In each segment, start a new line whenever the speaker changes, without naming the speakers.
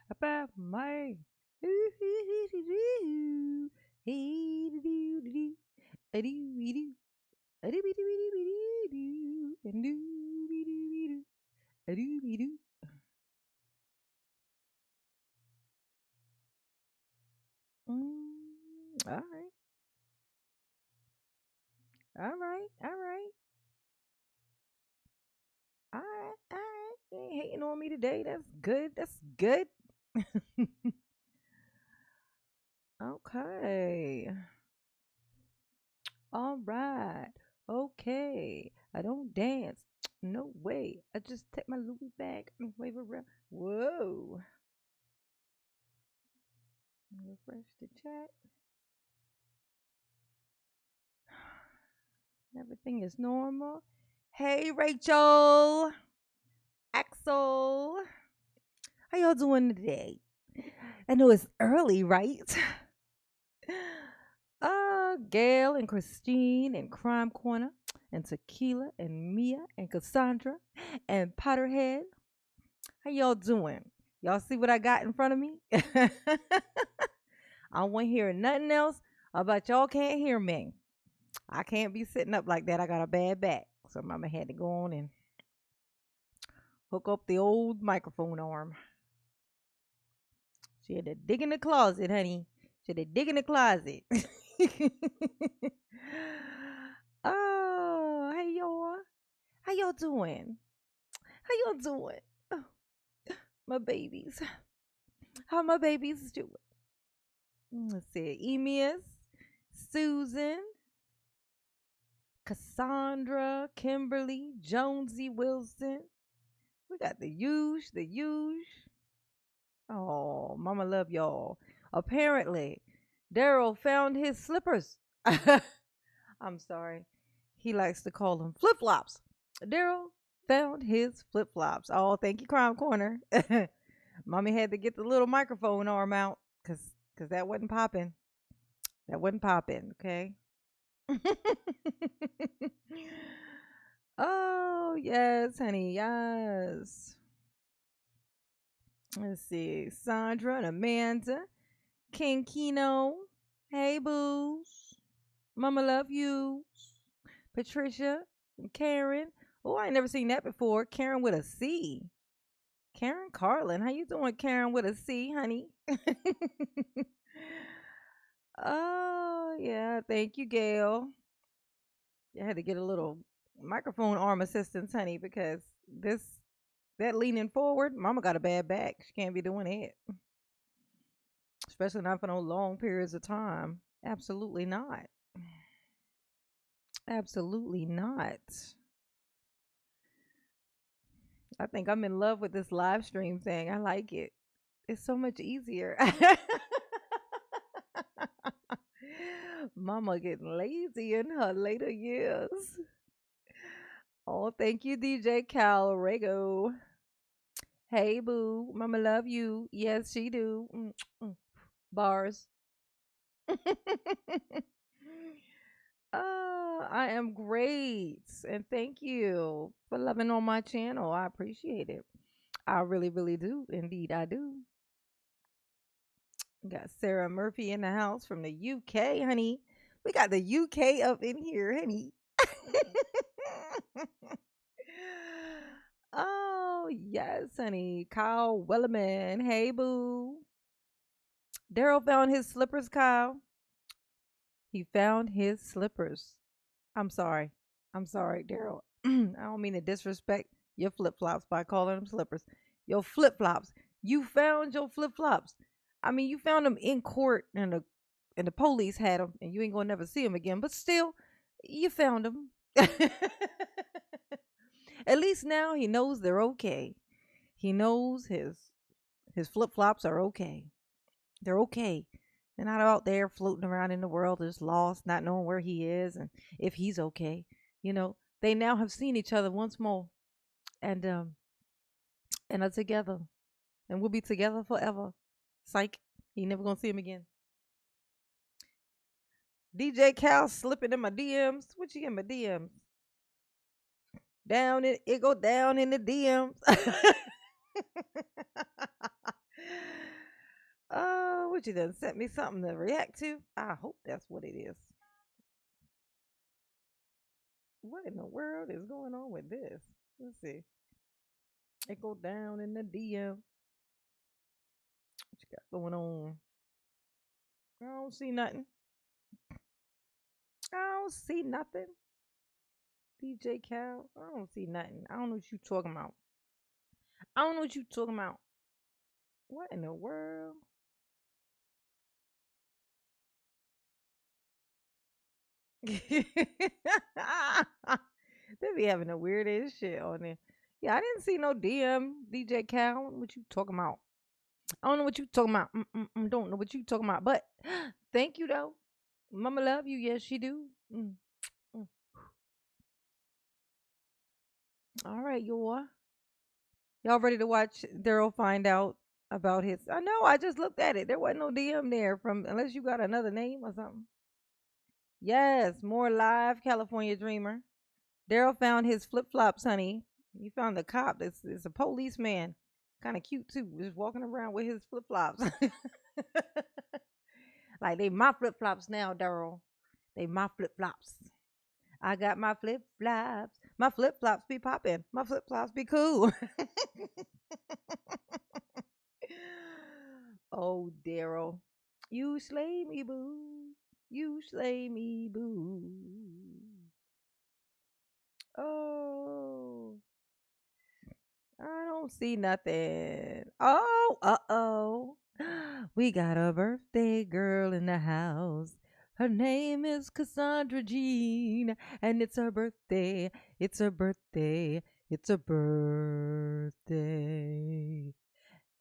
about my all right, all right, all right, all right, all right. You ain't hating on me today. That's good. That's good. Okay. All right. Okay. I don't dance. No way. I just take my Louis bag and wave around. Whoa. Refresh the chat. Everything is normal. Hey, Rachel. Axel. How y'all doing today? I know it's early, right? Gail and Christine and Crime Corner and Tequila and Mia and Cassandra and Potterhead. How y'all doing? Y'all see what I got in front of me? I don't want to hear nothing else about y'all can't hear me. I can't be sitting up like that. I got a bad back. So mama had to go on and hook up the old microphone arm. She had to dig in the closet, honey. She had to dig in the closet. Oh, hey y'all. How y'all doing? How y'all doing? Oh, my babies. How my babies doing? Let's see. Emius, Susan, Cassandra, Kimberly, Jonesy Wilson. We got the huge, the huge. Oh, mama love y'all. Apparently, Daryl found his slippers. I'm sorry. He likes to call them flip flops. Daryl found his flip flops. Oh, thank you, Crime Corner. Mommy had to get the little microphone arm out because that wasn't popping. That wasn't popping, okay? Oh, yes, honey, yes. Let's see. Sandra and Amanda. King Kino. Hey, boos. Mama love you. Patricia and Karen. Oh, I ain't never seen that before. Karen with a C. Karen Carlin. How you doing, Karen with a C, honey? Oh, yeah. Thank you, Gail. I had to get a little microphone arm assistance, honey, because that leaning forward, mama got a bad back. She can't be doing it. Especially not for no long periods of time. Absolutely not. Absolutely not. I think I'm in love with this live stream thing. I like it. It's so much easier. Mama getting lazy in her later years. Oh, thank you, DJ Calrego. Hey, boo. Mama love you. Yes, she do. Bars. I am great. And thank you for loving on my channel. I appreciate it. I really, really do. Indeed, I do. Got Sarah Murphy in the house from the UK, honey. We got the UK up in here, honey. Oh, yes, honey. Kyle Wellerman. Hey, boo. Daryl found his slippers, Kyle. He found his slippers. I'm sorry. I'm sorry, Daryl. I don't mean to disrespect your flip flops by calling them slippers. Your flip flops. You found your flip flops. I mean, you found them in court, and the police had them, and you ain't gonna never see them again. But still, you found them. At least now he knows they're okay. He knows his flip flops are okay. They're okay. They're not out there floating around in the world, just lost, not knowing where he is and if he's okay. They now have seen each other once more, and are together, and we'll be together forever. Psych. You never gonna see him again. DJ Cal slipping in my DMs. What you in my DMs? It go down in the DMs. What you done sent me something to react to? I hope that's what it is. What in the world is going on with this? Let's see. It go down in the DM. What you got going on? I don't see nothing. I don't see nothing. DJ Cal. I don't see nothing. I don't know what you talking about. I don't know what you talking about. What in the world? They be having the weirdest shit on there. Yeah, I didn't see no DM DJ Cal. What you talking about? I don't know what you talking about. Don't know what you talking about. But thank you though. Mama love you. Yes, she do. Mm. All right, y'all ready to watch Daryl find out about his? I know. I just looked at it. There wasn't no DM there from unless you got another name or something. Yes, more live California Dreamer. Daryl found his flip flops, honey. He found the cop. It's a policeman. Kind of cute too. Just walking around with his flip flops. Like they my flip flops now, Daryl. They my flip flops. I got my flip flops. My flip flops be popping. My flip flops be cool. Oh, Daryl. You slay me, boo. You slay me, boo. Oh, I don't see nothing. Oh, uh-oh. We got a birthday girl in the house. Her name is Cassandra Jean, and it's her birthday. It's her birthday. It's her birthday.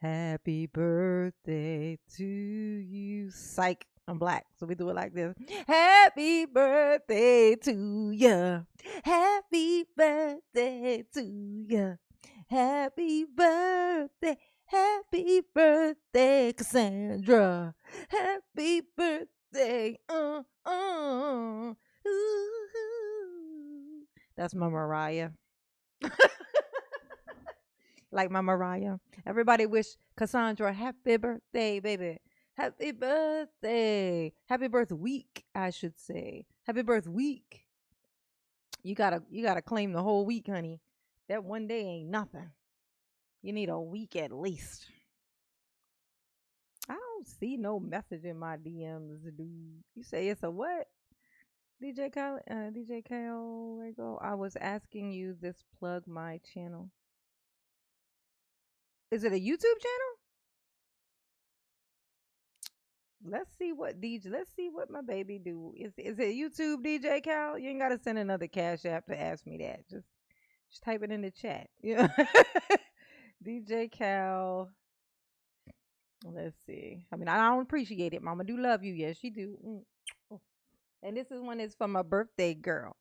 Happy birthday to you. Psych. I'm black, so we do it like this. Happy birthday to ya. Happy birthday to ya. Happy birthday. Happy birthday, Cassandra. Happy birthday. Ooh. That's my Mariah. Like my Mariah. Everybody wish Cassandra happy birthday, baby. Happy birthday. Happy birth week, I should say. Happy birth week. You gotta claim the whole week, honey. That one day ain't nothing. You need a week at least. I don't see no message in my DMs, dude. You say it's a what? DJ Kyle, DJ Kyle, there you go. I was asking you this plug my channel. Is it a YouTube channel? Let's see what my baby do. Is it YouTube DJ Cal? You ain't gotta send another cash app to ask me that. Just type it in the chat. Yeah. DJ Cal. Let's see. I mean, I don't appreciate it. Mama do love you. Yes, she do. Oh. And this is one is for my birthday girl.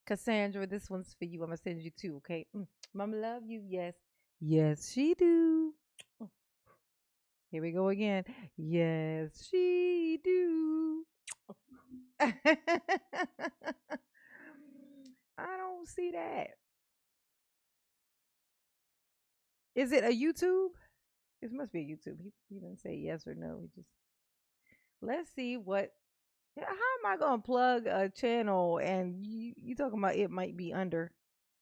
Cassandra, this one's for you. I'm gonna send you two, okay? Mama love you. Yes. Yes, she do. Here we go again. Yes, she do. I don't see that. Is it a YouTube? It must be a YouTube. He didn't say yes or no. He just let's see what. How am I gonna plug a channel and you talking about it might be under?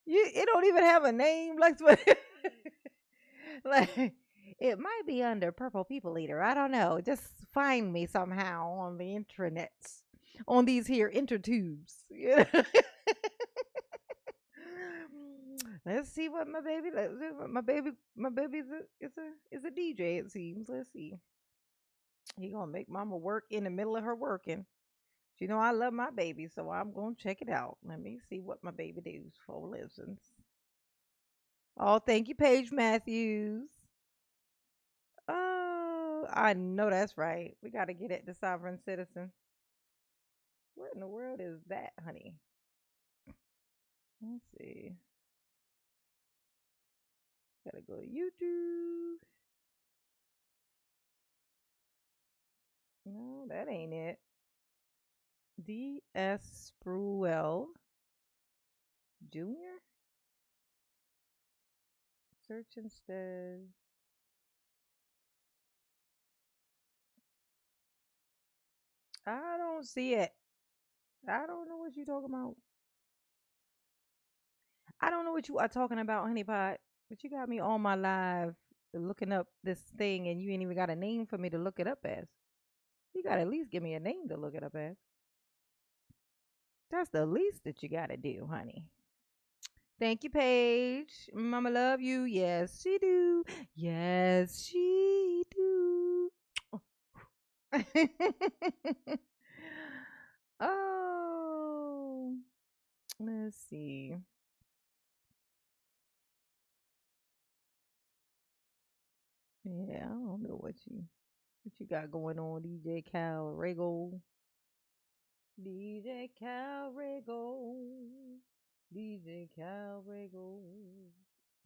It don't even have a name. Like what? Like it might be under Purple People Eater. I don't know. Just find me somehow on the intranets, on these here intertubes. You know? Let's see what my baby. My baby is a DJ. It seems. Let's see. He gonna make mama work in the middle of her working. You know I love my baby, so I'm gonna check it out. Let me see what my baby does for listens. Oh, thank you, Paige Matthews. Oh, I know that's right. We gotta get at the sovereign citizen. What in the world is that, honey? Let's see. Gotta go to YouTube. No, that ain't it. D.S. Spruell Jr. Search instead. I don't see it. I don't know what you talking about. I don't know what you are talking about, honey pot. But you got me on my live looking up this thing, and you ain't even got a name for me to look it up as. You got to at least give me a name to look it up as. That's the least that you got to do, honey. Thank you, Paige. Mama love you. Yes, she do. Yes, she do. Oh, let's see. Yeah, I don't know what you got going on, DJ Cal Rego. DJ Cal Rego. DJ Cal Rego.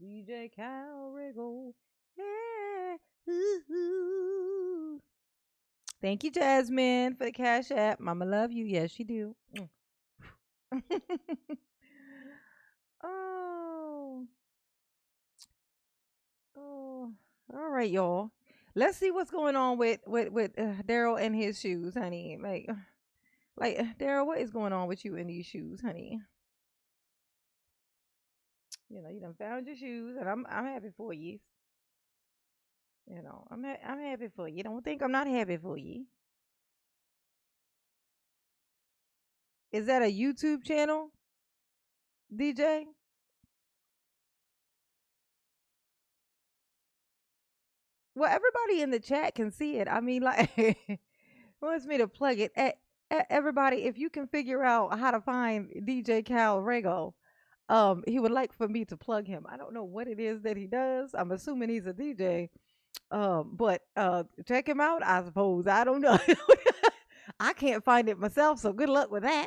DJ Cal Rego. Yeah. Ooh. Thank you, Jasmine, for the cash app. Mama love you. Yes, she do. Oh, oh. All right, y'all. Let's see what's going on with Darrell and his shoes, honey. Like Darrell, what is going on with you in these shoes, honey? You done found your shoes, and I'm happy for you. I'm happy for you. Don't think I'm not happy for you. Is that a YouTube channel, DJ? Well, everybody in the chat can see it. I mean, like, wants me to plug it. Everybody, if you can figure out how to find DJ Cal Rego, he would like for me to plug him. I don't know what it is that he does. I'm assuming he's a DJ. But check him out, I suppose. I don't know. I can't find it myself, so good luck with that.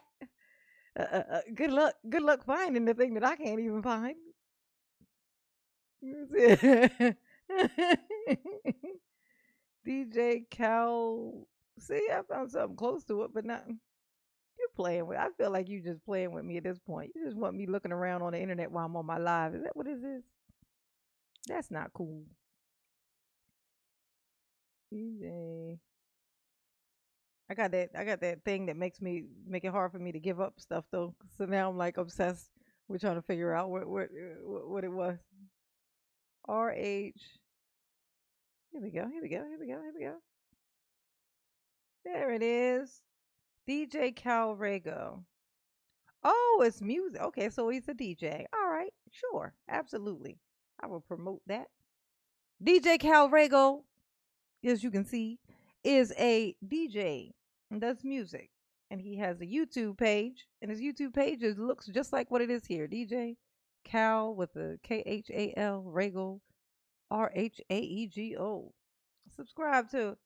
Good luck finding the thing that I can't even find. DJ Cal. See, I found something close to it, but not. You're playing with. I feel like you just playing with me at this point. You just want me looking around on the internet while I'm on my live. Is that what it is? That's not cool. DJ. I got that thing that make it hard for me to give up stuff though. So now I'm like obsessed with trying to figure out what it was. RH. Here we go. Here we go. Here we go. Here we go. There it is. DJ Calrego. Oh, it's music. Okay, so he's a DJ. All right, sure, absolutely. I will promote that. DJ Calrego, as you can see, is a DJ and does music. And he has a YouTube page. And his YouTube page looks just like what it is here. DJ Cal with the KHAL Rego RHAEGO. Subscribe to.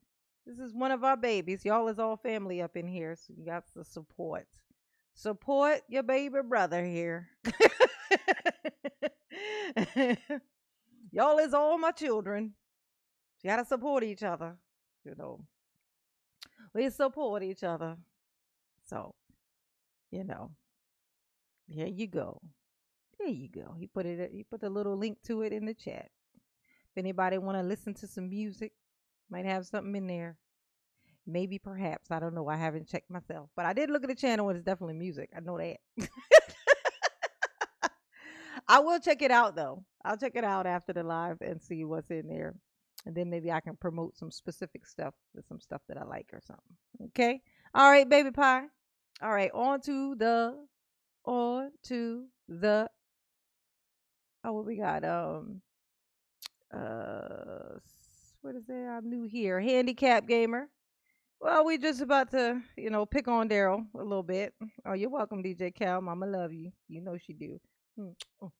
This is one of our babies. Y'all is all family up in here. So you got the support. Support your baby brother here. Y'all is all my children. You gotta support each other. You know. We support each other. So, you know. Here you go. There you go. He put a little link to it in the chat. If anybody wanna listen to some music, might have something in there. Maybe perhaps. I don't know. I haven't checked myself. But I did look at the channel and it's definitely music. I know that. I will check it out though. I'll check it out after the live and see what's in there. And then maybe I can promote some specific stuff with some stuff that I like or something. Okay. All right, baby pie. All right, on to the oh what we got? Uh what is that? I'm new here. Handicap gamer. Well, we just about to, pick on Daryl a little bit. Oh, you're welcome, DJ Cal. Mama love you. You know she do. Mm, oh.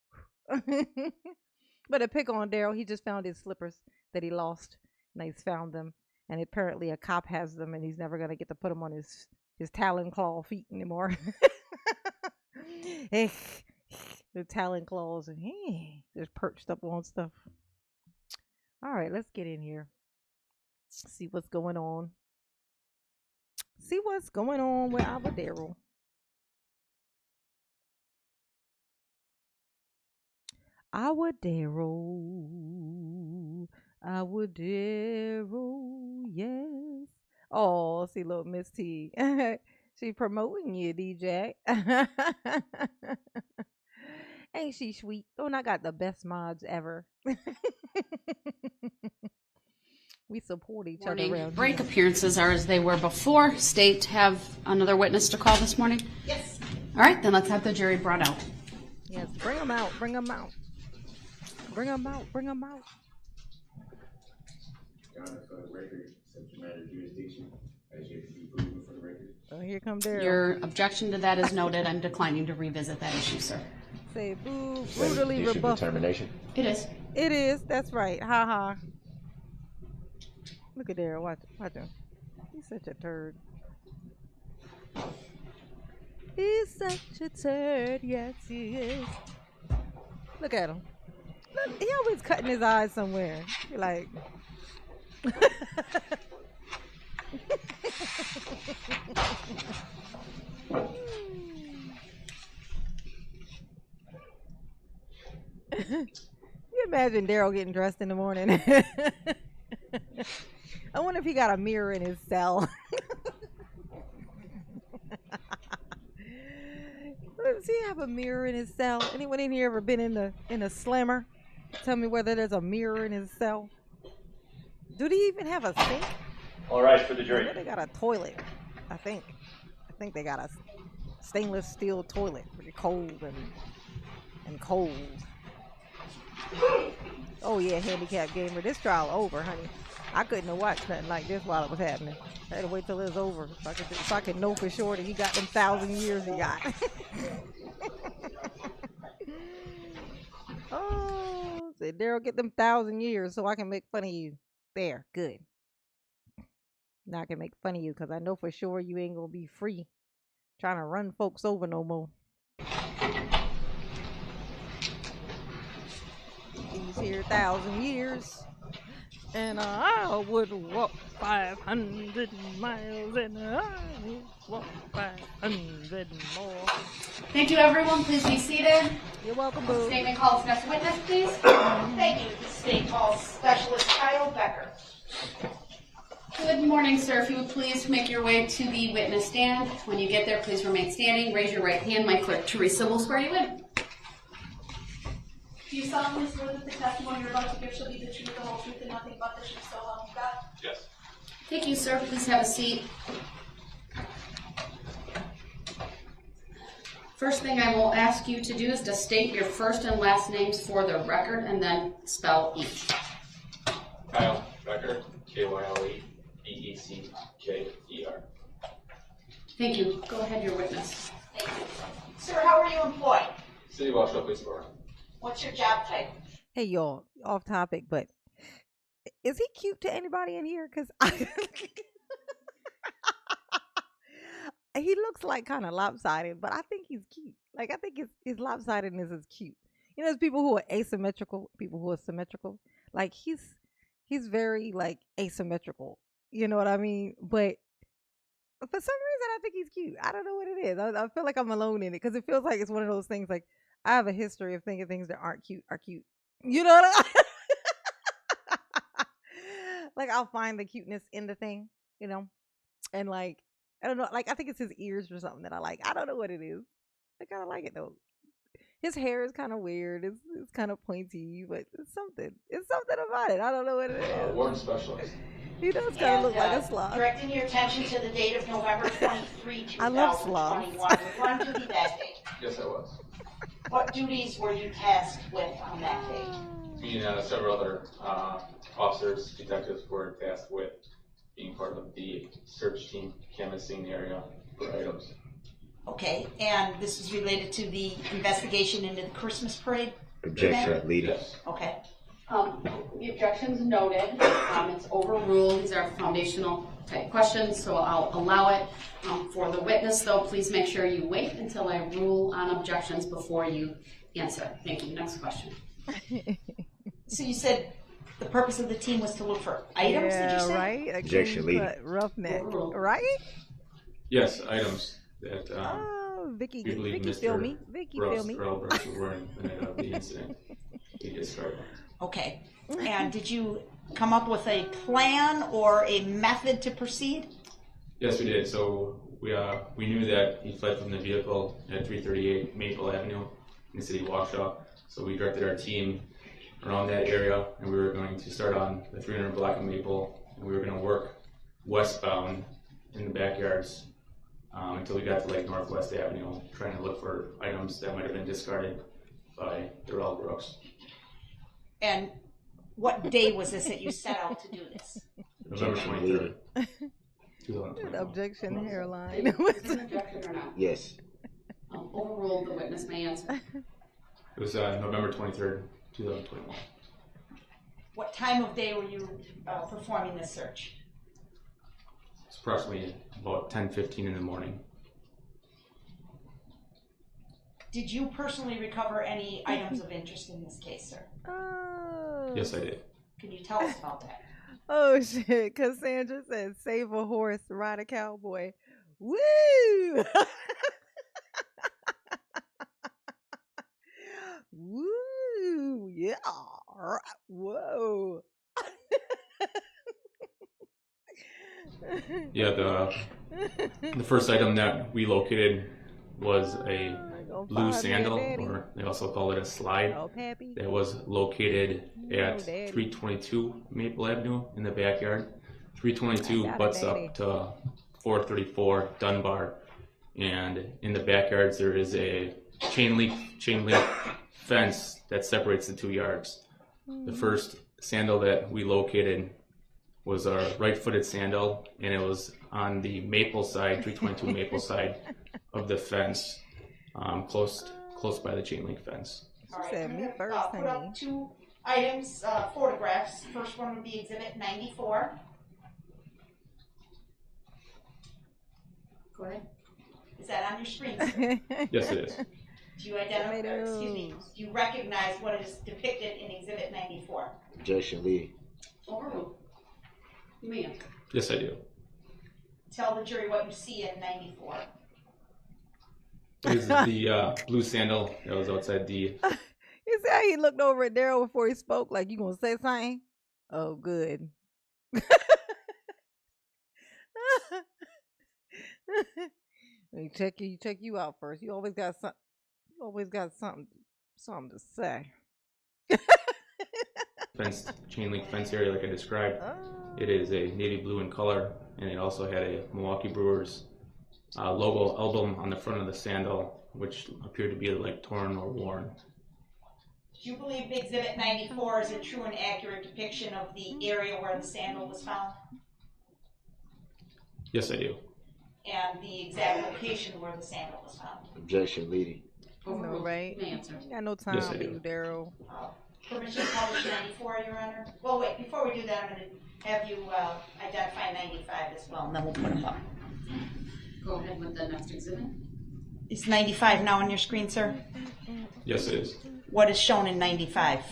But to pick on Daryl, he just found his slippers that he lost, and he's found them. And apparently, a cop has them, and he's never gonna get to put them on his talon claw feet anymore. The talon claws and just perched up on stuff. All right, let's get in here. See what's going on. See what's going on with our Daryl. Our Daryl. Our Daryl. Yes. Oh, see, little Miss T. She promoting you, DJ. Ain't she sweet? Oh, and I got the best mods ever. We support each other
Morning.
around
Break
here.
appearances are as they were before. State have another witness to call this morning? Yes. All right, then let's have the jury brought out.
Yes, bring them out. Bring them out. Bring them out. Bring them out.
Your Honor, for the record, subject matter jurisdiction, as yet to be proven for the record.
Oh, here come Daryl.
Your objection to that is noted. I'm declining to revisit that issue, sir.
Say boo, brutally rebuff.
Determination.
It is.
It is. That's right. Ha ha. Look at Daryl. Watch him. He's such a turd. He's such a turd. Yes, he is. Look at him. Look, he always cutting his eyes somewhere. You're like. You imagine Daryl getting dressed in the morning. I wonder if he got a mirror in his cell. Does he have a mirror in his cell? Anyone in here ever been in a slammer? Tell me whether there's a mirror in his cell. Do they even have a sink?
All right, for the jury.
They got a toilet. I think they got a stainless steel toilet. Pretty cold and cold. Oh yeah, handicap gamer. This trial over, honey. I couldn't have watched nothing like this while it was happening. I had to wait till it was over if I could know for sure that he got them 1,000 years he got. Oh, said Daryl, get them 1,000 years so I can make fun of you. There, good. Now I can make fun of you because I know for sure you ain't gonna be free trying to run folks over no more. These here 1,000 years. And I would walk 500 miles, and I would walk 500 more.
Thank you, everyone. Please be seated.
You're welcome, boo.
Statement calls next witness, please.
Thank you. The state calls Specialist Kyle Becker.
Good morning, sir. If you would please make your way to the witness stand. When you get there, please remain standing. Raise your right hand. My clerk, Teresa, will swear you in.
Do you solemnly swear that the testimony you're about to give shall be the truth, the whole truth, and nothing but the truth, so help you God?
Yes.
Thank you, sir. Please have a seat. First thing I will ask you to do is to state your first and last names for the record and then spell each.
Kyle Becker, KYLEBECKER.
Thank you. Go ahead, your witness.
Thank you. Sir, how are you employed?
City Wausau Police Department.
What's your job title?
Hey, y'all, off topic, but is he cute to anybody in here? Because he looks like kind of lopsided, but I think he's cute. Like, I think his lopsidedness is cute. You know, there's people who are asymmetrical, people who are symmetrical. Like, he's very, like, asymmetrical. You know what I mean? But for some reason, I think he's cute. I don't know what it is. I feel like I'm alone in it because it feels like it's one of those things, like, I have a history of thinking things that aren't cute are cute. You know what I like, I'll find the cuteness in the thing, you know? And, like, I don't know. Like, I think it's his ears or something that I like. I don't know what it is. I kind of like it, though. His hair is kind of weird. It's kind of pointy, but it's something. It's something about it. I don't know what it is.
Warden Specialist.
He does kind of look like a sloth.
Directing your attention to the date of November 23, 2021.
I love sloths.
Were you on duty that day?
Yes, I was.
What duties were you tasked with on that day?
Me and several other officers, detectives were tasked with being part of the search team canvassing the area for items.
Okay, and this is related to the investigation into the Christmas parade?
Objection, leader.
Yes.
Okay.
The objection's noted. It's overruled. These are foundational type questions, so I'll allow it. For the witness, though, please make sure you wait until I rule on objections before you answer. Thank you. Next question.
So you said the purpose of the team was to look for items, did you say?
Right?
Objection, leader.
Roughneck,
Overruled.
right?
Yes, items that
Oh, Vicky,
we believe
Vicky,
Mr.
feel me. Vicky, feel me.
Darrell Brooks was wearing the night of the incident he described.
Okay. And did you come up with a plan or a method to proceed?
Yes, we did. So we knew that he fled from the vehicle at 338 Maple Avenue in the city of Waukesha. So we directed our team around that area, and we were going to start on the 300 block of Maple, and we were going to work westbound in the backyards until we got to like Northwest Avenue, trying to look for items that might have been discarded by Darrell Brooks.
And what day was this that you set out to do this?
November 23rd.
Objection hairline.
Is it an objection or not?
Yes.
Overruled, the witness may answer.
It was November 23rd, 2021.
What time of day were you performing this search?
It's approximately about 10:15 in the morning.
Did you personally recover any items of interest in this case, sir?
Oh.
Yes, I did.
Can you tell us about that?
Oh shit! Cassandra said, "Save a horse, ride a cowboy." Woo! Woo! Yeah. Whoa.
Yeah, the first item that we located was a blue sandal, or they also call it a slide,
Oh, Pappy.
that was located at
Daddy.
322 Maple Avenue in the backyard. 322
I got it,
butts
Daddy.
up to 434 Dunbar, and in the backyards there is a chain link fence that separates the 2 yards. The first sandal that we located was our right-footed sandal, and it was on the maple side, 322 maple side of the fence, close by the chain link fence.
All right,
said
I'm
me
gonna
first,
put
honey.
up 2 items, photographs. First one would be Exhibit 94.
Go ahead.
Is that on your screen, sir?
Yes, it is.
Do you identify,
Tomatoes.
excuse me, do you recognize what is depicted in Exhibit 94?
Objection leading.
Overruled. You may answer.
Yes, I do.
Tell the jury what you see in 94.
This is the blue sandal that was outside the.
You see how he looked over at Daryl before he spoke, like, "You gonna say something?" Oh, good. He check you out first. You always got something. You always got something to say.
Fenced chain link fence area like I described.
Oh.
It is a navy blue in color, and it also had a Milwaukee Brewers logo album on the front of the sandal, which appeared to be like torn or worn.
Do you believe Exhibit 94 is a true and accurate depiction of the area where the sandal was found
Yes, I do.
and the exact location where the sandal was found?
Objection leading.
I know,
Overruled.
right?
You may answer.
Got no time
Yes, I
for
do.
you, Daryl.
Permission to publish 94, Your Honor? Well, wait, before we do that, I'm going to have you identify 95 as well, and then we'll put them up.
Go ahead with the next exhibit.
Is 95 now on your screen, sir?
Yes, it is.
What is shown in 95?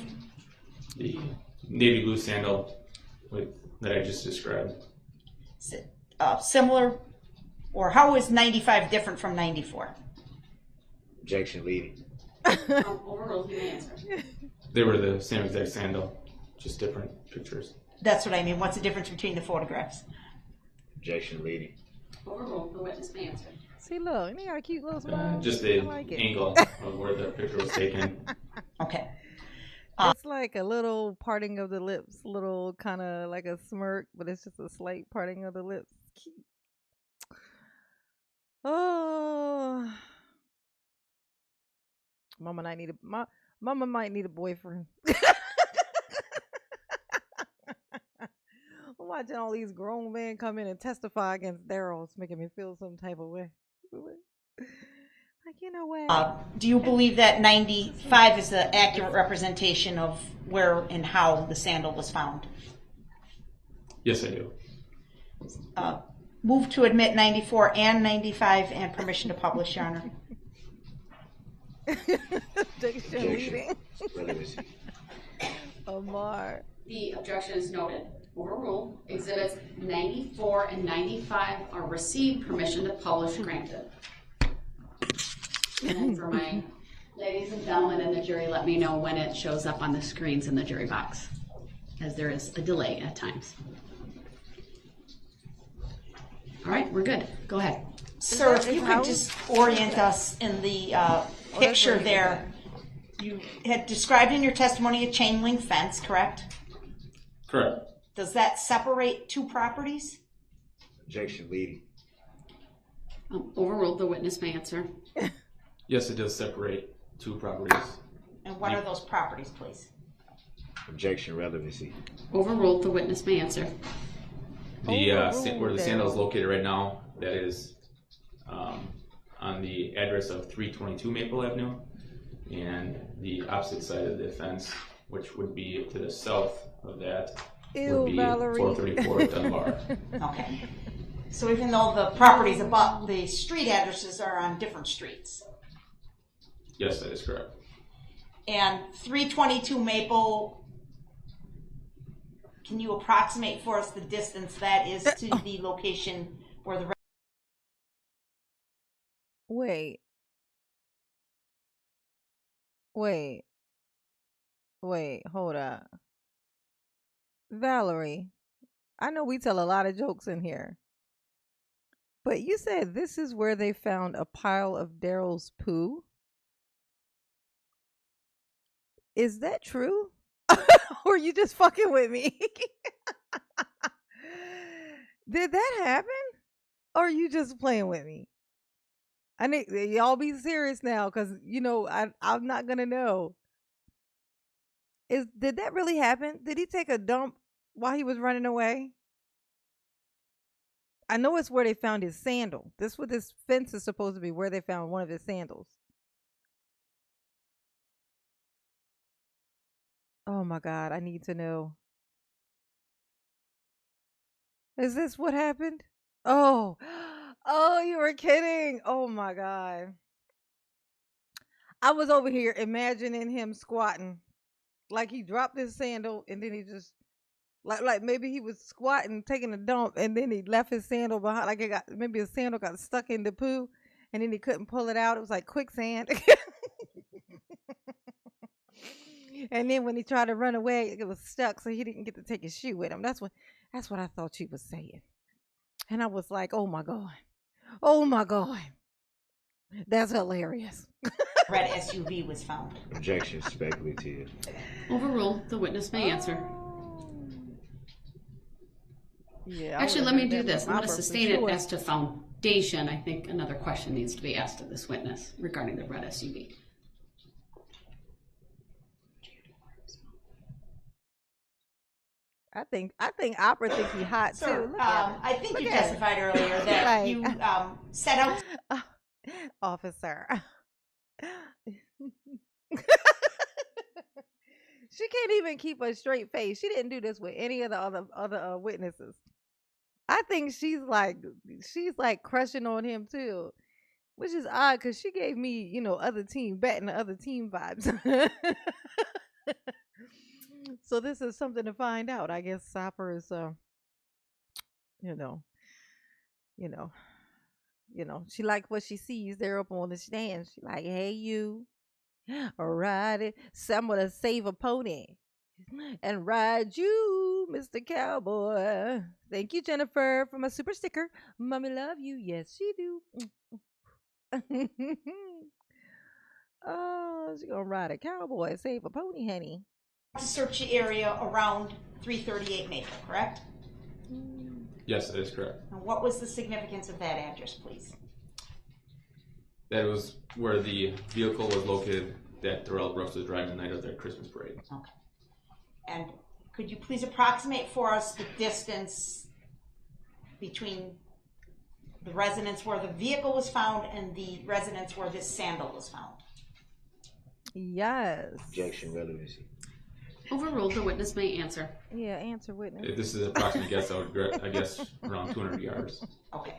The navy blue sandal that I just described.
Is it similar, or how is 95 different from 94?
Objection leading.
Overruled. You may answer.
They were the same exact sandal, just different pictures.
That's what I mean. What's the difference between the photographs?
Objection leading.
Overruled. The witness may answer.
See, look, they got a cute little smile.
Just
I
the
like it.
angle of where the picture was taken.
Okay.
It's like a little parting of the lips, little kind of like a smirk, but it's just a slight parting of the lips. Cute. Oh, Mama might need a boyfriend. I'm watching all these grown men come in and testify against Daryl. It's making me feel some type of way. Like, you know what?
Do you believe that 95 is the accurate representation of where and how the sandal was found?
Yes, I do.
Move to admit 94 and 95 and permission to publish, Your Honor.
Objection leading.
Relevancy.
Amar.
The objection is noted. Overruled. Exhibits 94 and 95 are received. Permission to publish granted. And for my ladies and gentlemen in the jury, let me know when it shows up on the screens in the jury box, as there is a delay at times. All right, we're good. Go ahead.
Sir, if
his
you could
house?
just orient us in the picture
where he
there. You had described in your testimony a chain link fence, correct?
Correct.
Does that separate two properties?
Objection leading.
Overruled. The witness may answer.
Yes, it does separate two properties.
And what are those properties, please?
Objection relevancy.
Overruled. The witness may answer.
Where the sandal is located right now, that is on the address of 322 Maple Avenue, and the opposite side of the fence, which would be to the south of that,
Ew,
would be
Valerie.
434 Dunbar.
Okay. So even though the properties above the street addresses are on different streets,
Yes, that is correct.
and 322 Maple, can you approximate for us the distance that is to the location where the
Wait. Hold up. Valerie, I know we tell a lot of jokes in here, but you said this is where they found a pile of Darrell's poo? Is that true? Or are you just fucking with me? Did that happen? Or are you just playing with me? I need y'all be serious now, because I'm not gonna know. Did that really happen? Did he take a dump while he was running away? I know it's where they found his sandal. This what this fence is supposed to be, where they found one of his sandals. Oh my God, I need to know. Is this what happened? Oh, oh, you were kidding. Oh my God. I was over here imagining him squatting. Like he dropped his sandal and then he just like maybe he was squatting, taking a dump, and then he left his sandal behind. Like maybe his sandal got stuck in the poo and then he couldn't pull it out. It was like quicksand. And then when he tried to run away, it was stuck, so he didn't get to take his shoe with him. That's what I thought she was saying. And I was like, oh my God. Oh my God. That's hilarious.
red SUV was found?
Objection speculative.
Overruled. The witness may answer.
Yeah.
Actually, let me do this. I'm going to sustain it as to foundation. I think another question needs to be asked of this witness regarding the red SUV.
I think Opera think he hot
Sir,
too. Look at him.
I think
Look
you
at him.
testified earlier that
Right.
you set out.
Officer. She can't even keep a straight face. She didn't do this with any of the other witnesses. I think she's like crushing on him too, which is odd because she gave me other team batting the other team vibes. So this is something to find out. I guess Sopper is she like what she sees there up on the stand. She like, hey you, ride it. Someone to save a pony and ride you, Mr. Cowboy. Thank you, Jennifer, for my super sticker. Mommy love you. Yes, she do. Oh, she gonna ride a cowboy, save a pony, honey.
To search the area around 338 Maple, correct?
Yes, that is correct.
And what was the significance of that address, please?
That was where the vehicle was located that Darrell Brooks was driving the night of their Christmas parade.
Okay. And could you please approximate for us the distance between the residence where the vehicle was found and the residence where this sandal was found?
Yes.
Objection relevancy.
Overruled. The witness may answer.
Yeah, answer witness.
If this is an approximate guess, I guess around 200 yards.
Okay.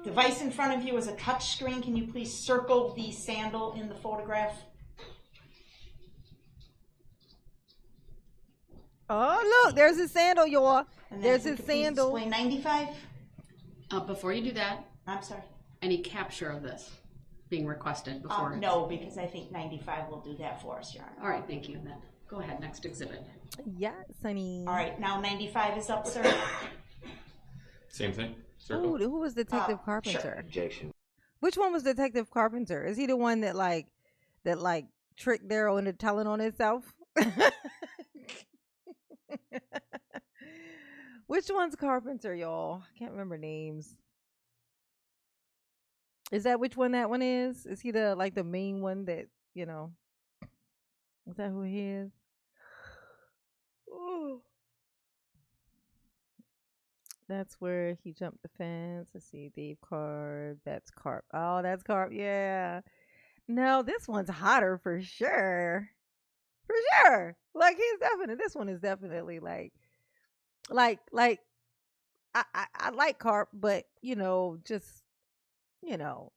Device in front of you is a touch screen. Can you please circle the sandal in the photograph?
Oh, look, there's his sandal, y'all.
And then
There's
if you
his
could please
sandal.
Display 95.
Before you do that,
I'm sorry.
any capture of this being requested before?
No, because I think 95 will do that for us, Your Honor.
All right, thank you. Then go ahead. Next exhibit.
Yes, honey.
All right, now 95 is up, sir.
Same thing. Circle.
Who was Detective
Sure.
Carpenter?
Objection.
Which one was Detective Carpenter? Is he the one that tricked Daryl into telling on himself? Which one's Carpenter, y'all? I can't remember names. Is that which one that one is? Is he the main one that, you know? Is that who he is? Ooh. That's where he jumped the fence. Let's see, Dave Carp. That's Carp. Oh, that's Carp. Yeah. No, this one's hotter for sure. For sure. Like this one is definitely like I like Carp, but just no.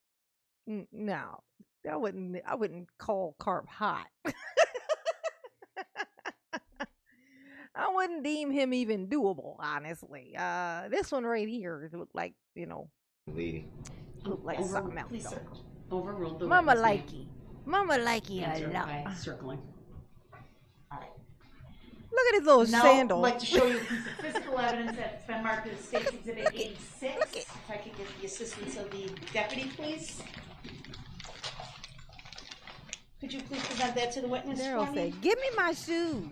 I wouldn't call Carp hot. I wouldn't deem him even doable, honestly. This one right here looked like,
Leading.
looked like something else.
Please circle.
Overruled the
Mama
witness, ma'am.
likey. Mama likey
Answer
a lot.
by circling.
All right.
Look at his little
Now,
sandal.
I'd like to show you a piece of physical evidence that's been marked as State's Exhibit 86. If I could get the assistance of the deputy, please. Could you please present that to the witness
Daryl
for me?
said, "Give me my shoes."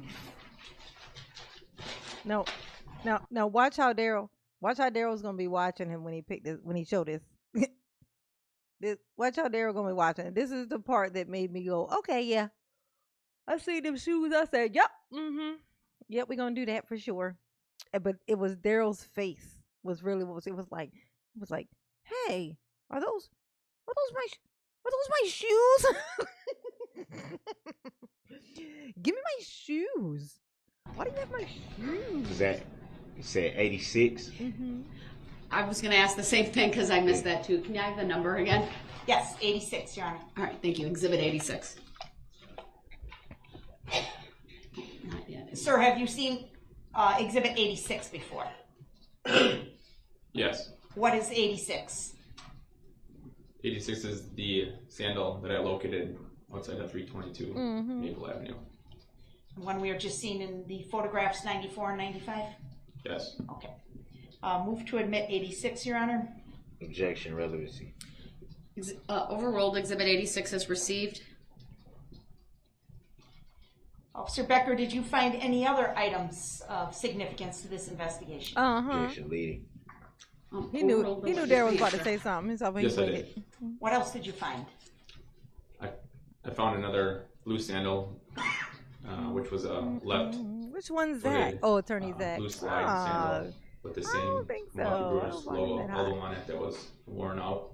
No, watch how Daryl's gonna be watching him when he showed this. Watch how Daryl gonna be watching it. This is the part that made me go, okay, yeah. I see them shoes. I said, yep, yep, we're gonna do that for sure. But it was Daryl's face was really what it was like. It was like, hey, are those my shoes? Give me my shoes. Why do you have my shoes?
Was that, you said 86?
Mm-hmm.
I was going to ask the same thing because I missed that too. Can I have the number again?
Yes, 86, Your Honor.
All right, thank you. Exhibit 86. Not yet.
Sir, have you seen Exhibit 86 before?
Yes.
What is 86?
86 is the sandal that I located outside of 322 Maple Avenue.
One we were just seeing in the photographs 94 and 95?
Yes.
Okay. Move to admit 86, Your Honor.
Objection, relevancy.
Overruled. Exhibit 86 is received.
Officer Becker, did you find any other items of significance to this investigation?
Objection, leading.
He knew
Overruled the
Daryl was
witness
about to
answer.
say something. So he
Yes, I
waited.
did.
What else did you find?
I found another blue sandal, which was a left
Which one's
footed,
that? Oh, Attorney Zach.
blue slide sandal with the
I
same
don't think so.
Milwaukee
I
Brewers
don't find
logo
that
logo on it that was worn out.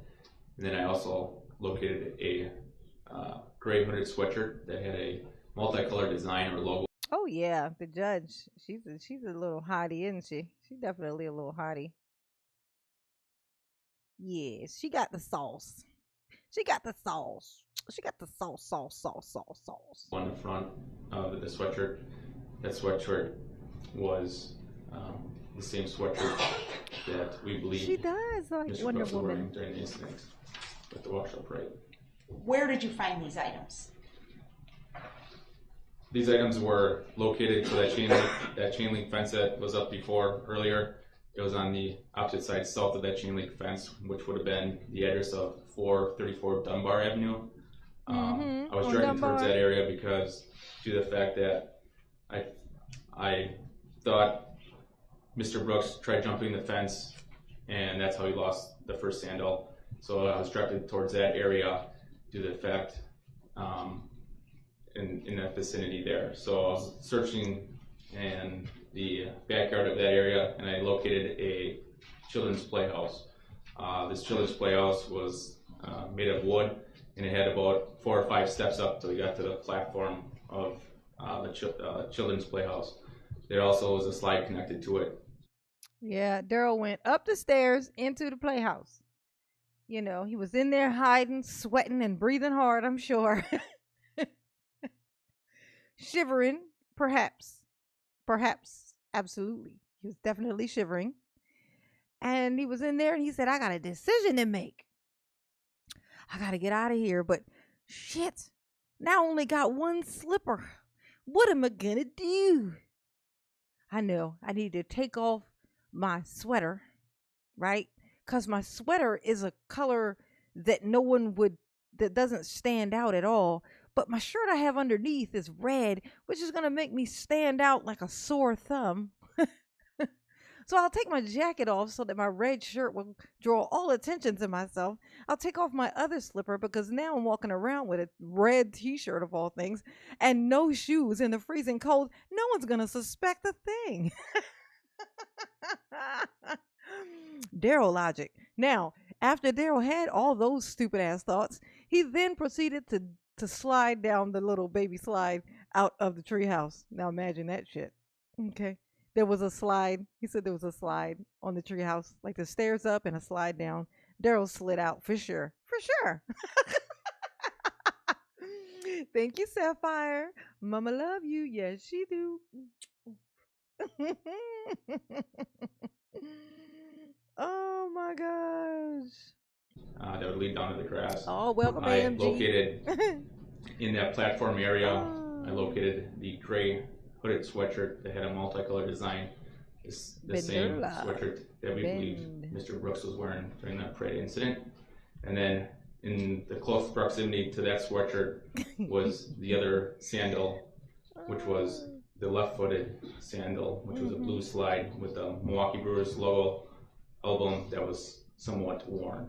And then I also located a gray hooded sweatshirt that had a multicolored design or logo.
Oh yeah, the judge. She's a little hottie, isn't she? She's definitely a little hottie. Yes, she got the sauce. She got the sauce. She got the sauce.
On the front of the sweatshirt. That sweatshirt was the same sweatshirt that we believe
She does like
Mr.
Wonder
Brooks was wearing
Woman.
during the incident at the workshop, right?
Where did you find these items?
These items were located so that chain link fence that was up before earlier. It was on the opposite side south of that chain link fence, which would have been the address of 434 Dunbar Avenue. I was
on
driving
Dunbar.
towards that area because due to the fact that I thought Mr. Brooks tried jumping the fence, and that's how he lost the first sandal. So I was directed towards that area due to the fact in that vicinity there. So I was searching in the backyard of that area, and I located a children's playhouse. This children's playhouse was made of wood, and it had about 4 or 5 steps up till we got to the platform of the children's playhouse. There also was a slide connected to it.
Yeah, Daryl went up the stairs into the playhouse. You know, he was in there hiding, sweating, and breathing hard, I'm sure. Shivering, perhaps. Perhaps, absolutely. He was definitely shivering. And he was in there and he said, I got a decision to make. I got to get out of here, but shit, now I only got one slipper. What am I going to do? I know I need to take off my sweater right? Because my sweater is a color that that doesn't stand out at all. But my shirt I have underneath is red, which is going to make me stand out like a sore thumb. So I'll take my jacket off so that my red shirt will draw all attention to myself. I'll take off my other slipper because now I'm walking around with a red t-shirt of all things and no shoes in the freezing cold. No one's going to suspect a thing. Daryl logic. Now, after Daryl had all those stupid ass thoughts, he then proceeded to slide down the little baby slide out of the treehouse. Now imagine that shit. Okay. There was a slide. He said there was a slide on the treehouse, like the stairs up and a slide down. Daryl slid out for sure. For sure. Thank you, Sapphire. Mama love you. Yes, she do. Oh my gosh.
That would lead down to the grass.
Oh, welcome,
I
AMG.
located in that platform area.
Oh.
I located the gray hooded sweatshirt that had a multicolored design. It's the same
Bendola.
sweatshirt that we believe Mr. Brooks was wearing during that parade incident. And then in the close proximity to that sweatshirt was the other sandal, which was the left-footed sandal, which was a blue slide with the Milwaukee Brewers logo album that was somewhat worn.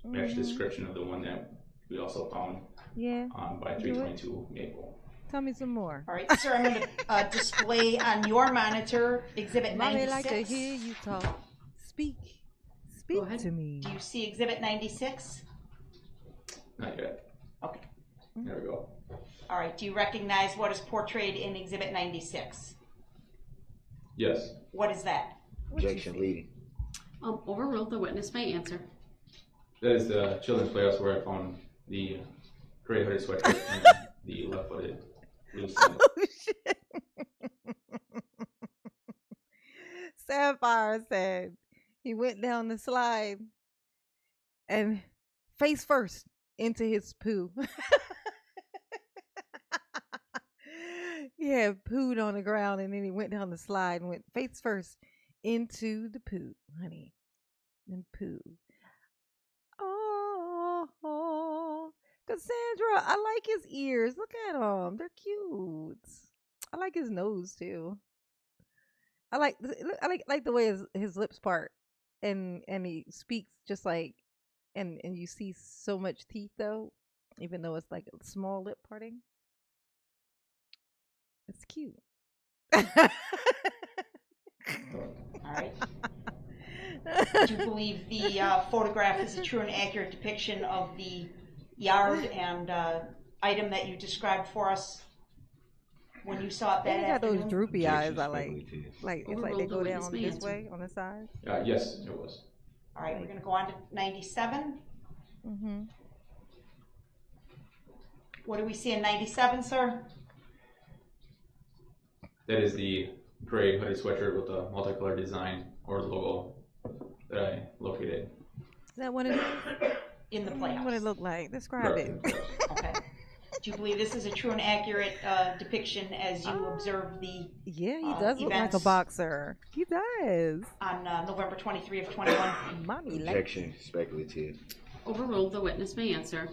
Matched the description of the one that we also found
Yeah.
by 322 Maple.
Tell me some more.
All right, sir, I'm going to display on your monitor Exhibit
Mommy
96.
like to hear you talk. Speak. Speak
ahead.
to me.
Do you see Exhibit 96?
Not yet.
Okay.
There we go.
All right, do you recognize what is portrayed in Exhibit 96?
Yes.
What is that?
Objection leading.
Overruled. The witness may answer.
That is the children's playhouse where I found the gray hooded sweatshirt and the left footed blue sandal.
Oh, shit. Sapphire said he went down the slide and face first into his poo. He had pooed on the ground and then he went down the slide and went face first into the poo, honey. And poo. Oh, Cassandra, I like his ears. Look at them. They're cute. I like his nose too. I like the way his lips part and he speaks just like and you see so much teeth though, even though it's like a small lip parting. It's cute.
All right. Do you believe the photograph is a true and accurate depiction of the yard and item that you described for us when you saw it that
They got those
afternoon?
droopy eyes. I
Objection
like. It's like
Overruled
they
the
go
witness
down
may
this
answer.
way on the side.
Yes, it was.
All right, we're going to go on to 97.
Mm-hmm.
What do we see in 97, sir?
That is the gray hooded sweatshirt with the multicolored design or logo that I located.
Is that what it is?
In the
What
playhouse.
it look like? Describe it.
Correct.
Okay. Do you believe this is a true and accurate depiction as you observed the
Yeah, he does look like a
events
boxer. He does.
on November 23 of 21?
Mommy like.
Objection speculative.
Overruled. The witness may answer.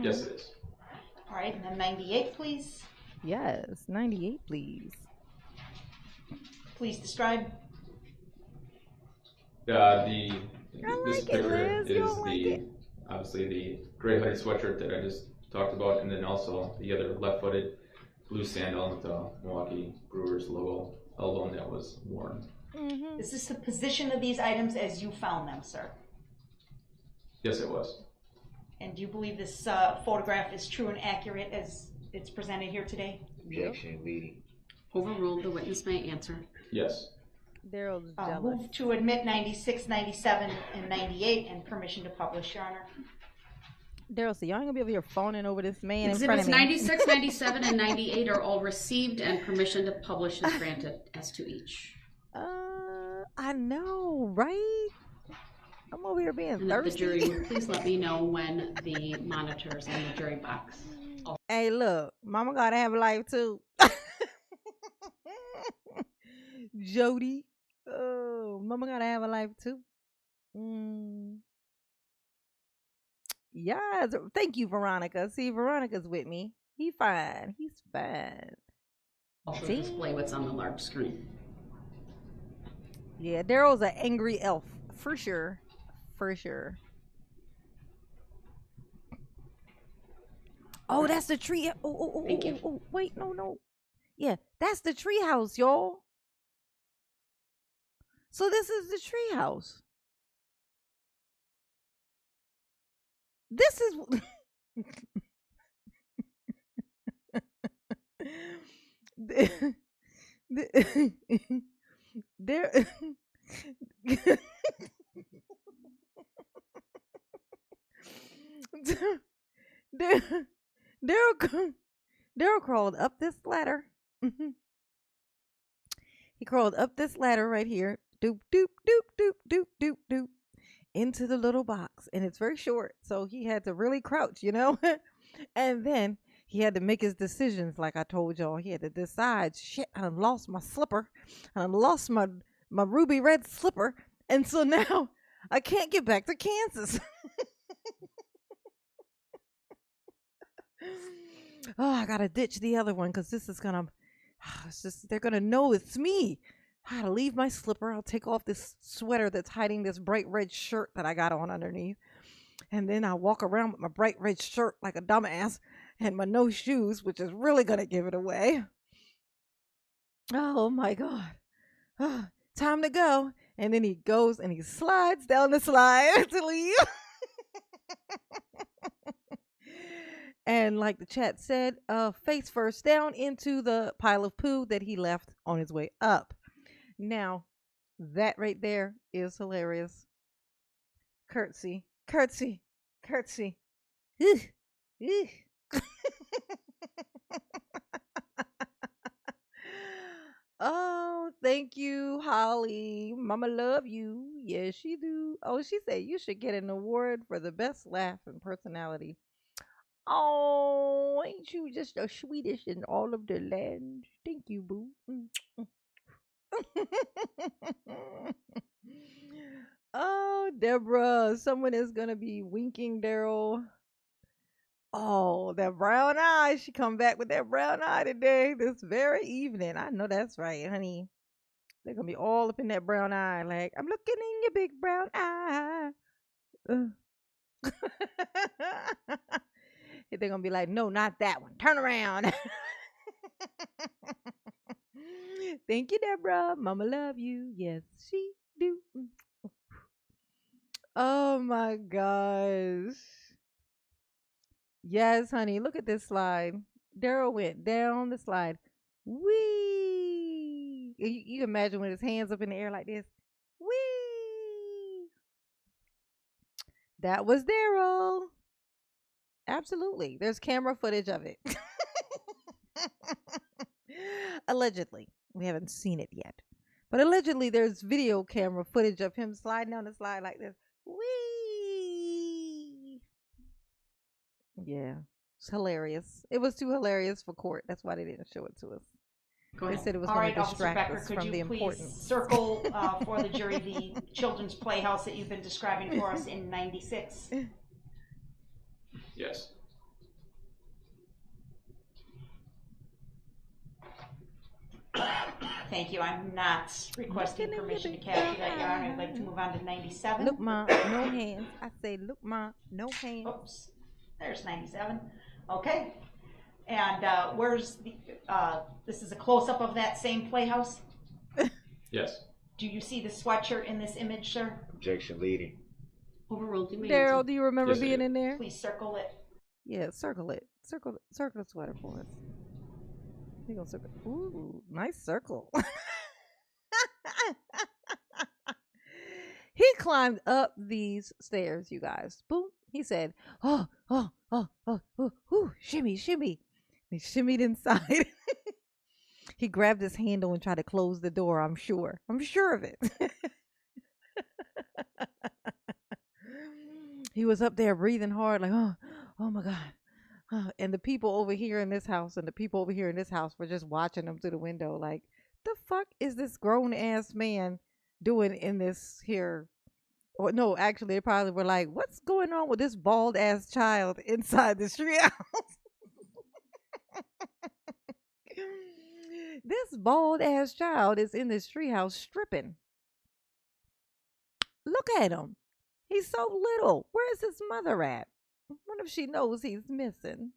Yes, it is.
All right, and then 98, please.
Yes, 98, please.
Please describe.
This
like it,
picture
Liz. You
is
don't like
the
it?
obviously the gray hooded sweatshirt that I just talked about, and then also the other left footed blue sandal with the Milwaukee Brewers logo album that was worn.
Mm-hmm.
Is this the position of these items as you found them, sir?
Yes, it was.
And do you believe this photograph is true and accurate as it's presented here today?
Objection leading.
Overruled. The witness may answer.
Yes.
Daryl's jealous.
Move to admit 96, 97, and 98, and permission to publish, Your Honor.
Daryl, so y'all ain't gonna be over here phoning over this man in front
Exhibits
of me.
96, 97, and 98 are all received, and permission to publish is granted as to each.
I know, right? I'm over here being
And if the
thirsty.
jury would please let me know when the monitors in the jury box.
Hey, look, mama gotta have a life too. Jody. Oh, mama gotta have a life too. Mm. Yes. Thank you, Veronica. See, Veronica's with me. He fine. He's fine.
Also display what's on the large screen.
Yeah, Daryl's an angry elf. For sure. For sure. Oh, that's the tree.
Thank you.
Wait, no. Yeah, that's the tree house, y'all. So this is the tree house. This is there Daryl Daryl crawled up this ladder. He crawled up this ladder right here. Doop doop doop doop doop doop doop into the little box, and it's very short, so he had to really crouch, and then he had to make his decisions. Like I told y'all, he had to decide. Shit, I done lost my slipper. I done lost my ruby red slipper, and so now I can't get back to Kansas. Oh, I gotta ditch the other one because this is gonna. It's just they're gonna know it's me. I gotta leave my slipper. I'll take off this sweater that's hiding this bright red shirt that I got on underneath, and then I'll walk around with my bright red shirt like a dumbass and my no shoes, which is really gonna give it away. Oh my god! Time to go. And then he goes and he slides down the slide to leave. And like the chat said, face first down into the pile of poo that he left on his way up. Now, that right there is hilarious. Curtsy, curtsy, curtsy. Oh, thank you, Holly. Mama love you. Yes, she do. Oh, she said you should get an award for the best laugh and personality. Oh, ain't you just the sweetest in all of the land? Thank you, boo. Oh, Deborah, someone is gonna be winking Daryl. Oh, that brown eye. She come back with that brown eye today, this very evening. I know that's right, honey. They're gonna be all up in that brown eye, like, I'm looking in your big brown eye. They're gonna be like, no, not that one. Turn around. Thank you, Deborah. Mama love you. Yes, she do. Oh my gosh. Yes, honey. Look at this slide. Daryl went down the slide. Wee. You can imagine with his hands up in the air like this. Wee. That was Daryl. Absolutely. There's camera footage of it. Allegedly. We haven't seen it yet. But allegedly there's video camera footage of him sliding down the slide like this. Whee! Yeah. It's hilarious. It was too hilarious for court. That's why they didn't show it to us. They said it was going to distract us from the importance.
Could you please circle for the jury the children's playhouse that you've been describing for us in 96?
Yes.
Thank you. I'm not requesting permission to capture that, Your Honor. I'd like to move on to 97.
Look, Ma, no hands. I say, look, Ma, no hands.
Oops. There's 97. Okay. And where's the, this is a close-up of that same playhouse?
Yes.
Do you see the sweatshirt in this image, sir?
Objection leading.
Overruled. You may
Daryl,
answer.
do you remember
Yes, I
being
do.
in there?
Please circle it.
Yeah, circle it. Circle the sweater for us. You gonna circle? Ooh, nice circle. He climbed up these stairs, you guys. Boom. He said, oh, shimmy, shimmy. He shimmied inside. He grabbed his handle and tried to close the door, I'm sure. I'm sure of it. He was up there breathing hard, like, oh my God. And the people over here in this house and the people over here in this house were just watching him through the window, like, the fuck is this grown ass man doing in this here Or no, actually, they probably were like, "What's going on with this bald ass child inside the treehouse?" This bald ass child is in this treehouse stripping. Look at him. He's so little. Where is his mother at? What if she knows he's missing?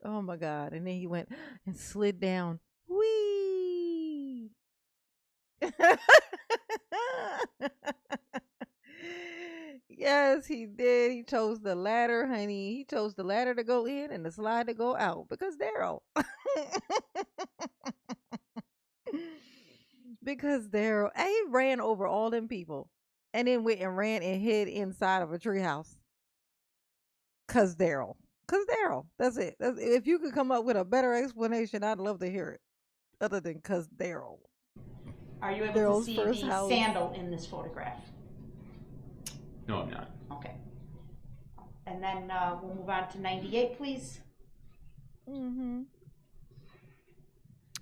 Oh my God. And then he went and slid down. Whee! Yes, he did. He chose the ladder, honey. He chose the ladder to go in and the slide to go out because Daryl. Because Daryl, and he ran over all them people and then went and ran and hid inside of a treehouse. Cause Daryl. Cause Daryl. That's it. If you could come up with a better explanation, I'd love to hear it. Other than cause Daryl.
Are you able to
Daryl's
see
first
the
house.
sandal in this photograph?
No, I'm not.
Okay. And then we'll move on to 98, please.
Mm-hmm.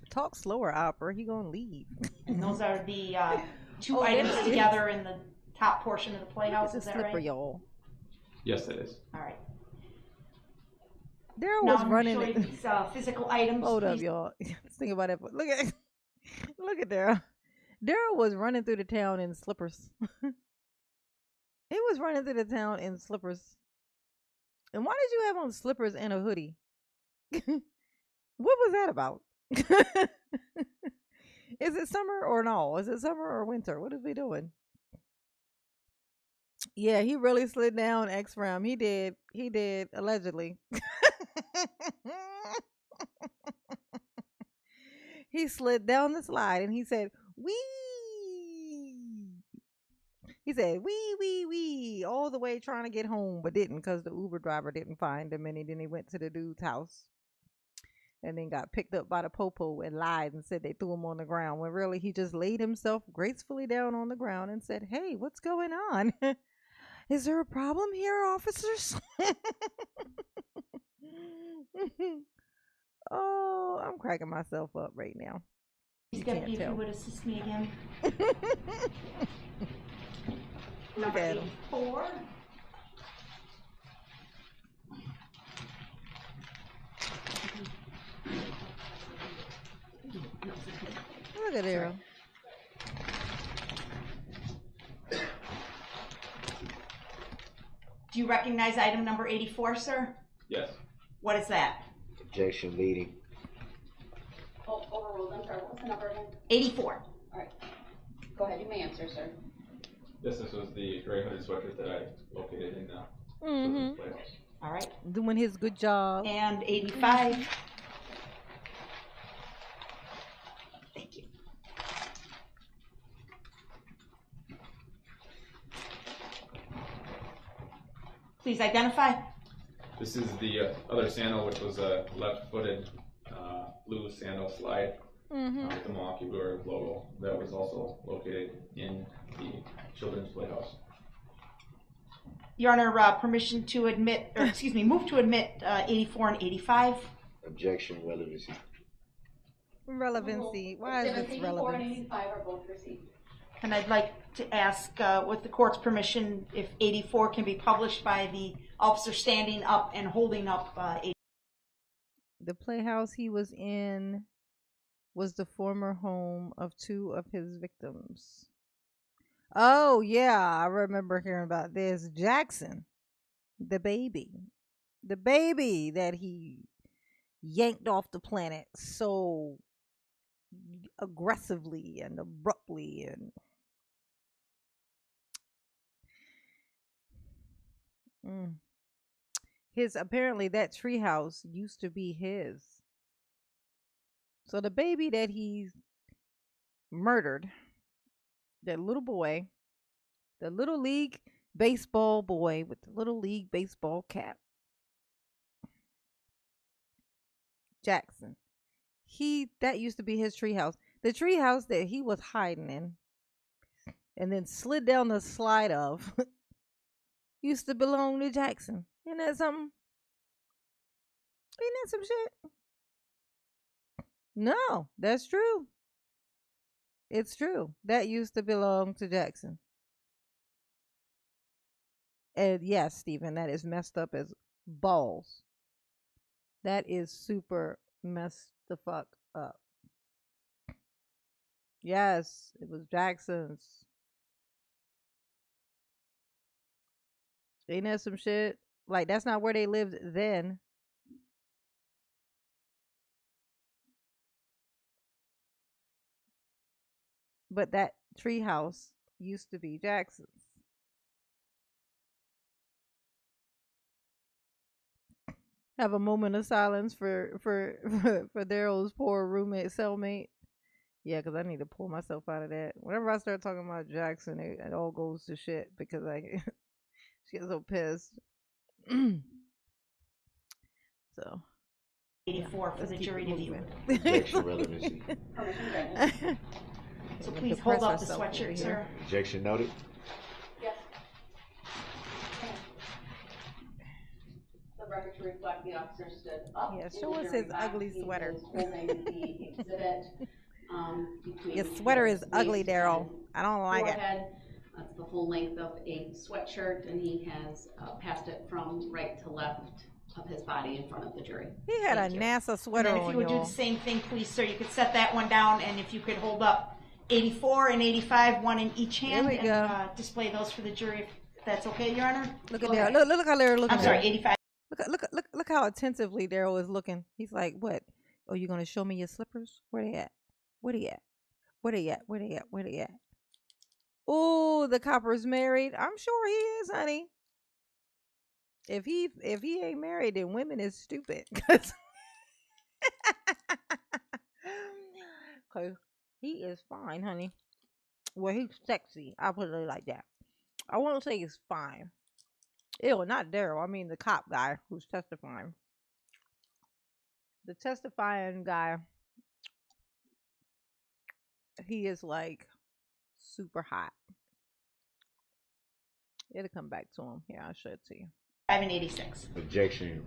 Talk slower, Opera. He gonna leave.
And those are the two
Oh,
items
there it is.
together in the top portion of the
Look at
playhouse.
the
Is that
slipper,
right?
y'all.
Yes, it is.
All right.
Daryl
Now
was
I'm
running.
going to show you these physical items.
Hold up,
Please.
y'all. Let's think about it. Look at Daryl. Daryl was running through the town in slippers. He was running through the town in slippers. And why did you have on slippers and a hoodie? What was that about? Is it summer or no? Is it summer or winter? What is he doing? Yeah, he really slid down X-Ram. He did. He did, allegedly. He slid down the slide and he said, "Wee." He said, "Wee, wee, wee," all the way trying to get home, but didn't because the Uber driver didn't find him. And then he went to the dude's house and then got picked up by the popo and lied and said they threw him on the ground when really he just laid himself gracefully down on the ground and said, "Hey, what's going on? Is there a problem here, officers?" Oh, I'm cracking myself up right now. You can't
Deputy, if you
tell.
would assist me again.
Look
Number
at him.
84.
Look at Daryl.
Do you recognize item number 84, sir?
Yes.
What is that?
Objection leading.
Oh, overruled. I'm sorry. What was the number again?
84.
All right. Go ahead. You may answer, sir.
Yes, this was the gray hooded sweatshirt that I located in the
Mm-hmm.
playhouse.
All right.
Doing his good job.
And 85. Thank you. Please identify.
This is the other sandal, which was a left-footed blue sandal slide
Mm-hmm.
with the Milwaukee Brewer logo. That was also located in the children's playhouse.
Your Honor, permission to admit, or excuse me, move to admit 84 and 85.
Objection relevancy.
Relevancy. Why is
Exhibits
this
84 and
relevant?
85 are both received.
And I'd like to ask, with the court's permission, if 84 can be published by the officer standing up and holding up 84.
The playhouse he was in was the former home of two of his victims. Oh, yeah, I remember hearing about this. Jackson, the baby. The baby that he yanked off the planet so aggressively and abruptly and his apparently that treehouse used to be his. So the baby that he murdered, that little boy, the little league baseball boy with the little league baseball cap, Jackson. That used to be his treehouse. The treehouse that he was hiding in and then slid down the slide of used to belong to Jackson. Isn't that something? Ain't that some shit? No, that's true. It's true. That used to belong to Jackson. And yes, Stephen, that is messed up as balls. That is super messed the fuck up. Yes, it was Jackson's. Ain't that some shit? Like, that's not where they lived then. But that treehouse used to be Jackson's. Have a moment of silence for Daryl's poor roommate cellmate. Yeah, because I need to pull myself out of that. Whenever I start talking about Jackson, it all goes to shit because I she gets so pissed. So
84 for
let's
the
keep
jury
it
to view.
moving.
Objection relevancy.
Permission granted.
So
I'm gonna
please
depress
hold up the
myself over
sweatshirt,
here.
sir.
Objection noted.
Yes. The record to reflect the officer stood up.
Yeah,
in
show
the
us
jury
his
box.
ugly
He
sweater.
is holding the exhibit between
Your sweater
his
is ugly,
waist
Daryl.
and
I don't like it.
forehead. That's the full length of a sweatshirt, and he has passed it from right to left of his body in front of the jury.
He had
Thank
a
you.
NASA
And
sweater
then if
on,
you would do
y'all.
the same thing, please, sir, you could set that one down, and if you could hold up 84 and 85, one in each hand,
we
and
go.
display those for the jury, if that's okay, Your Honor?
Look at
Go
Daryl.
ahead.
Look how they're looking.
I'm sorry, 85.
Look how attentively Daryl is looking. He's like, what? Oh, you gonna show me your slippers? Where they at? Where they at? Where they at? Where they at? Where they at? Oh, the copper's married. I'm sure he is, honey. If he ain't married, then women is stupid. Cause he is fine, honey. Well, he's sexy. I'll put it like that. I won't say he's fine. Ew, not Daryl. I mean the cop guy who's testifying. The testifying guy, he is like super hot. It'll come back to him. Here, I'll show it to you.
5 and 86.
Objection.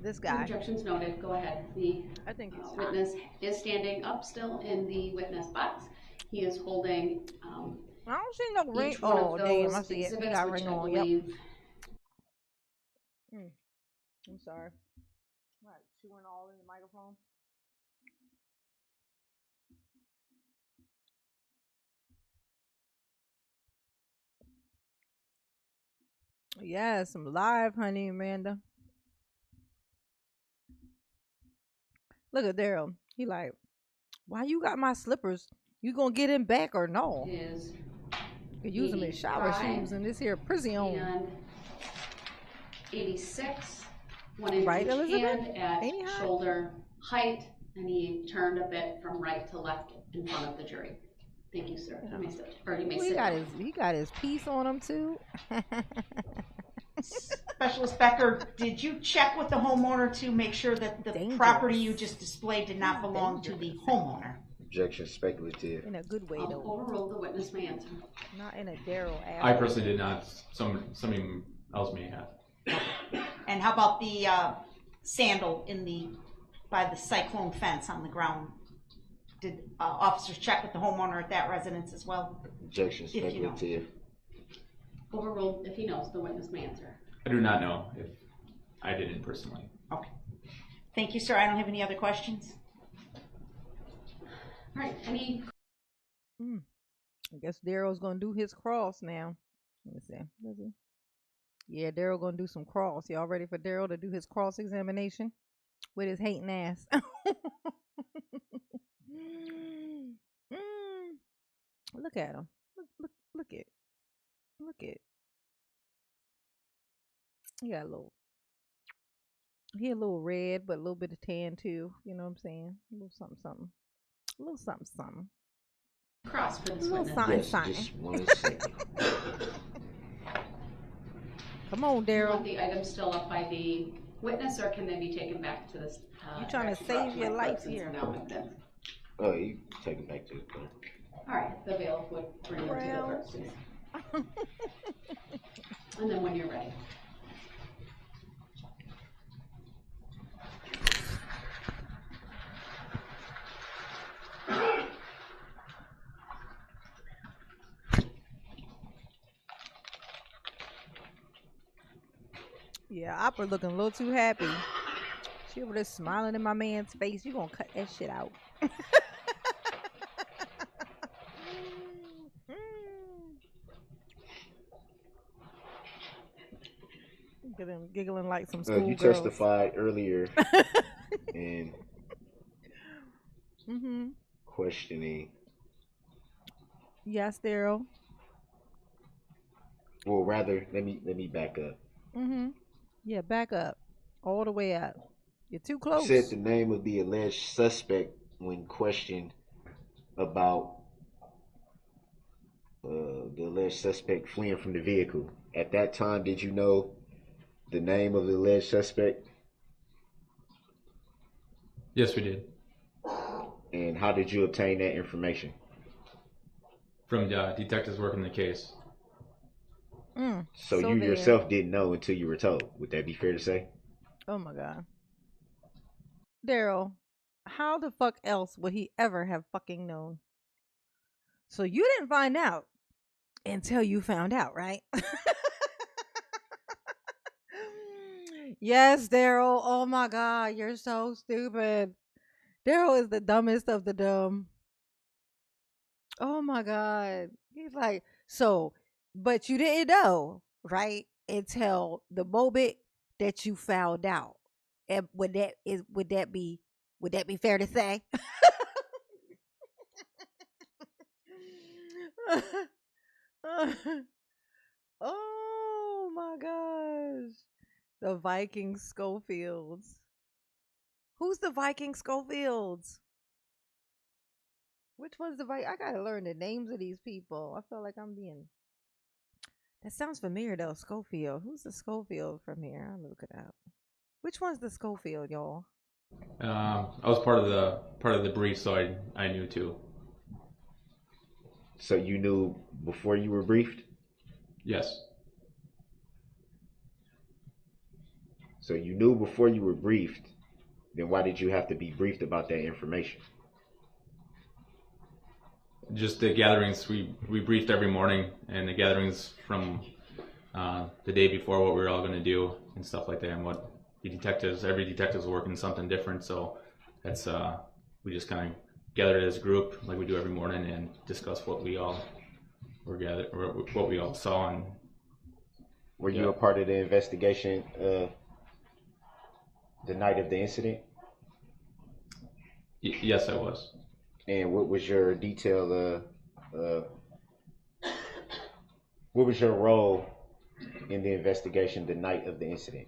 This guy.
Objections noted. Go ahead. The
I think he's hot.
witness is standing up still in the witness box. He is holding
I don't see no ring.
each one
Oh,
of
damn,
those
I see it. He
exhibits,
got a
which
ring
I
on. Yep.
believe
I'm sorry. Right, chewing all in the microphone. Yes, I'm live, honey, Amanda. Look at Daryl. He like, why you got my slippers? You gonna get him back or no?
is
You could use them as shower
85
shoes in this here prison.
and 86, one in
Right,
each
Elizabeth?
hand at
Ain't he hot?
shoulder height, and he turned a bit from right to left in front of the jury. Thank you, sir. You may sit, or you may
Well,
sit.
he got his piece on him too.
Specialist Becker, did you check with the homeowner to make sure that the
Dangerous.
property you just displayed did not belong to the homeowner?
Objection speculative.
In a good way
I'll
though,
overrule the witness may answer.
not in a Daryl ass.
I personally did not. Somebody else may have.
And how about the sandal by the cyclone fence on the ground? Did officers check with the homeowner at that residence as well?
Objection
If you know.
speculative.
Overruled. If he knows, the witness may answer.
I do not know if I didn't personally.
Okay. Thank you, sir. I don't have any other questions.
All right. Any
I guess Daryl's gonna do his cross now. Let me see. Does he? Yeah, Daryl gonna do some cross. Y'all ready for Daryl to do his cross examination with his hating ass? Look at him. Look at. He got he a little red, but a little bit of tan too. You know what I'm saying? A little something, something. A little something, something.
cross for
A
this
little
witness?
something,
Yes,
something.
just 1 second.
Come on,
Do you
Daryl.
want the items still up by the witness, or can they be taken back to this?
You trying to save your life here.
Oh, you take it back to the clerk.
All right, the bailiff would bring it to the
Well.
clerk, please. And then when you're ready.
Yeah, Opera looking a little too happy. She over there smiling in my man's face. You gonna cut that shit out. Look at them giggling like some
You
schoolgirls.
testified earlier in
Mm-hmm.
questioning.
Yes, Daryl.
Well, rather, let me back up.
Mm-hmm. Yeah, back up. All the way up. You're too
You
close.
said the name of the alleged suspect when questioned about the alleged suspect fleeing from the vehicle. At that time, did you know the name of the alleged suspect?
Yes, we did.
And how did you obtain that information?
From detectives working the case.
So you yourself didn't know until you were told. Would that be fair to say?
Oh my God. Daryl, how the fuck else would he ever have fucking known? So you didn't find out until you found out, right? Yes, Daryl. Oh my God, you're so stupid. Daryl is the dumbest of the dumb. Oh my God. He's like, so, but you didn't know, right? Until the moment that you found out. And would that be fair to say? Oh my gosh. The Viking Schofields. Who's the Viking Schofields? Which one's the Viking? I gotta learn the names of these people. I feel like I'm being. That sounds familiar though. Schofield. Who's the Schofield from here? I'll look it up. Which one's the Schofield, y'all?
I was part of the brief, so I knew too.
So you knew before you were briefed?
Yes.
So you knew before you were briefed, then why did you have to be briefed about that information?
Just the gatherings, we briefed every morning, and the gatherings from the day before, what we were all going to do and stuff like that, and what every detective's working something different, so that's we just kind of gathered as a group like we do every morning and discuss what we all what we all saw. And
were you a part of the investigation the night of the incident?
Yes, I was.
And what was your detail? What was your role in the investigation the night of the incident?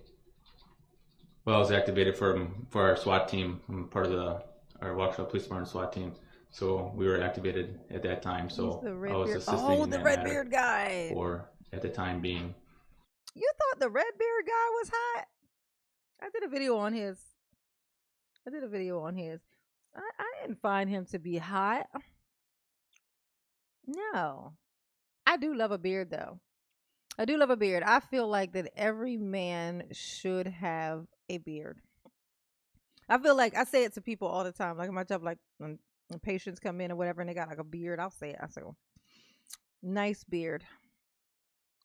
Well, I was activated for our SWAT team. I'm part of our Waukesha Police Department SWAT team, so we were activated at that time. So I was assisting in
the
that
red
matter
beard guy.
for at the time being.
You thought the red beard guy was hot? I did a video on his. I didn't find him to be hot. No. I do love a beard though. I do love a beard. I feel like that every man should have a beard. I feel like I say it to people all the time. Like in my job, like when patients come in or whatever and they got like a beard, I'll say it. I say, nice beard.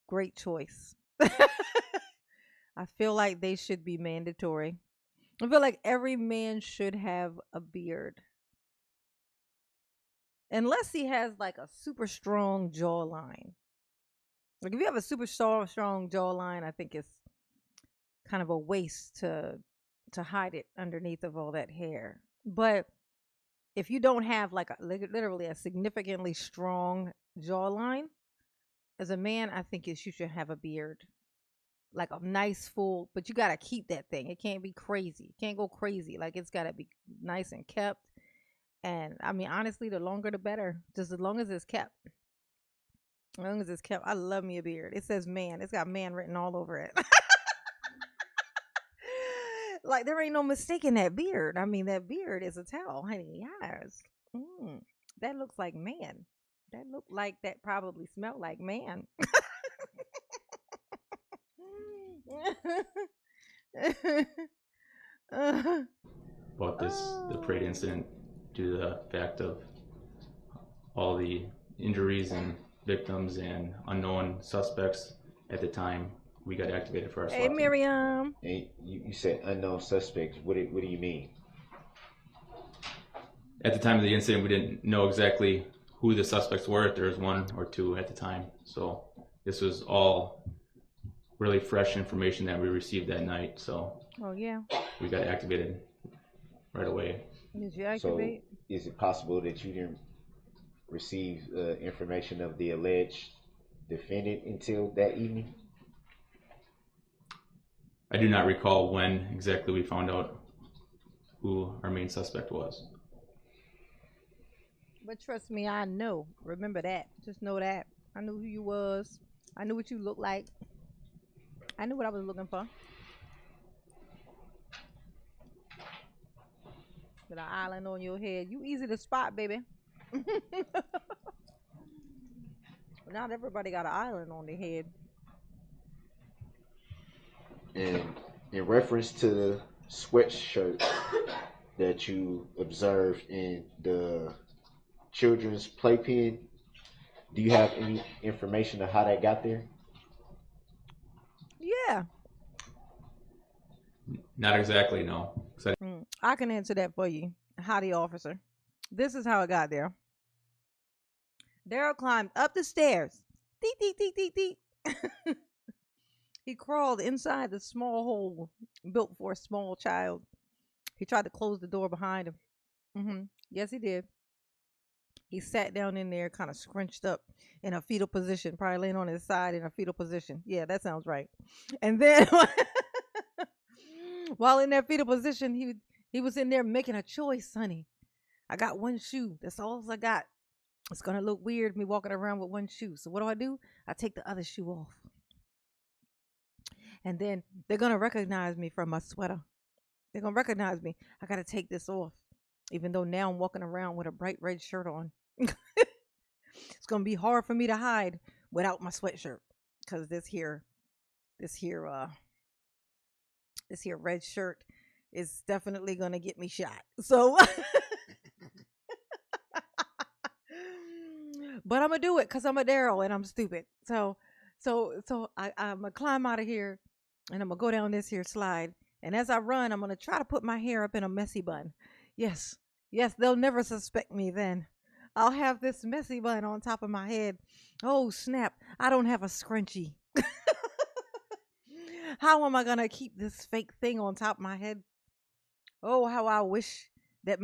Great choice. I feel like they should be mandatory. I feel like every man should have a beard. Unless he has like a super strong jawline. Like if you have a super strong jawline, I think it's kind of a waste to hide it underneath of all that hair. But if you don't have like literally a significantly strong jawline, as a man, I think you should have a beard. Like a nice full, but you gotta keep that thing. It can't be crazy. It can't go crazy. Like it's gotta be nice and kept. And I mean, honestly, the longer the better. Just as long as it's kept. As long as it's kept. I love me a beard. It says man. It's got man written all over it. Like there ain't no mistaking that beard. I mean, that beard is a towel, honey. Yes. That looks like man. That look like that probably smelled like man.
About the parade incident due to the fact of all the injuries and victims and unknown suspects at the time we got activated for our
Hey,
SWAT team.
Miriam.
And you said unknown suspects. What do you mean?
At the time of the incident, we didn't know exactly who the suspects were, if there was one or two at the time. So this was all really fresh information that we received that night. So
Oh, yeah.
we got activated right away.
Did you
So
activate?
is it possible that you didn't receive information of the alleged defendant until that evening?
I do not recall when exactly we found out who our main suspect was.
But trust me, I know. Remember that. Just know that. I knew who you was. I knew what you looked like. I knew what I was looking for. With an island on your head. You easy to spot, baby. Not everybody got an island on their head.
And in reference to the sweatshirt that you observed in the children's playpen, do you have any information on how that got there?
Yeah.
Not exactly, no.
I can answer that for you. Howdy, officer. This is how it got there. Daryl climbed up the stairs. Deet, deet, deet, deet, deet. He crawled inside the small hole built for a small child. He tried to close the door behind him. Yes, he did. He sat down in there, kind of scrunched up in a fetal position, probably laying on his side in a fetal position. Yeah, that sounds right. And then while in that fetal position, he was in there making a choice, honey. I got one shoe. That's all I got. It's going to look weird me walking around with one shoe. So what do? I take the other shoe off. And then they're going to recognize me from my sweater. They're going to recognize me. I got to take this off. Even though now I'm walking around with a bright red shirt on. It's going to be hard for me to hide without my sweatshirt. Because this here red shirt is definitely going to get me shot. So, but I'm going to do it because I'm a Daryl and I'm stupid. So I'm going to climb out of here and I'm going to go down this here slide. And as I run, I'm going to try to put my hair up in a messy bun. Yes, they'll never suspect me then. I'll have this messy bun on top of my head. Oh, snap. I don't have a scrunchie. How am I going to keep this fake thing on top of my head? Oh, how I wish that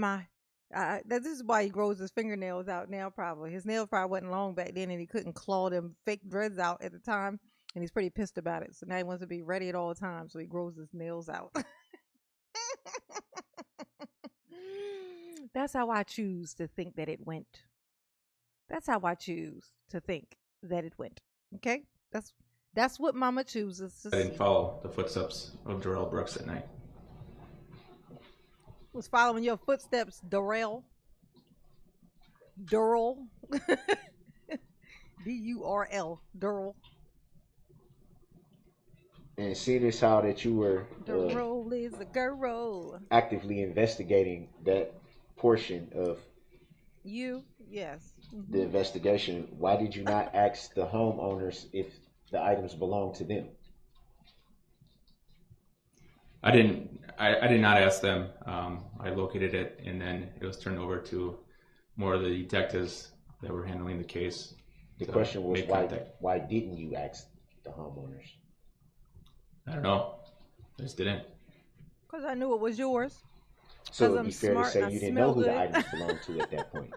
this is why he grows his fingernails out now, probably. His nails probably wasn't long back then, and he couldn't claw them fake dreads out at the time, and he's pretty pissed about it. So now he wants to be ready at all times, so he grows his nails out. That's how I choose to think that it went. That's how I choose to think that it went. Okay? That's what Mama chooses to
I didn't
see.
follow the footsteps of Darrell Brooks that night.
Was following your footsteps, Darrell. Durrell. D-U-R-L. Durrell.
And seeing as how that you were
Darrell is a girl.
actively investigating that portion of
You? Yes.
the investigation, why did you not ask the homeowners if the items belong to them?
I did not ask them. I located it, and then it was turned over to more of the detectives that were handling the case.
The
to
question was
make contact.
why didn't you ask the homeowners?
I don't know. I just didn't.
Because I knew it was yours.
So
'Cause
it'd
I'm
be fair to
smart
say
and I
you didn't
smell
know who the
good.
items belonged to at that point.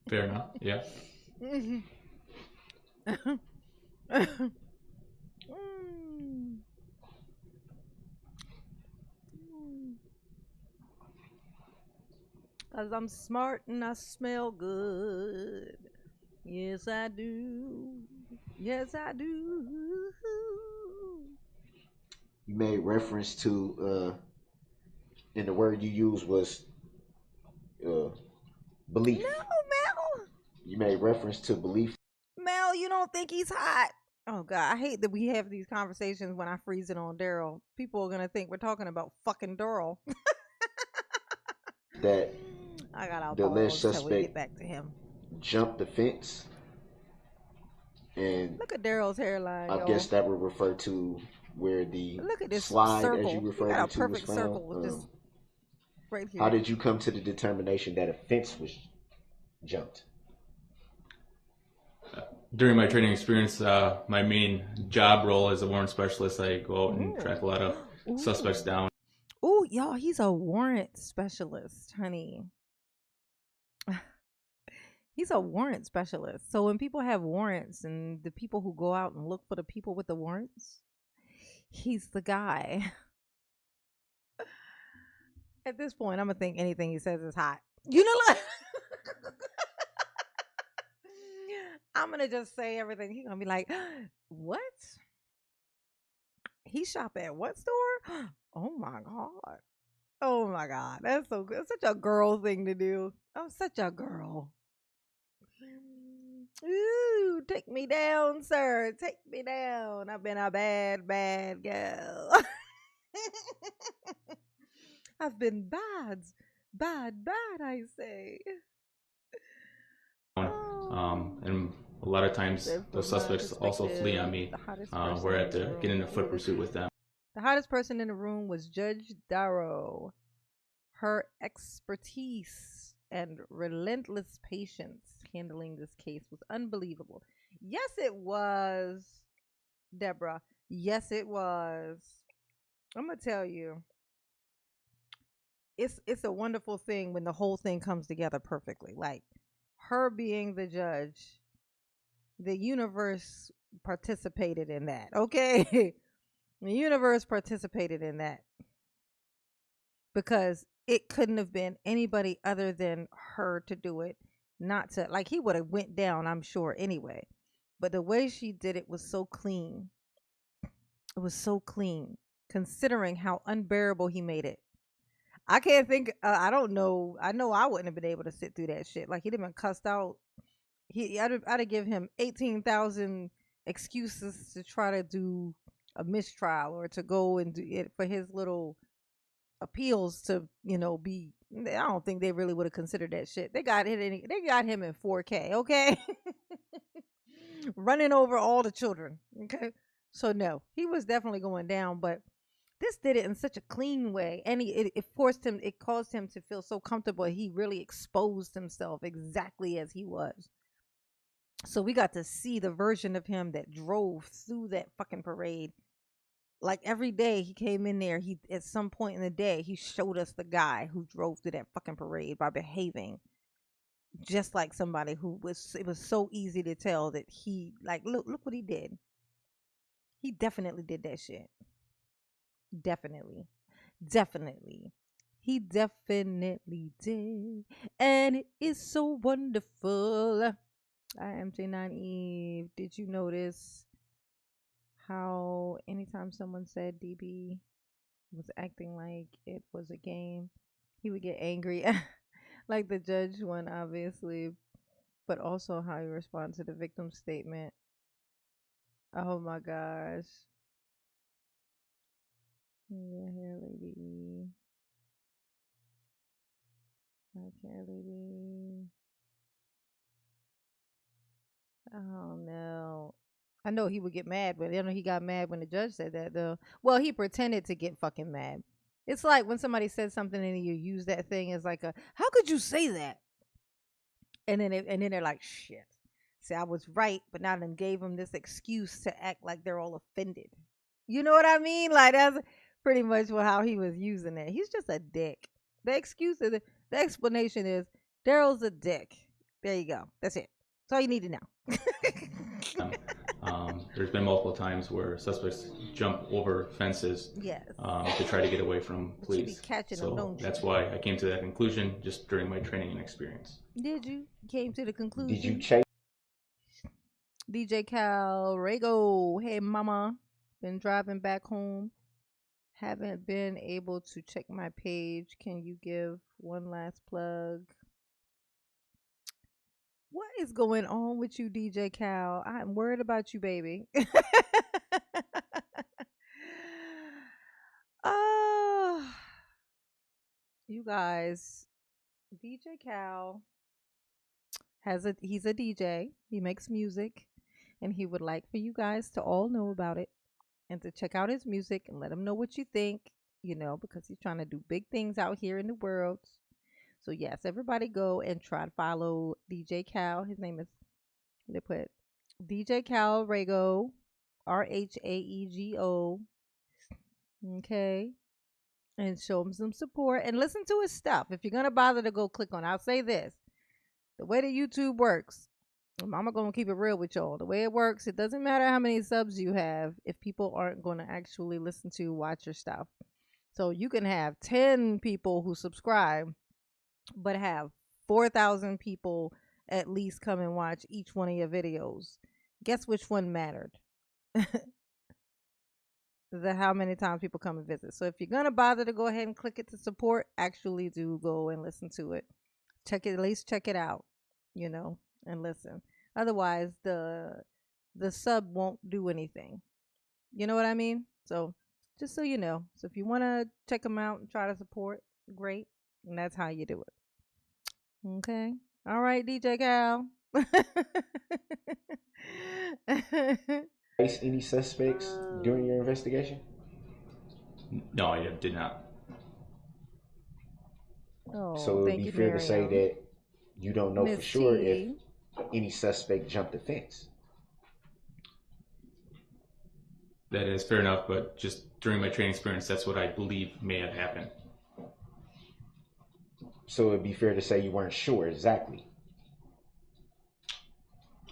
Fair enough. Yeah.
Cause I'm smart and I smell good. Yes, I do. Yes, I do.
You made reference to, and the word you used was belief.
No, Mel.
You made reference to belief.
Mel, you don't think he's hot. Oh, God. I hate that we have these conversations when I freeze it on Daryl. People are going to think we're talking about fucking Daryl.
That
I got to
the alleged
pause till we
suspect
get back to him.
jumped the fence And
Look at Darrell's hairline,
I
y'all.
guess that would refer to where the
Look at this
slide, as
circle.
you
You
referred
got a
it to, was
perfect
found.
circle just right
How
here.
did you come to the determination that a fence was jumped?
During my training experience, my main job role as a warrant specialist, I go out and track a lot of suspects down.
Oh, y'all, he's a warrant specialist, honey. He's a warrant specialist. So when people have warrants and the people who go out and look for the people with the warrants, he's the guy. At this point, I'm going to think anything he says is hot. You know, like, I'm going to just say everything. He's going to be like, what? He shop at what store? Oh my God. Oh my God. That's so good. Such a girl thing to do. I'm such a girl. Ooh, take me down, sir. Take me down. I've been a bad, bad girl. I've been bad, bad, bad, I say.
And a lot of times those suspects also flee on me, where I have to get in a foot pursuit with them.
The hottest person in the room was Judge Darrow. Her expertise and relentless patience handling this case was unbelievable. Yes, it was, Deborah. Yes, it was. I'm gonna tell you, it's a wonderful thing when the whole thing comes together perfectly. Like her being the judge, the universe participated in that. Okay, the universe participated in that because it couldn't have been anybody other than her to do it. Not to, like, he would have went down, I'm sure, anyway. But the way she did it was so clean. It was so clean, considering how unbearable he made it. I can't think. I don't know. I know I wouldn't have been able to sit through that shit. Like he'd have been cussed out. I'd have give him 18,000 excuses to try to do a mistrial or to go and do it for his little appeals to, be. I don't think they really would have considered that shit. They got it. They got him in 4K. Okay, running over all the children. Okay, so no, he was definitely going down, but this did it in such a clean way, and it forced him. It caused him to feel so comfortable. He really exposed himself exactly as he was. So we got to see the version of him that drove through that fucking parade. Like every day he came in there, he at some point in the day he showed us the guy who drove through that fucking parade by behaving just like somebody who was. It was so easy to tell that he like look what he did. He definitely did that shit. Definitely. Definitely. He definitely did. And it is so wonderful. I am J9 Eve. Did you notice how anytime someone said DB was acting like it was a game, he would get angry? Like the judge one, obviously, but also how he responds to the victim statement. Oh my gosh. Yeah, hair lady. My hair lady. Oh no. I know he would get mad, but I know he got mad when the judge said that though. Well, he pretended to get fucking mad. It's like when somebody says something and you use that thing as like a, how could you say that? And then they're like, shit. See, I was right, but now then gave them this excuse to act like they're all offended. You know what I mean? Like that's pretty much how he was using it. He's just a dick. The excuse is the explanation is Darrell's a dick. There you go. That's it. That's all you need to know.
There's been multiple times where suspects jump over fences
Yes.
To try to get away from
But you be
police.
catching them,
So
don't you?
that's why I came to that conclusion just during my training and experience.
Did you? Came to the conclusion.
Did you chase?
DJ Cal Rego. Hey mama. Been driving back home. Haven't been able to check my page. Can you give one last plug? What is going on with you, DJ Cal? I'm worried about you, baby. Oh, you guys, DJ Cal he's a DJ. He makes music. and he would like for you guys to all know about it and to check out his music and let him know what you think, because he's trying to do big things out here in the world. So yes, everybody go and try to follow DJ Cal. His name is, they put DJ Cal Rago, Rhaego. Okay. And show him some support and listen to his stuff. If you're gonna bother to go click on, I'll say this: the way that YouTube works, I'm gonna keep it real with y'all. The way it works, it doesn't matter how many subs you have if people aren't gonna actually listen to watch your stuff. So you can have 10 people who subscribe, but have 4,000 people at least come and watch each one of your videos. Guess which one mattered? How many times people come and visit. So if you're gonna bother to go ahead and click it to support, actually do go and listen to it. At least check it out, and listen. Otherwise, the sub won't do anything. You know what I mean? So just so you know. So if you want to check them out and try to support, great. And that's how you do it. Okay. All right, DJ Cal.
Face any suspects during your investigation?
No, I did not.
So it would
thank
be
you,
fair to say
Miriam.
that you don't know for
Miss
sure
T.
if any suspect jumped the fence.
That is fair enough, but just during my training experience, that's what I believe may have happened.
So it'd be fair to say you weren't sure exactly.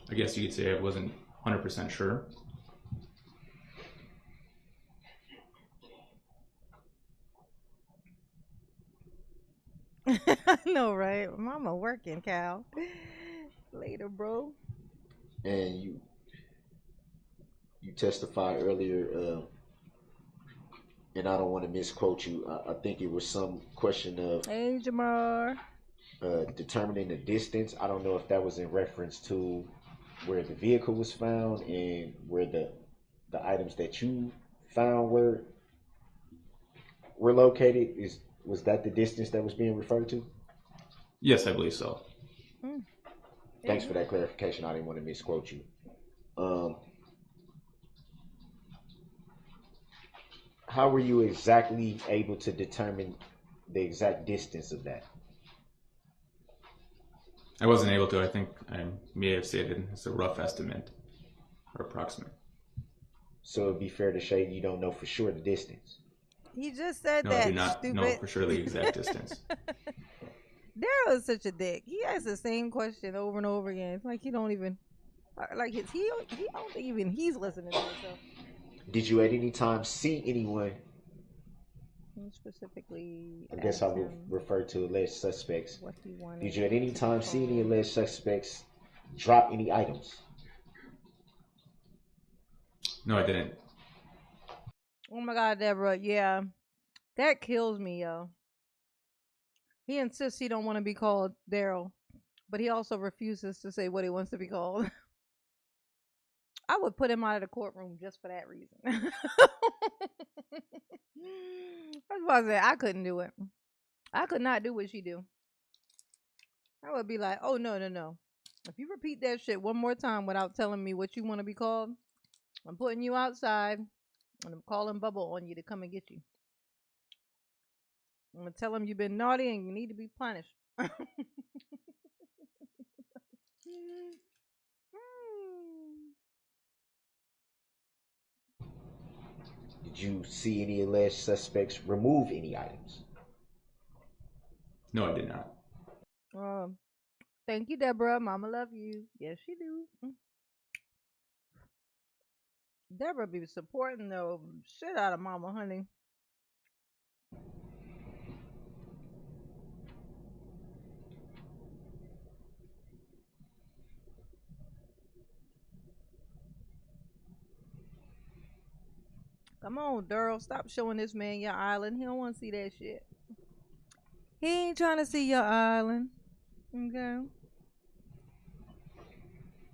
I guess you could say I wasn't 100% sure.
I know, right? Mama working, Cal. Later, bro.
And you testified earlier, and I don't want to misquote you. I think it was some question of
Hey, Jamar.
determining the distance. I don't know if that was in reference to where the vehicle was found and where the items that you found were located. Was that the distance that was being referred to?
Yes, I believe so.
Thanks for that clarification. I didn't want to misquote you. How were you exactly able to determine the exact distance of that?
I wasn't able to. I think I may have stated it's a rough estimate or approximate.
So it'd be fair to say you don't know for sure the distance.
He just said
No,
that.
I do not
stupid.
know for sure the exact distance.
Daryl is such a dick. He asks the same question over and over again. It's like he don't even he don't think even he's listening to himself.
Did you at any time see anyone?
Specifically,
I guess I will refer to alleged suspects.
What he wanted.
Did you at any time see any alleged suspects drop any items?
No, I didn't.
Oh my God, Deborah. Yeah, that kills me, yo. He insists he don't want to be called Daryl, but he also refuses to say what he wants to be called. I would put him out of the courtroom just for that reason. That's why I said I couldn't do it. I could not do what she do. I would be like, oh, no, no, no. If you repeat that shit one more time without telling me what you want to be called, I'm putting you outside and I'm calling Bubble on you to come and get you. I'm going to tell him you've been naughty and you need to be punished.
Did you see any alleged suspects remove any items?
No, I did not.
Thank you, Deborah. Mama love you. Yes, she do. Deborah be supporting the shit out of Mama, honey. Come on, Daryl. Stop showing this man your island. He don't want to see that shit. He ain't trying to see your island. Okay.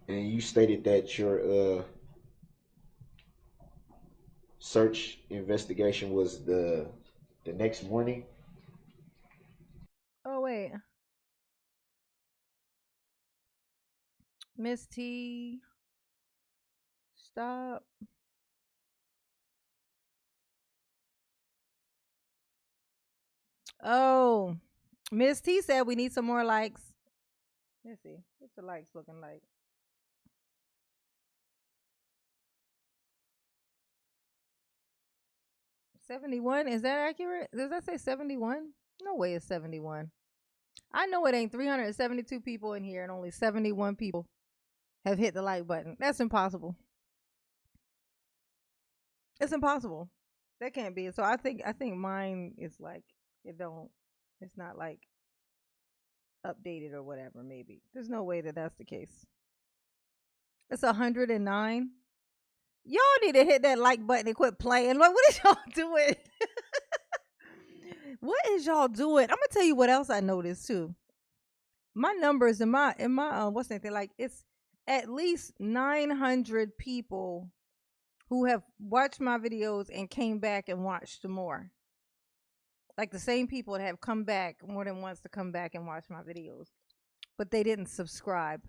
And you stated that your search investigation was the next morning.
Oh wait. Miss T. Stop. Oh, Miss T said we need some more likes. Let's see. What's the likes looking like? 71. Is that accurate? Does that say 71? No way it's 71. I know it ain't 372 people in here and only 71 people have hit the like button. That's impossible. It's impossible. That can't be it. So I think mine is like it's not like updated or whatever, maybe. There's no way that that's the case. It's 109. Y'all need to hit that like button and quit playing. Like, what is y'all doing? What is y'all doing? I'm gonna tell you what else I noticed too. My numbers in my what's that thing, like, it's at least 900 people who have watched my videos and came back and watched some more. Like the same people that have come back more than once to come back and watch my videos, but they didn't subscribe.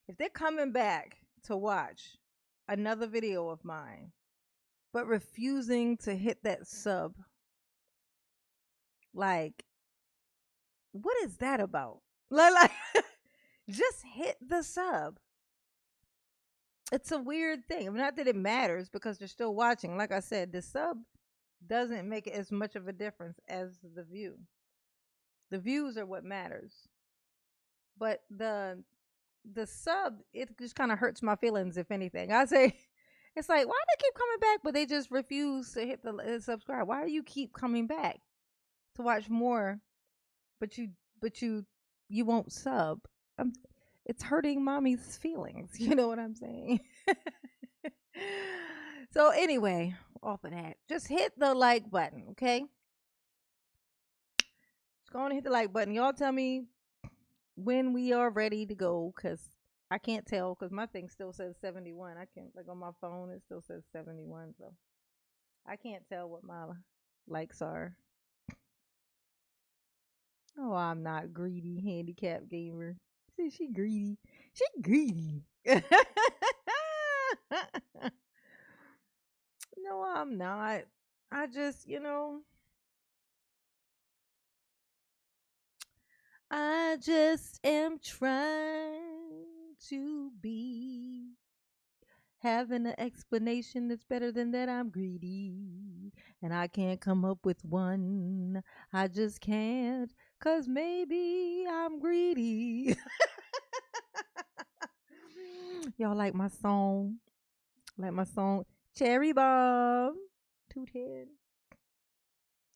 If they're coming back to watch another video of mine, but refusing to hit that sub, like, what is that about? Like just hit the sub. It's a weird thing. I mean, not that it matters because they're still watching. Like I said, the sub doesn't make it as much of a difference as the view. The views are what matters. But the sub, it just kind of hurts my feelings, if anything. I say, it's like, why do they keep coming back, but they just refuse to hit the subscribe? Why do you keep coming back to watch more, but you won't sub? It's hurting mommy's feelings. You know what I'm saying? So anyway, off of that, just hit the like button, okay? Just go on and hit the like button. Y'all tell me when we are ready to go, because I can't tell, because my thing still says 71. I can't, like, on my phone it still says 71, so I can't tell what my likes are. Oh, I'm not greedy, handicap gamer. See, she greedy. She greedy. No, I'm not. I just, I just am trying to be having an explanation that's better than that. I'm greedy and I can't come up with one. I just can't, 'cause maybe I'm greedy. Y'all like my song? Like my song? Cherry Bomb 210.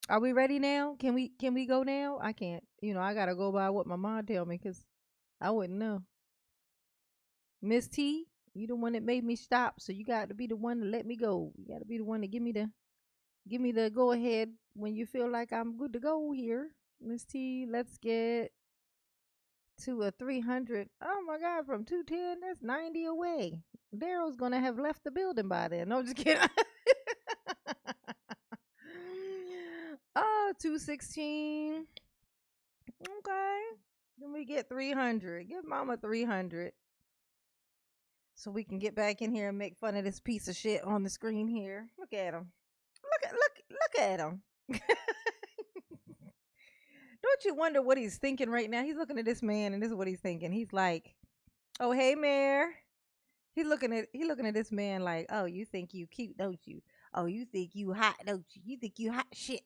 Are we ready now? Can we go now? I can't. I gotta go by what my mom tell me, 'cause I wouldn't know. Miss T, you the one that made me stop, so you got to be the one to let me go. You got to be the one to give me the go ahead when you feel like I'm good to go here. Miss T, let's get to a 300. Oh my God, from 210, that's 90 away. Darrell's gonna have left the building by then. No, just kidding. 216. Okay. Then we get 300. Give mama 300. So we can get back in here and make fun of this piece of shit on the screen here. Look at him. Look at him. Don't you wonder what he's thinking right now? He's looking at this man, and this is what he's thinking. He's like, "Oh, hey, Mayor." He's looking at this man like, "Oh, you think you cute, don't you? Oh, you think you hot, don't you? You think you hot shit.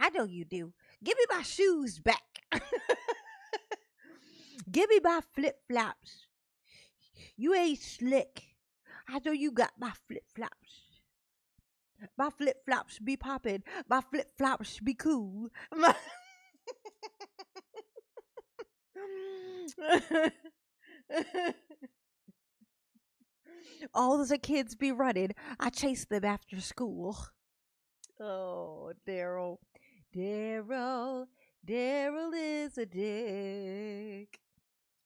I know you do. Give me my shoes back. Give me my flip-flops. You ain't slick. I know you got my flip-flops. My flip-flops be popping. My flip-flops be cool." All the kids be running. I chase them after school. Oh, Darrell. Darrell is a dick.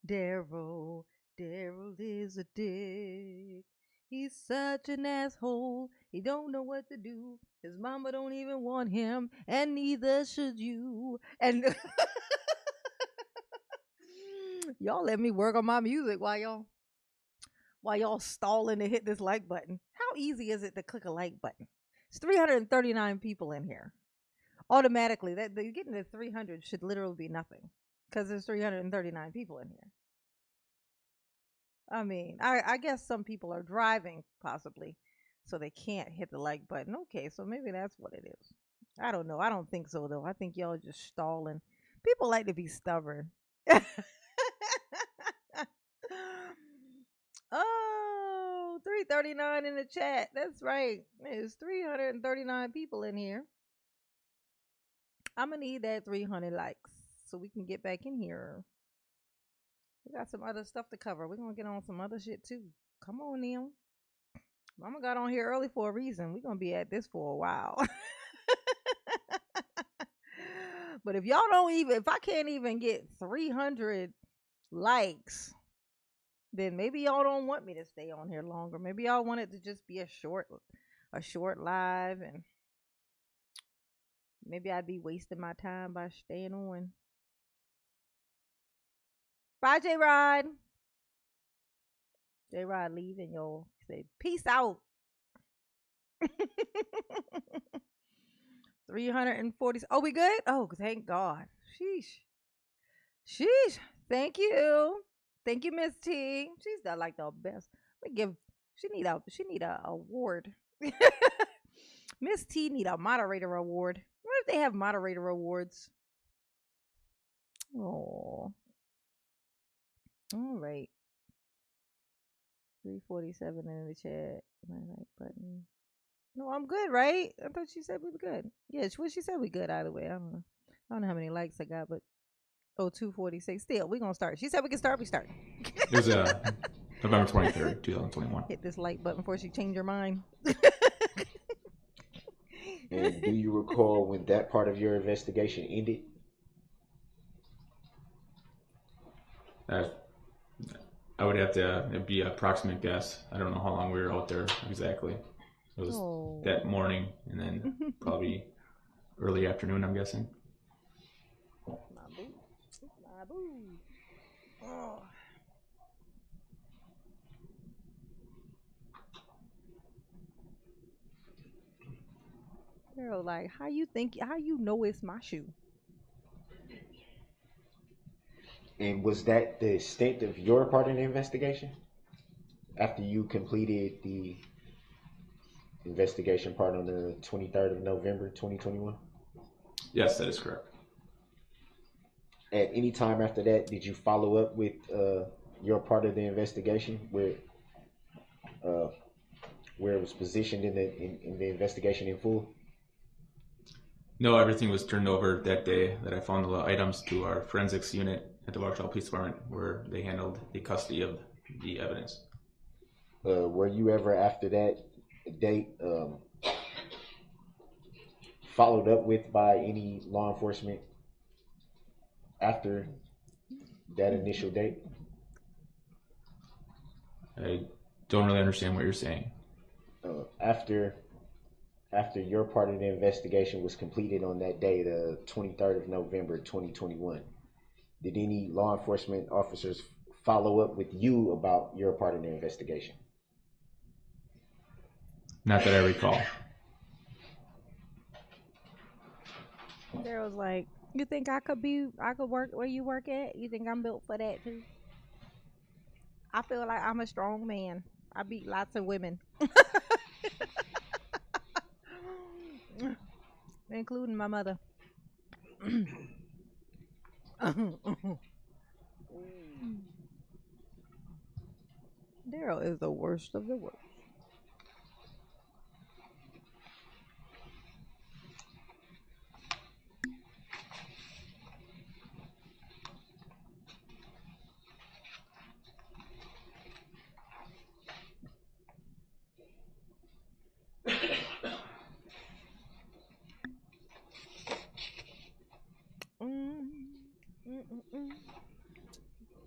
Darrell is a dick. He's such an asshole. He don't know what to do. His mama don't even want him, and neither should you. And y'all let me work on my music while while y'all stalling to hit this like button. How easy is it to click a like button? It's 339 people in here. Automatically, that getting to 300 should literally be nothing because there's 339 people in here. I mean, I guess some people are driving possibly, so they can't hit the like button. Okay, so maybe that's what it is. I don't know. I don't think so though. I think y'all just stalling. People like to be stubborn. Oh, 339 in the chat. That's right. There's 339 people in here. I'm going to need that 300 likes so we can get back in here. We got some other stuff to cover. We're going to get on some other shit too. Come on, Neil. Mama got on here early for a reason. We're going to be at this for a while. But if y'all don't even, if I can't even get 300 likes, then maybe y'all don't want me to stay on here longer. Maybe y'all want it to just be a short live, and maybe I'd be wasting my time by staying on. Bye, J Rod. J Rod leaving, y'all. Say peace out. 340. Oh, we good? Oh, thank God. Sheesh. Thank you. Thank you, Miss T. She's got like the best. She need a award. Miss T need a moderator award. What if they have moderator awards? Oh. All right. 347 in the chat. My like button. No, I'm good, right? I thought she said we were good. Yeah, she said we good either way. I don't know how many likes I got, but 246. Still, we're gonna start. She said we can start, we start.
It was November 23rd, 2021.
Hit this like button before she changed her mind.
And do you recall when that part of your investigation ended?
I would have to be an approximate guess. I don't know how long we were out there exactly. It was that morning and then probably early afternoon, I'm guessing.
My boo. Oh. Girl, like, how you know it's my shoe?
And was that the extent of your part in the investigation? After you completed the investigation part on the 23rd of November, 2021?
Yes, that is correct.
At any time after that, did you follow up with your part of the investigation where it was positioned in the investigation in full?
No, everything was turned over that day that I found the items to our forensics unit at the Waukesha Police Department, where they handled the custody of the evidence.
Were you ever after that date followed up with by any law enforcement after that initial date?
I don't really understand what you're saying.
After your part of the investigation was completed on that day, the 23rd of November, 2021, did any law enforcement officers follow up with you about your part of the investigation?
Not that I recall.
There was like, you think I could work where you work at? You think I'm built for that too? I feel like I'm a strong man. I beat lots of women. Including my mother. Darrell is the worst of the worst.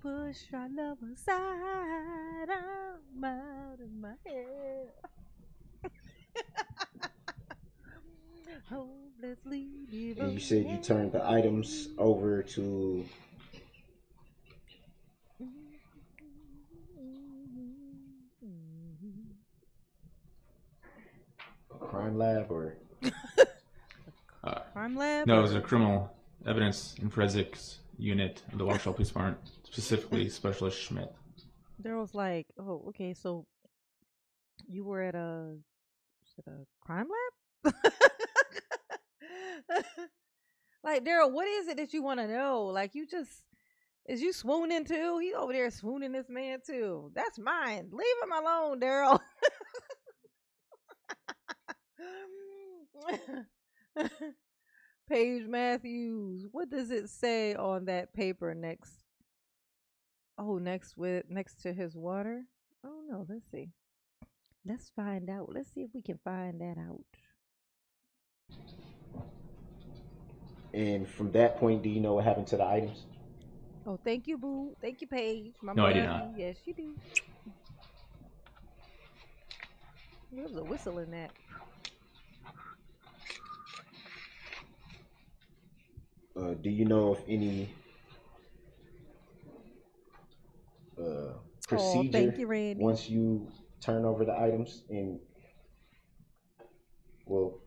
Push our love aside, I'm out of my head. Hopelessly devoted.
And you said you turned the items over to crime lab or?
Crime lab?
No, it was
or-
a criminal evidence and forensics unit of the Waukesha Police Department, specifically Specialist Schmidt.
Daryl's like, oh, okay, so you were at a crime lab? Like, Daryl, what is it that you want to know? Like, is you swooning too? He's over there swooning this man too. That's mine. Leave him alone, Daryl. Paige Matthews. What does it say on that paper next? Oh, next to his water? Oh no, let's see. Let's find out. Let's see if we can find that out.
And from that point, do you know what happened to the items?
Oh, thank you, Boo. Thank you, Paige. Mama
No, I do
love
not.
you. Yes, you do. There was a whistle in that.
Do you know if any procedure
thank you, Randy.
once you turn over the items? And well,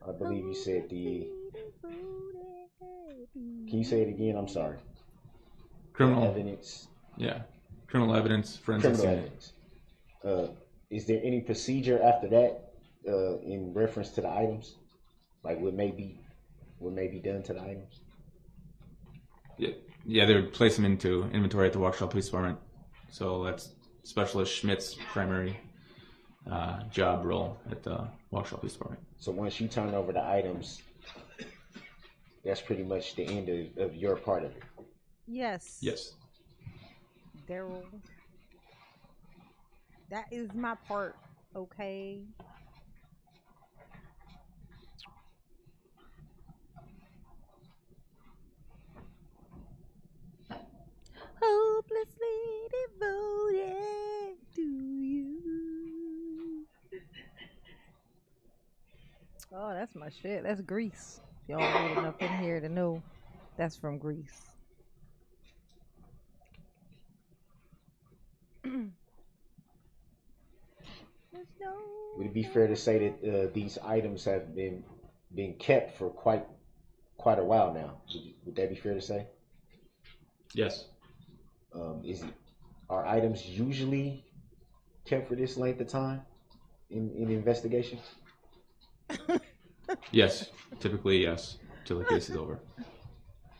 I believe you said the. Can you say it again? I'm sorry.
Criminal
Evidence.
Yeah, criminal evidence forensics
Criminal
unit.
evidence. Is there any procedure after that in reference to the items? Like what may be done to the items?
Yeah, they would place them into inventory at the Waukesha Police Department. So that's Specialist Schmidt's primary job role at the Waukesha Police Department.
So once you turn over the items, that's pretty much the end of your part of it.
Yes.
Yes.
Daryl. That is my part, okay? Hopelessly devoted to you. Oh, that's my shit. That's Grease. Y'all old enough in here to know that's from Grease.
Would it be fair to say that these items have been kept for quite a while now? Would that be fair to say?
Yes.
Are items usually kept for this length of time in investigations?
Yes. Typically, yes. Till the case is over.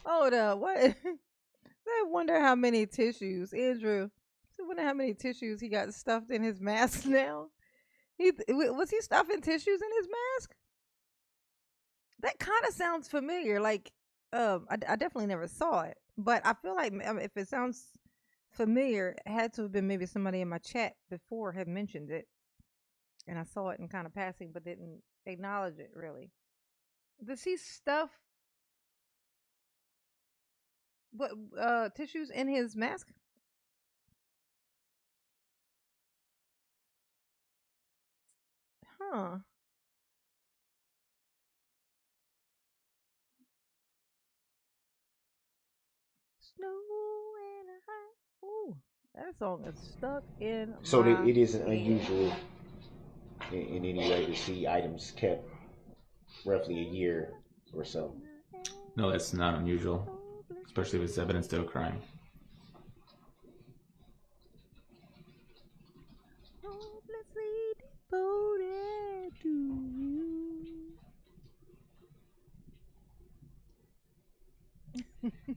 Hold up, what? I wonder how many tissues, Andrew. I wonder how many tissues he got stuffed in his mask now. Was he stuffing tissues in his mask? That kind of sounds familiar. Like, I definitely never saw it, but I feel like if it sounds familiar, it had to have been maybe somebody in my chat before had mentioned it, and I saw it in kind of passing, but didn't acknowledge it really. Does he stuff tissues in his mask? Huh. Snow and ice. Ooh, that song is stuck in
So
my
it isn't
head.
unusual in any way to see items kept roughly a year or so.
No, that's not unusual, especially if it's evidence to a crime.
Hopelessly devoted to you.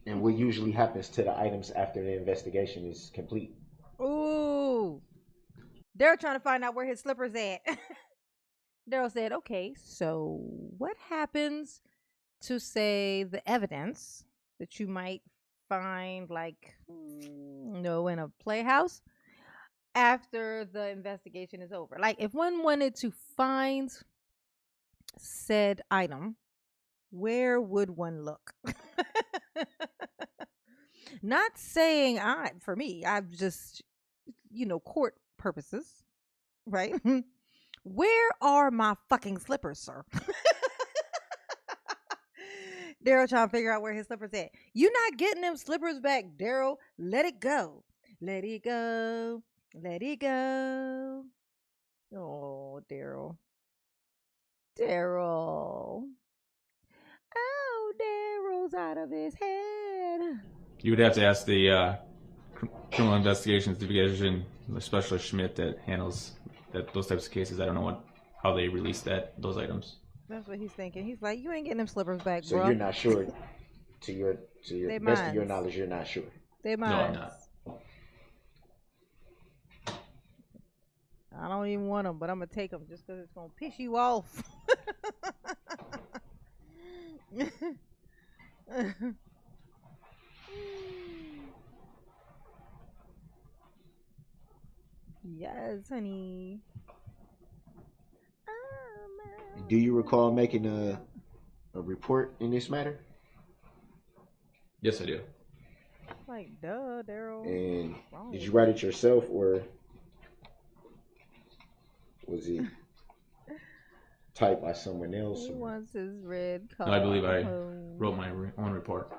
And what usually happens to the items after the investigation is complete?
Ooh. They're trying to find out where his slippers at. Daryl said, okay, so what happens to say the evidence that you might find like in a playhouse after the investigation is over? Like if one wanted to find said item, where would one look? Not saying for me, I've just, court purposes, right? Where are my fucking slippers, sir? Daryl trying to figure out where his slippers at. You not getting them slippers back, Daryl. Let it go. Let it go. Let it go. Oh, Daryl. Daryl. Oh, Daryl's out of his head.
You would have to ask the criminal investigations division, especially Schmidt, that handles those types of cases. I don't know how they release those items.
That's what he's thinking. He's like, you ain't getting them slippers back,
So
bro.
you're not sure. To your
They
best of your
mines.
knowledge, you're not sure.
They
No, I'm
mine.
not.
I don't even want them, but I'm gonna take them just because it's gonna piss you off. Yes, honey.
Do you recall making a report in this matter?
Yes, I do.
Like, duh, Daryl.
And
Wrong
did
with
you write it yourself, or was it typed by someone else?
He
or-
wants his red car.
No, I believe I
home.
wrote my own report.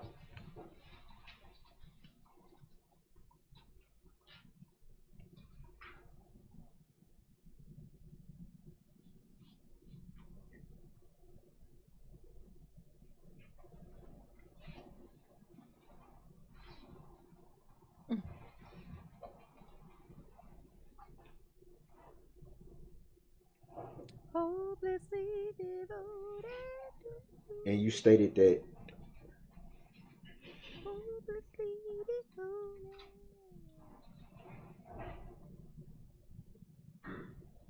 Hopelessly devoted to
And you stated that
hopelessly devoted.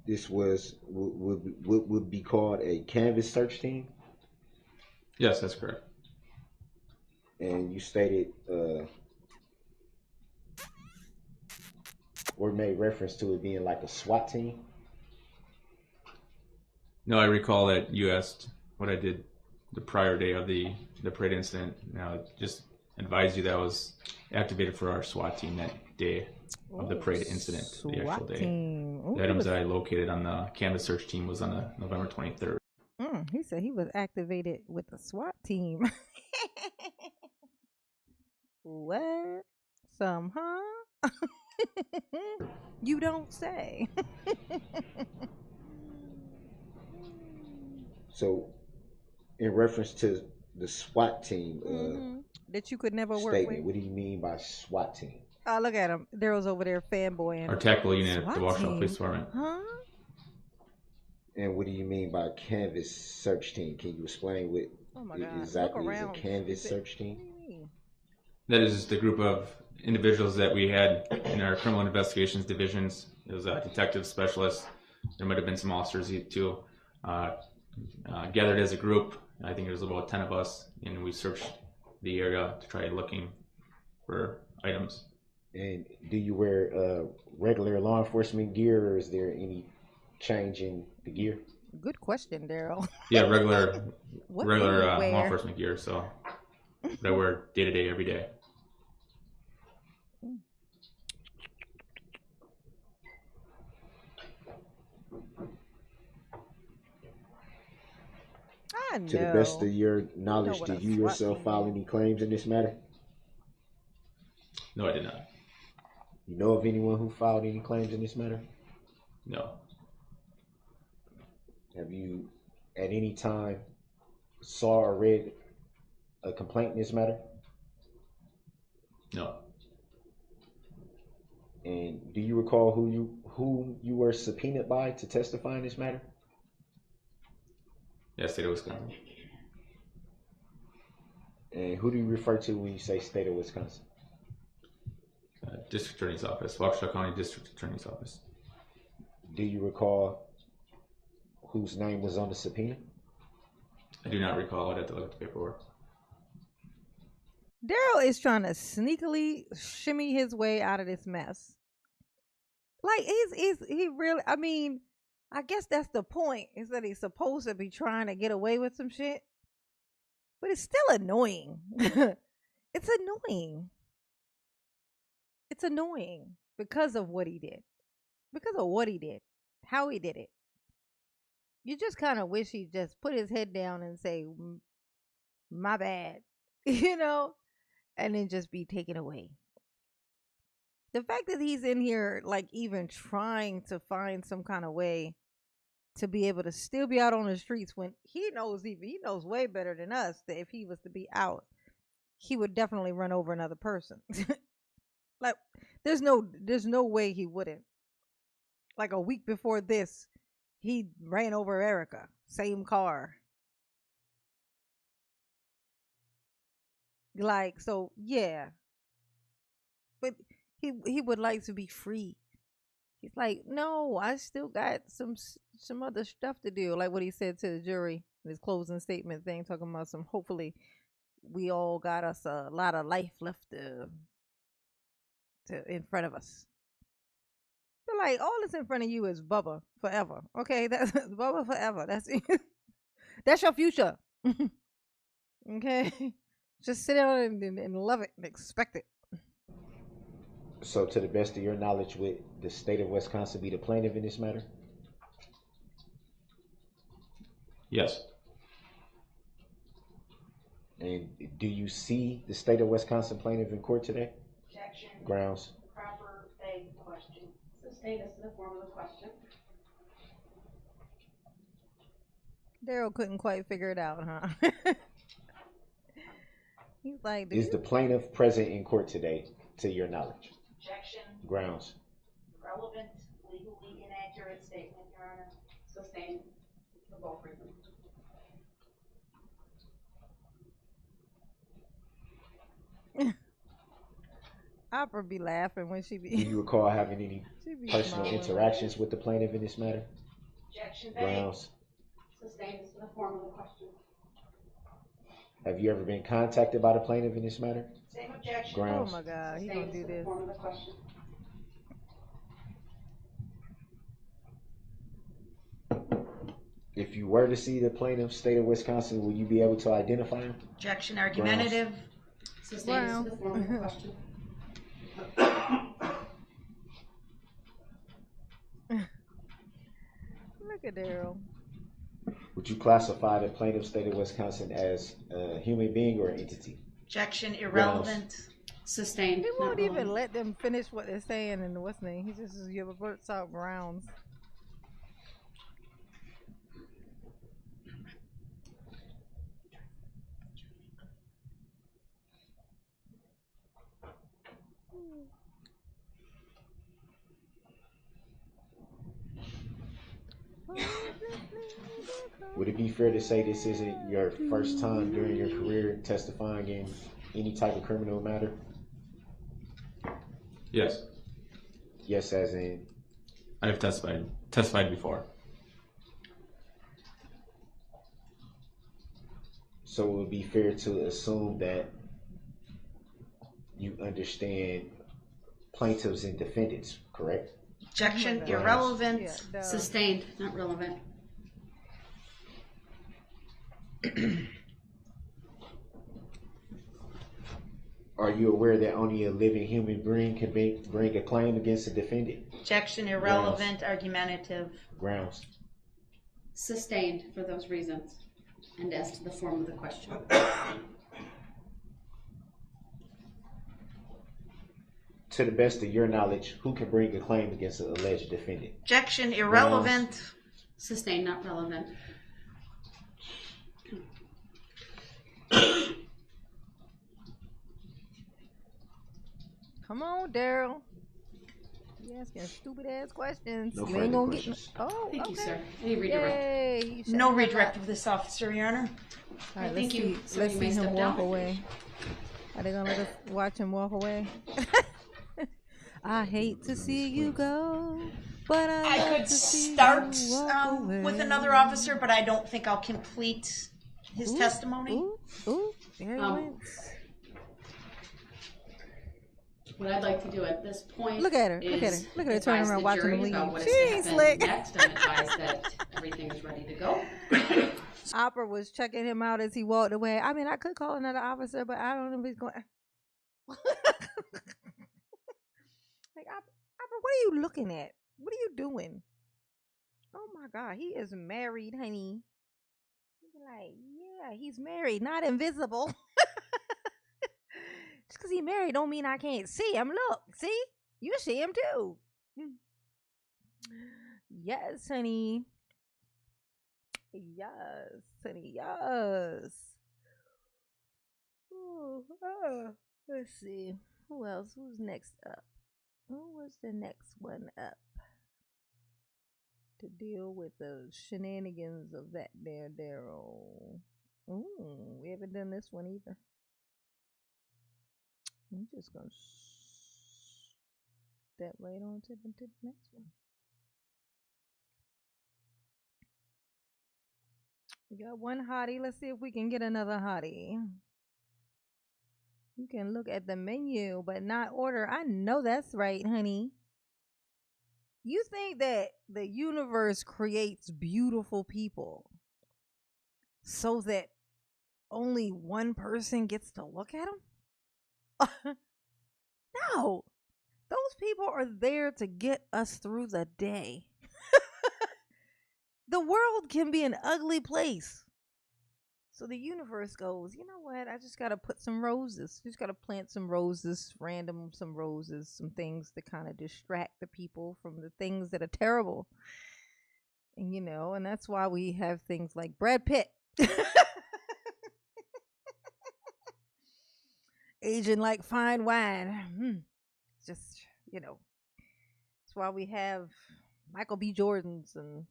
this would be called a canvas search team,
Yes, that's correct.
and you stated or made reference to it being like a SWAT team.
No, I recall that you asked what I did the prior day of the parade incident. Now, I just advised you that I was activated for our SWAT team that day of the parade incident, the actual day.
Ooh,
The items that I located on the canvas search team was on the November 23rd.
he said he was activated with the SWAT team. What? Some, huh? You don't say.
So, in reference to the SWAT team
That you could never work
statement,
with.
what do you mean by SWAT team?
Oh, look at him. Daryl's over there fanboying.
Our tactical unit at the
SWAT
Washington
team?
Police Department.
Huh?
And what do you mean by canvas search team? Can you explain what
Oh my God.
exactly
Look
is a
around.
canvas
Stupid.
search team?
What do you mean?
That is the group of individuals that we had in our criminal investigations divisions. It was a detective specialist. There might have been some officers too. Gathered as a group. I think there was about 10 of us, and we searched the area to try looking for items.
And do you wear regular law enforcement gear, or is there any change in the gear?
Good question, Daryl.
Yeah, regular
What
regular
do you
law
wear?
enforcement gear. So that I wear day to day, every day.
I know.
To the best of your knowledge,
what
did
a
you
SWAT
yourself
team
file
is.
any claims in this matter?
No, I did not.
You know of anyone who filed any claims in this matter?
No.
Have you at any time saw or read a complaint in this matter?
No.
And do you recall who you were subpoenaed by to testify in this matter?
Yeah, state of Wisconsin.
And who do you refer to when you say state of Wisconsin?
District Attorney's Office, Waukesha County District Attorney's Office.
Do you recall whose name was on the subpoena?
I do not recall. I'd have to look at the paperwork.
Daryl is trying to sneakily shimmy his way out of this mess. Like, he really, I mean, I guess that's the point, is that he's supposed to be trying to get away with some shit. But it's still annoying. It's annoying. It's annoying because of what he did. Because of what he did. How he did it. You just kind of wish he'd just put his head down and say, my bad. You know? And then just be taken away. The fact that he's in here, like, even trying to find some kind of way to be able to still be out on the streets when he knows way better than us that if he was to be out, he would definitely run over another person. Like there's no way he wouldn't. Like a week before this, he ran over Erica, same car. Like so, yeah. But he would like to be free. He's like, no, I still got some other stuff to do. Like what he said to the jury in his closing statement thing, talking about some. Hopefully, we all got us a lot of life left to in front of us. So like all that's in front of you is Bubba forever. Okay, that's Bubba forever. That's it. That's your future. Okay, just sit down and love it and expect it.
So, to the best of your knowledge, would the state of Wisconsin be the plaintiff in this matter?
Yes.
And do you see the state of Wisconsin plaintiff in court today?
Objection.
Grounds.
Proper vague question.
Sustained as to the form of the question.
Daryl couldn't quite figure it out, huh? He's like,
Is the plaintiff present in court today, to your knowledge?
Objection.
Grounds.
Relevant, legally inaccurate statement, Your Honor.
Sustained for both reasons.
Opera be laughing when she
Do
be.
you recall having any
She be
personal
smiling.
interactions with the plaintiff in this matter?
Objection vague.
Grounds.
Sustained as to the form of the question.
Have you ever been contacted by the plaintiff in this matter?
Same objection.
Oh
Grounds.
my God, he
Sustained
gonna
as
do
to the
this.
form of the question.
If you were to see the plaintiff, state of Wisconsin, will you be able to identify him?
Objection argumentative.
Sustained as to the form of the question.
Look at Daryl.
Would you classify the plaintiff, state of Wisconsin, as a human being or entity?
Objection irrelevant.
Sustained.
He
not
won't even
relevant.
let them finish what they're saying in the what's name. He just reverts out grounds.
Would it be fair to say this isn't your first time during your career testifying in any type of criminal matter?
Yes.
Yes, as in,
I've testified before.
so it would be fair to assume that you understand plaintiffs and defendants, correct?
Objection
Oh my gosh.
irrelevant.
Yeah, duh.
Sustained, not relevant.
Are you aware that only a living human being can bring a claim against a defendant?
Objection irrelevant. Argumentative.
Grounds.
Sustained for those reasons. And as to the form of the question.
To the best of your knowledge, who can bring a claim against an alleged defendant?
Objection irrelevant.
Sustained, not relevant.
Come on, Daryl. You asking stupid ass questions.
No
You
further
ain't gonna
questions.
get. Oh,
Thank
okay.
you, sir. Any redirect?
Yay. you shut
No
the hell
redirect
up.
of this officer, Your Honor.
All right,
Thank
let's
you.
see.
So
Let's
you
see
may
him
step
walk
down.
away. Are they gonna let us watch him walk away? I hate to see you go, but I
I
love
could
to see
start
you walk
with
away.
another officer, but I don't think I'll complete his
Ooh,
testimony.
Ooh, there he
Um,
went.
What I'd like to do at this point
Look at her,
is
look at her, look at her turning
advise
around
the
watching
jury
him leave.
about what
She
is to
ain't
happen
slick.
next and advise that everything is ready to go.
Opera was checking him out as he walked away. I mean, I could call another officer, but I don't know if he's going. Like, Opera, what are you looking at? What are you doing? Oh my God, he is married, honey. Like, yeah, he's married, not invisible. Just because he's married don't mean I can't see him. Look, see? You see him too. Yes, honey. Yes, honey, yes. Ooh, let's see. Who else? Who's next up? Who was the next one up to deal with the shenanigans of that there Daryl? Ooh, we haven't done this one either. I'm just gonna step right on to the next one. We got one hottie. Let's see if we can get another hottie. You can look at the menu, but not order. I know that's right, honey. You think that the universe creates beautiful people so that only one person gets to look at them? No. Those people are there to get us through the day. The world can be an ugly place. So the universe goes, you know what? I just got to put some roses. Just got to plant some roses, some roses, some things to kind of distract the people from the things that are terrible. And, and that's why we have things like Brad Pitt. Aging like fine wine. Just, that's why we have Michael B. Jordans and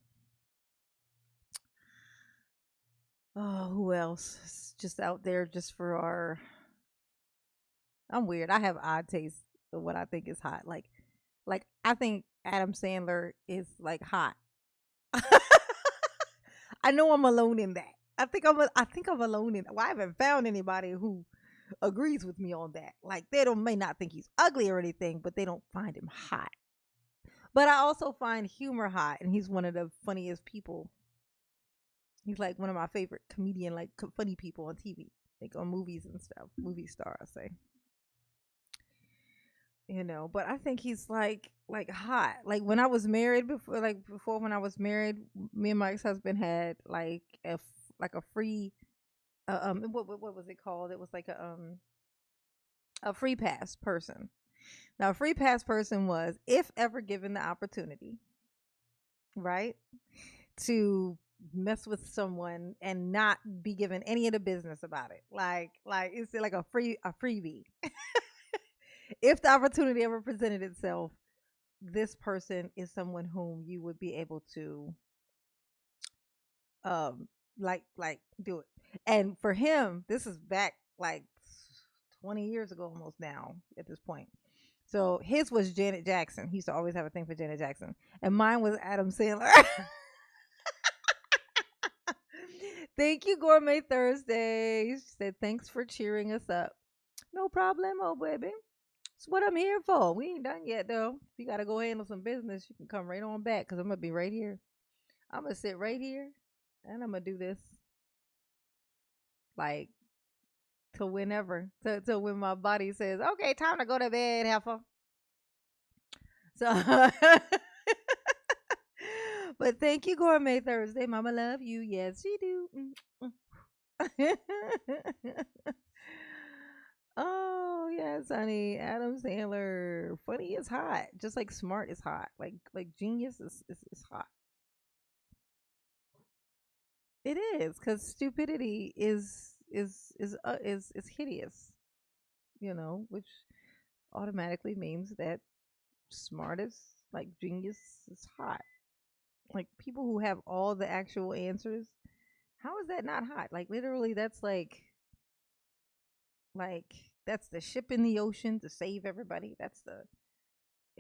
who else? It's just out there just for our. I'm weird. I have odd taste of what I think is hot. Like I think Adam Sandler is like hot. I know I'm alone in that. I think I'm alone in. Well, I haven't found anybody who agrees with me on that. Like they may not think he's ugly or anything, but they don't find him hot. But I also find humor hot, and he's one of the funniest people. He's like one of my favorite comedian, like funny people on TV, like on movies and stuff. Movie star, I say. But I think he's like hot. Like when I was married before when I was married, me and my ex-husband had like a free what was it called? It was like a free pass person. Now, a free pass person was, if ever given the opportunity, right, to mess with someone and not be given any of the business about it. Like it's like a freebie. If the opportunity ever presented itself, this person is someone whom you would be able to like do it. And for him, this is back like 20 years ago almost now at this point. So his was Janet Jackson. He used to always have a thing for Janet Jackson. And mine was Adam Sandler. Thank you, Gourmet Thursday. She said, thanks for cheering us up. No problem, oh baby. It's what I'm here for. We ain't done yet, though. If you got to go handle some business, you can come right on back because I'm going to be right here. I'm going to sit right here and I'm going to do this like till whenever. Till when my body says, okay, time to go to bed, heifer. So, but thank you, Gourmet Thursday. Mama love you. Yes, she do. Oh yes, honey. Adam Sandler, funny is hot, just like smart is hot. Like genius is hot. It is because stupidity is hideous. Which automatically means that smart is like genius is hot. Like people who have all the actual answers, how is that not hot? Like literally, like that's the ship in the ocean to save everybody. I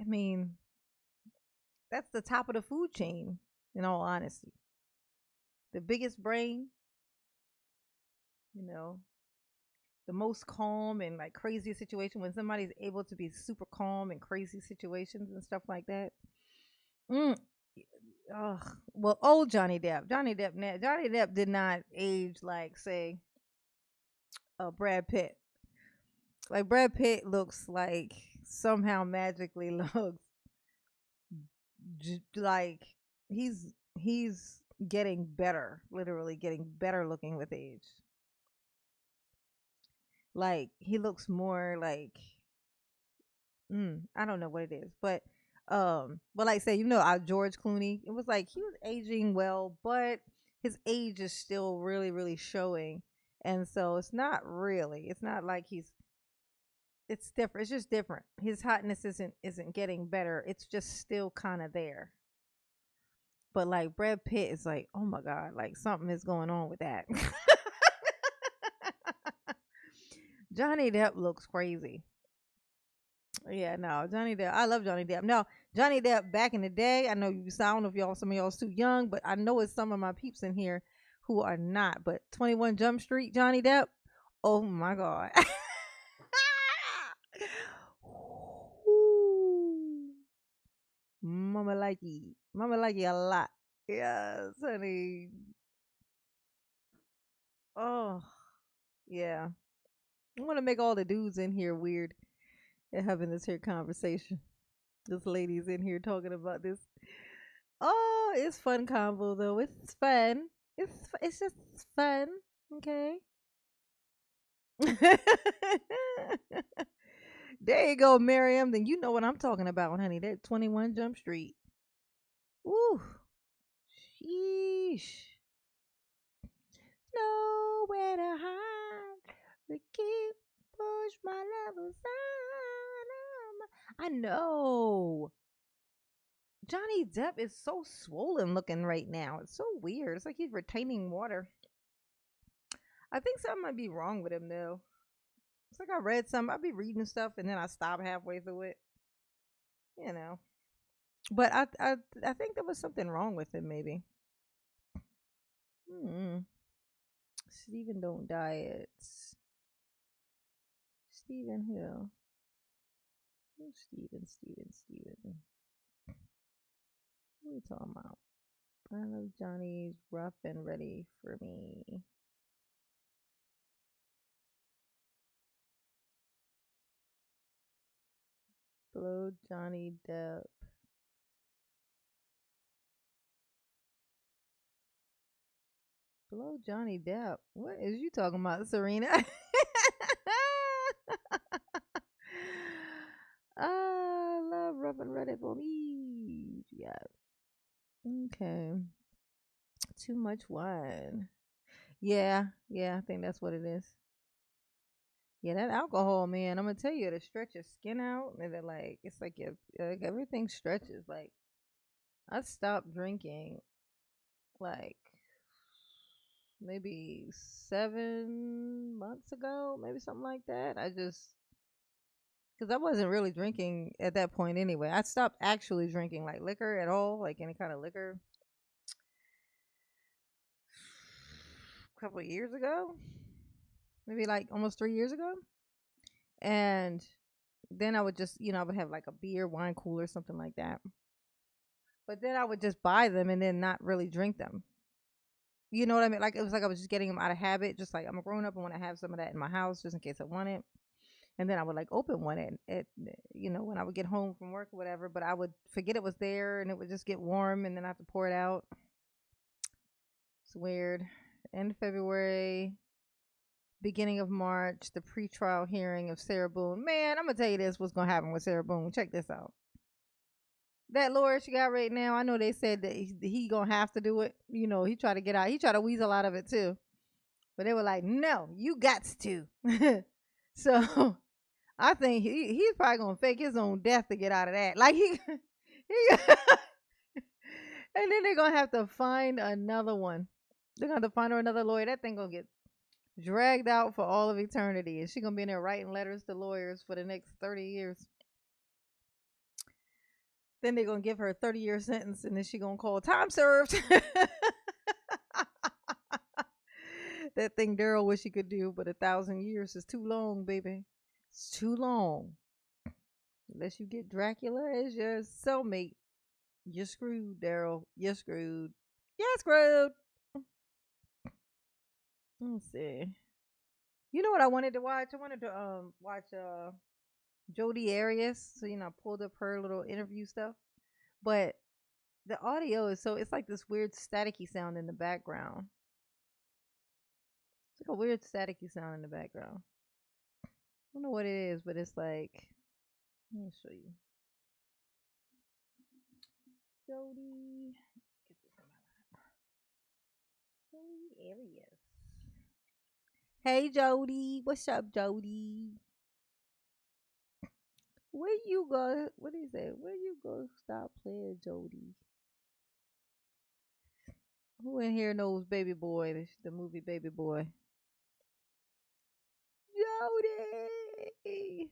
mean, that's the top of the food chain, in all honesty. The biggest brain, the most calm and like crazy situation when somebody's able to be super calm in crazy situations and stuff like that. Well, old Johnny Depp. Johnny Depp did not age like, say, Brad Pitt. Like Brad Pitt looks like somehow magically looks like he's getting better, literally getting better looking with age. Like he looks more like I don't know what it is, but like say our George Clooney, it was like he was aging well, but his age is still really, really showing. And so it's not really. It's not like it's different. It's just different. His hotness isn't getting better. It's just still kind of there. But like Brad Pitt is like, oh my God, like something is going on with that. Johnny Depp looks crazy. Yeah, no, Johnny Depp. I love Johnny Depp. No, Johnny Depp back in the day. I know you. I don't know if some of y'all's too young, but I know it's some of my peeps in here who are not. But 21 Jump Street, Johnny Depp. Oh my God. Ooh. Mama like it a lot. Yes, honey. Oh, yeah. I want to make all the dudes in here weird and having this here conversation. This lady's in here talking about this. Oh, it's fun convo though. It's fun. It's just fun. Okay. There you go, Miriam. Then you know what I'm talking about, honey. That 21 Jump Street. Woo. Sheesh. Nowhere to hide. We keep push my levels on. I know. Johnny Depp is so swollen looking right now. It's so weird. It's like he's retaining water. I think something might be wrong with him though. It's like I read something. I'll be reading stuff and then I stop halfway through it. You know. But I think there was something wrong with him maybe. Stephen don't diet. Stephen Hill. Oh, Stephen. What are we talking about? I love Johnny's rough and ready for me. Blow Johnny Depp. Blow Johnny Depp. What is you talking about, Serena? I love rough and ready for me. Yeah. Okay. Too much wine. Yeah, I think that's what it is. Yeah, that alcohol, man. I'm gonna tell you, it'll stretch your skin out, and it like it's like like everything stretches. Like I stopped drinking, like maybe 7 months ago, maybe something like that. I just because I wasn't really drinking at that point anyway. I stopped actually drinking like liquor at all, like any kind of liquor, a couple of years ago, maybe like almost 3 years ago. And then I would just, I would have like a beer, wine cooler, something like that. But then I would just buy them and then not really drink them. You know what I mean? Like it was like I was just getting them out of habit. Just like I'm a grown up and want to have some of that in my house just in case I want it. And then I would like open one when I would get home from work or whatever. But I would forget it was there and it would just get warm and then I have to pour it out. It's weird. End of February, beginning of March, the pretrial hearing of Sarah Boone. Man, I'm gonna tell you this: what's gonna happen with Sarah Boone? Check this out. That lawyer she got right now, I know they said that he gonna have to do it. He tried to get out. He tried to weasel out of it too, but they were like, "No, you got to." So I think he's probably gonna fake his own death to get out of that. Like he and then they're gonna have to find another one. They're gonna have to find her another lawyer. That thing gonna get dragged out for all of eternity. And she gonna be in there writing letters to lawyers for the next 30 years. Then they're gonna give her a 30-year sentence and then she gonna call time served. That thing Daryl wish he could do, but 1,000 years is too long, baby. It's too long. Unless you get Dracula as your cellmate, you're screwed, Daryl. You're screwed. You're screwed. Let's see. You know what I wanted to watch? I wanted to watch Jodi Arias. So I pulled up her little interview stuff. But the audio is it's like this weird staticky sound in the background. It's like a weird staticky sound in the background. I don't know what it is, but it's like let me show you. Jodi. Arias. Hey Jody, what's up, Jody? Where you go? What is that? Where you go? Stop playing, Jody. Who in here knows Baby Boy? The movie Baby Boy. Jody.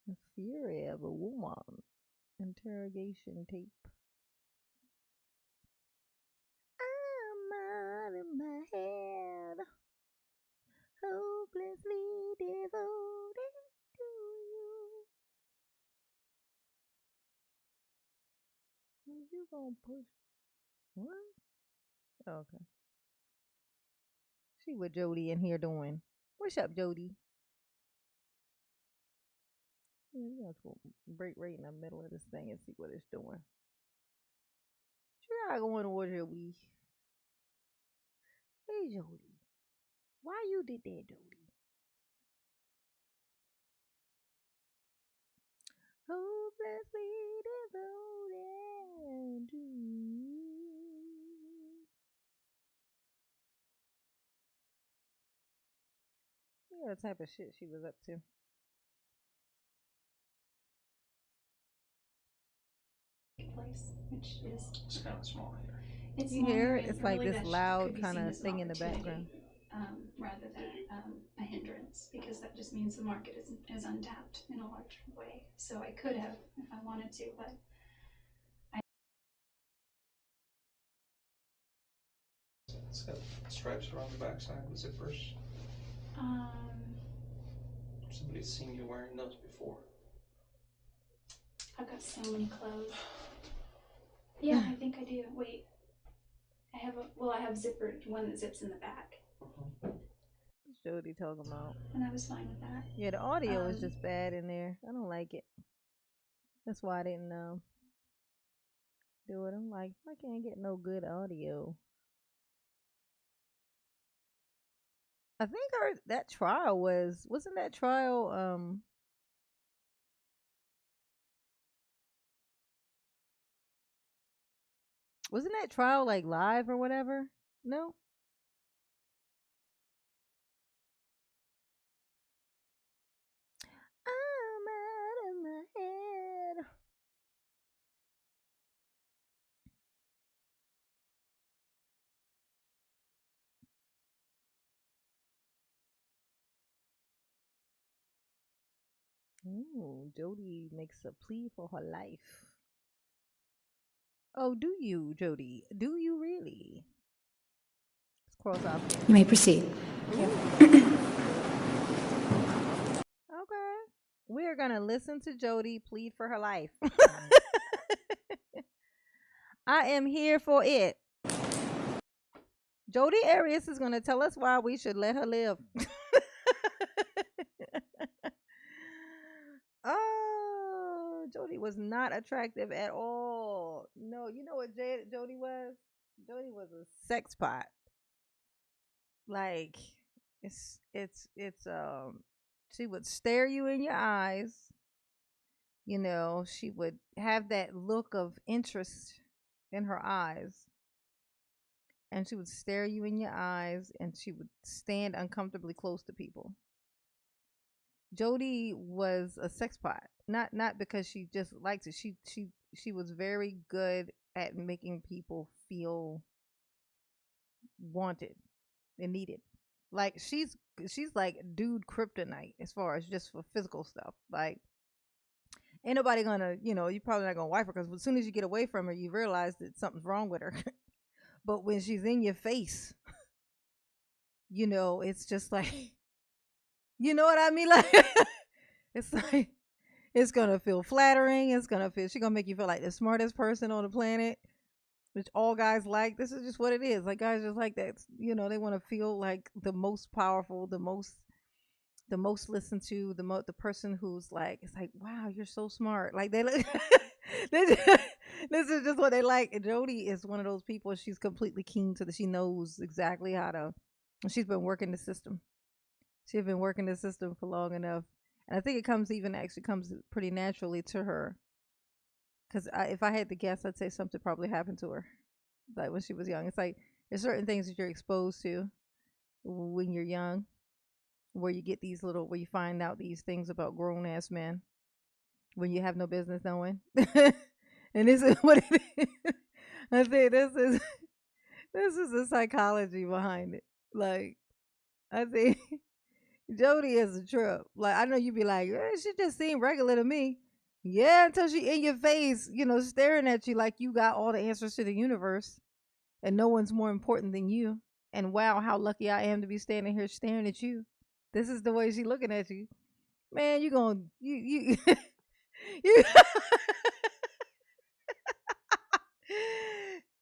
The Fury of a Woman. Interrogation tape. I'm out of my head. Hopelessly devoted to you. What you gonna push? What? Oh, okay. See what Jody in here doing. What's up, Jody? You have to break right in the middle of this thing and see what it's doing. Try going over here, we. Hey, Jody. Why you did that, Jody? Hopelessly devoted to you. Yeah, the type of shit she was up to.
Place, which is
It's kind of small here.
it's
You
smaller
hear it?
and
It's like
really
this
that
loud
could be
kind
seen
of
as an
thing in the
opportunity,
background.
rather than a hindrance, because that just means the market is untapped in a large way. So I could have if I wanted to, but
It's got stripes around the backside with zippers.
um,
Somebody's seen you wearing those before.
I've got so many clothes. Yeah, I think I do. Wait, I have zippered one that zips in the back,
What's Jody talking about?
and I was fine with that.
Yeah, the audio is just bad in there. I don't like it. That's why I didn't do it. I'm like, I can't get no good audio. I think that trial wasn't that trial wasn't that trial like live or whatever? No? I'm out of my head. Ooh, Jody makes a plea for her life. Oh, do you, Jody? Do you really? Let's cross off.
You may proceed.
Okay. We are going to listen to Jody plead for her life. I am here for it. Jody Arias is going to tell us why we should let her live. Oh, Jody was not attractive at all. No, you know what Jody was? Jody was a sex pot. Like she would stare you in your eyes. You know, she would have that look of interest in her eyes. And she would stare you in your eyes and she would stand uncomfortably close to people. Jody was a sex pot. Not because she just liked it. She was very good at making people feel wanted and needed. Like she's like dude kryptonite as far as just for physical stuff. Like ain't nobody gonna, you probably not gonna wife her because as soon as you get away from her, you realize that something's wrong with her. But when she's in your face, it's just like, you know what I mean? Like, it's like, it's gonna feel flattering. She's gonna make you feel like the smartest person on the planet, which all guys like. This is just what it is. Like guys just like that. They want to feel like the most powerful, the most listened to, the person who's like, it's like, wow, you're so smart. Like they look. This is just what they like. And Jody is one of those people. She's completely keen to she knows exactly how to. She's been working the system. She's been working the system for long enough, and I think it comes pretty naturally to her. Because if I had to guess, I'd say something probably happened to her. like when she was young. It's like there's certain things that you're exposed to when you're young, where you get these little, where you find out these things about grown ass men when you have no business knowing. And this is what it is. I think this is the psychology behind it. Like I think Jody is a trip. Like I know you'd be like, she just seemed regular to me. Yeah, until she in your face, staring at you like you got all the answers to the universe, and no one's more important than you. And wow, how lucky I am to be standing here staring at you. This is the way she looking at you, man. You gonna you you.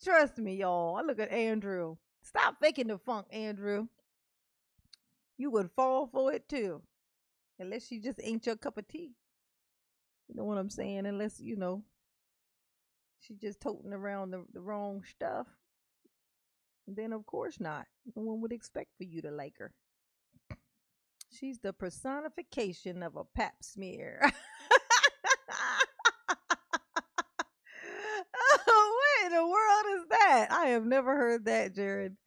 Trust me, y'all. I look at Andrew. Stop faking the funk, Andrew. You would fall for it too, unless she just ain't your cup of tea. You know what I'm saying? Unless she just toting around the wrong stuff. Then of course not. No one would expect for you to like her. She's the personification of a pap smear. Oh, what in the world is that? I have never heard that, Jared.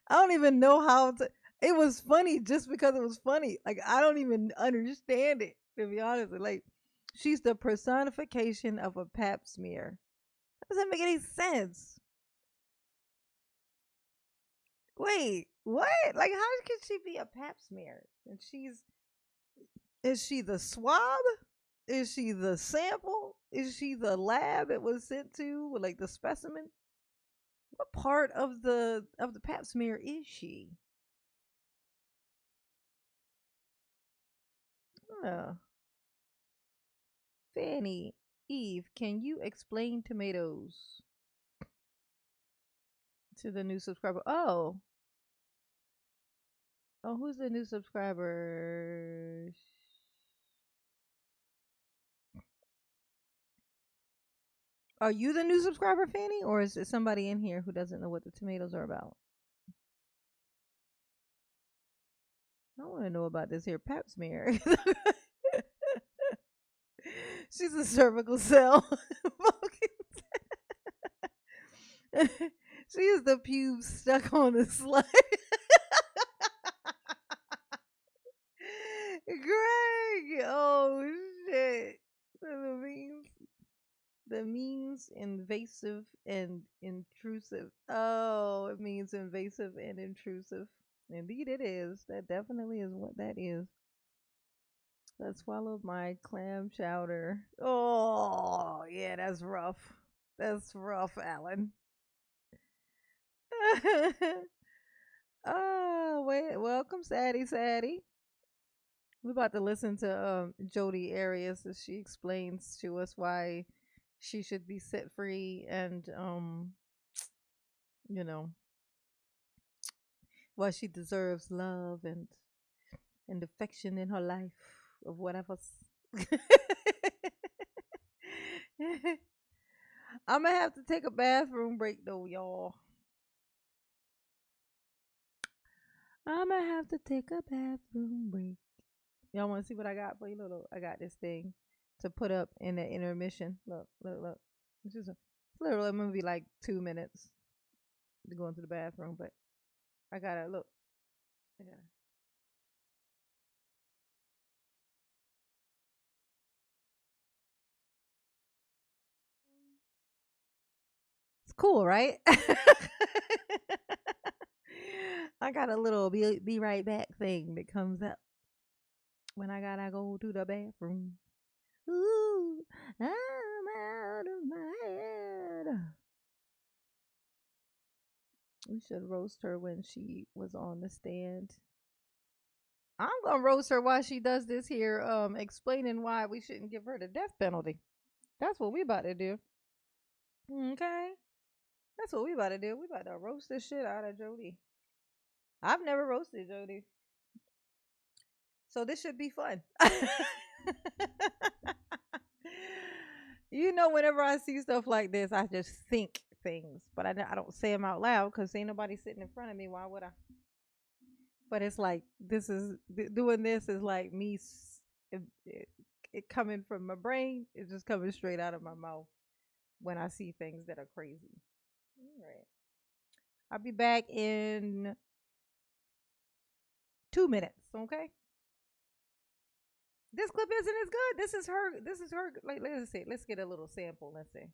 I don't even know how to. It was funny just because it was funny. Like, I don't even understand it, to be honest. Like, she's the personification of a pap smear. That doesn't make any sense. Wait, what? Like, how can she be a pap smear? And is she the swab? Is she the sample? Is she the lab it was sent to, like the specimen? What part of the pap smear is she? Oh. Fanny, Eve, can you explain tomatoes to the new subscriber? Oh, who's the new subscriber? Are you the new subscriber, Fanny, or is it somebody in here who doesn't know what the tomatoes are about? I want to know about this here pap smear. She's a cervical cell. She is the pubes stuck on the slide. Greg! Oh shit. The means invasive and intrusive. Oh, it means invasive and intrusive. Indeed it is. That definitely is what that is. I swallowed my clam chowder. Oh, yeah, that's rough. That's rough, Alan. Oh, wait. Welcome, Sadie. We're about to listen to Jody Arias as she explains to us why she should be set free and you know, why she deserves love and affection in her life of whatever. I'm gonna have to take a bathroom break though, y'all. I'm gonna have to take a bathroom break. Y'all want to see what I got for you? Look, I got this thing to put up in the intermission. Look. It's just it's literally gonna be like 2 minutes to go into the bathroom, but I gotta look. I gotta. It's cool, right? I got a little be right back thing that comes up when I gotta go to the bathroom. Ooh, I'm out of my head. We should roast her when she was on the stand. I'm gonna roast her while she does this here, explaining why we shouldn't give her the death penalty. That's what we about to do. Okay. That's what we about to do. We about to roast this shit out of Jody. I've never roasted Jody. So this should be fun. Whenever I see stuff like this, I just think things, but I don't say them out loud because ain't nobody sitting in front of me. Why would I? But it's like doing this is like me. It coming from my brain. It's just coming straight out of my mouth when I see things that are crazy. All right. I'll be back in 2 minutes. Okay. This clip isn't as good. This is her. This is her. Like, let's see. Let's get a little sample. Let's see.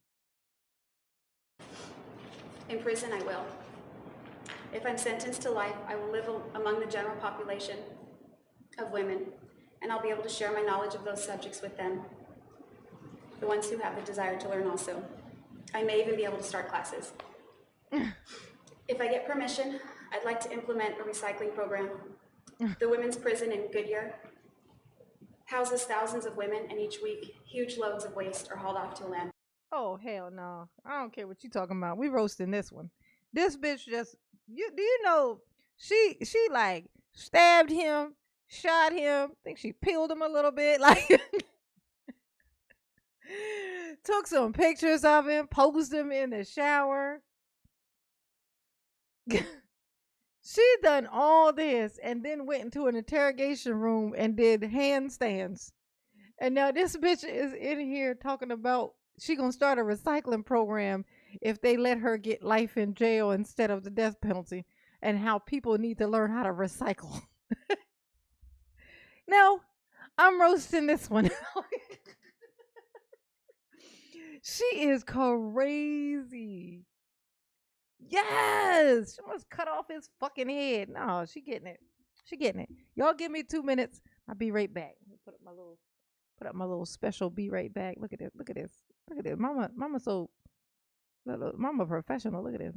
In prison, I will. If I'm sentenced to life, I will live among the general population of women, and I'll be able to share my knowledge of those subjects with them, the ones who have the desire to learn also. I may even be able to start classes. If I get permission, I'd like to implement a recycling program. The women's prison in Goodyear houses thousands of women, and each week, huge loads of waste are hauled off to a landfill.
Oh hell no! I don't care what you talking about. We roasting this one. This bitch just do you know she like stabbed him, shot him. Think she peeled him a little bit, like took some pictures of him, posed him in the shower. She done all this and then went into an interrogation room and did handstands. And now this bitch is in here talking about she gonna start a recycling program if they let her get life in jail instead of the death penalty, and how people need to learn how to recycle. No, I'm roasting this one. She is crazy. Yes, she must cut off his fucking head. No, she getting it. She getting it. Y'all give me 2 minutes. I'll be right back. Let me put up my little special be right back. Look at this. Look at this. Look at this. Mama so look, mama professional. Look at this.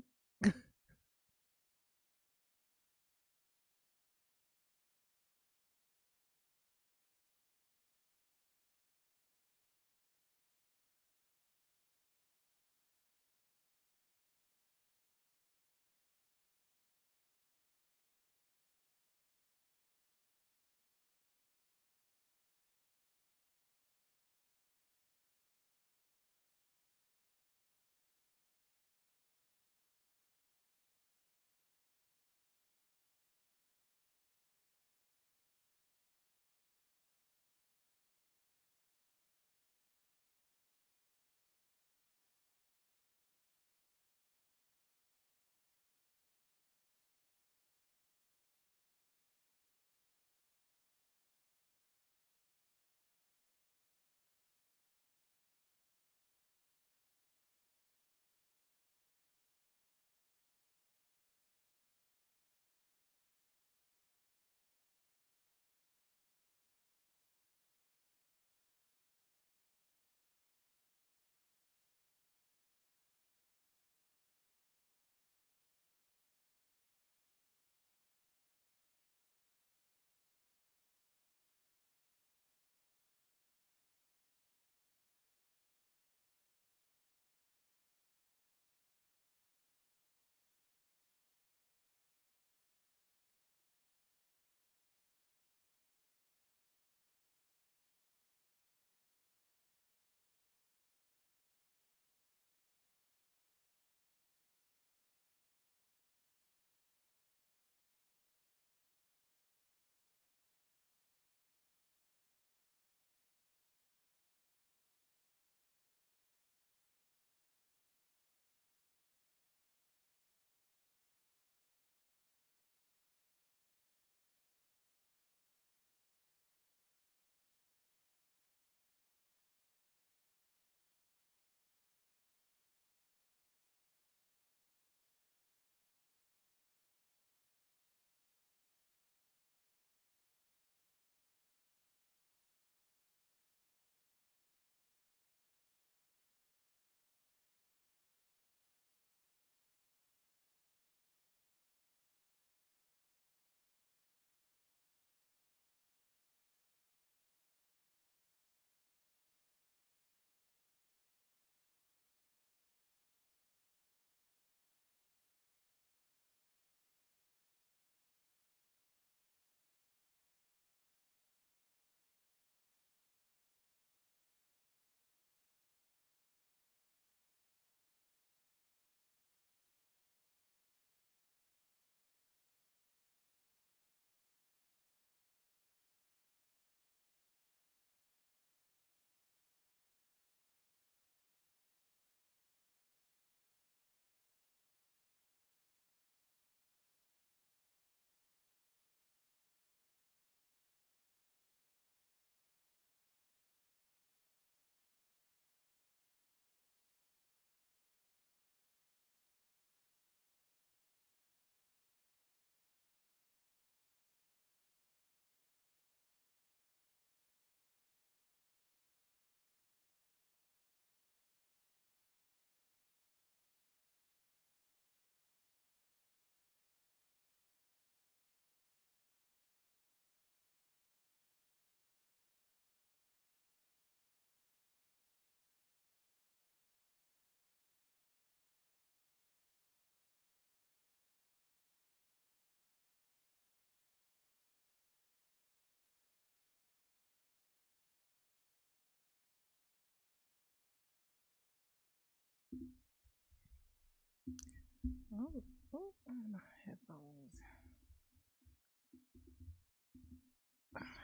Oh, oh, my headphones.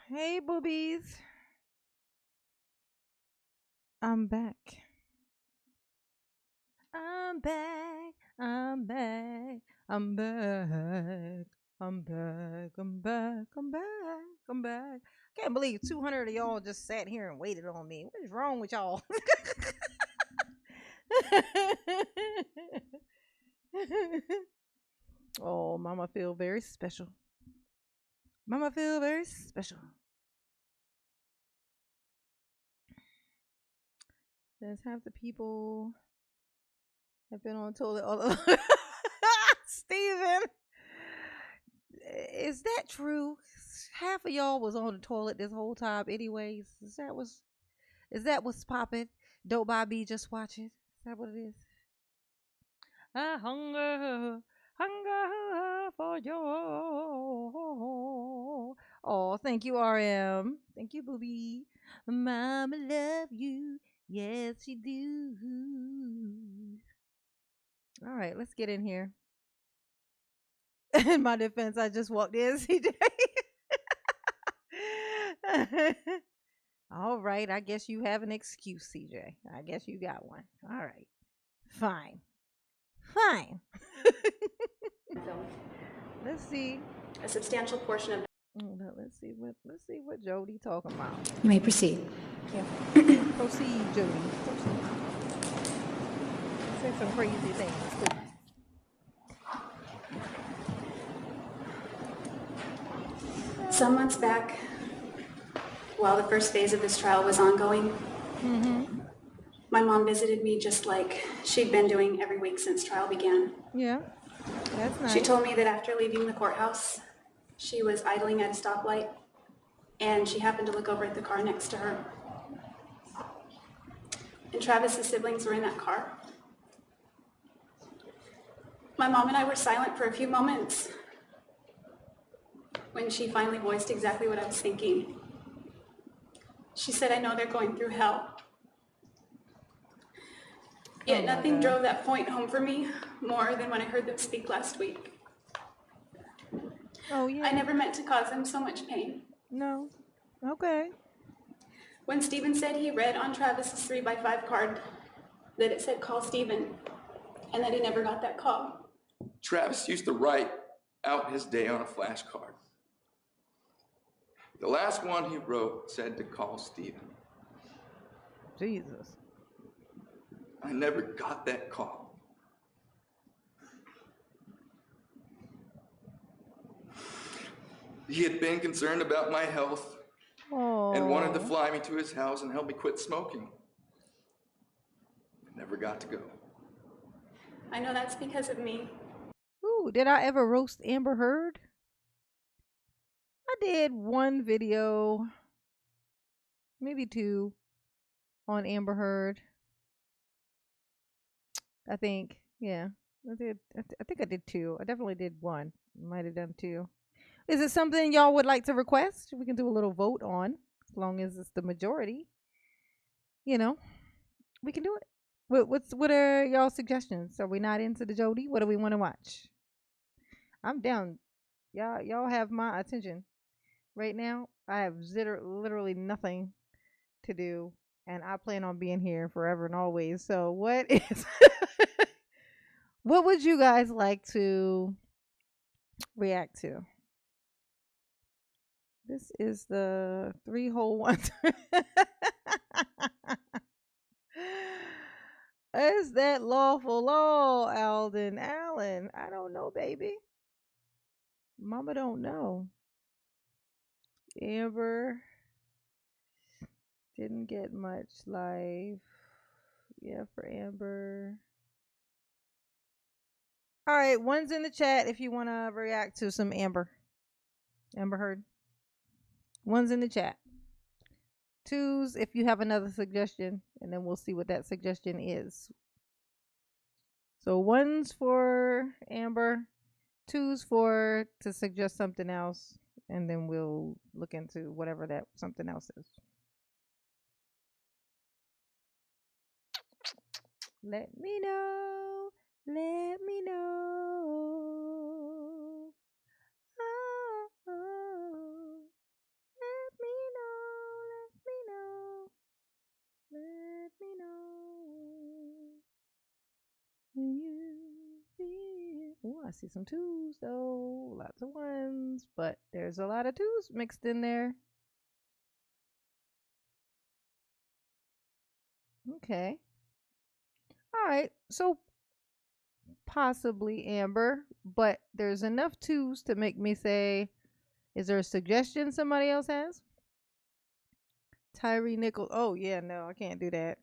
Hey, boobies. I'm back. I'm back. I'm back. I'm back. I'm back. I'm back. I'm back. I'm back. Can't believe 200 of y'all just sat here and waited on me. What is wrong with y'all? Oh, mama feel very special. Mama feel very special. There's half the people have been on the toilet all over. Steven, is that true? Half of y'all was on the toilet this whole time anyways. Is that what's popping? Don't mind me just watching. Is that what it is? I hunger for you. Oh, thank you, RM. Thank you, booby. Mama love you. Yes, she do. All right, let's get in here. In my defense, I just walked in, CJ. All right, I guess you have an excuse, CJ. I guess you got one. All right, fine. Let's see.
A substantial portion of
Let's see what Jody talking about.
You may proceed.
Yeah. Proceed, Jody. Proceed. Say some crazy things, please.
some months back, while the first phase of this trial was ongoing, my mom visited me just like she'd been doing every week since trial began.
Yeah, that's nice.
She told me that after leaving the courthouse, she was idling at a stoplight, and she happened to look over at the car next to her. And Travis's siblings were in that car. My mom and I were silent for a few moments when she finally voiced exactly what I was thinking. She said, "I know they're going through hell." Yet nothing drove that point home for me more than when I heard them speak last week.
Oh, yeah.
I never meant to cause them so much pain.
No. Okay.
When Stephen said he read on Travis's 3x5 card that it said call Stephen, and that he never got that call.
Travis used to write out his day on a flashcard. The last one he wrote said to call Stephen.
Jesus.
I never got that call. He had been concerned about my health and wanted to fly me to his house and help me quit smoking. I never got to go.
I know that's because of me.
Ooh, did I ever roast Amber Heard? I did one video, maybe two, on Amber Heard. I think, yeah, I did. I think I did two. I definitely did one. Might have done two. Is it something y'all would like to request? We can do a little vote on, as long as it's the majority. You know, we can do it. What are y'all suggestions? Are we not into the Jody? What do we want to watch? I'm down. Y'all have my attention. Right now, I have literally nothing to do, and I plan on being here forever and always. So what is what would you guys like to react to? This is the 3-hole wonder. Is that lawful law, Alden Allen? I don't know, baby. Mama don't know. Amber didn't get much life. Yeah, for Amber. All right, one's in the chat if you want to react to some Amber Heard. One's in the chat. Twos if you have another suggestion, and then we'll see what that suggestion is. So one's for Amber, two's for to suggest something else, and then we'll look into whatever that something else is. Let me know. Let me know. Oh, oh. Let me know. Let me know. When you feel. Oh, I see some twos though. Lots of ones, but there's a lot of twos mixed in there. Okay. All right. So possibly Amber, but there's enough twos to make me say, is there a suggestion somebody else has? Tyree Nichols. Oh, yeah, no, I can't do that.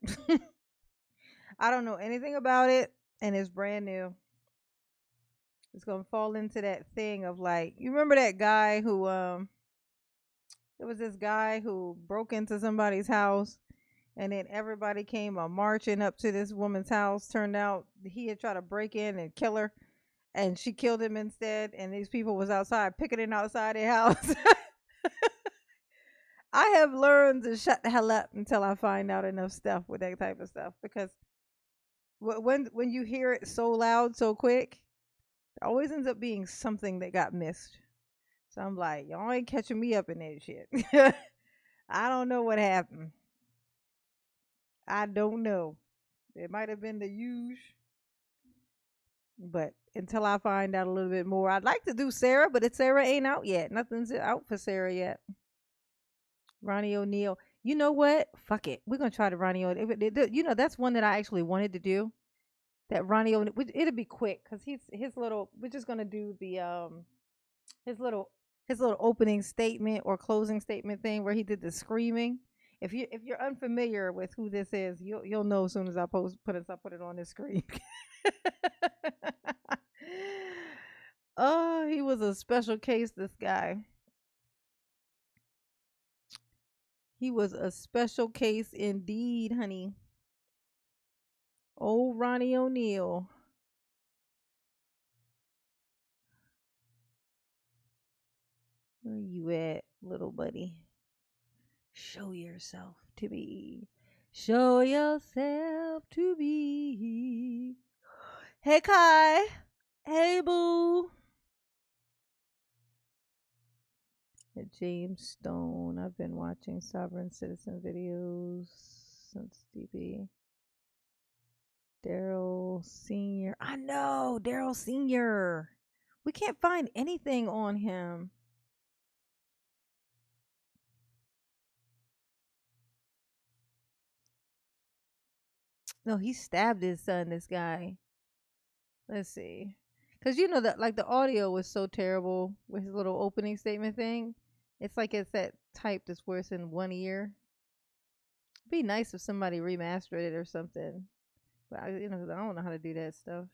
I don't know anything about it, and it's brand new. It's gonna fall into that thing of like, you remember that guy who there was this guy who broke into somebody's house, and then everybody came marching up to this woman's house. Turned out he had tried to break in and kill her, and she killed him instead. And these people was outside picketing outside their house. I have learned to shut the hell up until I find out enough stuff with that type of stuff, because when you hear it so loud so quick, it always ends up being something that got missed. So I'm like, y'all ain't catching me up in that shit. I don't know what happened. I don't know. It might have been the huge, but until I find out a little bit more, I'd like to do Sarah, but Sarah ain't out yet. Nothing's out for Sarah yet. Ronnie O'Neal. You know what? Fuck it. We're gonna try the Ronnie O'Neal. You know, that's one that I actually wanted to do. That Ronnie O'Neal. It'll be quick because his little. We're just gonna do the his little opening statement or closing statement thing where he did the screaming. If you're unfamiliar with who this is, you'll know as soon as I put it on the screen. Oh, he was a special case, this guy. He was a special case indeed, honey. Old Ronnie O'Neal. Where you at, little buddy? Show yourself to me. Show yourself to me. Hey, Kai. Hey, boo. James Stone. I've been watching Sovereign Citizen videos since DB. Daryl Sr. I know, Daryl Sr. We can't find anything on him. No, he stabbed his son, this guy. Let's see. Because you know that, like, the audio was so terrible with his little opening statement thing. It's like it's that type that's worse in one ear. It'd be nice if somebody remastered it or something. But I don't know how to do that stuff.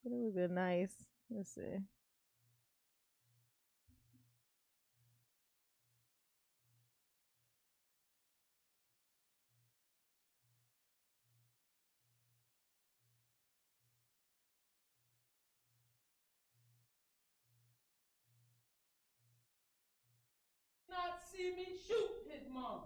But it would be nice. Let's see.
Not see me shoot his mom.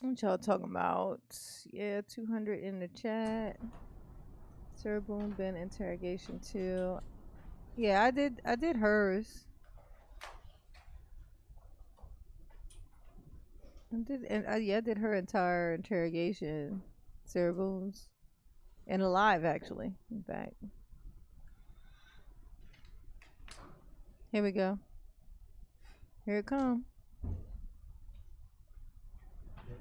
What y'all talking about? Yeah, 200 in the chat. Sir Boom been interrogation too. Yeah, I did hers. I did her entire interrogation. Sarah Boone's. And alive, actually, in fact. Here we go. Here it comes.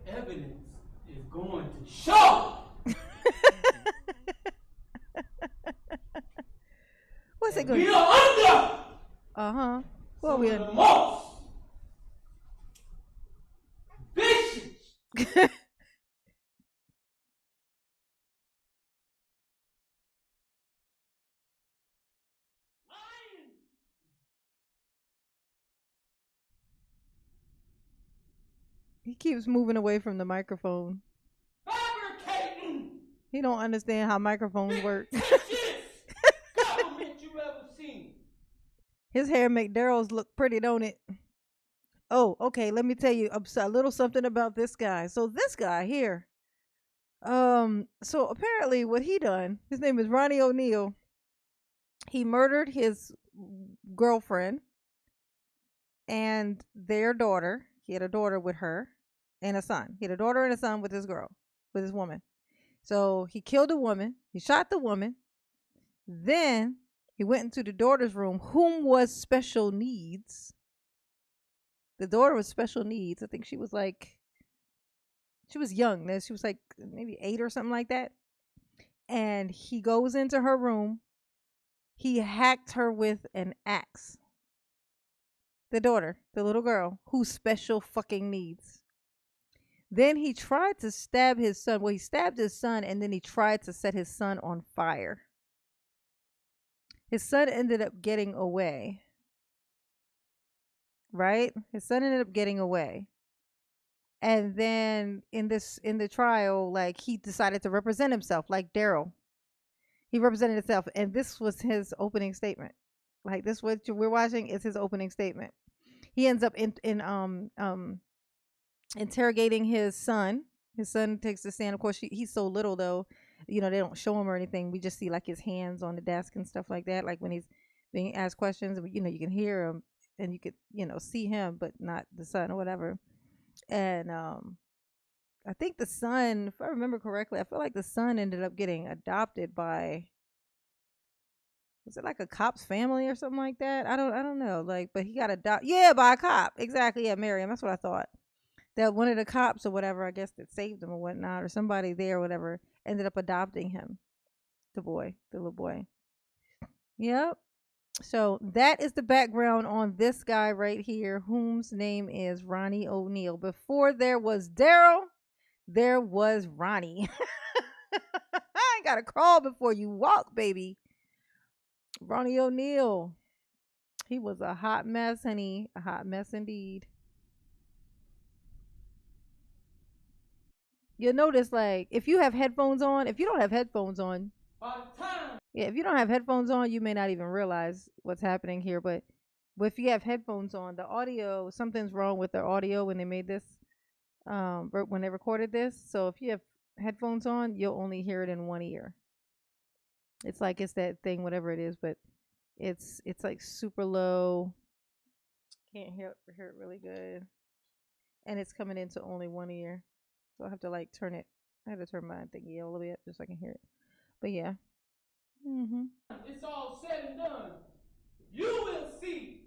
The evidence is going to show.
What's it going to
We are under.
Uh-huh. What are we
Some of
under?
the most vicious.
He keeps moving away from the microphone.
Fabricating
He don't understand how microphones work.
government you ever seen.
His hair make Darrell's look pretty, don't it? Oh, okay. Let me tell you a little something about this guy. So this guy here, so apparently what he done, his name is Ronnie O'Neal. He murdered his girlfriend and their daughter. He had a daughter with her and a son. He had a daughter and a son with this girl, with this woman. So he killed a woman. He shot the woman. Then he went into the daughter's room, whom was special needs. The daughter was special needs. I think she was young. She was like maybe 8 or something like that. And he goes into her room. He hacked her with an axe. The daughter, the little girl, who's special fucking needs. Then he tried to stab his son. Well, he stabbed his son, and then he tried to set his son on fire. His son ended up getting away. Right? His son ended up getting away. And then in the trial, like, he decided to represent himself, like Darrell. He represented himself, and this was his opening statement. Like, this what we're watching is his opening statement. He ends up interrogating his son. His son takes the stand. Of course, he's so little, though. They don't show him or anything. We just see like his hands on the desk and stuff like that. Like when he's being asked questions, you can hear him and you could, see him, but not the son or whatever. And I think the son, if I remember correctly, I feel like the son ended up getting adopted by, was it like a cop's family or something like that? I don't know. Like, but he got adopted. Yeah, by a cop. Exactly. Yeah, Miriam. That's what I thought. That one of the cops or whatever, I guess, that saved him or whatnot, or somebody there or whatever, ended up adopting him. The little boy. Yep. So that is the background on this guy right here, whose name is Ronnie O'Neal. Before there was Darrell, there was Ronnie. I ain't gotta crawl before you walk, baby. Ronnie O'Neal. He was a hot mess, honey. A hot mess indeed. You'll notice, like, if you have headphones on, if you don't have headphones on, if you don't have headphones on, you may not even realize what's happening here. But if you have headphones on, the audio, something's wrong with the audio when they made this, when they recorded this. So if you have headphones on, you'll only hear it in one ear. It's like it's that thing, whatever it is, but it's like super low. Can't hear it really good, and it's coming into only one ear. So I have to like turn it. I have to turn my thingy all the way up just so I can hear it. But yeah.
It's all said and done. You will see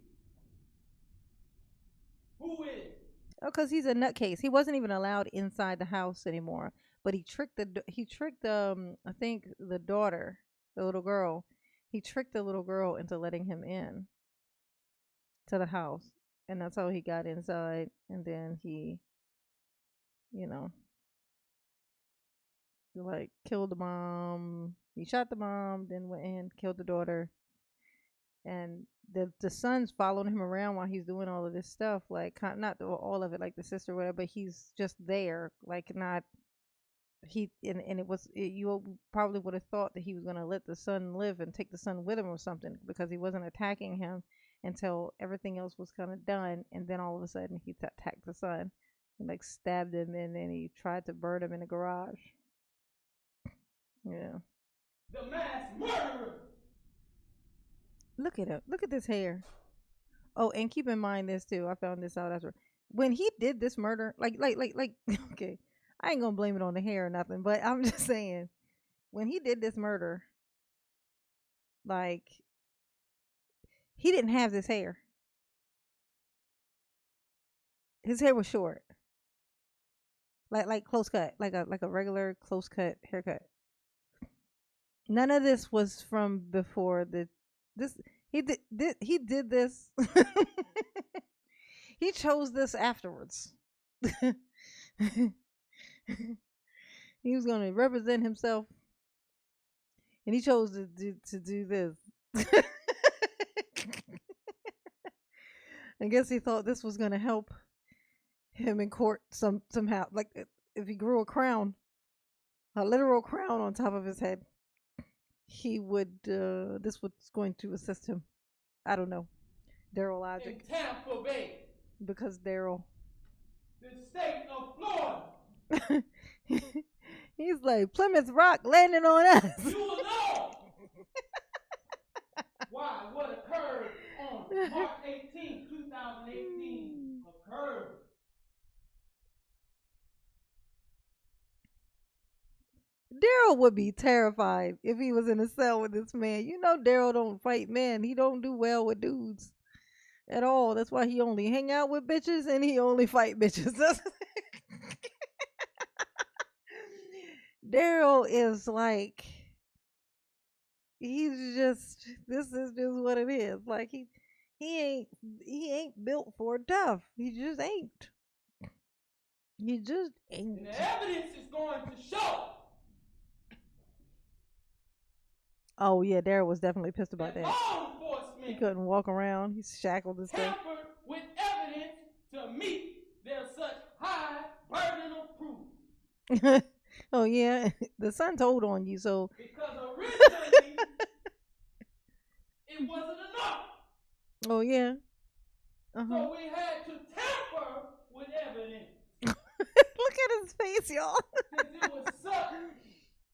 who it is.
Oh, because he's a nutcase. He wasn't even allowed inside the house anymore. But he tricked I think the daughter, the little girl. He tricked the little girl into letting him in to the house, and that's how he got inside. And then he, like killed the mom. He shot the mom, then went in, killed the daughter. And the son's following him around while he's doing all of this stuff, like not all of it, like the sister or whatever, but he's just there, like not he. And you probably would have thought that he was gonna let the son live and take the son with him or something, because he wasn't attacking him until everything else was kind of done, and then all of a sudden he attacked the son and like stabbed him, and then he tried to burn him in the garage. Yeah.
The mass murderer.
Look at him. Look at this hair. Oh, and keep in mind this too. I found this out after. When he did this murder, like, okay, I ain't gonna blame it on the hair or nothing, but I'm just saying, when he did this murder, like, he didn't have this hair. His hair was short, like close cut, like a regular close cut haircut. None of this was from before he did this. He chose this afterwards. He was going to represent himself, and he chose to do this. I guess he thought this was going to help him in court somehow. Like if he grew a literal crown on top of his head, he would. This was going to assist him. I don't know. Daryl logic.
In Tampa Bay,
Because Daryl.
the state of Florida.
He's like, Plymouth Rock landing on us.
You will know why what occurred on March 18, 2018 occurred.
Daryl would be terrified if he was in a cell with this man. You know Daryl don't fight men. He don't do well with dudes at all. That's why he only hang out with bitches and he only fight bitches. Daryl is like, this is just what it is. Like he ain't built for tough. He just ain't. He just ain't.
And the evidence is going to show.
Oh yeah, Daryl was definitely pissed about that.
Law enforcement
He couldn't walk around. He's shackled and stuff.
tampered with evidence to meet their such high burden of proof.
Oh yeah, the sun told on you, so.
Because originally it wasn't enough.
Oh yeah.
So we had to tamper with evidence.
Look at his face, y'all.
Since it was such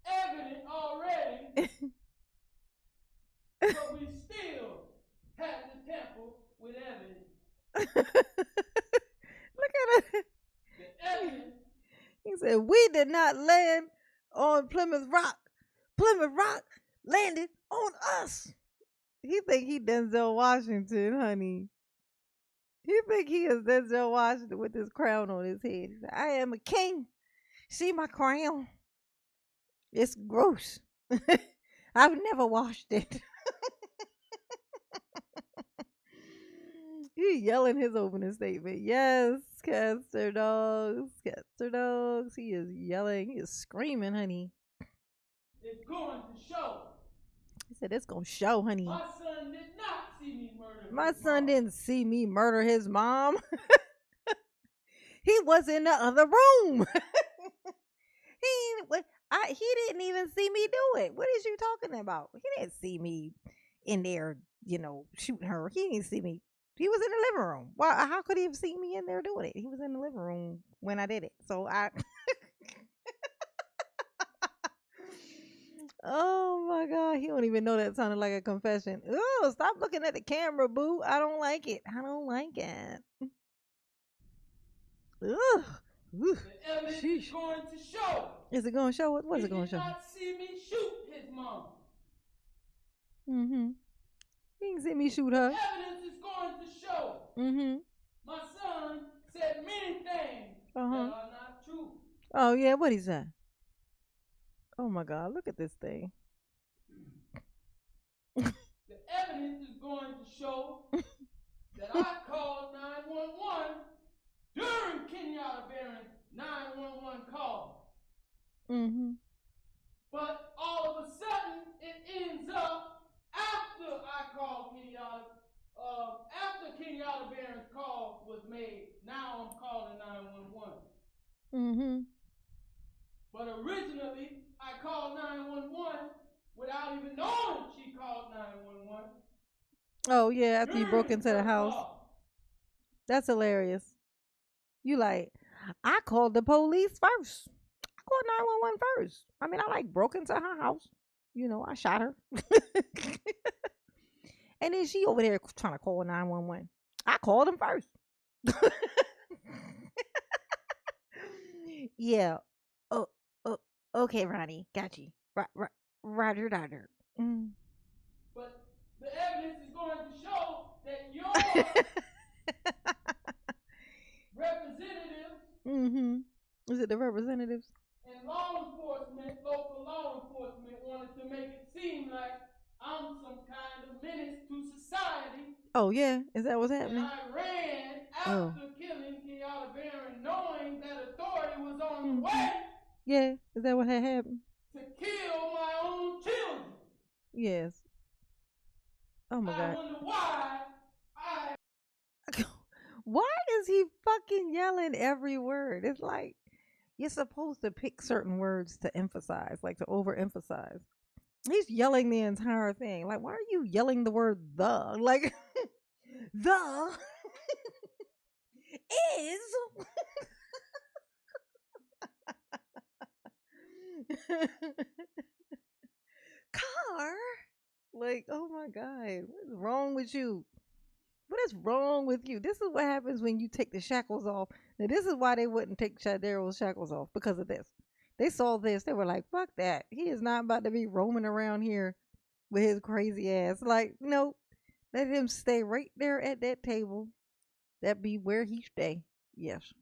evident already, but we still had to tamper with evidence.
Look at it.
The evidence.
He said, "We did not land on Plymouth Rock. Plymouth Rock landed on us." He think he Denzel Washington, honey. He think he is Denzel Washington with his crown on his head. He said, "I am a king. See my crown? It's gross. I've never washed it." He yelling his opening statement. Yes, Caster dogs. Caster dogs. He is yelling. He is screaming, honey.
It's going to show.
He said, "It's going to show, honey.
My son did not see me murder
My son didn't see me murder his mom. He was in the other room." He didn't even see me do it. What is you talking about? He didn't see me in there, shooting her. He didn't see me. He was in the living room. Why? How could he have seen me in there doing it? He was in the living room when I did it. So Oh my God. He don't even know that sounded like a confession. Oh, stop looking at the camera, boo. I don't like it. I don't like it. Ugh.
The evidence is going to show.
Is it going to show? What's it going to show?
He did not see me shoot his mom.
Mm-hmm. He didn't see me shoot her.
The evidence is going to show.
Mm-hmm.
My son said many things that are not true.
Oh, yeah. What he said? Oh, my God. Look at this thing.
The evidence is going to show that I called 911 during Kenyatta Barron's 911 call.
Mm-hmm.
But all of a sudden, it ends up after I called Kenyatta, after Kenyatta Barron's call was made. Now I'm calling 911.
Mm-hmm.
But originally, I called 911 without even knowing she called 911.
Oh, yeah, after you broke into the house. That's hilarious. You like, I called the police first. I called 911 first. I mean, I broke into her house. I shot her. And then she over there trying to call 911. I called him first. Yeah. Oh, okay, Ronnie. Got you. Roger.
But the evidence is going to show that your representatives
Mm-hmm. Is it the representatives?
and local law enforcement wanted to make it seem like I'm some kind of menace to society.
Oh, yeah? Is that what's happening?
And I ran after killing Kenyatta Barron, knowing that authority was on the way.
Yeah, is that what had happened?
To kill my own children.
Yes. Oh my God.
I wonder why
Why is he fucking yelling every word? It's like you're supposed to pick certain words to emphasize, like to overemphasize. He's yelling the entire thing. Like, why are you yelling the word the? Like, the is. Car? Like, oh my God. What's wrong with you? What is wrong with you? This is what happens when you take the shackles off. Now, this is why they wouldn't take Darrell's shackles off because of this. They saw this. They were like, fuck that. He is not about to be roaming around here with his crazy ass. Like, nope. Let him stay right there at that table. That be where he stay. Yes.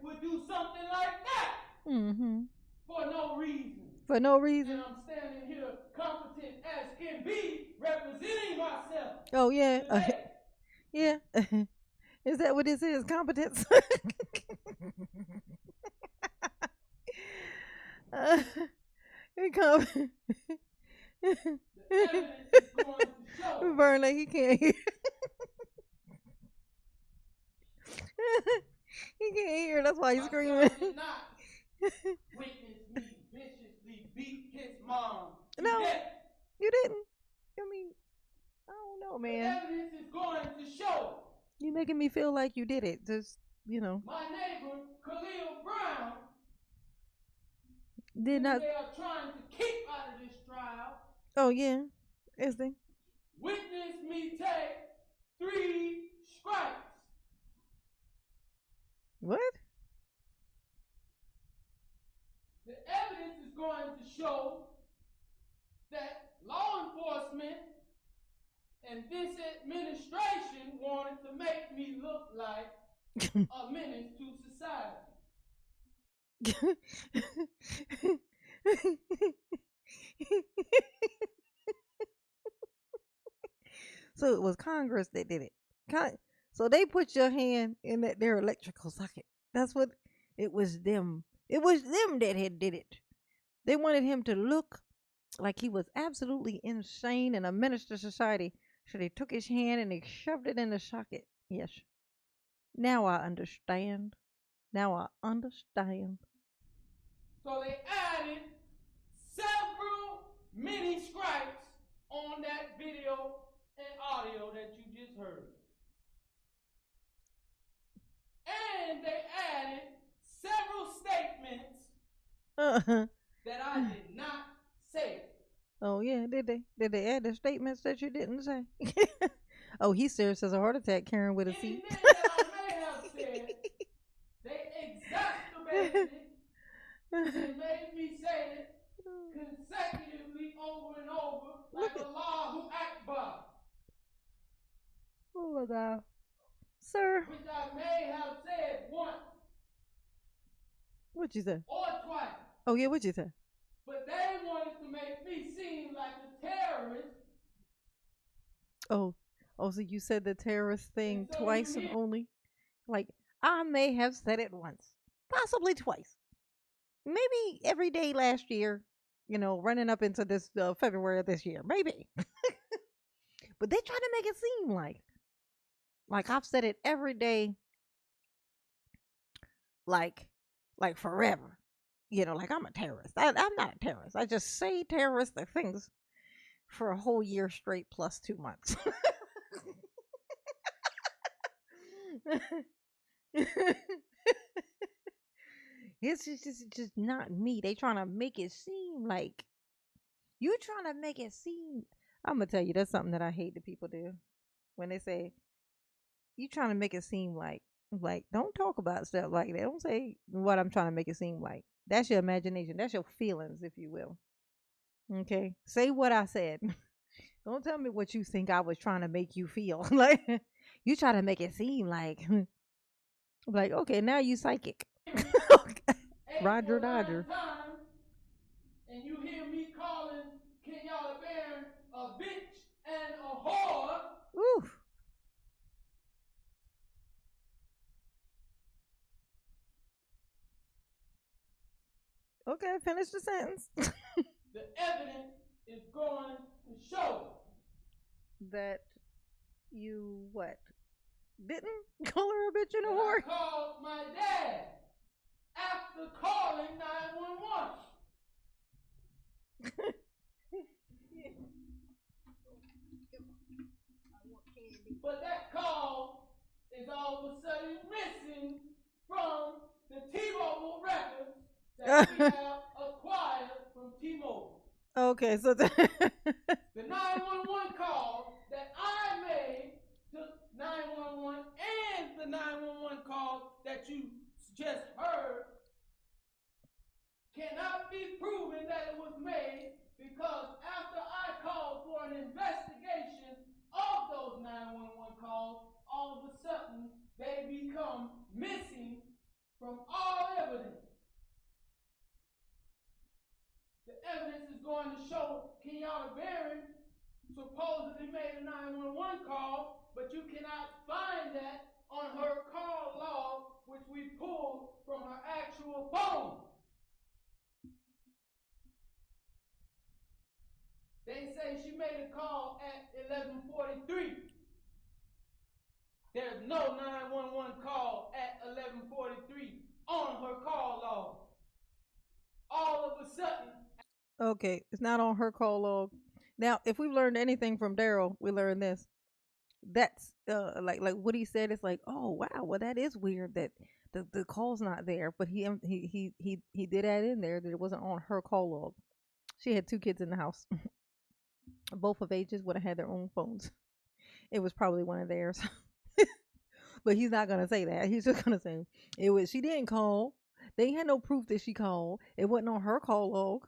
Would do something like that.
Mm-hmm.
For no reason.
For no reason.
And I'm standing here competent as can be, representing myself.
Oh, yeah. Yeah. Is that what this is? Competence? Burn like he can't hear. He can't hear. That's why he's screaming.
Did not witness me viciously beat his mom.
No,
death.
you didn't. I mean, I don't know, man.
The evidence is going to show.
You making me feel like you did it. Just,
My neighbor, Khalil Brown,
did not.
They are trying to keep out of this trial.
Oh, yeah. Is they?
Witness me take 3 strikes.
What?
The evidence is going to show that law enforcement and this administration wanted to make me look like a menace to society.
So it was Congress that did it. So they put your hand in their electrical socket. That's what it was. Them. It was them that had did it. They wanted him to look like he was absolutely insane and a menace to society. So they took his hand and they shoved it in the socket. Yes. Now I understand. Now I understand.
So they added several mini strikes on that video and audio that you just heard. And they added several statements that I did not say.
Oh, yeah, did they? Did they add the statements that you didn't say? Oh, he serious as a heart attack carrying with a seat.
Anything that I may have said, they exacerbated it and made me say it consecutively over and over like Allahu Akbar.
Oh, my God. Sir.
Which I may have said once.
What'd you say?
Or twice.
Oh, yeah, what'd you say?
But they wanted to make me seem like a terrorist.
Oh, so you said the terrorist thing twice only? Like, I may have said it once. Possibly twice. Maybe every day last year, running up into this February of this year. Maybe. But they try to make it seem like I've said it every day, like forever. Like I'm a terrorist. I'm not a terrorist. I just say terroristic things for a whole year straight plus 2 months. It's just not me. They trying to make it seem like you trying to make it seem. I'm gonna tell you, that's something that I hate that people do when they say you trying to make it seem like don't talk about stuff like that. Don't say what I'm trying to make it seem like. That's your imagination. That's your feelings, if you will. Okay, say what I said. Don't tell me what you think I was trying to make you feel. Like you try to make it seem like okay, now you psychic. Roger Dodger.
And you hear me calling Kenyatta Barron a bitch and a whore.
Oof. Okay, finish the sentence.
The evidence is going to show
that you what? didn't call her a bitch and a
I
whore.
called my dad after calling 911. But that call is all of a sudden missing from the T-Mobile records that we have acquired from T-Mobile.
Okay, so
The 911 call that I made to 911 and the 911 call that you just heard cannot be proven that it was made because after I called for an investigation of those 911 calls, all of a sudden they become missing from all evidence. The evidence is going to show Kenyatta Barron supposedly made a 911 call, but you cannot find that on her call log, which we pulled from her actual phone. They say she made a call at 11:43. There's no 911 call at 11:43 on her call log. All of a sudden.
okay, it's not on her call log. Now, if we've learned anything from Daryl, we learned this. That's like what he said. It's like, oh wow, well that is weird that the call's not there, but he did add in there that it wasn't on her call log. She had 2 kids in the house. Both of ages would have had their own phones. It was probably one of theirs. But he's not gonna say that. He's just gonna say it was. She didn't call. They had no proof that she called. It wasn't on her call log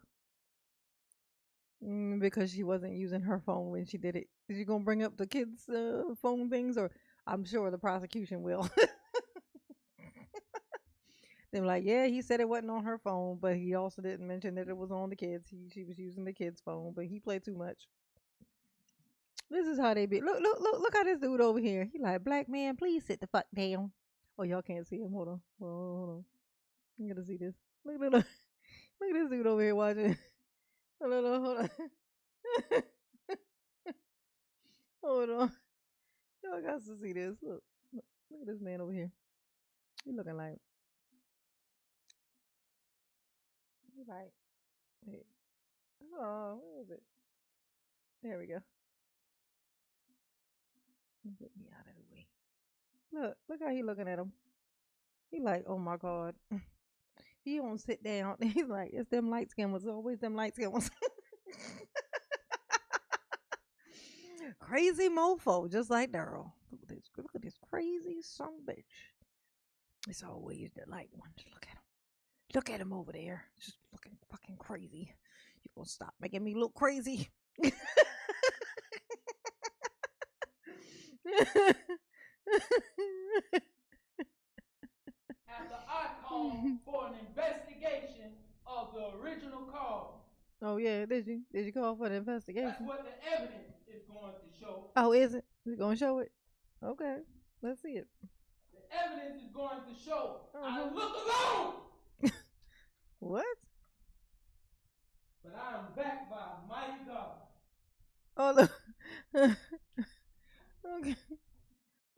because she wasn't using her phone when she did it. Is she gonna bring up the kids' phone things, or I'm sure the prosecution will. They're like, yeah, he said it wasn't on her phone, but he also didn't mention that it was on the kids. She was using the kids' phone, but he played too much. This is how they be. Look how this dude over here. He like, black man, please sit the fuck down. Oh, y'all can't see him. Hold on. Hold on. You gotta see this. Look at this dude over here watching. Hold on. Hold on. Y'all got to see this. Look at this man over here. He looking like. He like. Hey. Oh, where is it? There we go. Get me out of the way. Look how he looking at him. He like, oh my God. He don't sit down. He's like, it's them light skin ones. Always them light skin ones. Crazy mofo, just like Daryl. Look at this crazy son of a bitch. It's always the light ones. Look at him. Look at him over there. Just looking fucking crazy. You gonna stop making me look crazy?
After I called for an investigation of the original cause.
Oh yeah, did you call for the investigation?
That's what the evidence is going to show.
Oh, is it? Is it gonna show it? Okay, let's see it.
The evidence is going to show I look alone.
What?
But I am backed by a mighty God.
Oh look. Okay.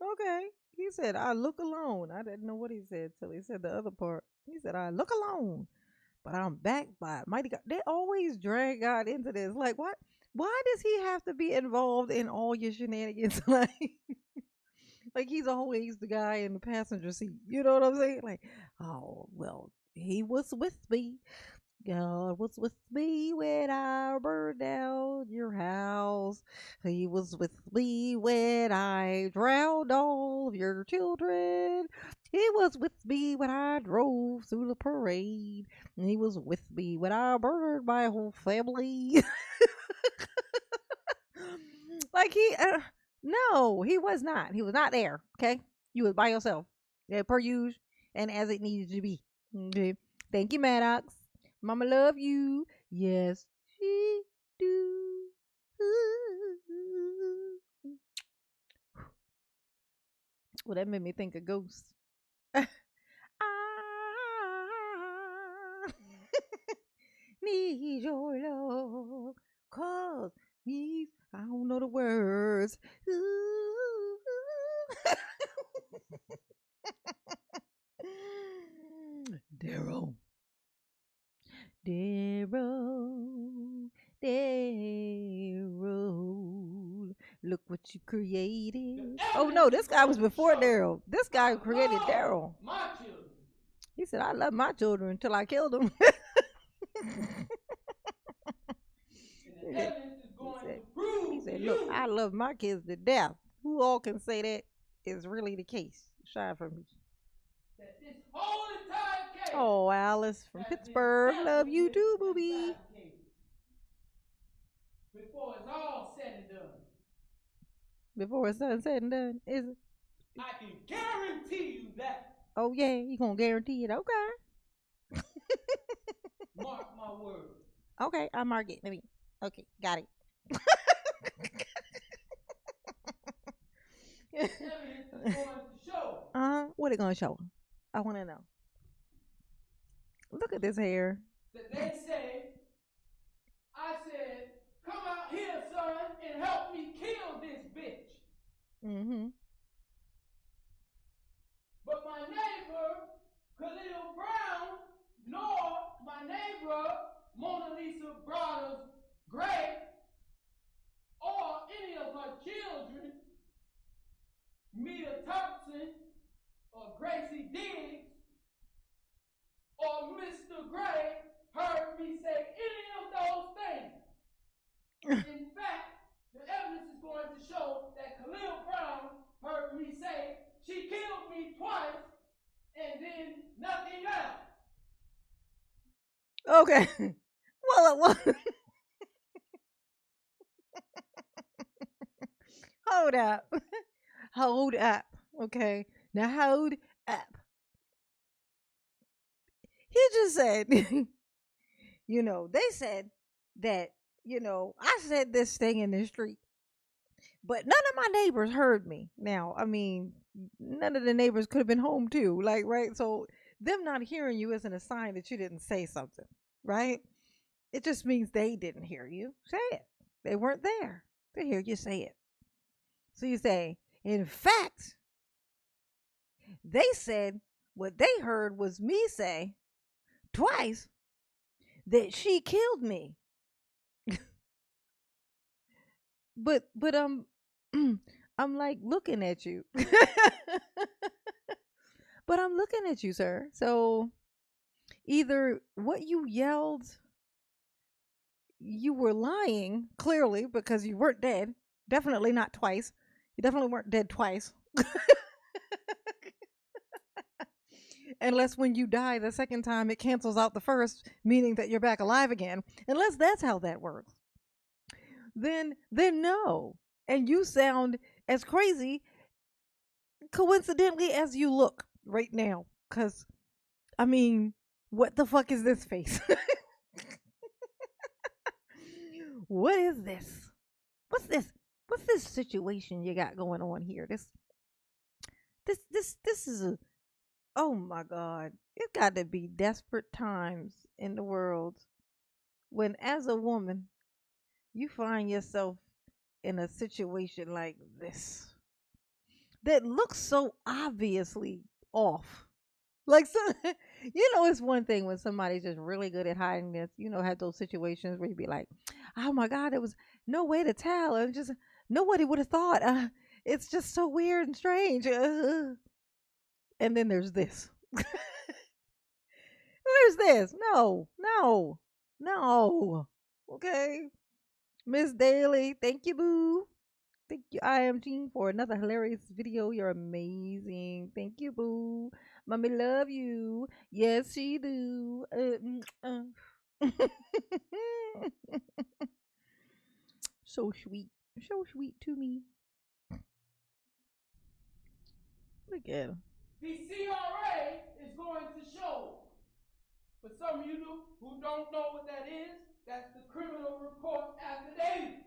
Okay. He said, I look alone. I didn't know what he said till he said the other part. He said, I look alone, but I'm backed by mighty God. They always drag God into this. Like, what? Why does he have to be involved in all your shenanigans? Like he's always the guy in the passenger seat. You know what I'm saying? Like, oh, well, he was with me. God was with me when I burned down your house. He was with me when I drowned all of your children. He was with me when I drove through the parade. And he was with me when I murdered my whole family. Like no, he was not. He was not there. Okay, you was by yourself. Yeah, per usual, and as it needed to be. Okay, thank you, Maddox. Mama love you. Yes, she do. Well, that made me think of ghosts. I need your love, cause me, I don't know the words. Darrell. Darrell. Darrell. Look what you created. Oh no, this guy was before Darrell. This guy created Darrell.
My children.
He said, I love my children until I killed them.
And the evidence is going to prove
He said,
to
look,
you
I love my kids to death. Who all can say that is really the case? Shine for me.
that this whole entire case
Oh, Alice from
has been
Pittsburgh. Love you
tampered
too,
with and
booby.
fabricated. Before it's all said and done,
Before it's done said and done, is it?
I can guarantee you that.
Oh yeah, you gonna guarantee it? Okay.
Mark my words.
Okay, I mark it. Let me. Okay, got it.
The evidence is going to show
What it gonna show? I want to know. Look at this hair.
that they say, I said, come out here, son, and help me kill this bitch.
Mm-hmm.
But my neighbor, Khalil Brown, nor my neighbor, Mona Lisa Brothers Gray, or any of her children, Mia Thompson, or Gracie Diggs, or Mr. Gray, heard me say any of those things. In fact, the evidence is going to show that Khalil Brown heard me say she killed me twice and then nothing else.
Okay. Well, it was. Hold up. Hold up. Okay. Now hold up. He just said, they said that, I said this thing in the street, but none of my neighbors heard me. Now, I mean, none of the neighbors could have been home too. Like, right? So them not hearing you isn't a sign that you didn't say something, right? It just means they didn't hear you say it. They weren't there to hear you say it. So you say, in fact, they said what they heard was me say twice that she killed me. but I'm like looking at you. But I'm looking at you, sir. So either what you yelled, you were lying, clearly, because you weren't dead. Definitely not twice. You definitely weren't dead twice. Unless when you die the second time, it cancels out the first, meaning that you're back alive again. Unless that's how that works. Then no. And you sound as crazy, coincidentally, as you look right now. Because, I mean, what the fuck is this face? What is this? What's this? What's this situation you got going on here? This is a, oh my God. It got to be desperate times in the world when, as a woman, you find yourself in a situation like this that looks so obviously off. Like, so, it's one thing when somebody's just really good at hiding this. Have those situations where you be like, oh my God, there was no way to tell. And just nobody would have thought. It's just so weird and strange. And then there's this. There's this. No. Okay. Miss Daly, thank you, boo. Thank you, I am Jean, for another hilarious video. You're amazing. Thank you, boo. Mommy love you. Yes, she do. So sweet. So sweet to me. Look at him.
The CRA is going to show, for some of you who don't know what that is, that's the criminal report affidavit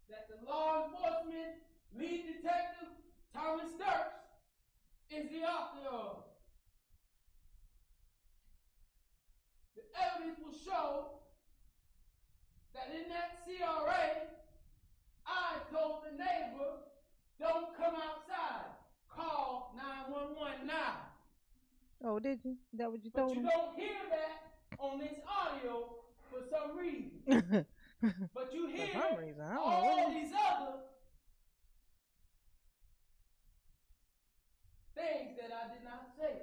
that the law enforcement lead detective Thomas Sturks is the author of. The evidence will show that in that CRA, I told the neighbor, don't come outside. call 911 now.
Oh, did you? Is that what you
But
told
you
him?
don't hear that on this audio for some reason. But you hear
For some reason, I don't know
all
what.
these other things that I did not say.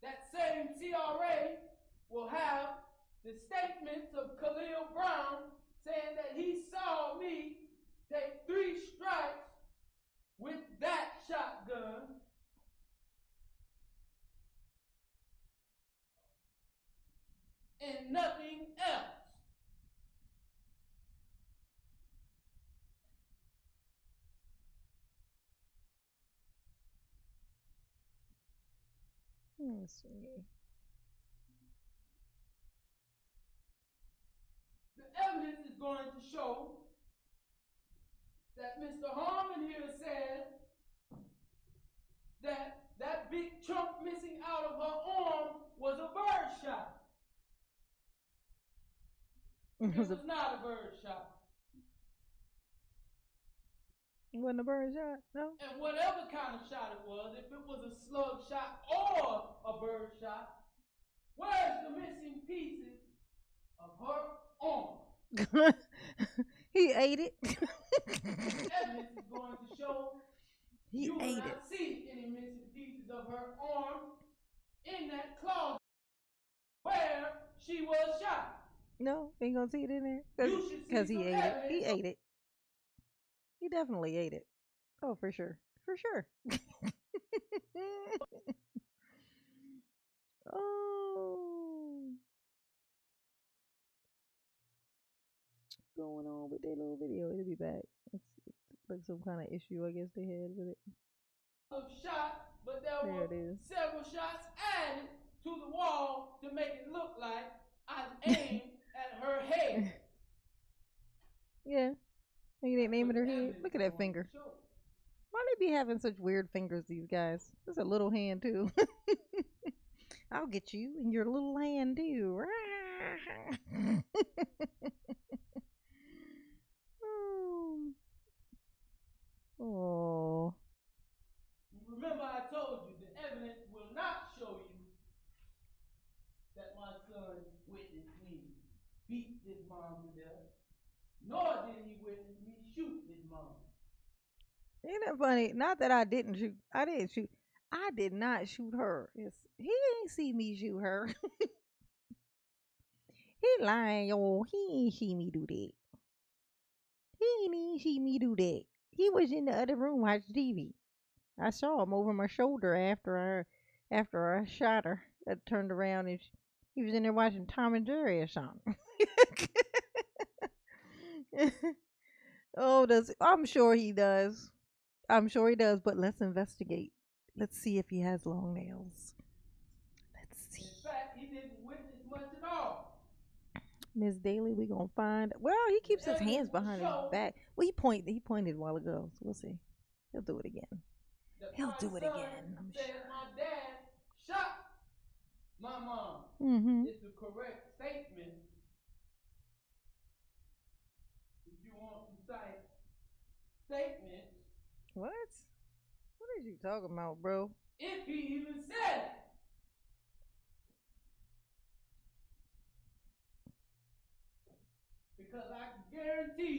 That same CRA will have the statements of Khalil Brown saying that he saw me take 3 strikes with that shotgun and nothing else.
Let's see.
The evidence is going to show that Mr. Harmon here said that that big chunk missing out of her arm was a bird shot. It was not a bird shot.
It wasn't a bird shot, no?
And whatever kind of shot it was, if it was a slug shot or a bird shot, where's the missing pieces of her arm?
He ate it.
Evidence is going to show you will not see any missing pieces of her arm in that closet where she was shot.
No, ain't gonna see it in there. Because he ate it. He ate it. He definitely ate it. Oh, for sure. For sure. Oh. Going on with that little video. It'll be back. It's like some kind of issue, I guess they had with it.
Shot, but there were several shots added to the wall to make it look like I aimed at her head.
Yeah. You didn't aim at her head. Look at that finger. Why they be having such weird fingers, these guys? That's a little hand, too. I'll get you in your little hand, too. Oh.
Remember, I told you the evidence will not show you that my son witnessed me beat his mom to death, nor did he witness me shoot his mom.
Ain't that funny? Not that I didn't shoot. I didn't shoot. I did not shoot her. He ain't see me shoot her. He lying, yo. He ain't see me do that. He ain't even see me do that. He was in the other room watching TV. I saw him over my shoulder after I shot her. I turned around and he was in there watching Tom and Jerry or something. Oh, I'm sure he does. I'm sure he does, but let's investigate. Let's see if he has long nails. Let's see.
In fact, he didn't witness much at all.
Miss Daly, we gonna find. Well, he keeps his hands behind his back. Well, he pointed a while ago, so we'll see. He'll do it again. He'll do it again.
Said my dad shot my mom.
Mm-hmm.
It's the correct statement. If you want to cite statements.
What? What are you talking about, bro?
If he even said it. Because I can guarantee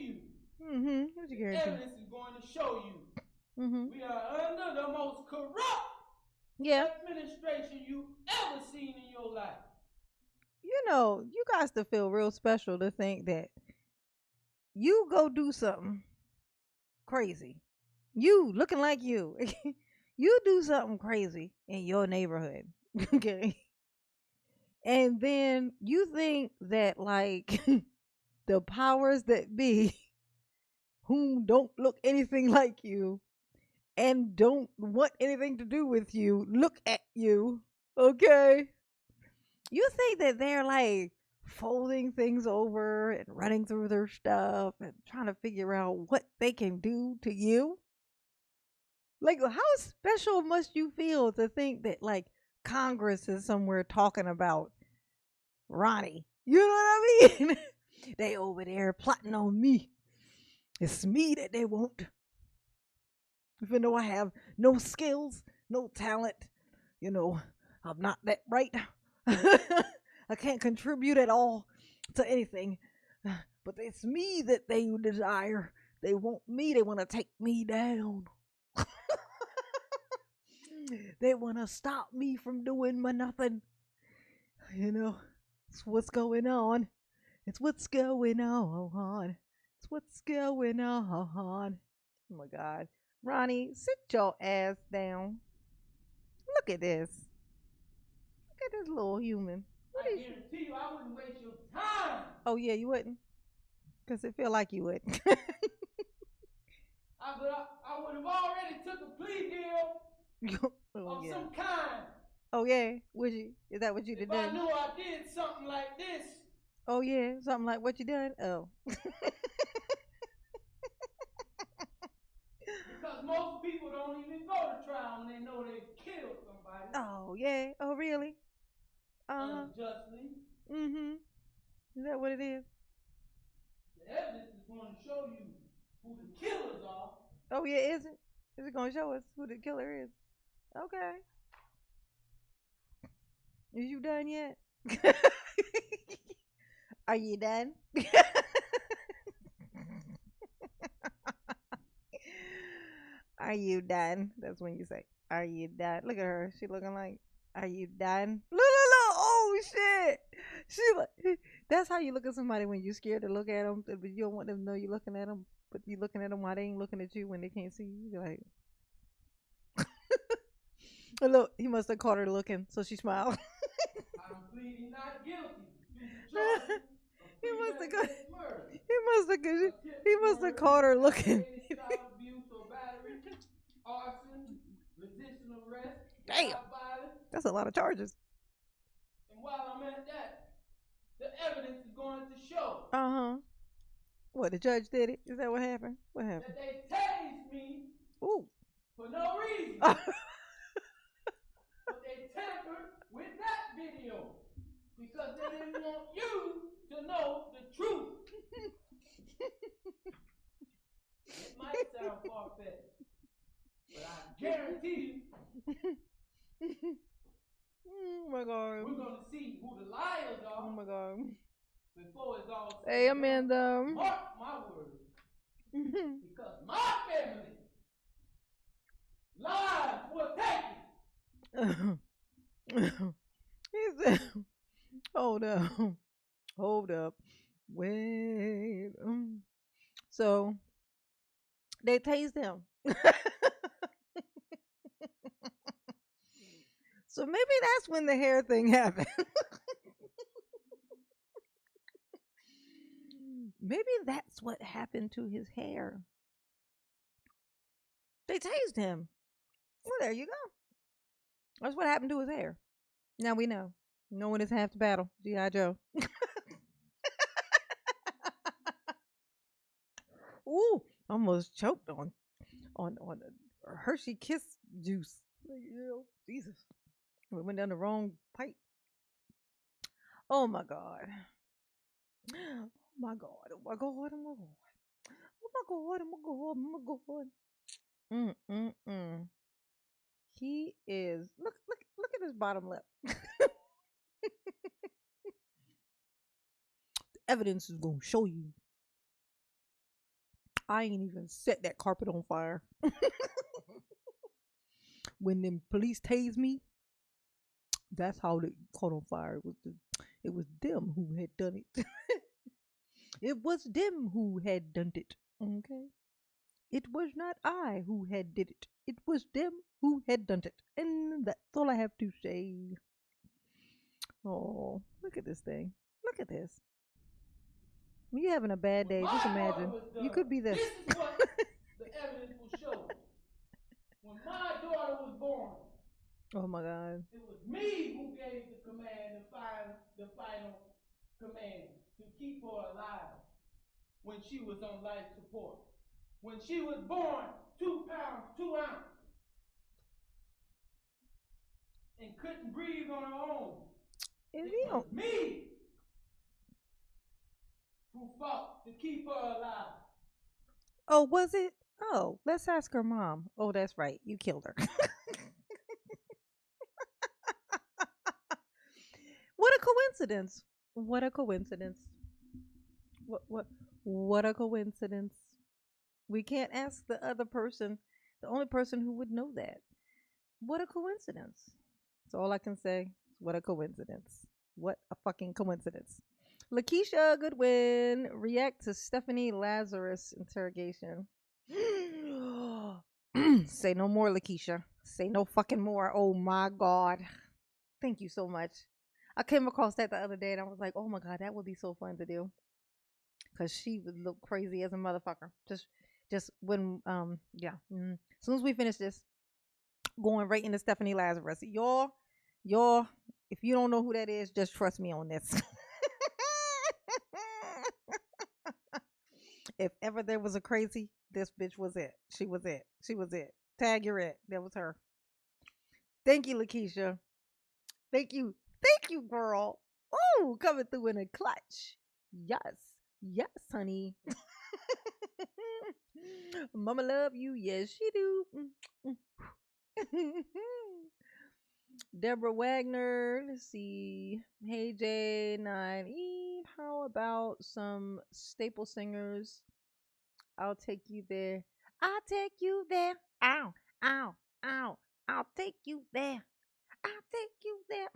you.
Mm-hmm. What you guarantee?
Evidence is going to show you.
Mm-hmm.
We are under the most corrupt administration you ever seen in your life.
You know, you guys to feel real special to think that you go do something crazy. You looking like you. You do something crazy in your neighborhood. Okay. And then you think that like the powers that be whom don't look anything like you and don't want anything to do with you look at you, okay? You think that they're like folding things over and running through their stuff and trying to figure out what they can do to you? Like, how special must you feel to think that like Congress is somewhere talking about Ronnie? You know what I mean? They over there plotting on me. It's me that they want. Even though I have no skills, no talent, you know, I'm not that bright. I can't contribute at all to anything. But it's me that they desire. They want me. They want to take me down. They want to stop me from doing my nothing. You know, it's what's going on. It's what's going on. It's what's going on. Oh my God. Ronnie, sit your ass down. Look at this. Look at this little human.
I guarantee you I wouldn't waste your time.
Oh, yeah, you wouldn't? Because it feel like you would.
I would have already took a plea deal of some kind.
Oh, yeah? Would you? Is that what you did?
If I knew I did something like this.
Oh, yeah? Something like what you done? Oh.
Because most people don't even go to trial when they know they killed somebody.
Oh, yeah? Oh, really?
Unjustly.
Mm-hmm. Is that what it is?
The evidence is going to show you who the killers are.
Oh, yeah, is it? Is it going to show us who the killer is? Okay. Is you done yet? Are you done? Are you done? That's when you say, are you done? Look at her. She looking like, are you done? Look. Oh, shit. She like, that's how you look at somebody when you're scared to look at them, but you don't want them to know you're looking at them, but you're looking at them while they ain't looking at you when they can't see you. You're like, oh, look, he must have caught her looking, so she smiled.
I'm pleading not guilty.
He must have caught her looking.
Child abuse or battery, arson, resisting arrest,
Damn.
violence.
That's a lot of charges.
And while I'm at that, the evidence is going to show.
Uh-huh. What, the judge did it? Is that what happened? What happened?
That they tased me.
Ooh.
For no reason. But they tampered with that video because they didn't want you to know the truth. It might sound far-fetched, but I guarantee you.
Oh my God.
We're going to see who the liars are.
Oh my God.
Before it's all
Hey, Amanda.
Mark my words. Because my family lives were taken.
He said, hold up. Hold up. Wait. So they tased him. So maybe that's when the hair thing happened. Maybe that's what happened to his hair. They tased him. Well, there you go. That's what happened to his hair. Now we know. Knowing is half the battle. G.I. Joe. Ooh, almost choked on Hershey Kiss juice. Jesus. We went down the wrong pipe. Oh my God. Oh my God. Oh my God. Oh my God. Oh my God. Oh my God. Oh my God. He is look at his bottom lip. The evidence is gonna show you. I ain't even set that carpet on fire. When them police tased me, that's how they caught on fire. It was them who had done it. It was them who had done it. Okay? It was not I who had did it. It was them who had done it. And that's all I have to say. Oh, look at this thing. Look at this. When you're having a bad day, just imagine. You could be this.
This is what the evidence will show. When my daughter was born,
Oh my God.
it was me who gave the command, the final command to keep her alive when she was on life support. When she was born, 2 pounds, 2 ounces, and couldn't breathe on her own. It was me who who fought to keep her alive.
Oh, was it? Oh, let's ask her mom. Oh, that's right. You killed her. What a coincidence. What a coincidence. What a coincidence. We can't ask the other person, the only person who would know that. What a coincidence. That's all I can say. What a coincidence. What a fucking coincidence. Lakeisha Goodwin, react to Stephanie Lazarus interrogation. Say no more, Lakeisha. Say no fucking more. Oh my God. Thank you so much. I came across that the other day and I was like, oh my God, that would be so fun to do. Cause she would look crazy as a motherfucker. Just when yeah. As soon as we finish this, going right into Stephanie Lazarus. Y'all, if you don't know who that is, just trust me on this. If ever there was a crazy, this bitch was it. She was it. She was it. Tag, you're it. That was her. Thank you, Lakeisha. Thank you. Thank you, girl. Oh, coming through in a clutch. Yes. Yes, honey. Mama love you. Yes, she do. Deborah Wagner. Let's see. Hey, J9 Eve. How about some staple singers? I'll take you there. I'll take you there. Ow, ow, ow. I'll take you there. I'll take you there.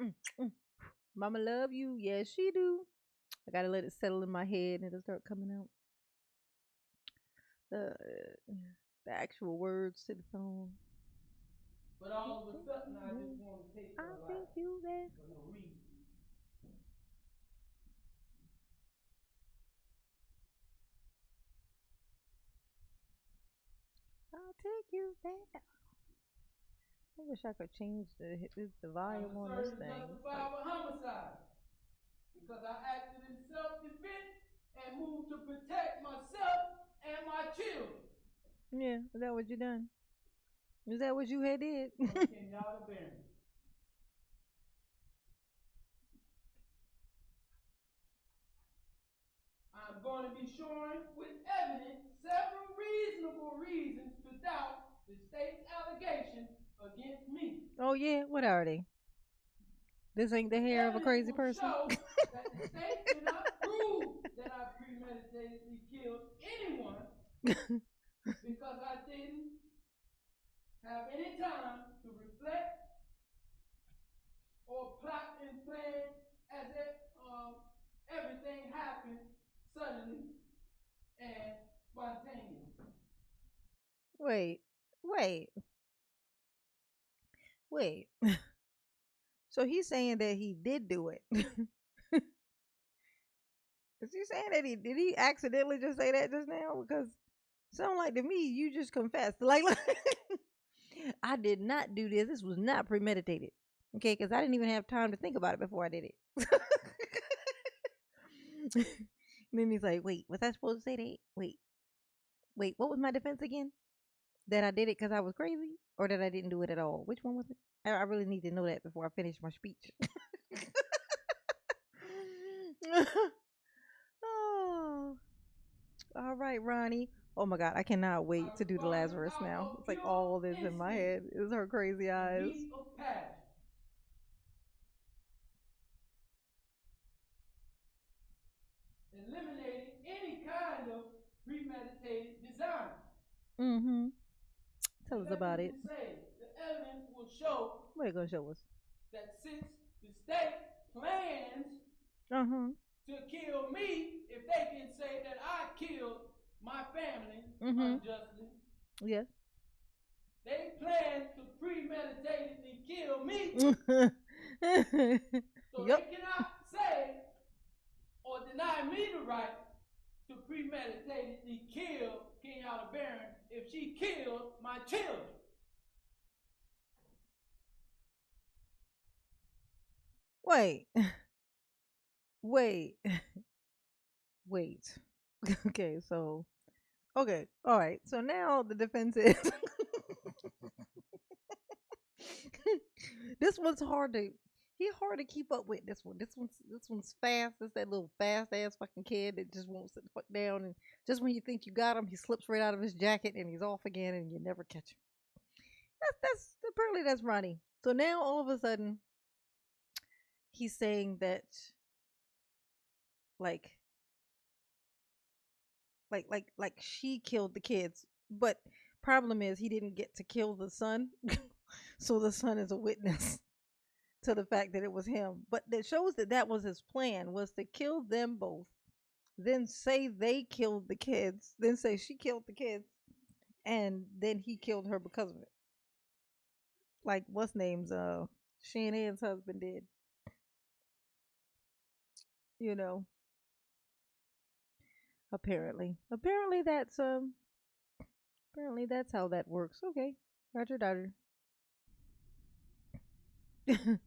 Mama love you. Yes, she do. I gotta let it settle in my head and it'll start coming out. The actual words to the song.
But all of a sudden, I just want to take her
I'll
life
take you there.
for no reason.
I'll take you there. I wish I could change the volume on this thing.
Justifiable homicide because I acted in self-defense and moved to protect myself and my children.
Yeah, is that what you done? Is that what you had did?
I'm going to be showing with evidence several reasonable reasons to doubt the state's allegation against me.
Oh yeah, what are they? This ain't the hair of a crazy person.
Show that the state cannot prove that I premeditatedly killed anyone because I didn't have any time to reflect or plot and plan as if everything happened suddenly and spontaneously.
Wait. So he's saying that he did do it. Is he saying that did he accidentally just say that just now? Because sound like to me you just confessed. Like I did not do this. This was not premeditated. Okay, because I didn't even have time to think about it before I did it. And then he's like, wait, was I supposed to say that? Wait, what was my defense again? That I did it because I was crazy? Or that I didn't do it at all? Which one was it? I really need to know that before I finish my speech. Oh. All right, Ronnie. Oh my God, I cannot wait to do the Lazarus now. It's like all this in my head. It's her crazy eyes.
Eliminating any kind of premeditated design.
Mm-hmm. Tell us about it.
Say, the evidence will show.
What are you gonna show us?
That since the state plans to kill me, if they can say that I killed my family unjustly,
yes,
they plan to premeditatedly kill me. So they cannot say or deny me the right to premeditatedly kill Kenyatta Barron if she killed my children.
Wait. Okay, so all right. So now the defense is this one's hard to He hard to keep up with. This one's fast. It's that little fast ass fucking kid that just won't sit the fuck down, and just when you think you got him, he slips right out of his jacket and he's off again, and you never catch him. That's apparently that's Ronnie. So now all of a sudden, he's saying that like she killed the kids, but problem is he didn't get to kill the son, so the son is a witness to the fact that it was him. But that shows that that was his plan, was to kill them both, then say they killed the kids, then say she killed the kids, and then he killed her because of it. Like what's name's Shanahan's husband did. You know. Apparently that's how that works. Okay. Roger Dodger. You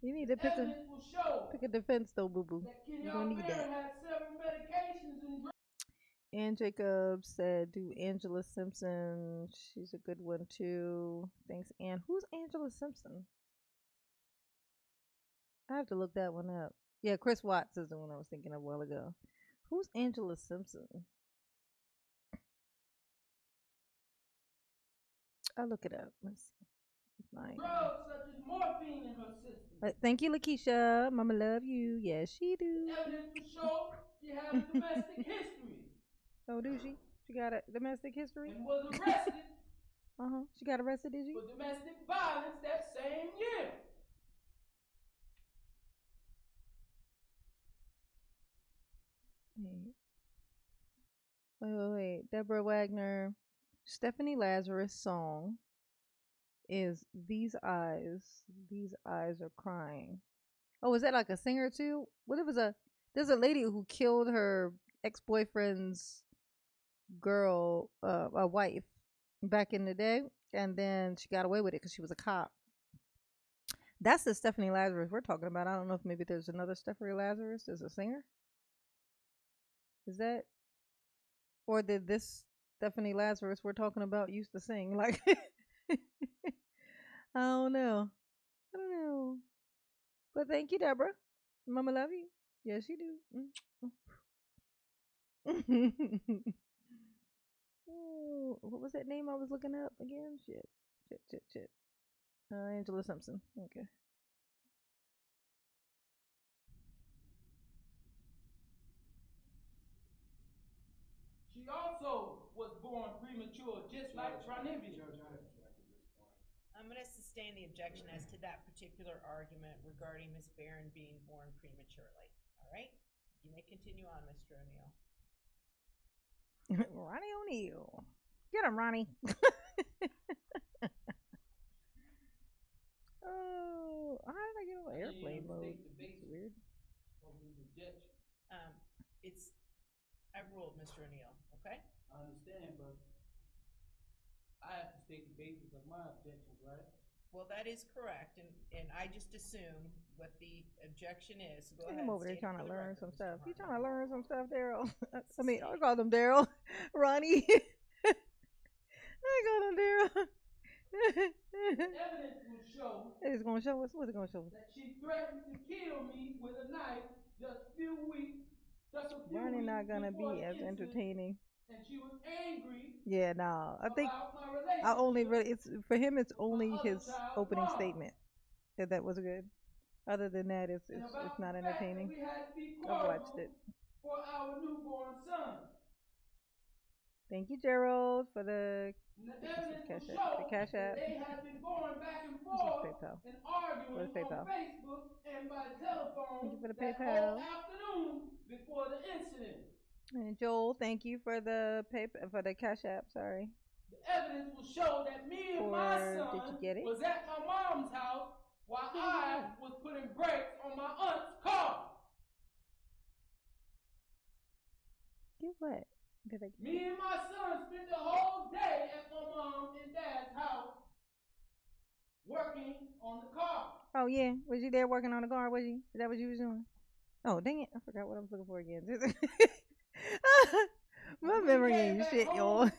need to pick a defense though, boo boo. You don't need that. And Jacob said, "Do Angela Simpson? She's a good one too." Thanks, Ann. Who's Angela Simpson? I have to look that one up. Yeah, Chris Watts is the one I was thinking of a while ago. Who's Angela Simpson? I'll look it up. Let's see.
Drugs such as morphine in her system.
Thank you, Lakeisha. Mama love you. Yes, she do.
Evidence to show she has a domestic history.
Oh, do she? She got a domestic history?
And was arrested.
She got arrested, did she?
For domestic violence that same year.
Wait. Deborah Wagner. Stephanie Lazarus' song is These Eyes Are Crying. Oh, is that like a singer too? What if there's a lady who killed her ex-boyfriend's girl, a wife back in the day, and then she got away with it because she was a cop. That's the Stephanie Lazarus we're talking about. I don't know if maybe there's another Stephanie Lazarus as a singer. Is that, or did this Stephanie Lazarus we're talking about used to sing? Like, I don't know. But thank you, Deborah. Mama love you. Yes, you do. Oh, what was that name I was looking up again? Shit. Angela Simpson. Okay.
She also was born premature, just like Trinivia.
I'm going to sustain the objection as to that particular argument regarding Miss Barron being born prematurely. All right? You may continue on, Mr. O'Neill.
Ronnie O'Neill. Get him, Ronnie. Oh, how did I get on airplane mode? That's weird.
I ruled, Mr. O'Neill, okay?
I understand, but I have to state the basis of my objections, right?
Well, that is correct, and I just assume what the objection is. So go
Get
ahead.
him over there trying to learn some stuff. He's trying to learn some stuff, Daryl. I call him Daryl. Ronnie. I call him Daryl.
Evidence will show.
It's going to show us? What's it going to show us?
That she threatened to kill me with a knife just a few weeks.
Ronnie not going to be as entertaining.
And she was angry.
Yeah, no. I think I only really, it's for him, it's only his opening statement that was good. Other than that, it's not entertaining. I've watched it.
For our newborn son.
Thank you, Gerald, for the
Cash App. They have been going back and forth and arguing on Facebook and by telephone.
Thank you for the
that
PayPal.
whole afternoon before the incident.
And Joel, thank you for the Cash App. Sorry.
The evidence will show that me and my son was at my mom's house while I was putting brakes on my aunt's car.
Get what?
Me and my son spent the whole day at my mom and dad's house working on the car.
Oh yeah, was you there working on the car? Was you? Is that what you was doing? Oh dang it! I forgot what I was looking for again. My memory ain't shit, y'all. I'm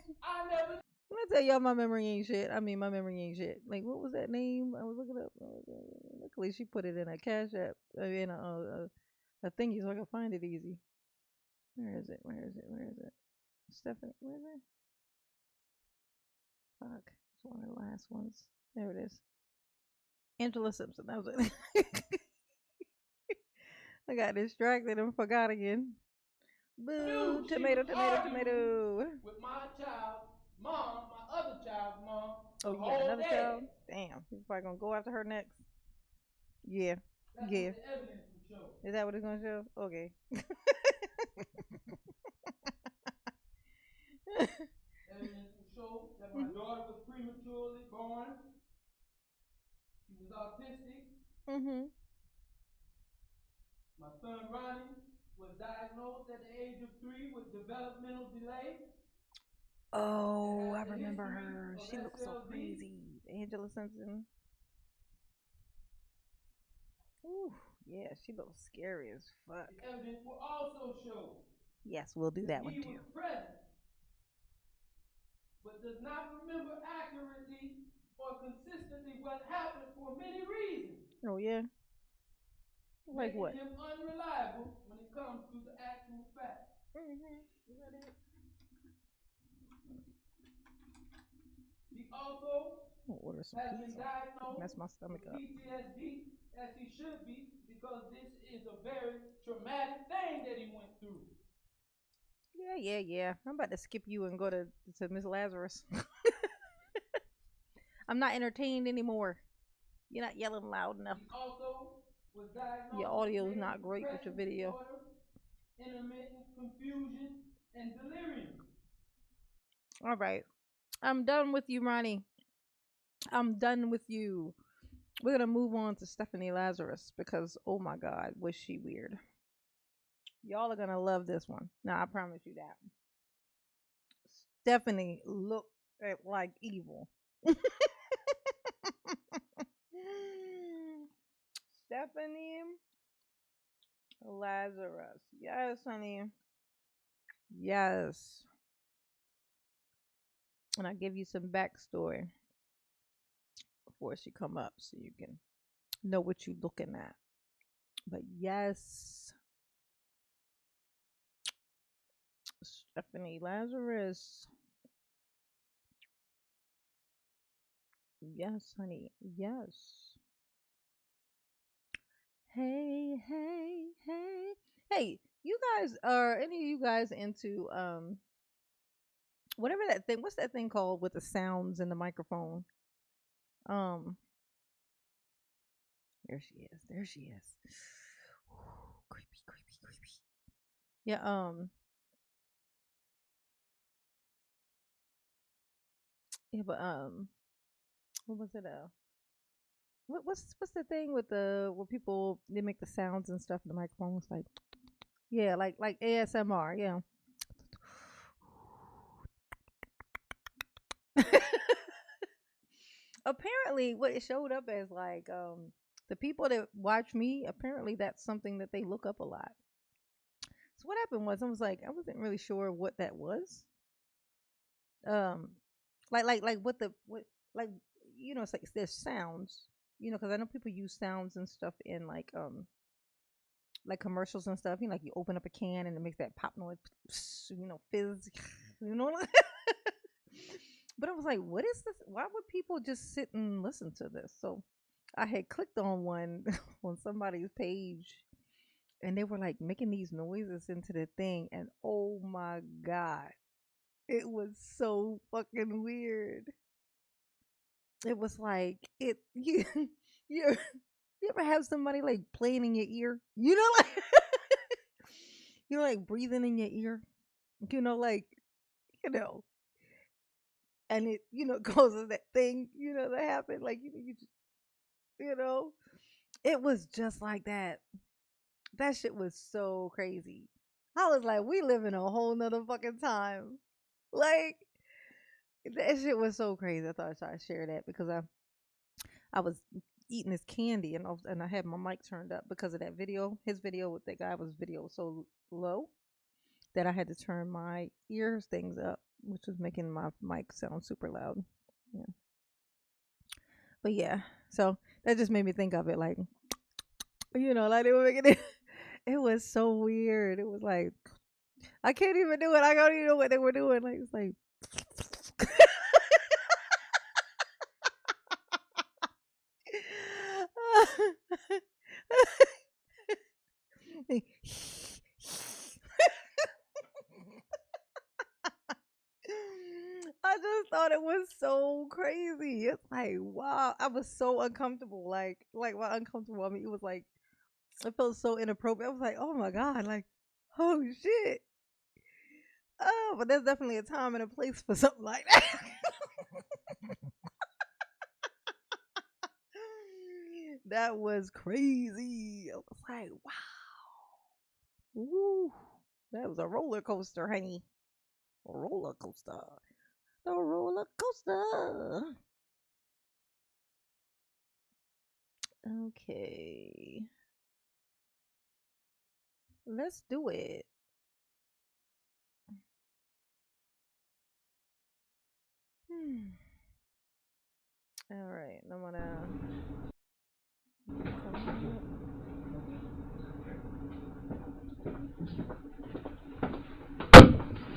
gonna tell y'all my memory ain't shit. I mean, my memory ain't shit. Like, what was that name? I was looking up. Luckily, she put it in a cash app, in a thingy, so I can find it easy. Where is it? Where is it? Where is it? Stephanie, where is it? Fuck, it's one of the last ones. There it is. Angela Simpson. That was it. I got distracted and forgot again. Boo! Tomato, tomato, tomato.
With my child, mom, my other child's mom.
Oh, you got another child? Damn, he's probably gonna go after her next. Yeah,
That's
yeah.
what the evidence will show.
Is that what it's gonna show? Okay.
Evidence will show that my daughter was prematurely born. She was autistic. My son Ronnie was diagnosed at the age of 3 with developmental delay.
Oh, I remember her. She looks so crazy. Angela Simpson. Ooh, yeah, she looks scary as fuck.
The evidence will also show.
Yes, we'll do that one too.
He was present, but does not remember accurately or consistently what happened for many reasons.
Oh yeah. Like
making
what?
him unreliable when it comes to the actual facts.
Is that it?
He also
order some
has
pizza.
been diagnosed
Mess my stomach
with
up.
PTSD, as he should be, because this is a very traumatic thing that he went through.
Yeah. I'm about to skip you and go to Miss Lazarus. I'm not entertained anymore. You're not yelling loud enough.
He also was diagnosed
Your audio is
with
not great with your video.
disorder, intermittent confusion, and delirium.
All right. I'm done with you, Ronnie. I'm done with you. We're going to move on to Stephanie Lazarus because, oh my God, was she weird. Y'all are going to love this one. Now, I promise you that. Stephanie looked like evil. Stephanie Lazarus. Yes, honey. Yes. And I'll give you some backstory before she come up so you can know what you're looking at. But yes, Stephanie Lazarus. Yes, honey. Yes. Hey. Hey, you guys, are any of you guys into whatever that thing, what's that thing called with the sounds in the microphone? There she is. Ooh, creepy. Yeah, but what was it? What's the thing with where people they make the sounds and stuff in the microphone? It's like, yeah, like ASMR, yeah. Apparently, what it showed up as, like, the people that watch me, apparently that's something that they look up a lot. So what happened was, I wasn't really sure what that was. Like what like, it's like there's sounds, because I know people use sounds and stuff in like commercials and stuff. Like you open up a can and it makes that pop noise, fizz, But I was like, what is this? Why would people just sit and listen to this? So I had clicked on one on somebody's page and they were like making these noises into the thing. And oh my God, it was so fucking weird. It was like, you ever have somebody like playing in your ear? Like, like breathing in your ear? And it, causes that thing, that happened. Like, you just, it was just like that. That shit was so crazy. I was like, we live in a whole nother fucking time. Like, that shit was so crazy. I thought I'd share that because I was eating this candy and I had my mic turned up because of that video. His video with that guy was so low that I had to turn my ear things up, which was making my mic sound super loud. Yeah. But yeah, so that just made me think of it, like, like they were making it. It was so weird. It was like I can't even do it. I don't even know what they were doing. Like it's like. I just thought it was so crazy. It's like, wow, I was so uncomfortable. Like well, uncomfortable. I mean, it was like, it felt so inappropriate. I was like, oh my god, like, oh shit. Oh, but there's definitely a time and a place for something like that. That was crazy. I was like, wow, woo, that was a roller coaster, honey. A roller coaster. The roller coaster. Okay. Let's do it. All right. I'm gonna.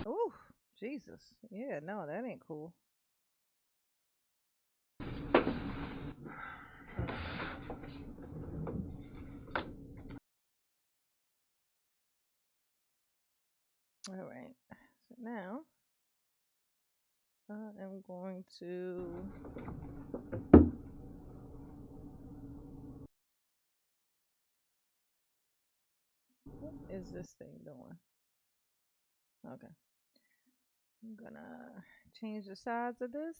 Oh, Jesus. Yeah, no, that ain't cool. All right. So now I am going to. What is this thing doing? Okay. I'm gonna change the size of this.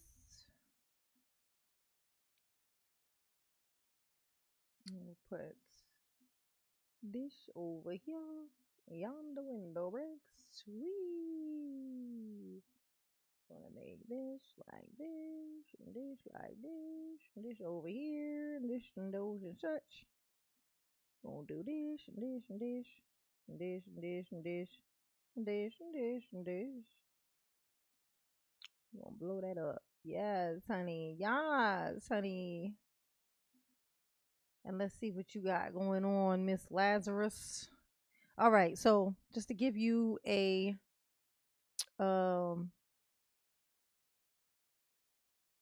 We'll put this over here. Yonder window breaks. Whee! Gonna make this like this, and this like this, and this over here, and this and those and such. Gonna do this, and this, and this, and this, and this, and this, and this, and this, and this. Gonna blow that up. Yes, honey. Yes, honey. And let's see what you got going on, Miss Lazarus. All right, so just to give you a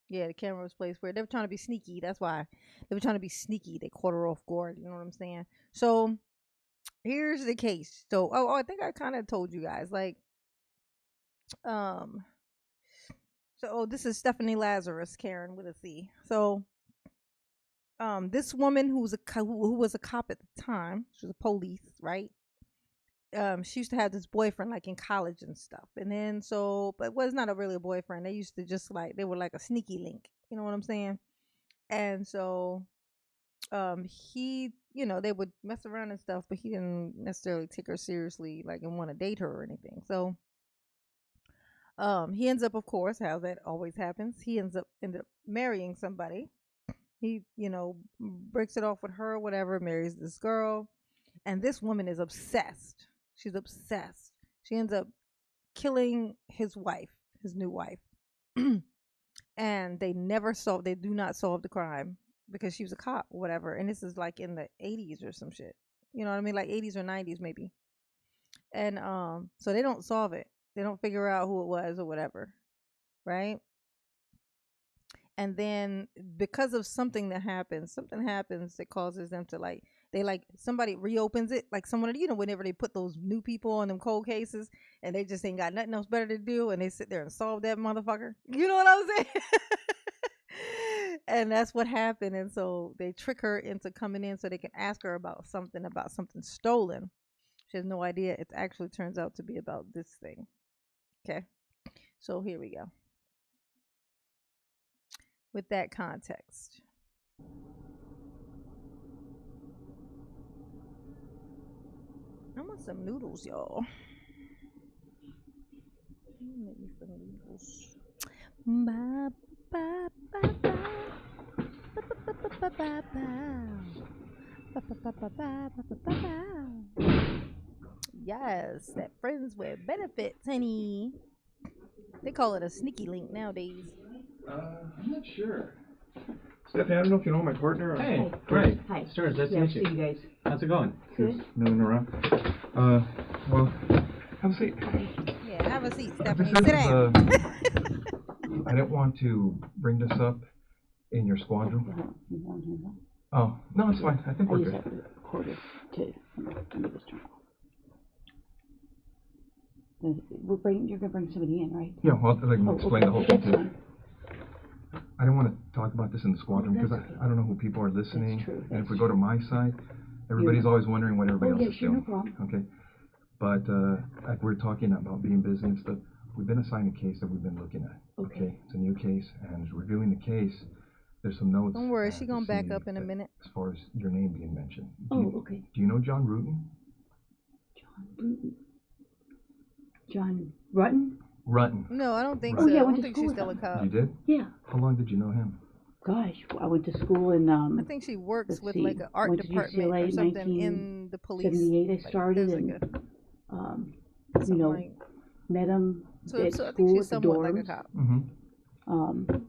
yeah, the camera was placed where they were trying to be sneaky. That's why they were trying to be sneaky. They caught her off guard. You know what I'm saying? So here's the case. So I think I kind of told you guys like this is Stephanie Lazarus, Karen with a C. So this woman who was a cop at the time, she was a police, right? She used to have this boyfriend like in college and stuff, and then but it was not really a boyfriend. They used to just like they were like a sneaky link, you know what I'm saying? And so he, they would mess around and stuff, but he didn't necessarily take her seriously like and want to date her or anything. So he ends up, of course, how that always happens, he ends up marrying somebody. He, breaks it off with her, whatever, marries this girl, and this woman is obsessed. She's obsessed. She ends up killing his wife, his new wife. And they do not solve the crime because she was a cop or whatever. And this is like in the 80s or some shit. You know what I mean? Like 80s or 90s maybe. And so they don't solve it. They don't figure out who it was or whatever. Right? And then because of something happens that causes them to somebody reopens it, like someone, whenever they put those new people on them cold cases and they just ain't got nothing else better to do and they sit there and solve that motherfucker. You know what I'm saying? And that's what happened. And so they trick her into coming in so they can ask her about something stolen. She has no idea. It actually turns out to be about this thing. Okay. So here we go. With that context. I want some noodles, y'all. Make me some noodles. Ba, ba, ba, ba. Ba, ba, ba, ba, ba, ba. Ba, ba, ba, ba, ba, ba, ba. Yes, that friends with benefits, honey. They call it a sneaky link nowadays.
I'm not sure.
Stephanie, I don't know if you know my partner.
Hey,
great.
Hi.
Stearns, nice to
Yeah,
meet you.
see you guys.
How's it going?
Good.
Milling around. Well, have a seat.
Yeah, have a seat,
This
Stephanie.
is,
Sit down.
I didn't want to bring this up in your squadron. Oh, no, it's fine. I think we're good.
Quarter to this turn. You're gonna bring somebody in, right?
Yeah, well, I can explain the whole thing
That's
too.
fine.
I didn't want to talk about this in the squadron because
that's okay.
I don't know who people are listening.
That's true.
And if we go to my side, everybody's always wondering what everybody else is
sure, no
doing.
problem.
Okay. But like we're talking about being busy and stuff, we've been assigned a case that we've been looking at.
Okay.
It's a new case, and reviewing the case, there's some notes.
Don't worry,
to
she gonna back
see
up in a minute.
as far as your name being mentioned.
Okay.
Do you know John Rutten?
John Rutten?
Rutten.
No, I don't think
Oh,
so.
yeah, I
I
went
don't
to
think
school
she's
with
still a
him.
cop.
You did?
Yeah.
How long did you know him?
Gosh, I went to school in
I think she works with like an art
went to
department
UCLA
or something in the police.
1978 I
Like,
started,
there's
and
like
you know,
like-
met him
So,
at
so I think
school
she's
at the
somewhat like a
dorms.
cop.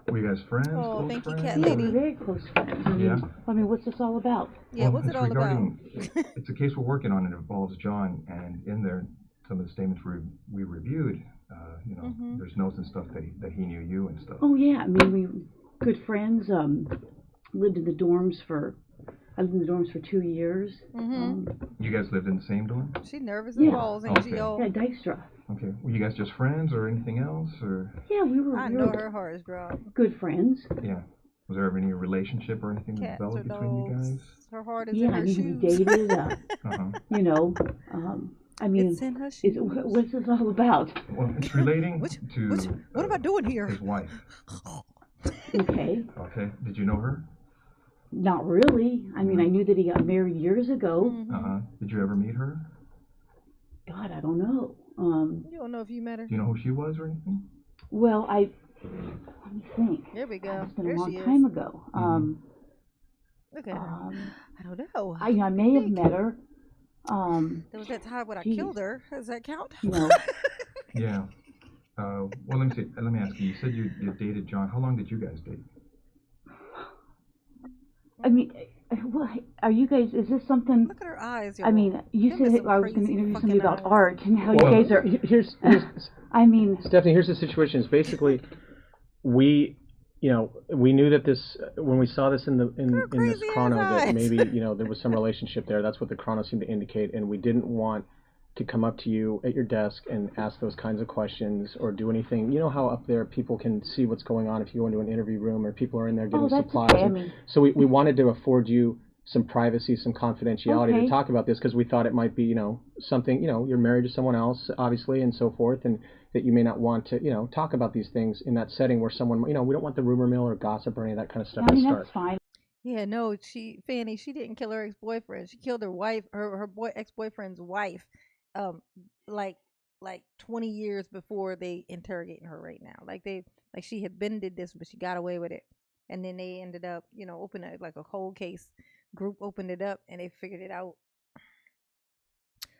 Were you guys friends?
Oh,
close
thank you,
friends?
cat
Yeah,
lady.
we're very close friends.
Yeah.
I mean, what's this all about?
Yeah, what's it
it's
all about?
regarding, it's a case we're working on, and it involves John, and in there, some of the statements we reviewed, you know, there's notes and stuff that he knew you and stuff.
Oh yeah, I mean, we good friends. Lived in the dorms I lived in the dorms for 2 years.
You guys lived in the same dorm?
She nervous
Yeah.
as balls, ain't she,
Okay.
y'all?
Yeah, Dykstra.
Okay. Were you guys just friends or anything else, or?
Yeah, we were.
I
we
know
were
her heart is dropped.
good friends.
Yeah. Was there ever any relationship or anything
Cats or
developed between you
dogs.
guys?
Her heart is
Yeah,
in
I
her
mean,
shoes.
we dated. You know, I mean,
It's in her shoes.
what's this all about?
Well, it's relating to
What am I doing here?
his wife.
Okay,
Okay. Did you know her?
not really. I mean, I knew that he got married years ago.
Did you ever meet her?
God, I don't know.
You don't know if you met her?
Do you know who she was or anything?
Well, let me think.
There we go.
It's been
There
a long
she is.
time ago.
Look at her. I don't know.
I may have met her.
There was that time when I
geez.
killed her. Does that count?
No.
Yeah. Well, let me see. Let me ask you. You said you dated John. How long did you guys date?
I mean, what, are you guys? Is this something?
Look at her eyes.
I mean, you
Them is
said
some
I was going to
crazy
interview
fucking
somebody about
eyes.
art, and how
Well,
you guys are.
Here's
I mean,
Stephanie, here's the situation. Is basically we knew that this when we saw this in this
crazy
chrono
ass
that
eyes.
maybe there was some relationship there. That's what the chrono seemed to indicate, and we didn't want to come up to you at your desk and ask those kinds of questions or do anything. You know how up there people can see what's going on if you go into an interview room or people are in there getting
that's
supplies.
okay. I
And
mean,
so we wanted to afford you some privacy, some confidentiality
Okay.
to talk about this because we thought it might be, something, you're married to someone else, obviously, and so forth, and that you may not want to, talk about these things in that setting where someone, we don't want the rumor mill or gossip or any of that kind of stuff
I
to
mean,
start.
that's fine.
Yeah, no, Fanny, she didn't kill her ex-boyfriend. She killed her wife, ex-boyfriend's wife, like 20 years before they interrogating her right now. Like she had been did this, but she got away with it. And then they ended up, opening it like a cold case group opened it up and they figured it out.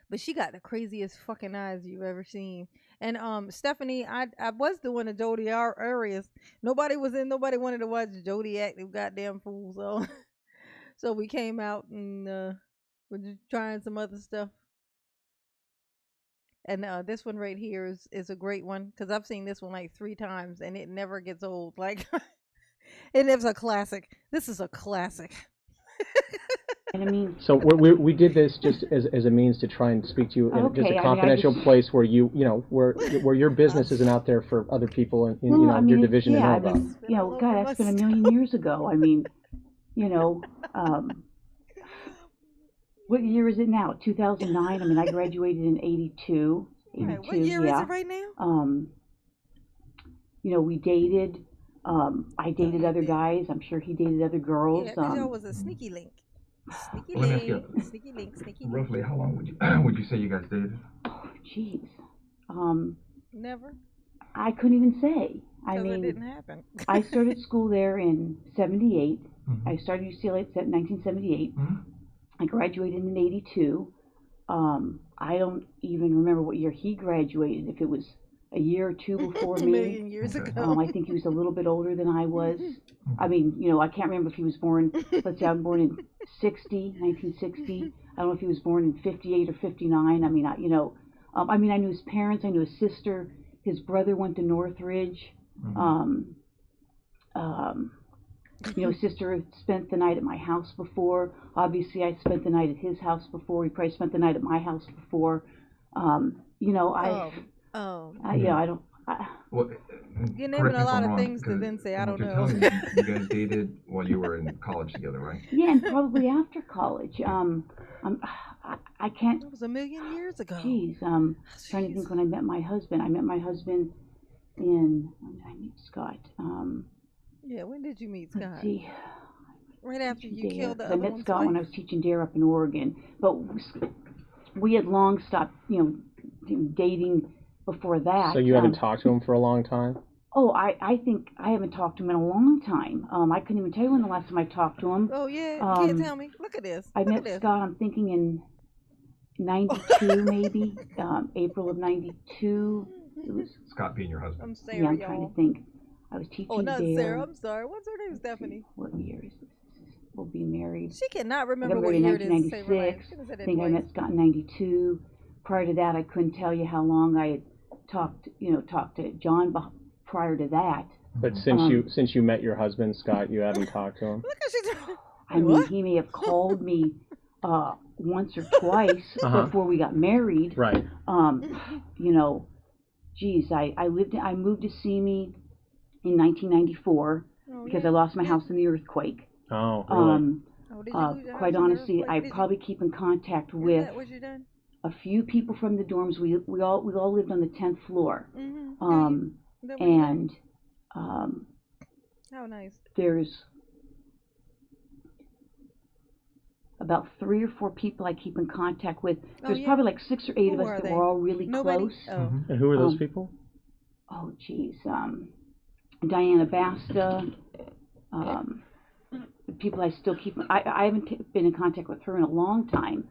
But she got the craziest fucking eyes you've ever seen. And Stephanie, I was doing a Jody Arias. Nobody wanted to watch Jody act, them goddamn fool. So we came out and we're just trying some other stuff. And this one right here is a great one because I've seen this one like 3 times and it never gets old. Like, and it's a classic. This is a classic.
And I mean,
So we did this just as a means to try and speak to you in just
Okay,
a
I mean, I
confidential
just-
place where where your business isn't out there for other people in
well, I mean,
your division to know
I
about.
mean, God, that's been a million years ago. I mean, what year is it now? 2009. I mean, I graduated in 82.
Right, what year is it right now?
We dated. I dated other guys. I'm sure he dated other girls.
Yeah, because y'all was a sneaky link. Sneaky
Well, let me ask
link,
you,
sneaky link, sneaky link.
roughly, how long would you say you guys dated?
Oh, jeez.
Never.
I couldn't even say. I
Because it
mean,
didn't happen.
I started school there in 78. I started UCLA in 1978. I graduated in 82. I don't even remember what year he graduated, if it was a year or two before
A
me.
million years ago.
I think he was a little bit older than I was. I mean, you know, I can't remember if he was born, let's say I'm born in 1960. I don't know if he was born in 58 or 59. I mean, I knew his parents, I knew his sister. His brother went to Northridge. You know, his sister had spent the night at my house before. Obviously, I spent the night at his house before. He probably spent the night at my house before. You know, yeah, I don't.
Well,
you're naming a lot of things to then say, I don't know.
You're telling me, you guys dated while you were in college together, right?
Yeah, and probably after college. I can't.
That was a million years ago.
Jeez, trying to think when I met my husband. I met my husband when did I meet Scott?
Yeah, when did you meet Scott?
Let's see.
Right after you
Dare.
killed the
I
other
met
one's
Scott
wife?
when I was teaching Dare up in Oregon, but we had long stopped, you know, dating before that.
So you haven't talked to him for a long time?
Oh, I think I haven't talked to him in a long time. I couldn't even tell you when the last time I talked to him.
Oh yeah, you can't tell me. Look at this.
I met Scott, I'm thinking in 92 maybe, April of 92. It was
Scott being your husband.
I'm Sarah,
yeah, I'm trying to think. I was teaching
Oh, not
Dare.
Sarah. I'm sorry. What's her name? Stephanie.
What year is this? We'll be married.
She cannot
I
remember
got
what
married
year
in
it is. Save her life.
1996.
She done said
I
that
think I
twice.
met Scott in 92. Prior to that, I couldn't tell you how long I had talked to John prior to that.
But since you met your husband, Scott, you haven't talked to him?
Look at she's doing.
I mean, he may have called me once or twice before we got married.
Right.
You know, geez, I moved to Simi in 1994 because I lost my house in the earthquake.
Oh, really?
Quite honestly, I probably keep in contact with a few people from the dorms. We all lived on the 10th floor. And
how nice.
There's about 3 or 4 people I keep in contact with. There's probably like 6 or 8 of us that were all really close.
And who are those people?
Oh, geez. Diana Basta. People I still keep. I haven't been in contact with her in a long time.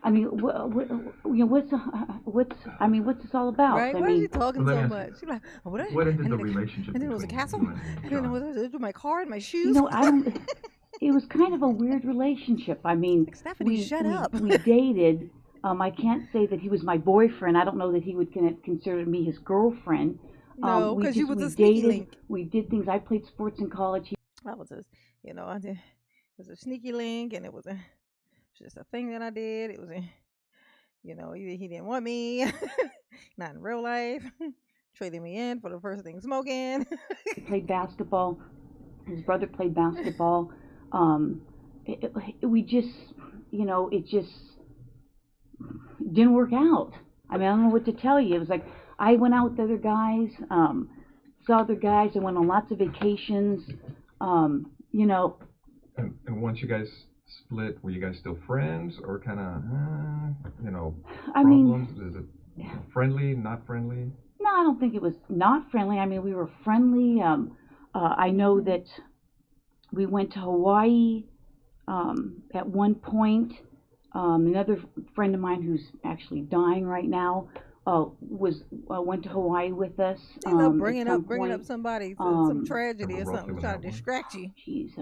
I mean, what's this all about?
Right?
I
Why
mean,
is she talking so much? She's like, oh,
what ended the relationship?
And then it was a castle. And then it was my car and my shoes.
You know, I don't. It was kind of a weird relationship. I mean,
Stephanie, shut up.
We dated. I can't say that he was my boyfriend. I don't know that he would consider me his girlfriend.
No, because you was a sneaky link.
We did things. I played sports in college.
That was it was a sneaky link, and it was just a thing that I did. It was either he didn't want me, not in real life, trading me in for the first thing smoking.
He played basketball. His brother played basketball. We just, it just didn't work out. I mean, I don't know what to tell you. It was like I went out with other guys, saw other guys. I went on lots of vacations.
And once you guys split, were you guys still friends, or kind of,
I
problems?
mean,
Is it friendly, not friendly?
No, I don't think it was not friendly. I mean, we were friendly. I know that we went to Hawaii at one point. Another friend of mine who's actually dying right now went to Hawaii with us.
Bringing up somebody, some tragedy or something, trying to distract you.
Jeez.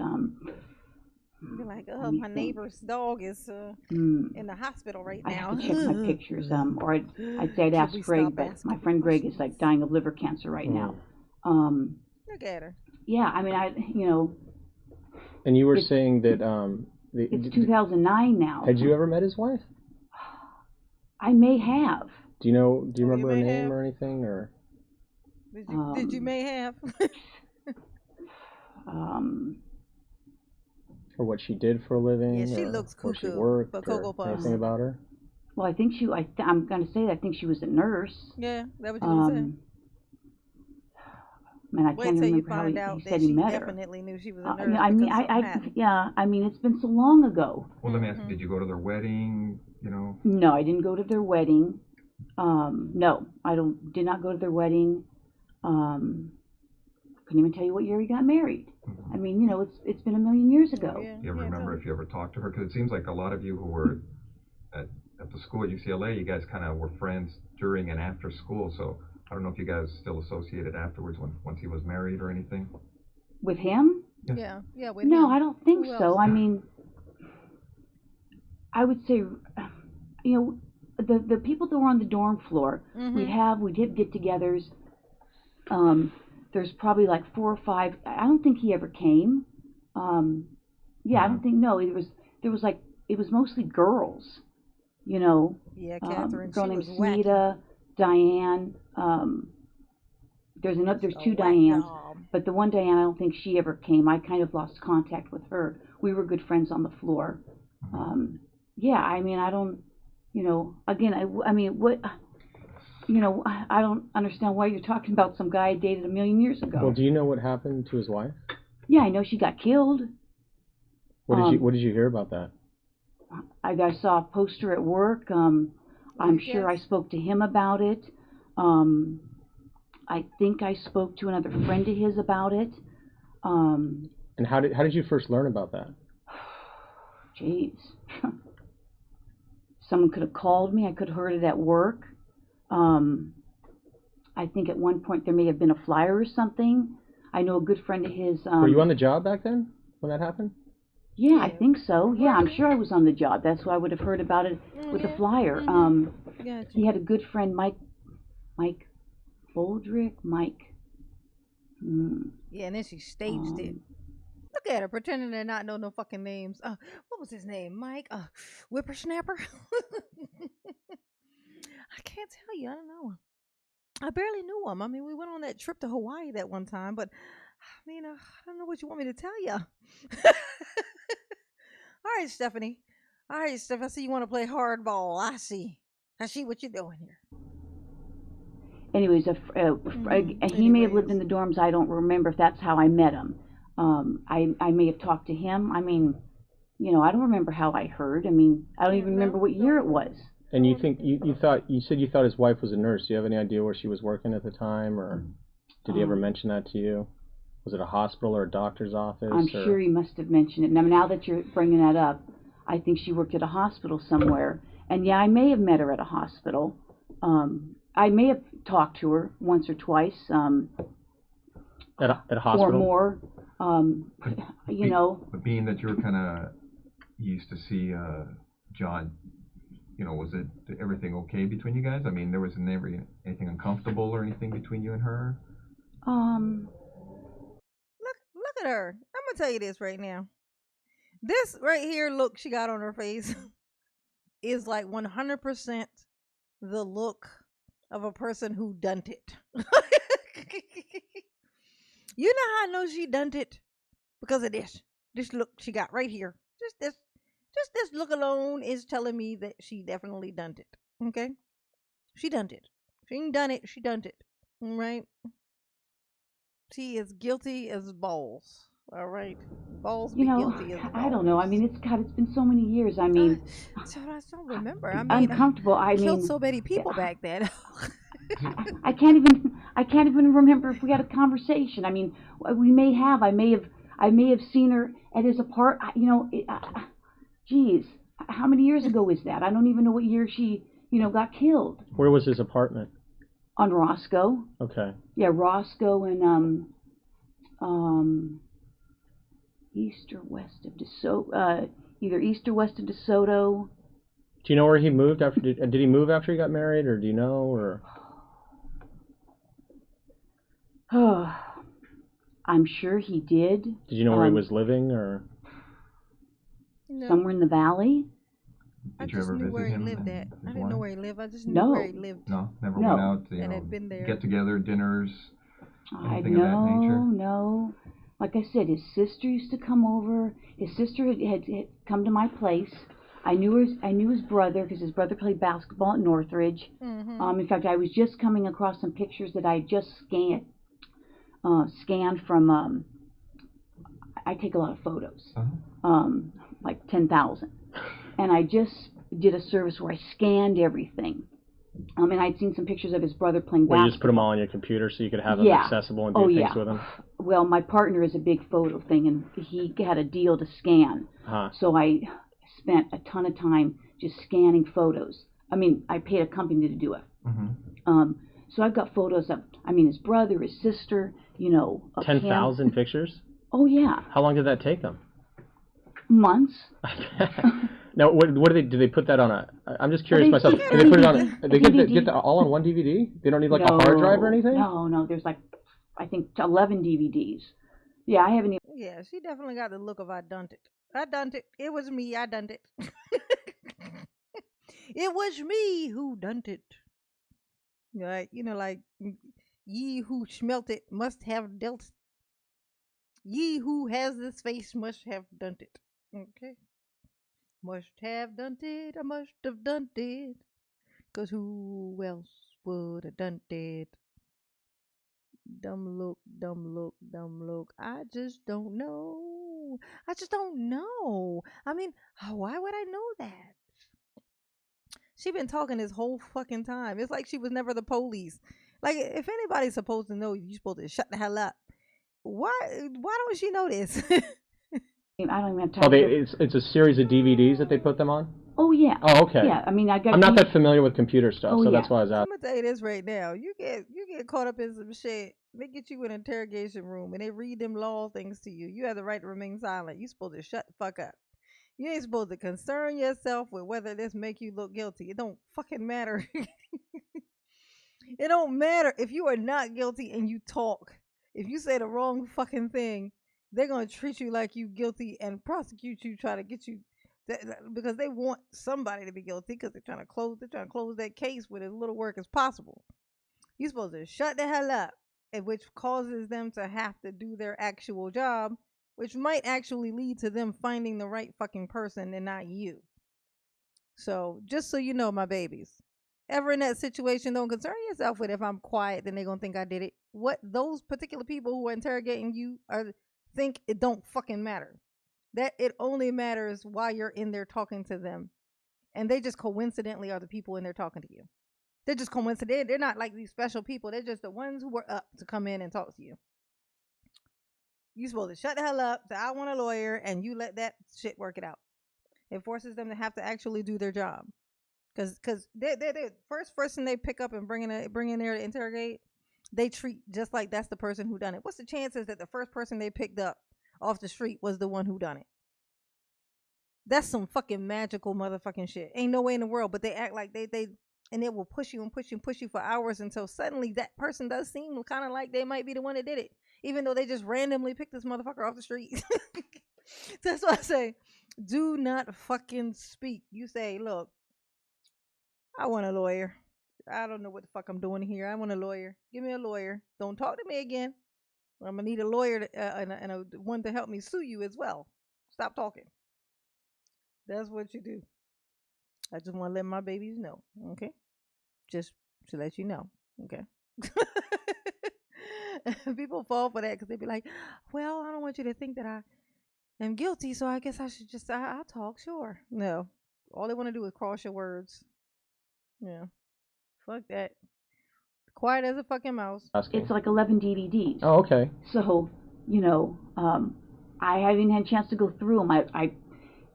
You're like, my neighbor's dog is in the hospital right now.
I have to check my pictures. Or I'd say I'd ask Greg, but my friend Greg is like dying of liver cancer right now.
Look at her.
Yeah, I mean,
And you were saying that
it's 2009 now.
Had you ever met his wife?
I may have.
Do you remember her name or anything, or?
Did you may have?
Or what she did for a living?
Yeah, she looks cuckoo.
Where she worked,
for Cocoa
or
Puffs.
anything about her?
Well, I think I'm going to say that I think she was a nurse.
Yeah, that what you were saying.
Man, I
Wait
can't
till you
remember how
find
he
out
said
that
he
she
met her.
definitely knew she was a nurse.
I mean, it's been so long ago.
Well, let me ask you, did you go to their wedding,
No, I didn't go to their wedding. No, I did not go to their wedding. Couldn't even tell you what year he got married. I mean, it's been a million years ago.
You ever remember if you ever talked to her? Because it seems like a lot of you who were at the to school at UCLA, you guys kind of were friends during and after school. So I don't know if you guys still associated afterwards once he was married or anything.
With him?
Yeah, with
No,
him.
I don't think
Who
so.
else?
I mean, I would say, the people that were on the dorm floor, we did get-togethers. There's probably like 4 or 5. I don't think he ever came. I don't think. No, it was mostly girls.
Yeah, Catherine.
A girl
She
named
was wacky.
Smita, Diane. There's 2 Dianes, but the one Diane, I don't think she ever came. I kind of lost contact with her. We were good friends on the floor. I mean, I don't, again, I mean, what, I don't understand why you're talking about some guy I dated a million years ago.
Well, do you know what happened to his wife?
Yeah, I know she got killed.
What did you hear about that?
I saw a poster at work. I'm sure I spoke to him about it. I think I spoke to another friend of his about it.
And how did you first learn about that?
Jeez. Someone could have called me. I could have heard it at work. I think at one point there may have been a flyer or something. I know a good friend of his.
Were you on the job back then when that happened?
Yeah, I think so. Yeah, I'm sure I was on the job. That's why I would have heard about it with the flyer. He had a good friend, Mike Boldrick.
Yeah, and then she staged it. Look at her pretending to not know no fucking names. What was his name? Mike? Whippersnapper? I can't tell you. I don't know. I barely knew him. I mean, we went on that trip to Hawaii that one time, but I mean, I don't know what you want me to tell you. All right, Stephanie. I see you want to play hardball. I see what you're doing here.
Anyways, he may have lived in the dorms. I don't remember if that's how I met him. I may have talked to him. I mean, I don't remember how I heard. I mean, I don't even remember what year it was.
And you think you said you thought his wife was a nurse. Do you have any idea where she was working at the time, or did he ever mention that to you? Was it a hospital or a doctor's office?
I'm sure he must have mentioned it. Now that you're bringing that up, I think she worked at a hospital somewhere. And yeah, I may have met her at a hospital. I may have talked to her once or twice.
At a hospital?
Or more.
But being that you used to see John, was everything okay between you guys? I mean, there was never anything uncomfortable or anything between you and her?
Look at her. I'm gonna tell you this right now. This right here look she got on her face is like 100% the look of a person who done it. You know how I know she done it? Because of this look she got right here. Just this look alone is telling me that she definitely done it. Okay? She done it. She ain't done it, she done it. All right? She is guilty as balls. All right? Balls be guilty as balls.
I don't know. I mean, it's been so many years. I mean,
I don't remember. I mean,
uncomfortable. I
killed
mean,
so many people back then.
I can't even remember if we had a conversation. I mean, we may have. I may have seen her at his apartment. Geez, how many years ago is that? I don't even know what year she, got killed.
Where was his apartment?
On Roscoe.
Okay.
Yeah, Roscoe and east or west of DeSoto. Either east or west of DeSoto.
Do you know where he moved after? Did he move after he got married, or do you know, or?
I'm sure he did.
Did you know where he was living, or?
No.
Somewhere in the valley.
I just knew where he lived at. I didn't know where he lived. I just knew where he lived.
No, never went out.
And had been there.
Get together, dinners, anything of that nature.
No. Like I said, his sister used to come over. His sister had come to my place. I knew his brother because his brother played basketball at Northridge.
Mm-hmm.
In fact, I was just coming across some pictures that I just scanned from. I take a lot of photos, like 10,000, and I just did a service where I scanned everything. And I'd seen some pictures of his brother playing basketball.
Well, you just put them all on your computer so you could have them accessible and do things with them?
Well, my partner is a big photo thing, and he had a deal to scan. So I spent a ton of time just scanning photos. I mean, I paid a company to do it. So I've got photos of, I mean, his brother, his sister, you know.
10,000 pictures?
Oh, yeah.
How long did that take them?
Months.
Now, what do they put that on a? I'm just curious myself. Do they put it on? They get all on one DVD? They don't need like a hard drive or anything?
No. There's like, I think 11 DVDs. Yeah, I haven't even.
Yeah, she definitely got the look of I done it. I done it. It was me. I done it. It was me who done it. Like, you know, like, ye who smelt it must have dealt. Ye who has this face must have done it. Okay. Must have done it. I must have done it. 'Cause who else would have done it? Dumb look, dumb look, dumb look. I just don't know. I just don't know. I mean, why would I know that? She been talking this whole fucking time. It's like she was never the police. Like, if anybody's supposed to know, you're supposed to shut the hell up. Why don't she know this?
I don't even have time.
It's a series of DVDs that they put them on?
Oh, yeah.
Oh, okay.
Yeah, I mean, I got.
I'm not that familiar with computer stuff, so that's why I was
I'm
asking.
gonna tell you this right now. You get caught up in some shit. They get you in an interrogation room and they read them law things to you. You have the right to remain silent. You supposed to shut the fuck up. You ain't supposed to concern yourself with whether this make you look guilty. It don't fucking matter. It don't matter if you are not guilty and you talk. If you say the wrong fucking thing, they're gonna treat you like you guilty and prosecute you, try to get you because they want somebody to be guilty because they're trying to close that case with as little work as possible. You're supposed to shut the hell up, which causes them to have to do their actual job, which might actually lead to them finding the right fucking person and not you. So just so you know, my babies, ever in that situation, don't concern yourself with if I'm quiet, then they're gonna think I did it. What those particular people who are interrogating you think it don't fucking matter. That it only matters while you're in there talking to them. And they just coincidentally are the people in there talking to you. They're just coincidental. They're not like these special people. They're just the ones who were up to come in and talk to you. You're supposed to shut the hell up, say, I want a lawyer, and you let that shit work it out. It forces them to have to actually do their job. Because they first person they pick up and bring in there to interrogate, they treat just like that's the person who done it. What's the chances that the first person they picked up off the street was the one who done it? That's some fucking magical motherfucking shit. Ain't no way in the world, but they act like they and it will push you and push you and push you for hours until suddenly that person does seem kind of like they might be the one that did it, even though they just randomly picked this motherfucker off the street. That's why I say, do not fucking speak. You say, look, I want a lawyer. I don't know what the fuck I'm doing here. I want a lawyer. Give me a lawyer. Don't talk to me again. I'm gonna need a lawyer and a one to help me sue you as well. Stop talking. That's what you do. I just want to let my babies know, okay? Just to let you know, okay? People fall for that because they be like, well, I don't want you to think that I am guilty, so I guess I should just, I'll talk, sure. No. All they want to do is cross your words. Yeah. Fuck that. Quiet as a fucking mouse.
It's like 11 DVDs.
Oh, okay.
So, you know, I haven't had a chance to go through them.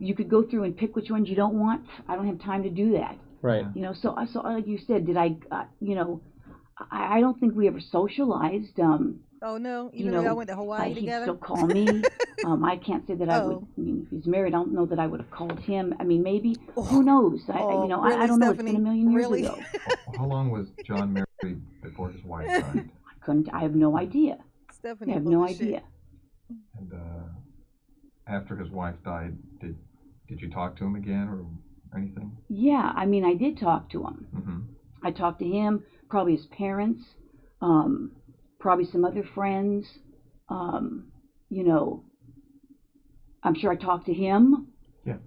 You could go through and pick which ones you don't want. I don't have time to do that.
Right.
You know, so like you said, did I, you know, I don't think we ever socialized.
Oh no, even though y'all went to Hawaii together.
He'd still call me. I can't say that I would. I mean, if he's married, I don't know that I would have called him. I mean, maybe. Who knows?
Really,
I don't know. It's
Stephanie?
been a million years
Really?
ago.
How long was John married before his wife died?
I have no idea.
Stephanie,
I have no
shit.
idea.
And after his wife died, did you talk to him again or anything?
Yeah, I mean, I did talk to him.
Mm-hmm.
I talked to him, probably his parents, probably some other friends. You know, I'm sure I talked to him.
Yeah.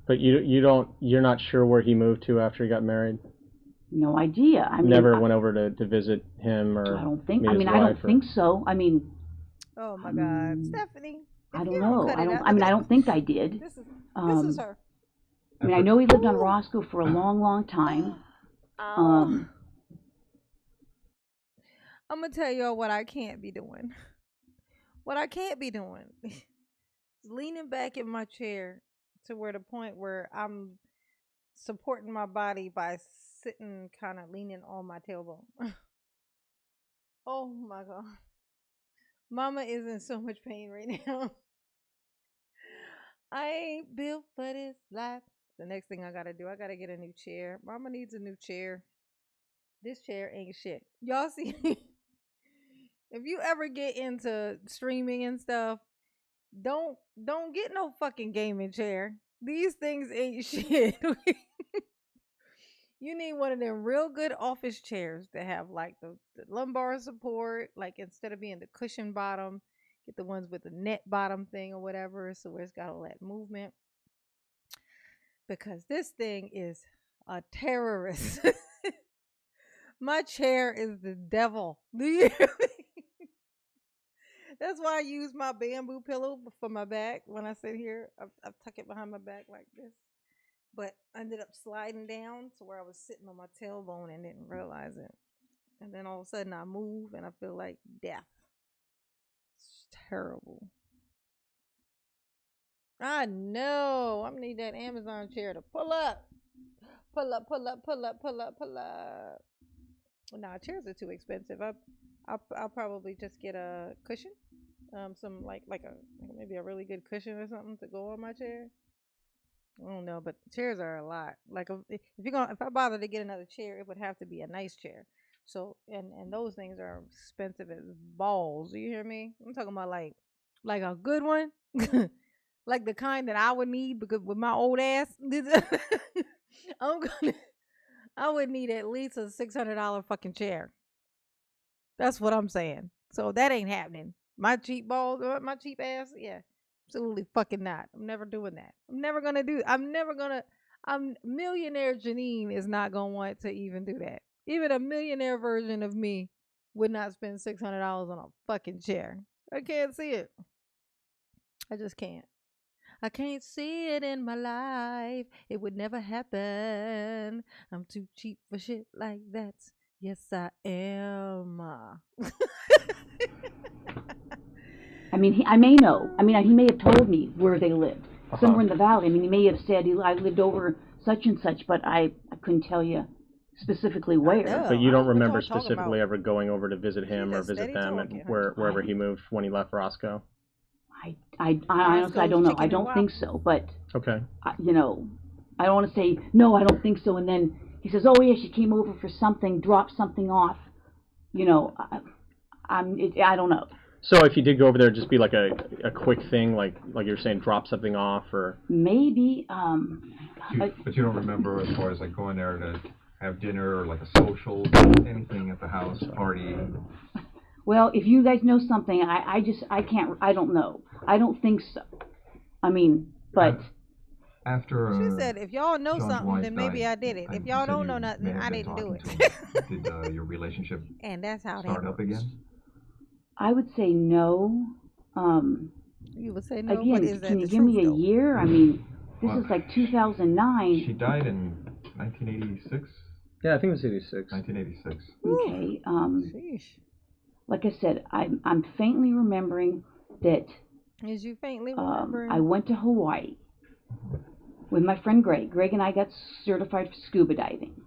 But you're not sure where he moved to after he got married?
No idea. I mean,
never went over to visit him or
I don't think.
meet
I mean,
his
I don't
wife, or...
think so. I mean.
Oh my God, Stephanie.
I don't know. I mean, I don't think I did.
This is her.
I mean, I know he lived on Roscoe for a long, long time.
I'm gonna tell y'all what I can't be doing. What I can't be doing is leaning back in my chair, to where the point where I'm supporting my body by sitting kind of leaning on my tailbone. Oh my god. Mama is in so much pain right now. I ain't built for this life. The next thing I gotta do, I gotta get a new chair. Mama needs a new chair. This chair ain't shit. Y'all see, if you ever get into streaming and stuff, don't get no fucking gaming chair. These things ain't shit. You need one of them real good office chairs that have like the lumbar support, like instead of being the cushion bottom, get the ones with the net bottom thing or whatever, so where it's got all that movement. Because this thing is a terrorist. My chair is the devil. Do you hear me? That's why I use my bamboo pillow for my back when I sit here. I tuck it behind my back like this. But I ended up sliding down to where I was sitting on my tailbone and didn't realize it. And then all of a sudden I move and I feel like death. It's terrible. I know. I need that Amazon chair to pull up. Pull up, pull up, pull up, pull up, pull up. Nah, chairs are too expensive. I'll probably just get a cushion. Some like maybe a really good cushion or something to go on my chair. I don't know, but chairs are a lot. Like if I bother to get another chair, it would have to be a nice chair. So and those things are expensive as balls. Do you hear me? I'm talking about like a good one, like the kind that I would need because with my old ass, I would need at least a $600 fucking chair. That's what I'm saying. So that ain't happening. My cheap balls, my cheap ass, yeah. Absolutely fucking not. I'm never doing that. Millionaire Janine is not going to want to even do that. Even a millionaire version of me would not spend $600 on a fucking chair. I can't see it. I just can't. I can't see it in my life. It would never happen. I'm too cheap for shit like that. Yes, I am.
I mean, I may know. I mean, he may have told me where they lived, somewhere in the valley. I mean, he may have said I lived over such and such, but I couldn't tell you specifically where.
But you don't remember specifically ever going over to visit him or visit them and wherever he moved when he left Roscoe?
I honestly, I don't know. I don't think so, but
okay.
You know, I don't want to say no. I don't think so, and then he says, "Oh yeah, she came over for something, dropped something off." You know, I don't know.
So if you did go over there, just be like a quick thing, like you're saying, drop something off, or
maybe.
But you don't remember as far as like going there to have dinner or like a social, anything at the house, party.
Well, if you guys know something, I can't. I don't know. I don't think so. I mean, but.
After
she said, if y'all know something, then maybe I did it. If y'all don't know nothing, I didn't do it.
Did your relationship
and that's how
start up again?
I would say no.
You would say no.
Again,
but is
can you
the
give me a
though?
year? I mean, this is like 2009.
She died in 1986.
Yeah, I think it was 86.
1986.
Okay.
Sheesh.
Like I said, I'm faintly remembering that.
Is you faintly remembering?
I went to Hawaii with my friend Greg. Greg and I got certified for scuba diving.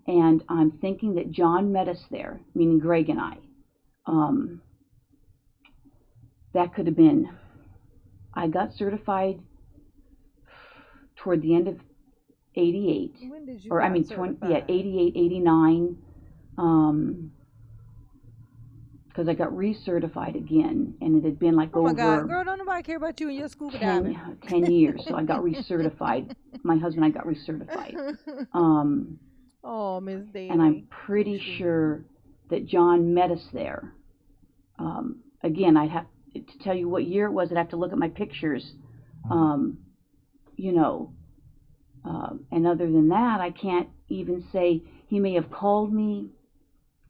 And I'm thinking that John met us there, meaning Greg and I. That could have been. I got certified toward the end of 88.
When did you
or I mean, 88, 89. Because I got recertified again, and it had been like
oh my
over.
God, girl, don't nobody care about you and your scuba diving.
10 years, so I got recertified. My husband and I got recertified.
Oh, Miss Daly.
And I'm pretty sure that John met us there. Again, I'd have to tell you what year it was. I'd have to look at my pictures. You know, and other than that, I can't even say. He may have called me,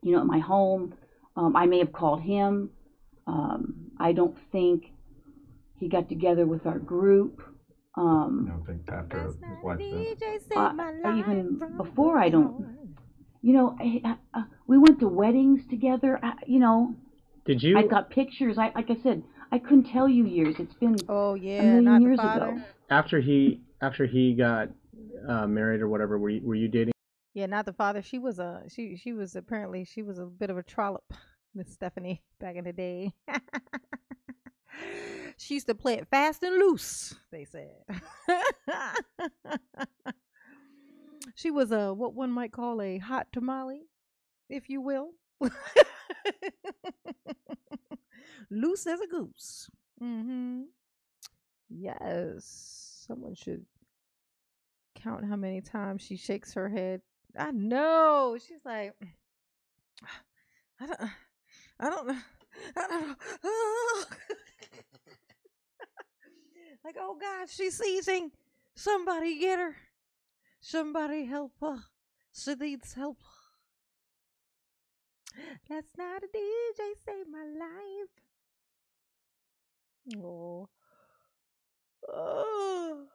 you know, at my home. I may have called him. I don't think he got together with our group.
I don't think after his wife's death.
Even before, I don't. You know, we went to weddings together. You know.
Did you?
I got pictures. Like I said, I couldn't tell you years. It's been
Oh
a
yeah,
million
not the
years
father.
ago.
After he got married or whatever, were you dating?
Yeah, not the father. She was apparently she was a bit of a trollop, Miss Stephanie, back in the day. She used to play it fast and loose, they said. She was a what one might call a hot tamale, if you will. Loose as a goose. Yes. Someone should count how many times she shakes her head. I know. She's like, I don't, I don't know. I don't know. Like, oh God, she's seizing. Somebody get her. Somebody help her. She needs help. That's not a DJ save my life. Oh. Oh.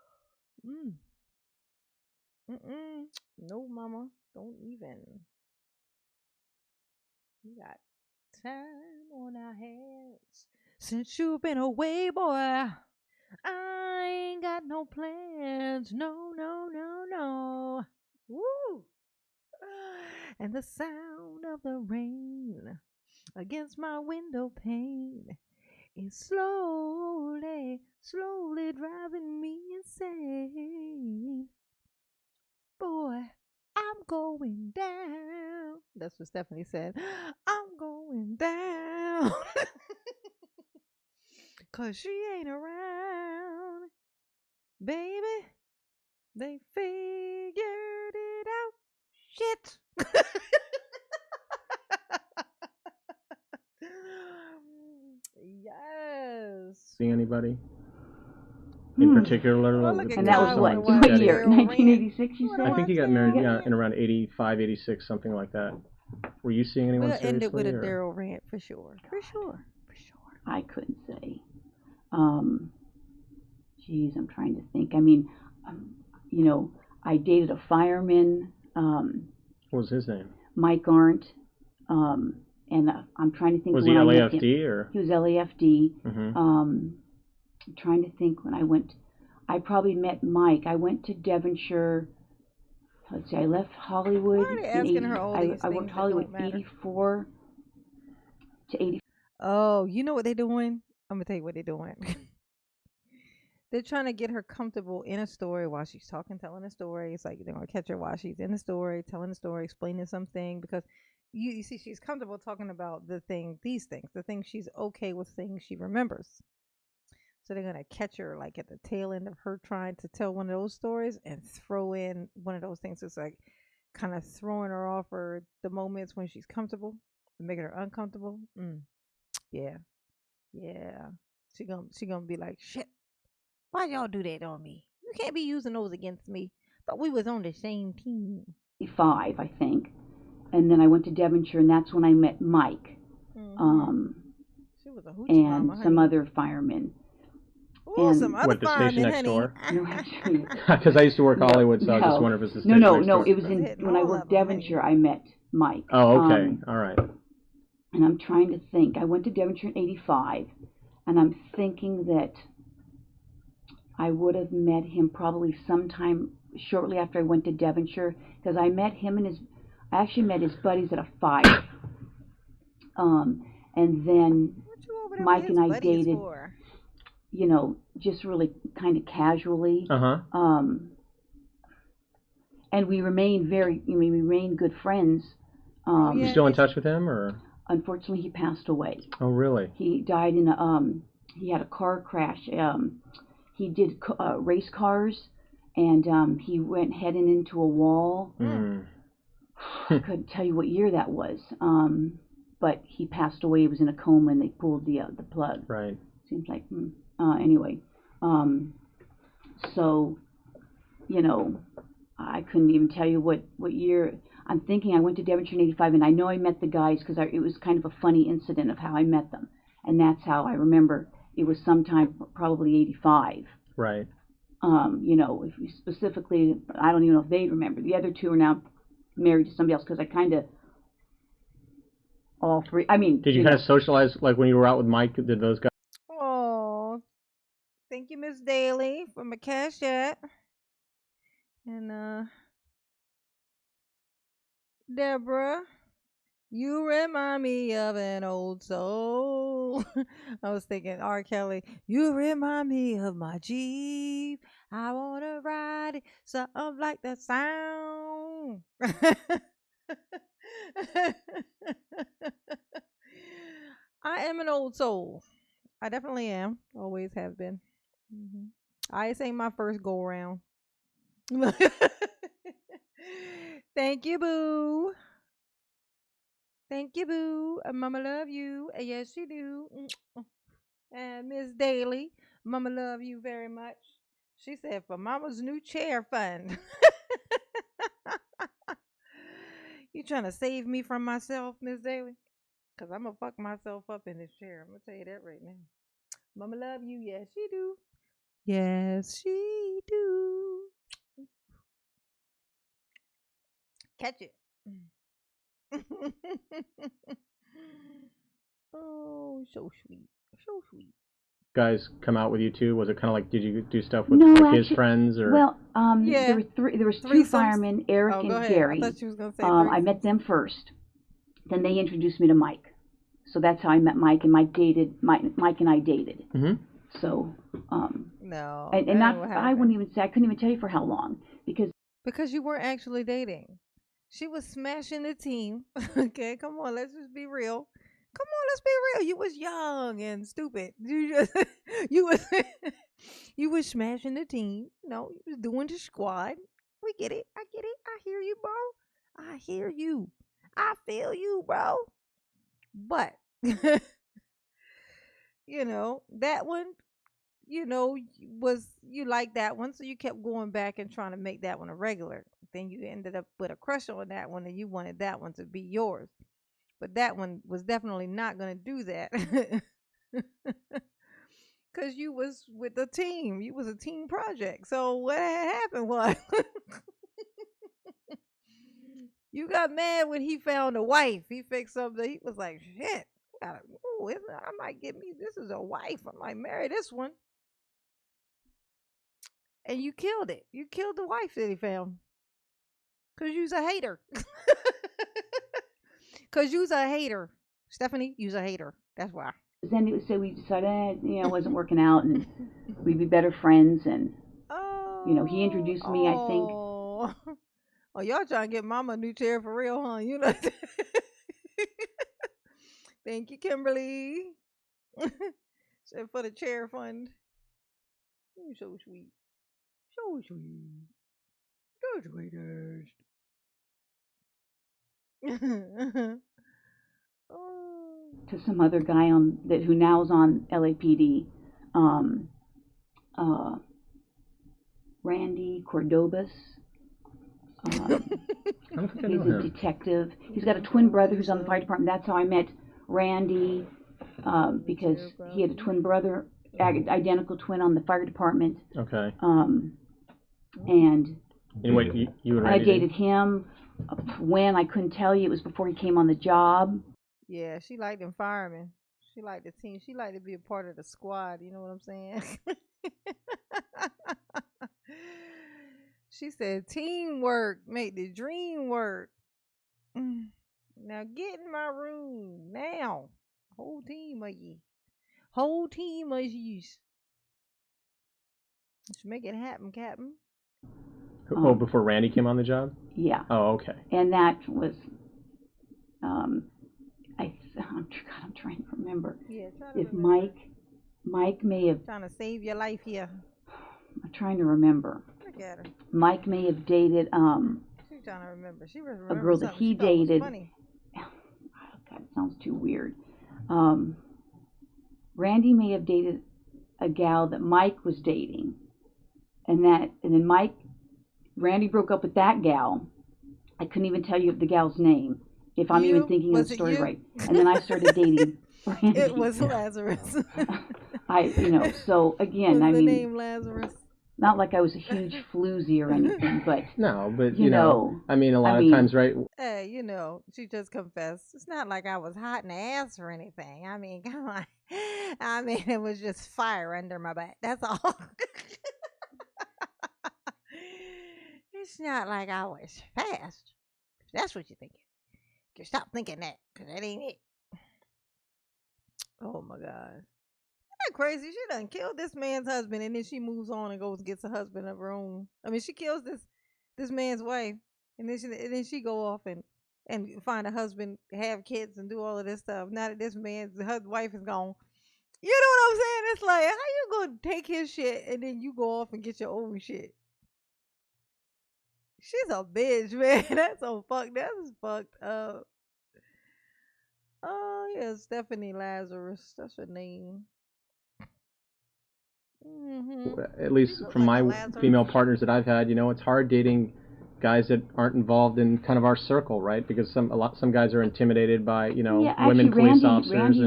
No, mama. Don't even. We got time on our hands. Since you've been away, boy, I ain't got no plans. No, no, no, no. Woo! And the sound of the rain against my window pane is slowly, slowly driving me insane. Boy, I'm going down. That's what Stephanie said. I'm going down. 'Cause she ain't around. Baby, they figured it out. Shit. Yes.
See anybody? In particular,
Well, look at
And that was
God
what?
wanna
What
watch
year?
Daryl rant.
1986, you said?
I think he got married in around 85, 86, something like that. Were you seeing anyone
We'll end it with a
seriously, or-
Daryl rant for sure. For sure. For sure.
I couldn't say. Geez, I'm trying to think. I mean, you know, I dated a fireman.
What was his name?
Mike Arndt. And I'm trying to think.
Was
when
he
I met him.
LAFD or?
He was LAFD.
Mhm.
I'm trying to think when I went. I probably met Mike. I went to Devonshire. Let's see. I left Hollywood.
Why are they asking her all these
I
things
worked
that
Hollywood
don't matter?
84 to 80.
Oh, you know what they're doing? I'm gonna tell you what they're doing. They're trying to get her comfortable in a story while she's talking, telling a story. It's like they're gonna catch her while she's in the story, telling the story, explaining something, because you see she's comfortable talking about the things she's okay with, things she remembers. So they're gonna catch her like at the tail end of her trying to tell one of those stories and throw in one of those things that's like kind of throwing her off or the moments when she's comfortable, making her uncomfortable. Yeah. Yeah. She gonna be like, shit, why y'all do that on me? You can't be using those against me. Thought we was on the same team.
85, I think. And then I went to Devonshire, and that's when I met Mike.
She was a hoochie
And
mama,
some
honey.
other firemen.
Ooh, some other
What, the station
firemen,
next
honey.
door?
No, actually.
Because I used to work Hollywood, so I just wonder if it's the station
No,
next door.
it was when I worked Devonshire, I met Mike.
Oh, okay. All right.
And I'm trying to think. I went to Devonshire in 85, and I'm thinking that I would have met him probably sometime shortly after I went to Devonshire, because I met him and I actually met his buddies at a fire. And then Mike and I dated, you know, just really kind of casually. And we remained we remained good friends.
You still in touch with him, or?
Unfortunately, he passed away.
Oh, really?
He died in he had a car crash. He did race cars, and he went heading into a wall. I couldn't tell you what year that was, but he passed away. He was in a coma, and they pulled the plug.
Right.
Seems like anyway. So, you know, I couldn't even tell you what year. I'm thinking I went to Devonshire in 85, and I know I met the guys because it was kind of a funny incident of how I met them, and that's how I remember. It was sometime probably 85.
Right.
You know, if we specifically, I don't even know if they remember. The other two are now married to somebody else, because I kind of, all three, I mean.
Did you kind of socialize, like when you were out with Mike, did those guys?
Thank you, Miss Daly, for my cash app. And Deborah, you remind me of an old soul. I was thinking R. Kelly. You remind me of my Jeep. I wanna ride it, something like that sound. I am an old soul. I definitely am. Always have been. This ain't my first go around. Thank you, boo. Thank you, boo. Mama love you. Yes, she do. And Miss Daly, Mama love you very much. She said for Mama's new chair fund. You trying to save me from myself, Miss Daly? Because I'm going to fuck myself up in this chair. I'm going to tell you that right now. Mama love you. Yes, she do. Yes, she do. Catch it. Oh, so sweet. So sweet.
Guys come out with you too? Was it kind of like, did you do stuff with
No,
like
actually,
his friends or?
well,
Yeah.
there were three. There was two
Threesomes.
firemen, Eric
Oh, go
and
ahead.
Gary.
I thought she was gonna say
I met
threesomes.
them first. Then they introduced me to Mike. So that's how I met Mike, and Mike and I dated.
Mm-hmm.
So,
No.
and
that
not,
ain't what
I wouldn't
happened.
even say, I couldn't even tell you for how long, because
You weren't actually dating. She was smashing the team. Okay, come on, let's just be real. Come on, let's be real. You was young and stupid. You just you was you was smashing the team. No, you was doing the squad. We get it. I get it. I hear you, bro. I hear you. I feel you, bro. But that one, was you like that one, so you kept going back and trying to make that one a regular. Then you ended up with a crush on that one, and you wanted that one to be yours. But that one was definitely not going to do that. Because you was with a team. You was a team project. So what had happened was you got mad when he found a wife. He fixed something. He was like, shit, I might get me, this is a wife. I might marry this one. And you killed it. You killed the wife that he found. Because you's a hater. Because you's a hater. Stephanie, you's a hater. That's why.
then it said we decided, it wasn't working out, and we'd be better friends. And he introduced me, I think.
Oh, y'all trying to get Mama a new chair for real, huh? Thank you, Kimberly. Said for the chair fund. You're so sweet. So sweet. So sweetest.
To some other guy who now is on LAPD, Randy Cordobas. He's a detective. He's got a twin brother who's on the fire department. That's how I met Randy, because he had a twin brother, identical twin on the fire department.
Okay.
And
wait, you and
I dated him. When I couldn't tell you, it was before he came on the job.
Yeah, she liked them firemen. She liked the team. She liked to be a part of the squad. You know what I'm saying? She said, teamwork make the dream work. Now get in my room now. Whole team of ye. Whole team of yous. Let's make it happen, Captain.
Oh, before Randy came on the job?
Yeah.
Oh, okay.
And that was, I'm trying to remember.
Yeah, try to
if
remember.
Mike may have.
Trying to save your life here.
I'm trying to remember.
Look at her.
Mike may have dated
She's trying to remember. She was
a girl that he dated.
Funny.
God, it sounds too weird. Randy may have dated a gal that Mike was dating, and then Randy broke up with that gal. I couldn't even tell you the gal's name, if I'm even thinking of the story right. And then I started dating Randy.
It was Lazarus.
So again,
was the name Lazarus?
not like I was a huge floozy or anything, but
No, but
you know,
I mean, a lot of times, right?
Hey, you know, she just confessed. It's not like I was hot in the ass or anything. I mean, come on. I mean, it was just fire under my back. That's all. It's not like I was fast. If that's what you're thinking. You stop thinking that, because that ain't it. Oh my God. Isn't that crazy? She done killed this man's husband and then she moves on and goes and gets a husband of her own. I mean, she kills this man's wife and then she go off and find a husband, have kids, and do all of this stuff. Now that this man's wife is gone. You know what I'm saying? It's like, how you gonna take his shit and then you go off and get your own shit? She's a bitch, man. That's fucked up. Oh yeah, Stephanie Lazarus. That's her name.
At least from my female partners that I've had, it's hard dating guys that aren't involved in kind of our circle, right? Because some guys are intimidated by
yeah,
women
actually,
police officers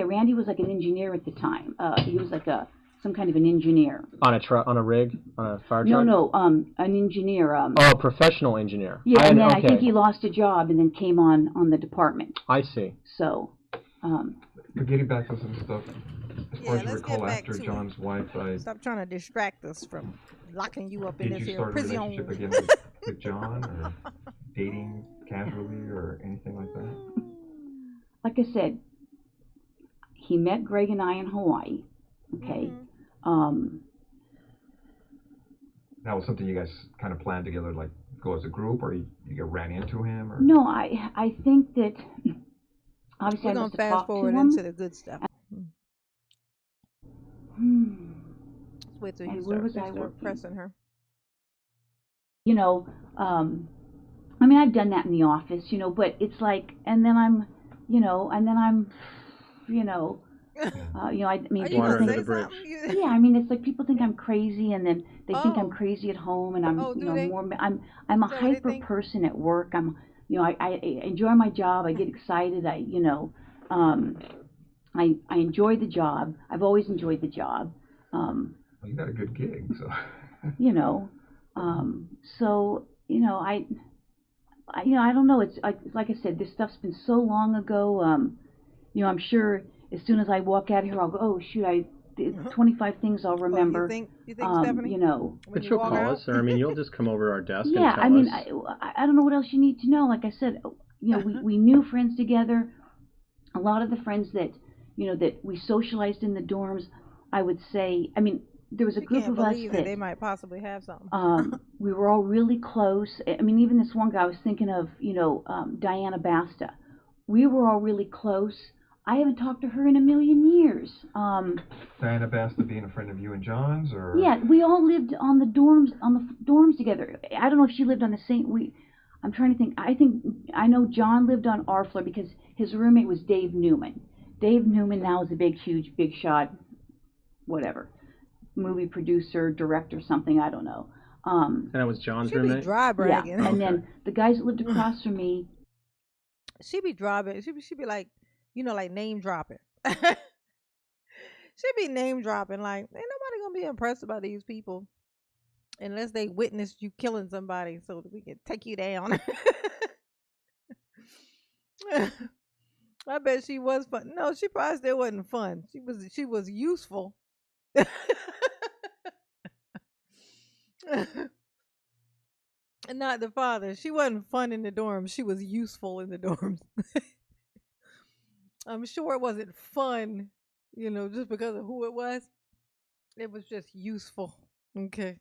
Randy was like an engineer at the time. He was like some kind of an engineer.
On a rig, on a fire truck.
No, an engineer.
A professional engineer.
Yeah, and then I think he lost a job and then came on the department.
I see.
So.
Getting back to some stuff. As far as you
let's
recall,
get back
after
to
John's wife died,
Stop trying to distract us from locking you up in
did
this
you
here
start a
prison.
relationship again with John, or dating casually, or anything like that?
Like I said, he met Greg and I in Hawaii. Okay.
That was something you guys kind of planned together, like go as a group, or you ran into him, or?
No, I think that obviously
We're
I
gonna
must have
fast
talked
forward
to him.
into the good stuff. Wait till you start pressing her.
I mean, I've done that in the office, but it's like, and then I'm, I mean,
water under the bridge.
Yeah, I mean, it's like people think I'm crazy, and then they think I'm crazy at home, and I'm, I'm a hyper person at work. I enjoy my job. I get excited. I enjoy the job. I've always enjoyed the job.
Well, you got a good gig, so.
I don't know. It's like I said, this stuff's been so long ago. I'm sure as soon as I walk out of here, I'll go, oh shoot, 25 things I'll remember.
You think Stephanie?
But she'll call us, or I mean, you'll just come over to our desk.
Yeah,
and tell
us. I don't know what else you need to know. Like I said, we knew friends together. A lot of the friends that that we socialized in the dorms, I would say. I mean, there was a group of us that
they might possibly have something.
We were all really close. I mean, even this one guy I was thinking of, Diana Basta. We were all really close. I haven't talked to her in a million years.
Diana Basta being a friend of you and John's, or?
Yeah, we all lived on the dorms together. I don't know if she lived on the same. I'm trying to think. I know John lived on our floor because his roommate was Dave Newman. Dave Newman now is a big shot, whatever, movie producer, director, something. I don't know.
And that was John's roommate.
Be dry bragging.
Yeah, and then the guys that lived across from me.
She be dry bragging. She be like, like name dropping. She be name dropping. Like, ain't nobody gonna be impressed by these people unless they witnessed you killing somebody, so that we can take you down. I bet she was fun. No, she probably still wasn't fun. She was useful. Not the father. She wasn't fun in the dorms. She was useful in the dorms. I'm sure it wasn't fun, just because of who it was. It was just useful. Okay.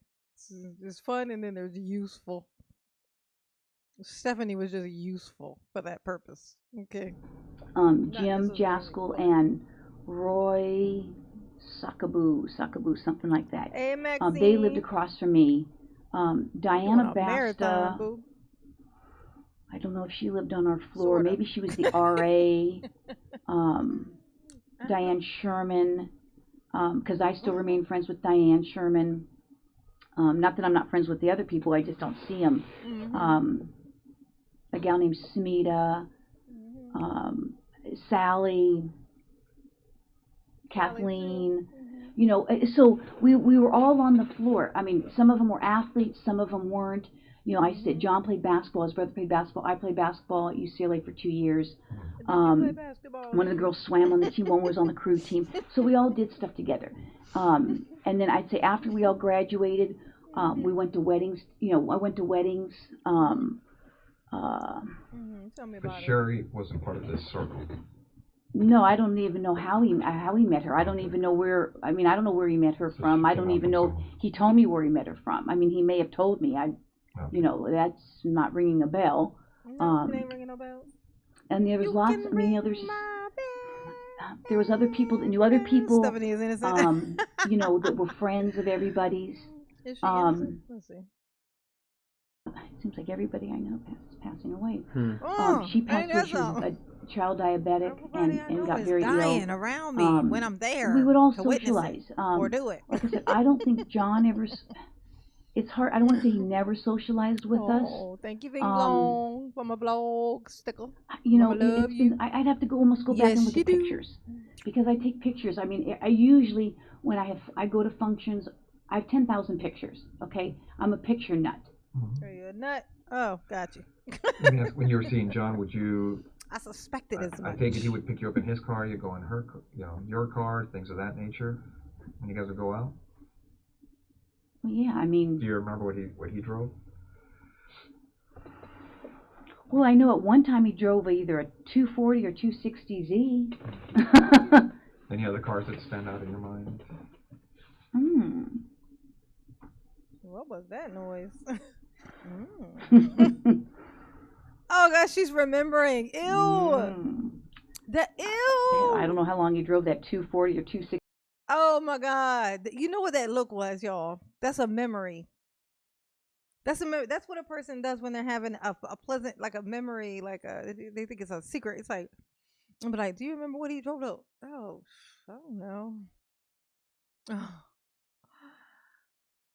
There's fun and then there's useful. Stephanie was just useful for that purpose. Okay.
Jim Jaskell and Roy Sakabu, something like that.
Hey, Maxine.
They lived across from me. Diana Basta. I don't know if she lived on our floor. Maybe she was the RA. Diane Sherman, because I still remain friends with Diane Sherman. Not that I'm not friends with the other people, I just don't see them. A gal named Smita, Sally, Kathleen. You know, so we were all on the floor. I mean, some of them were athletes, some of them weren't. You know, I said John played basketball, his brother played basketball. I played basketball at UCLA for 2 years. One of the girls swam on the team, one was on the crew team. So we all did stuff together. And then I'd say after we all graduated, we went to weddings. You know, I went to weddings.
Tell me
But
about it.
Sherry wasn't part of this circle.
No, I don't even know how he met her. I don't even know where. I mean, I don't know where he met her from. I don't even know. He told me where he met her from. I mean, he may have told me. You know, that's not ringing a bell.
No, it ain't ringing no bells.
And there was lots. I mean, you know, there was other people that knew other people.
Stephanie is innocent.
You know, that were friends of everybody's.
Is she innocent? Let's see.
It seems like everybody I know is passing away. She
ain't
passed
that
away. She was
something?
a child diabetic and got very
dying
ill.
around me when I'm there.
We would all
to witness
socialize.
it or do it.
Like I said, I don't think John ever. It's hard. I don't want to say he never socialized with us.
Oh, thank you, Ving Long, for my blog sticker.
You know,
Mama love you.
I'd have to almost go back and look at pictures because I take pictures. I mean, I usually when I go to functions, I have 10,000 pictures. Okay, I'm a picture nut.
Are you a nut? Oh, got you.
When you were seeing John, would you?
I suspected as much.
I take it he would pick you up in his car. You go in her, your car, things of that nature. When you guys would go out.
Well, yeah, I mean.
Do you remember what he drove?
Well, I know at one time he drove either a 240 or 260Z.
Any other cars that stand out in your mind?
What was that noise? Oh gosh, she's remembering. Ew. The ew.
I don't know how long he drove that 240 or 260.
Oh my God. You know what that look was, y'all? That's a memory. That's what a person does when they're having a pleasant, like a memory, like they think it's a secret. It's like, I'm like, do you remember what he drove up? Oh, I don't know.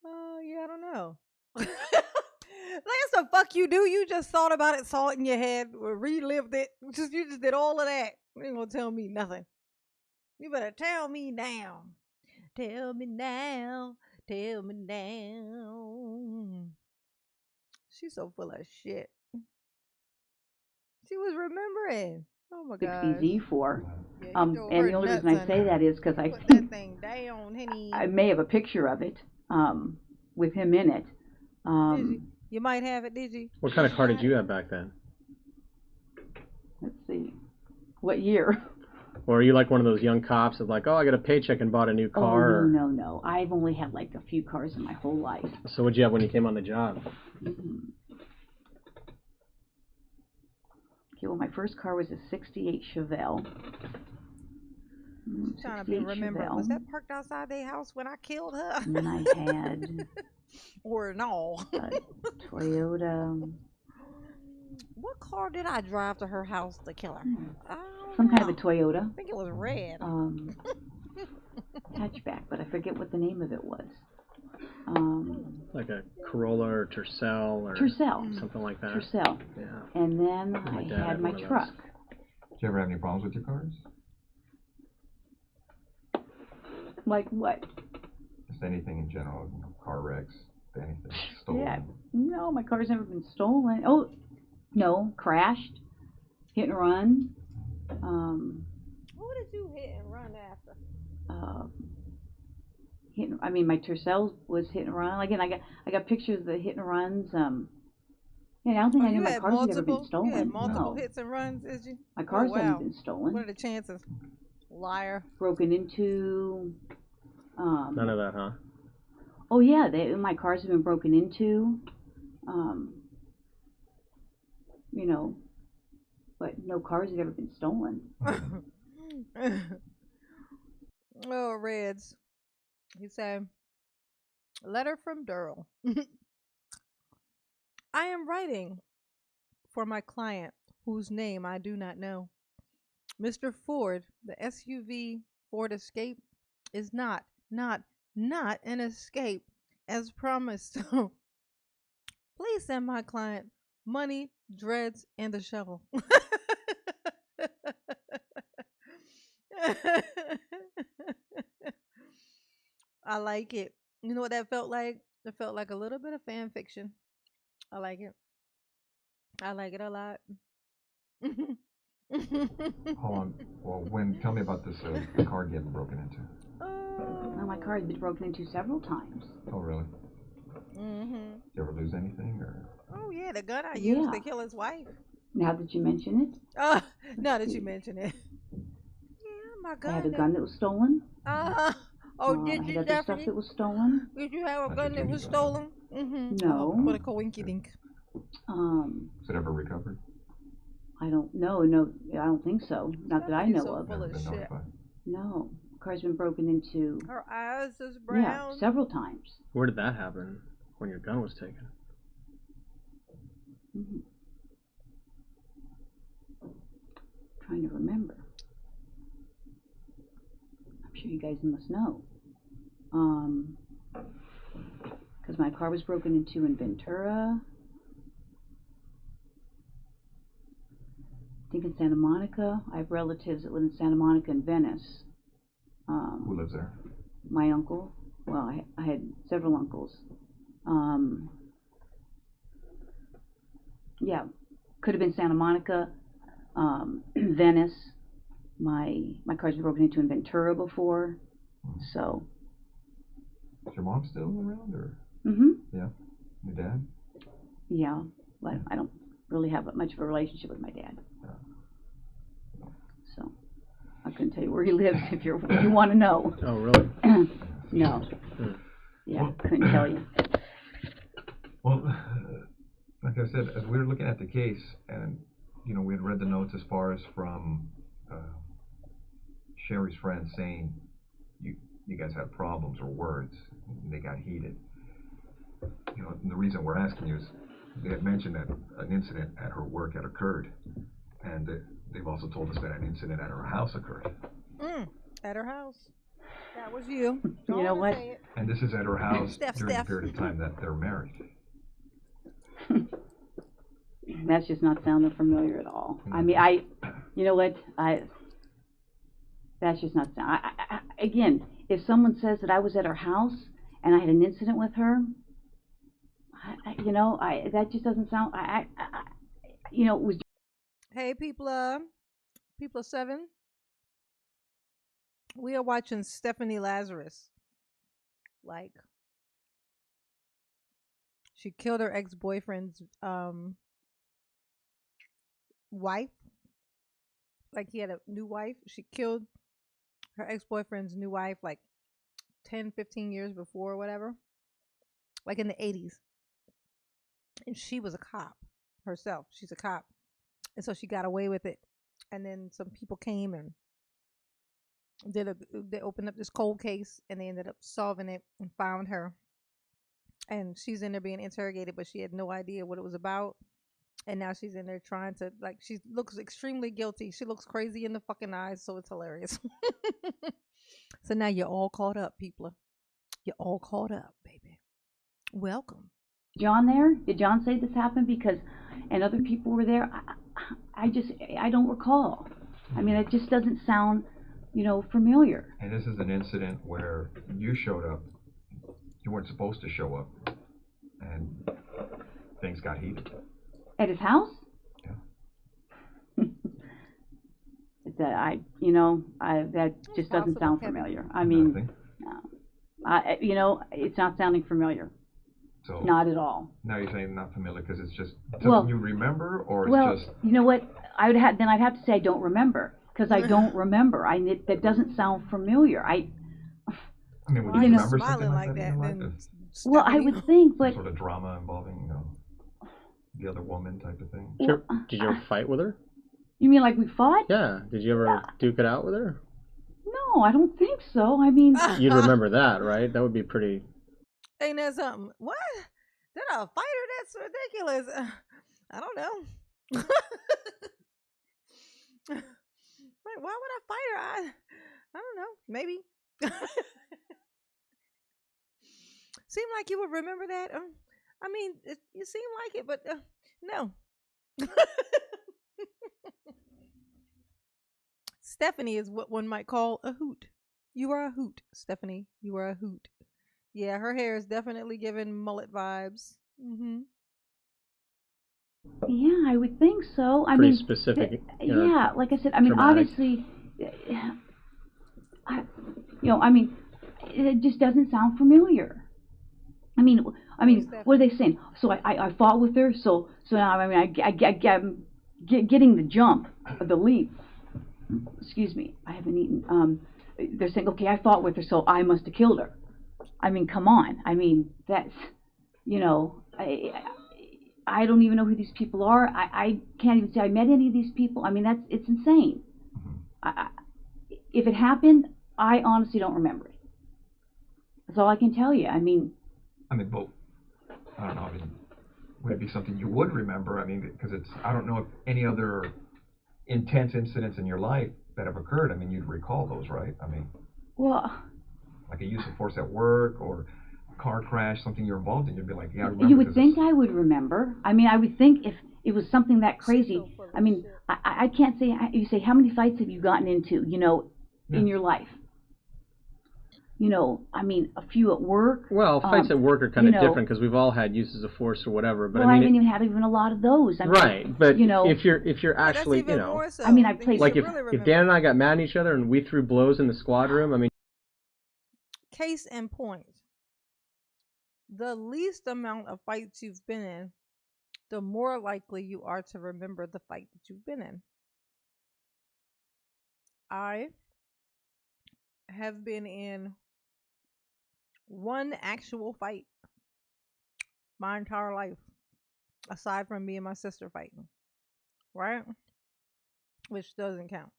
Oh, yeah, I don't know. That's the fuck you do. You just thought about it, saw it in your head, or relived it. You just did all of that. You ain't gonna tell me nothing. You better tell me now. Tell me now. Tell me now. She's so full of shit. She was remembering. Oh my God.
60Z for.
Yeah,
and the only reason I say that is because I
put
think
that thing down, honey.
I may have a picture of it with him in it.
Did you? You might have it, did you?
What kind of car did you have back then?
Let's see. What year?
Or are you like one of those young cops that's like, oh, I got a paycheck and bought a new car?
Oh, no. I've only had like a few cars in my whole life.
So what'd you have when you came on the job?
Okay, well, my first car was a 68 Chevelle.
I'm trying to be remember. Was that parked outside their house when I killed her?
And then I had...
or no.
Toyota.
What car did I drive to her house to kill her?
Some kind of a Toyota.
I think it was red.
Hatchback, but I forget what the name of it was.
Like a Corolla or Tercel or something like that.
Tercel.
Yeah.
And then I had my truck.
Did you ever have any problems with your cars?
Like what?
Just anything in general, car wrecks, anything stolen.
Yeah. No, my car's never been stolen. Oh, no, crashed, hit and run.
What did you hit and run after?
My Tercel was hit and run. Again, I got pictures of the hit and runs. Yeah, I don't think I knew my car's had never been stolen.
You had multiple hits and runs, did you?
My car's haven't been stolen.
What are the chances? Liar.
Broken into.
None of that, huh?
Oh yeah, my cars have been broken into. But no cars have ever been stolen.
Oh, Reds. He said, letter from Darrell. I am writing for my client, whose name I do not know. Mr. Ford, the SUV Ford Escape is not an escape as promised. Please send my client money, dreads, and the shovel. I like it. You know what that felt like? It felt like a little bit of fan fiction. I like it. I like it a lot.
Hold on. Well, tell me about this car getting broken into.
Well, my car has been broken into several times.
Oh, really?
Mm-hmm.
You ever lose anything, or?
Oh yeah, the gun I
Yeah.
used to kill his wife.
Now that you mention it,
Now that you mention it. Yeah, my gun.
I had a gun that was stolen.
Oh,
I
did
had
you,
other stuff
Stephanie?
that was stolen.
Did you have a gun that was stolen? Mm-hmm.
No.
Oh, what a coinky dink.
Was it ever recovered?
I don't know. No, I don't think so. Not that I know
so
of.
full of shit.
No, car's been broken into.
Her eyes is brown.
Yeah, several times.
Where did that happen? When your gun was taken?
Mm-hmm. Trying to remember. I'm sure you guys must know. Because my car was broken into in Ventura. I think in Santa Monica. I have relatives that live in Santa Monica and Venice.
Who lives there?
My uncle. Well, I had several uncles. Yeah, could have been Santa Monica, Venice. My car's been broken into in Ventura before, so.
Is your mom still around, or?
Mm-hmm.
Yeah. Your dad?
Yeah, but I don't really have much of a relationship with my dad. So I couldn't tell you where he lives if you want to know.
Oh, really?
No. Yeah, couldn't tell you.
Well, like I said, as we were looking at the case, and we had read the notes as far as from Sherry's friend saying you guys had problems or words, and they got heated. And the reason we're asking you is they had mentioned that an incident at her work had occurred, and they've also told us that an incident at her house occurred.
At her house. That was you.
You know what?
And this is at her house
Steph.
during the period of time that they're married.
That's just not sounding familiar at all. I mean, you know what? That's just not sound. Again, if someone says that I was at her house and I had an incident with her, that just doesn't sound. It was.
Hey, people 7. We are watching Stephanie Lazarus. Like, she killed her ex-boyfriend's wife. Like, he had a new wife. She killed her ex-boyfriend's new wife like 10, 15 years before or whatever. Like in the 80s. And she was a cop herself. She's a cop. And so she got away with it. And then some people came and they opened up this cold case, and they ended up solving it and found her. And she's in there being interrogated, but she had no idea what it was about. And now she's in there trying to, like, she looks extremely guilty. She looks crazy in the fucking eyes, so it's hilarious. So now you're all caught up, people. You're all caught up, baby. Welcome.
John there? Did John say this happened? Because, and other people were there? I don't recall. I mean, it just doesn't sound, familiar.
And this is an incident where you showed up. You weren't supposed to show up. And things got heated.
At his house?
Yeah.
That just doesn't sound familiar. I mean, no. It's not sounding familiar.
So
not at all.
Now you're saying not familiar because it's just something you remember, or it's just.
You know what? I'd have to say I don't remember, because I don't remember. That doesn't sound familiar.
I mean, would you remember something like that?
Well, I would think, but
sort of drama involving the other woman type of thing.
Did you ever fight with her?
You mean like we fought?
Yeah. Did you ever duke it out with her?
No, I don't think so. I mean,
you'd remember that, right? That would be pretty.
Ain't that something? What? They're a fighter? That's ridiculous. I don't know. Wait, why would I fight her? I don't know. Maybe. Seem like you would remember that. I mean, you seem like it, but no. Stephanie is what one might call a hoot. You are a hoot, Stephanie. You are a hoot. Yeah, her hair is definitely giving mullet vibes.
Yeah, I would think so. I
Pretty
mean,
specific.
yeah, like I said, I mean,
dramatic.
obviously, I, I mean, it just doesn't sound familiar. I mean, what are they saying? So I fought with her. So now I mean I'm getting the jump, the leap. Excuse me, I haven't eaten. They're saying, okay, I fought with her, so I must have killed her. I mean, come on. I mean, that's, I don't even know who these people are. I can't even say I met any of these people. I mean, it's insane. If it happened, I honestly don't remember it. That's all I can tell you.
But I don't know. Would it be something you would remember? Because I don't know if any other intense incidents in your life that have occurred. You'd recall those, right?
Well,
like a use of force at work or a car crash, something you're involved in. You'd be like, yeah, I remember.
You would think I would remember. I would think if it was something that crazy. I can't say. You say, how many fights have you gotten into? In your life. A few at work.
Well, fights at work are kind of different because we've all had uses of force or whatever. But
I haven't even had even a lot of those.
Right, but if you're actually,
so.
I played
like if Dan and I got mad at each other and we threw blows in the squad room,
Case in point, the least amount of fights you've been in, the more likely you are to remember the fight that you've been in. I have been in one actual fight my entire life, aside from me and my sister fighting, right? Which doesn't count.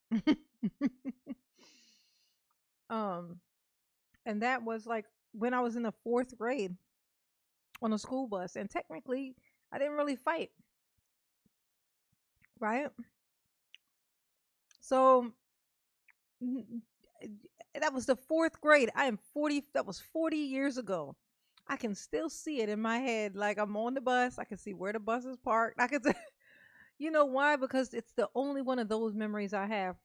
And that was like when I was in the 4th grade on a school bus, and technically I didn't really fight, right? So that was the 4th grade. I am 40. That was 40 years ago. I can still see it in my head. Like I'm on the bus. I can see where the bus is parked. I can, you know why? Because it's the only one of those memories I have.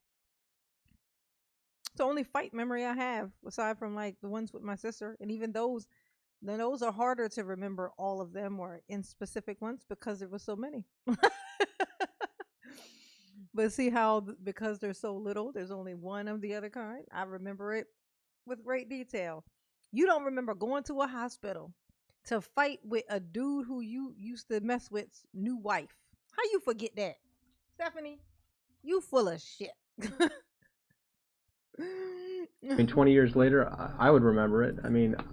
It's the only fight memory I have, aside from like the ones with my sister, and even those are harder to remember. All of them or in specific ones because there were so many. But see how because there's so little, there's only one of the other kind. I remember it with great detail. You don't remember going to a hospital to fight with a dude who you used to mess with's new wife. How you forget that? Stephanie, you full of shit.
20 years later, I would remember it.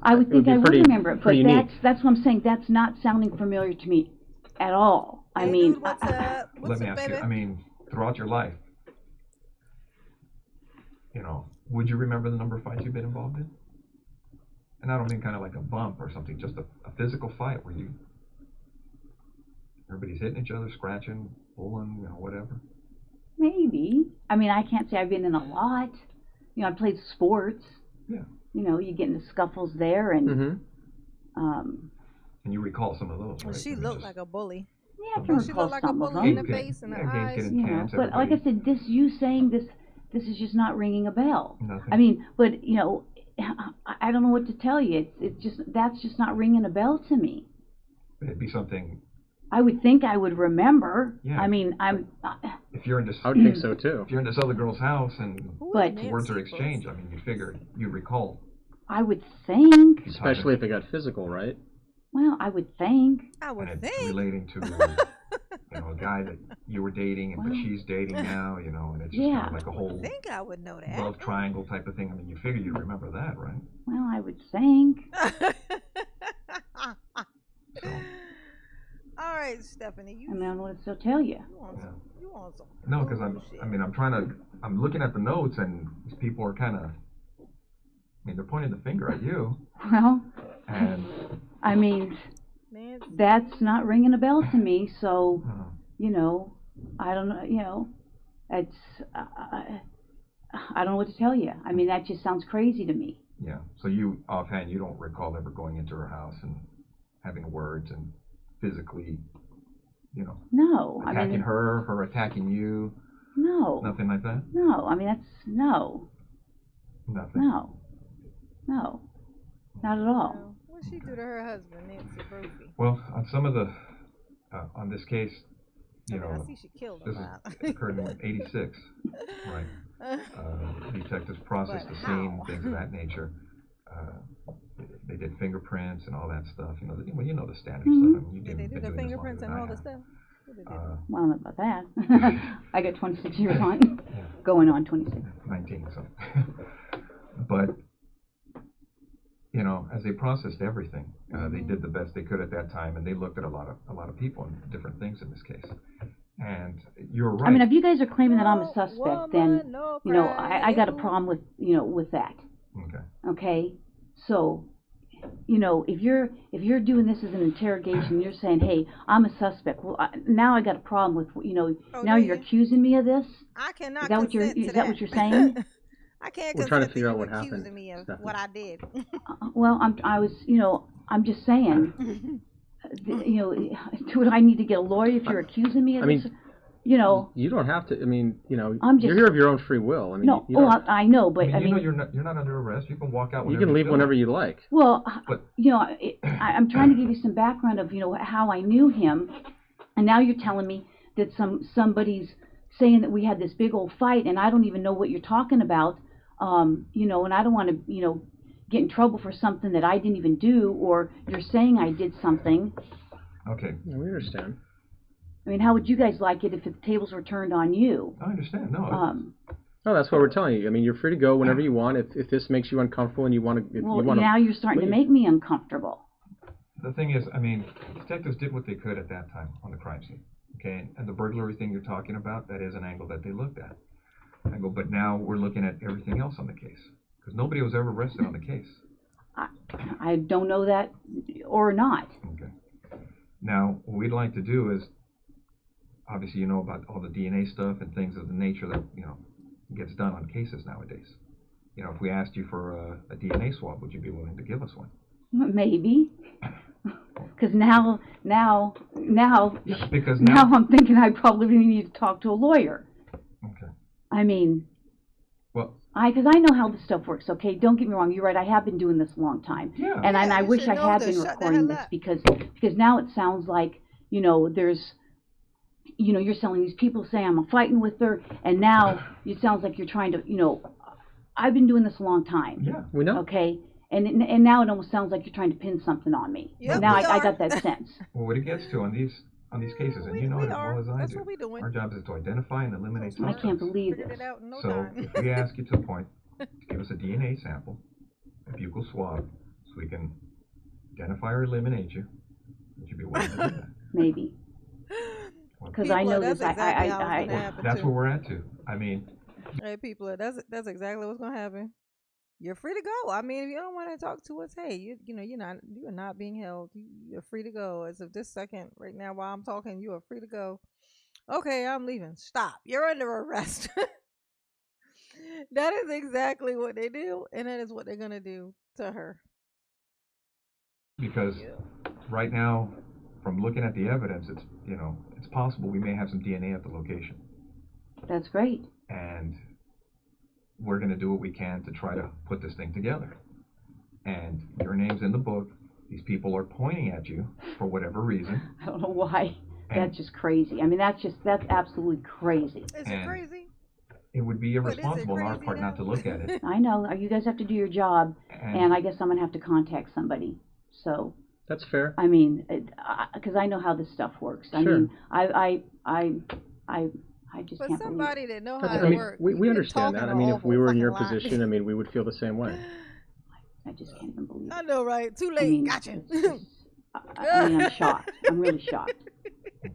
I would think I would remember it, but
neat.
that's what I'm saying. That's not sounding familiar to me at all.
Hey, dude, what's up?
Let me ask you. Throughout your life, would you remember the number of fights you've been involved in? And I don't mean kind of like a bump or something, just a physical fight where everybody's hitting each other, scratching, pulling, whatever.
Maybe. I can't say I've been in a lot. I played sports.
Yeah.
You get into scuffles there, and
and you recall some of those, right?
Well, she looked like a bully.
Yeah, I can
she
recall
looked like a
some of
bully in
them.
the face and the eyes.
But like I said, you saying this is just not ringing a bell.
Nothing.
But I don't know what to tell you. That's just not ringing a bell to me.
It'd be something.
I would think I would remember.
Yeah.
I'm.
If you're in this,
I would think so too.
If you're in this other girl's house and
but
words are exchanged, you figure you recall.
I would think.
Especially if it got physical, right?
Well, I would think.
And it's relating to a guy that you were dating, but she's dating now, and it's just kind of like a whole.
I think I would know that.
Love triangle type of thing. You figure you remember that, right?
Well, I would think.
So.
All right, Stephanie.
I don't know what to tell you.
You want some?
No, because I'm looking at the notes, and these people are kind of. They're pointing the finger at you.
Well.
And.
That's not ringing a bell to me. So, I don't know. It's. I don't know what to tell you. That just sounds crazy to me.
Yeah. So you offhand, you don't recall ever going into her house and having words and physically,
No.
attacking her attacking you.
No.
Nothing like that.
No. That's no.
Nothing.
No. No. Not at all.
No. What'd she do to her husband, Nancy Brophy?
Well, on some of the, on this case, you know,
I see she killed
this
him.
occurred in '86, right? Detectives processed the scene, things of that nature. They did fingerprints and all that stuff. You know, well, you know the standard stuff. I mean,
They did the fingerprints and all the stuff.
Well, I don't know about that. I got 26 years on, going on 26.
19, so. But, you know, as they processed everything, they did the best they could at that time, and they looked at a lot of people and different things in this case. And you're right.
I mean, if you guys are claiming that I'm a suspect, then you know I got a problem with with that.
Okay.
Okay, so you know if you're doing this as an interrogation, you're saying, hey, I'm a suspect. Well, now I got a problem with now you're accusing me of this.
I cannot.
Is that what you're saying?
I can't.
We're trying to figure out
what
what happened.
Accusing me of what I did.
Well, I'm just saying. Do I need to get a lawyer if you're accusing me of this? You know,
you don't have to. I mean, you're
just,
here of your own free will. I mean,
no, I know, but I mean,
you're not under arrest. You can walk out.
You can leave whenever you like.
Well, but, I'm trying to give you some background of how I knew him, and now you're telling me that somebody's saying that we had this big old fight, and I don't even know what you're talking about. And I don't want to get in trouble for something that I didn't even do, or you're saying I did something.
Okay.
Yeah, we understand.
I mean, how would you guys like it if the tables were turned on you?
I understand. No.
No, that's what we're telling you. I mean, you're free to go whenever you want. If this makes you uncomfortable and you want to,
now you're starting to make me uncomfortable.
The thing is, I mean, detectives did what they could at that time on the crime scene. Okay, and the burglary thing you're talking about, that is an angle that they looked at. But now we're looking at everything else on the case because nobody was ever arrested on the case.
I don't know that or not.
Okay. Now, what we'd like to do is, obviously, you know about all the DNA stuff and things of the nature that gets done on cases nowadays. If we asked you for a DNA swab, would you be willing to give us one?
Maybe. Because now
because
now I'm thinking I probably need to talk to a lawyer.
Okay.
I mean,
well,
because I know how this stuff works. Okay, don't get me wrong. You're right. I have been doing this a long time, and I wish I had been recording this because now it sounds like there's you're selling these people saying I'm fighting with her, and now it sounds like you're trying to I've been doing this a long time.
Yeah, we know.
Okay. And now it almost sounds like you're trying to pin something on me.
Yep,
now I got that sense.
Well, what it gets to on these cases, and you know it as well as I do,
what we're doing.
our job is to identify and eliminate suspects.
I can't believe it.
So if we ask you to point to give us a DNA sample, a buccal swab, so we can identify or eliminate you, would you be willing to do that?
Maybe. Because I know this.
That's where we're at too. I mean.
Hey, people, that's exactly what's gonna happen. You're free to go. I mean, if you don't want to talk to us, hey, you are not being held. You're free to go. As of this second, right now, while I'm talking, you are free to go. Okay, I'm leaving. Stop. You're under arrest. That is exactly what they do, and that is what they're gonna do to her.
Because right now, from looking at the evidence, it's possible we may have some DNA at the location.
That's great.
And we're going to do what we can to try to put this thing together. And your name's in the book. These people are pointing at you for whatever reason.
I don't know why. That's just crazy. I mean, that's absolutely crazy.
Is it crazy?
It would be irresponsible on our part not to look at it.
I know. You guys have to do your job, and I guess I'm going to have to contact somebody. So
that's fair.
I mean, because I know how this stuff works. I mean, I just can't believe
somebody that know how
I
to
mean,
work.
we understand that. I mean, if we were in your position, I mean, we would feel the same way.
I just can't even believe it.
I know, right? Too late.
I mean,
Gotcha.
I mean, I'm shocked. I'm really shocked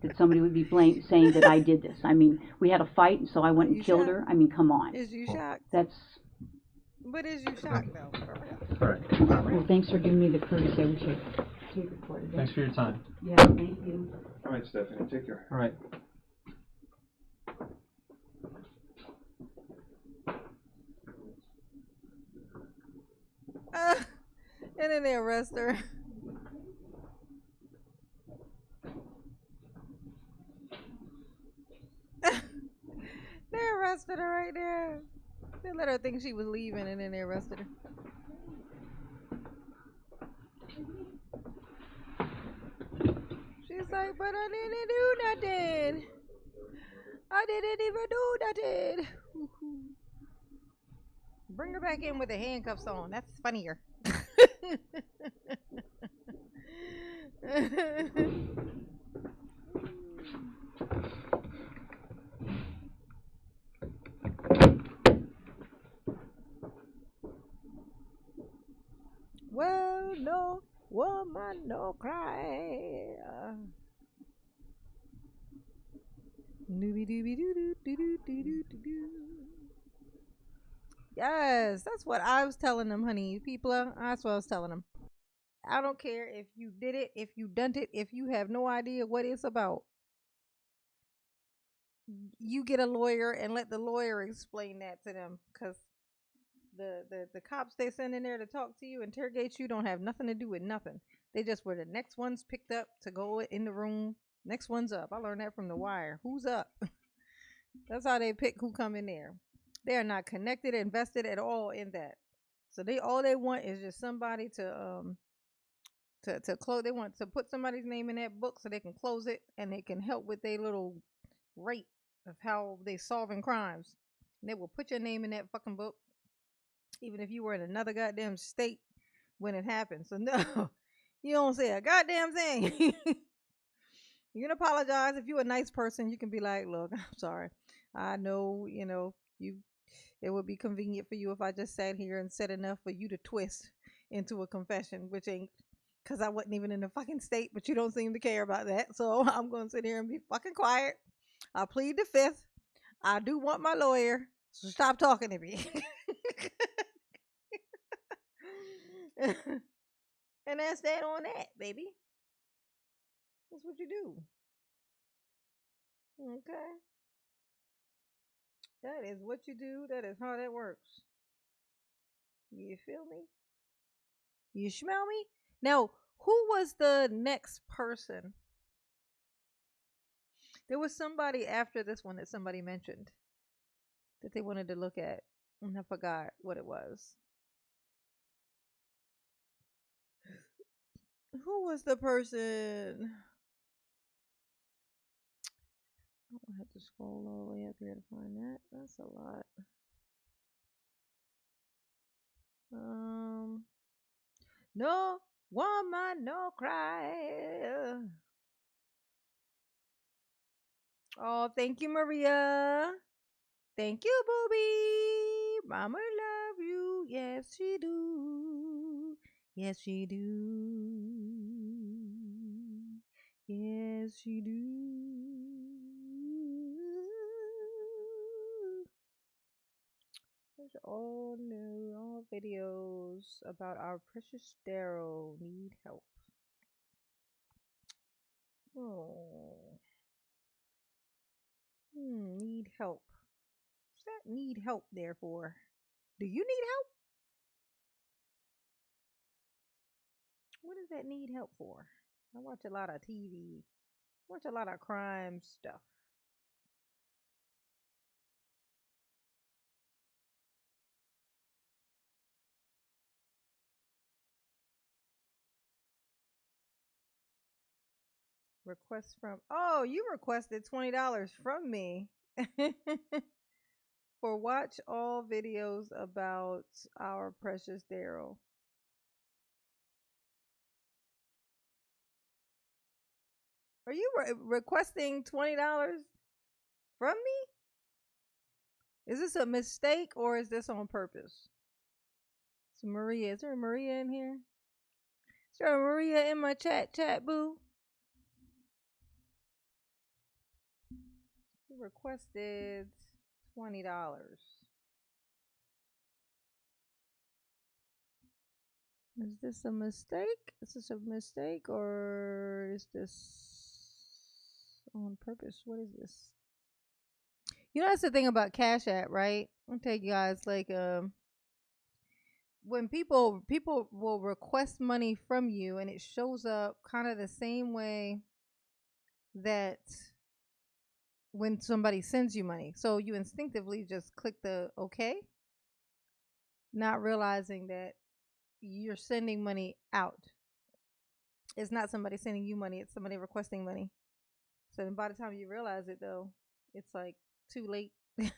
that somebody would be saying that I did this. I mean, we had a fight, and so I went and killed her. I mean, come on.
Is you shocked? But is you shocked, though?
All right.
Well, thanks for giving me the courtesy. I wish I could record it.
Thanks for your time.
Yeah, thank you.
All right, Stephanie, take care.
All right.
And then they arrest her. They arrested her right there. They let her think she was leaving and then they arrested her. She's like, but I didn't do nothing. I didn't even do nothing. Bring her back in with the handcuffs on. That's funnier. Well, no woman, no cry. Dooby dooby doo doo doo doo doo doo doo. Yes, that's what I was telling them, honey. People, that's what I was telling them. I don't care if you did it, if you done it, if you have no idea what it's about. You get a lawyer and let the lawyer explain that to them, because the cops they send in there to talk to you, interrogate you, don't have nothing to do with nothing. They just were the next ones picked up to go in the room. Next one's up. I learned that from The Wire. Who's up? That's how they pick who come in there. They are not connected, invested at all in that. So all they want is just somebody to close. They want to put somebody's name in that book so they can close it and they can help with their little rate of how they solving crimes. And they will put your name in that fucking book, even if you were in another goddamn state when it happened. So no, you don't say a goddamn thing. You can apologize. If you're a nice person, you can be like, look, I'm sorry. I know, it would be convenient for you if I just sat here and said enough for you to twist into a confession, which ain't, because I wasn't even in the fucking state, but you don't seem to care about that. So I'm going to sit here and be fucking quiet. I plead the fifth. I do want my lawyer, so stop talking to me. And that's that on that, baby. That's what you do. Okay. That is what you do. That is how that works. You feel me? You smell me? Now, who was the next person? There was somebody after this one that somebody mentioned that they wanted to look at. And I forgot what it was. Who was the person? I have to scroll all the way up here to find that. That's a lot. No woman, no cry. Oh, thank you, Maria. Thank you, booby. Mama love you. Yes, she do. Yes, she do. Yes, she do. There's all new, all videos about our precious Darrell need help. Oh. Need help. What's that need help there for? Do you need help? What does that need help for? I watch a lot of TV. Watch a lot of crime stuff. Request from, oh, you requested $20 from me for watch all videos about our precious Darrell. Are you requesting $20 from me? Is this a mistake or is this on purpose? So Maria, is there a Maria in here? Is there a Maria in my chat, boo? You requested $20. Is this a mistake? Is this a mistake or is this on purpose? What is this? You know, that's the thing about Cash App, right? I'll tell you guys, like, when people will request money from you and it shows up kind of the same way that when somebody sends you money. So you instinctively just click the okay not realizing that you're sending money out. It's not somebody sending you money, it's somebody requesting money. So then by the time you realize it, though, it's like too late. And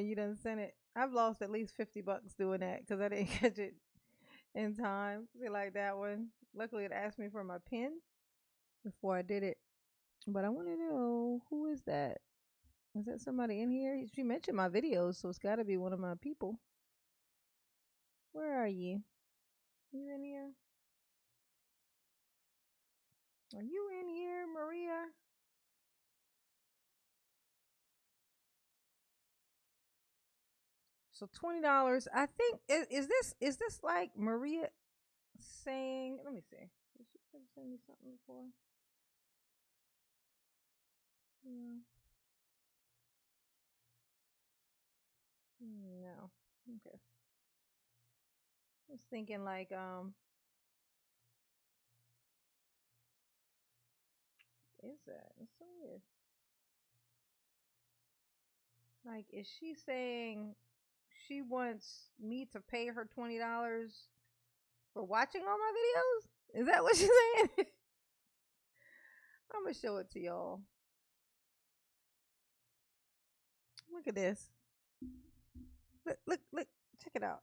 you done sent it. I've lost at least $50 doing that because I didn't catch it in time. See, like that one. Luckily, it asked me for my PIN before I did it. But I want to know, who is that? Is that somebody in here? She mentioned my videos, so it's got to be one of my people. Where are you? You in here? Are you in here, Maria? So $20. I think is this like Maria saying? Let me see. Did she send me something before? No. No. Okay. I was thinking like is that? It's so weird. Like, is she saying she wants me to pay her $20 for watching all my videos? Is that what she's saying? I'm gonna show it to y'all. Look at this. Look. Check it out.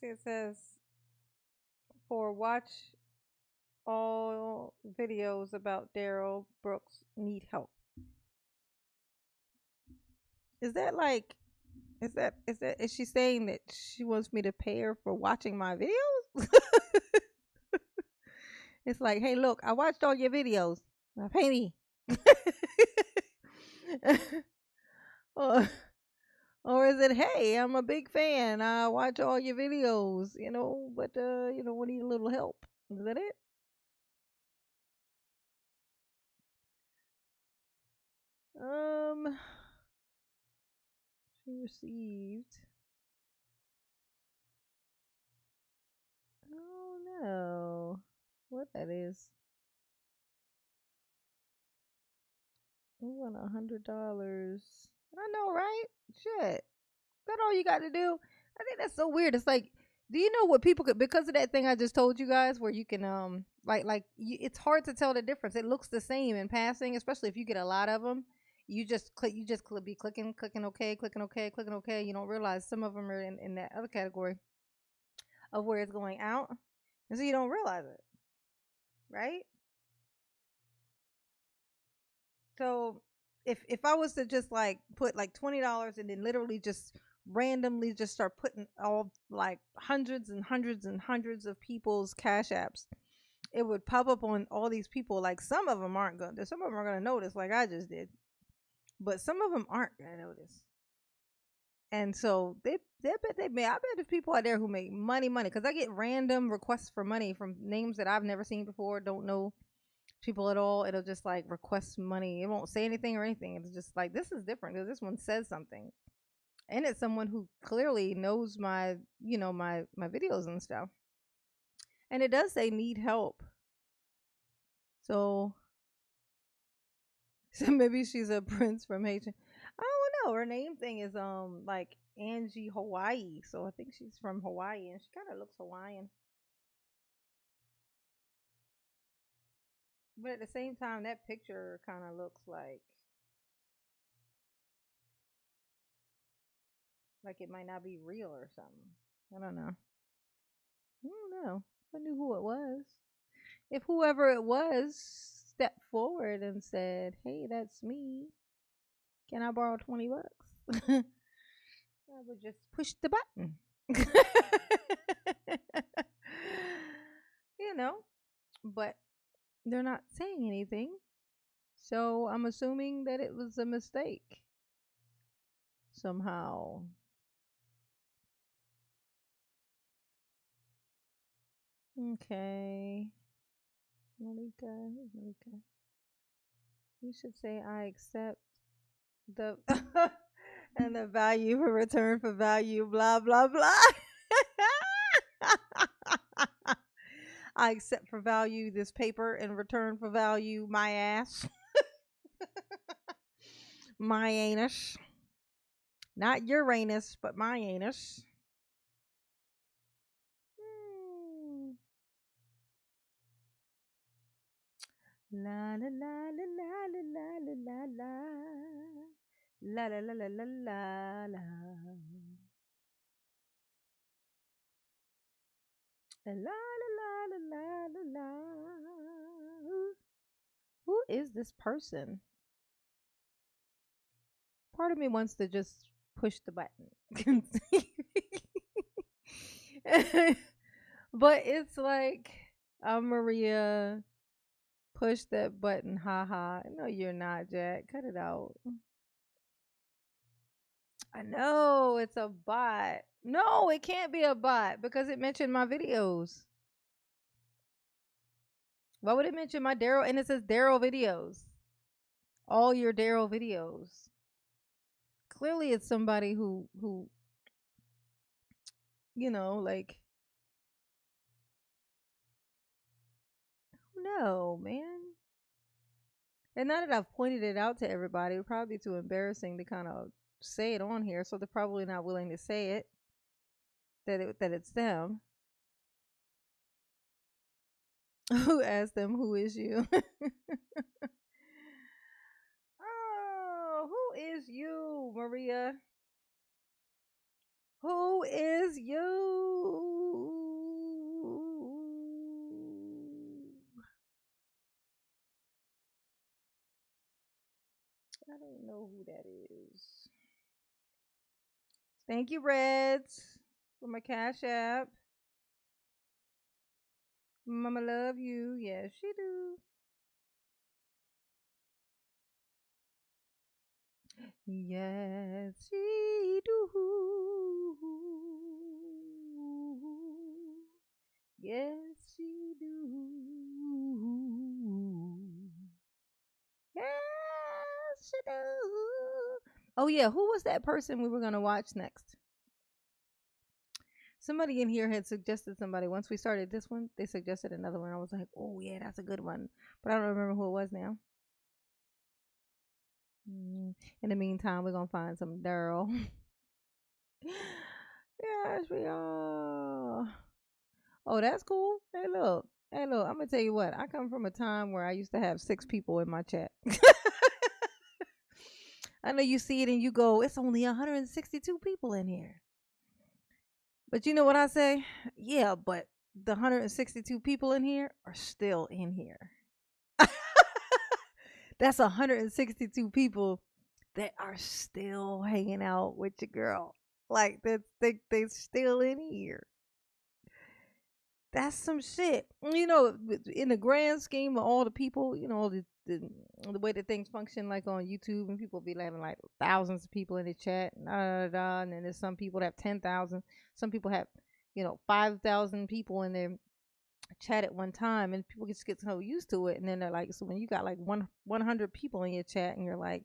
See, it says for watch all videos about Darrell Brooks need help. Is that like, is she saying that she wants me to pay her for watching my videos? It's like, hey, look, I watched all your videos. Now pay me. or, or is it, hey, I'm a big fan. I watch all your videos, but we need a little help. Is that it? She received. Oh no, what that is? We want $100. I know, right? Shit, that all you got to do? I think that's so weird. It's like, do you know what people could, because of that thing I just told you guys, where you can it's hard to tell the difference. It looks the same in passing, especially if you get a lot of them. You just be clicking OK, clicking OK, clicking OK. You don't realize some of them are in that other category of where it's going out, and so you don't realize it, right? So if I was to just like put like $20 and then literally just randomly just start putting all like hundreds and hundreds and hundreds of people's cash apps, it would pop up on all these people. Like, some of them are gonna notice, like I just did, but some of them aren't gonna notice. And so I bet there's people out there who make money, because I get random requests for money from names that I've never seen before, don't know people at all. It'll just like request money. It won't say anything or anything. It's just like, this is different because this one says something, and it's someone who clearly knows my my videos and stuff, and it does say need help. So maybe she's a prince from Haiti. I don't know. Her name thing is like Angie Hawaii, so I think she's from Hawaii, and she kind of looks Hawaiian. But at the same time, that picture kind of looks like it might not be real or something. I don't know. I don't know. I knew who it was. If whoever it was stepped forward and said, "Hey, that's me. Can I borrow $20?" I would just push the button. But they're not saying anything. So I'm assuming that it was a mistake somehow. Okay. Malika. You should say, I accept the and the value for return for value, blah, blah, blah. I accept for value this paper in return for value my ass. My anus. Not Uranus, but my anus. La la la la la la la la la la la la la la la la. La la la la la la la. Who is this person? Part of me wants to just push the button. But it's like, I'm Maria. Push that button. Ha ha. No, you're not, Jack. Cut it out. I know it's a bot. No, it can't be a bot because it mentioned my videos. Why would it mention my Daryl? And it says Daryl videos. All your Daryl videos. Clearly it's somebody who you know, like, no, man. And now that I've pointed it out to everybody, it'd probably be too embarrassing to kind of say it on here, so they're probably not willing to say it. That it's them. Who asked them who is you? Oh, who is you, Maria? Who is you? I don't know who that is. Thank you, Reds, for my Cash App. Mama love you. Yes, she do. Yes, she do. Yes, she do. Yes, she do. Oh yeah, who was that person we were gonna watch next? Somebody in here had suggested somebody. Once we started this one, they suggested another one. I was like, oh yeah, that's a good one. But I don't remember who it was now. In the meantime, we're gonna find some Daryl. Yes, we are. Oh, that's cool. Hey, look. Hey, look. I'm gonna tell you what. I come from a time where I used to have 6 people in my chat. I know you see it and you go, it's only 162 people in here. But you know what I say? Yeah, but the 162 people in here are still in here. That's 162 people that are still hanging out with your girl. Like they still in here. That's some shit. You know, in the grand scheme of all the people, you know, the way that things function, like on YouTube, and people be having like thousands of people in the chat, and then there's some people that have 10,000. Some people have, 5,000 people in their chat at one time, and people just get so used to it. And then they're like, so when you got like 100 people in your chat, and you're like,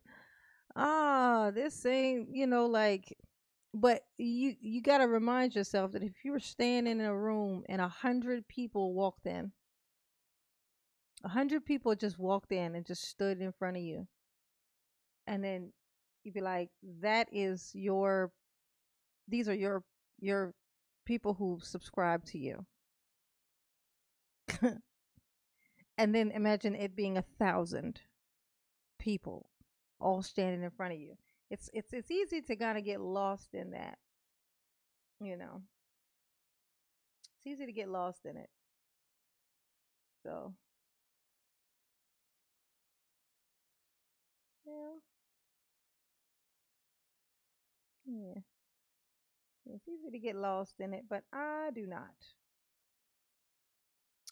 this ain't, like. But you got to remind yourself that if you were standing in a room and 100 people walked in, 100 people just walked in and just stood in front of you, and then you'd be like, these are your people who subscribe to you. And then imagine it being 1,000 people all standing in front of you. It's easy to kind of get lost in that, It's easy to get lost in it. So, yeah. It's easy to get lost in it, but I do not.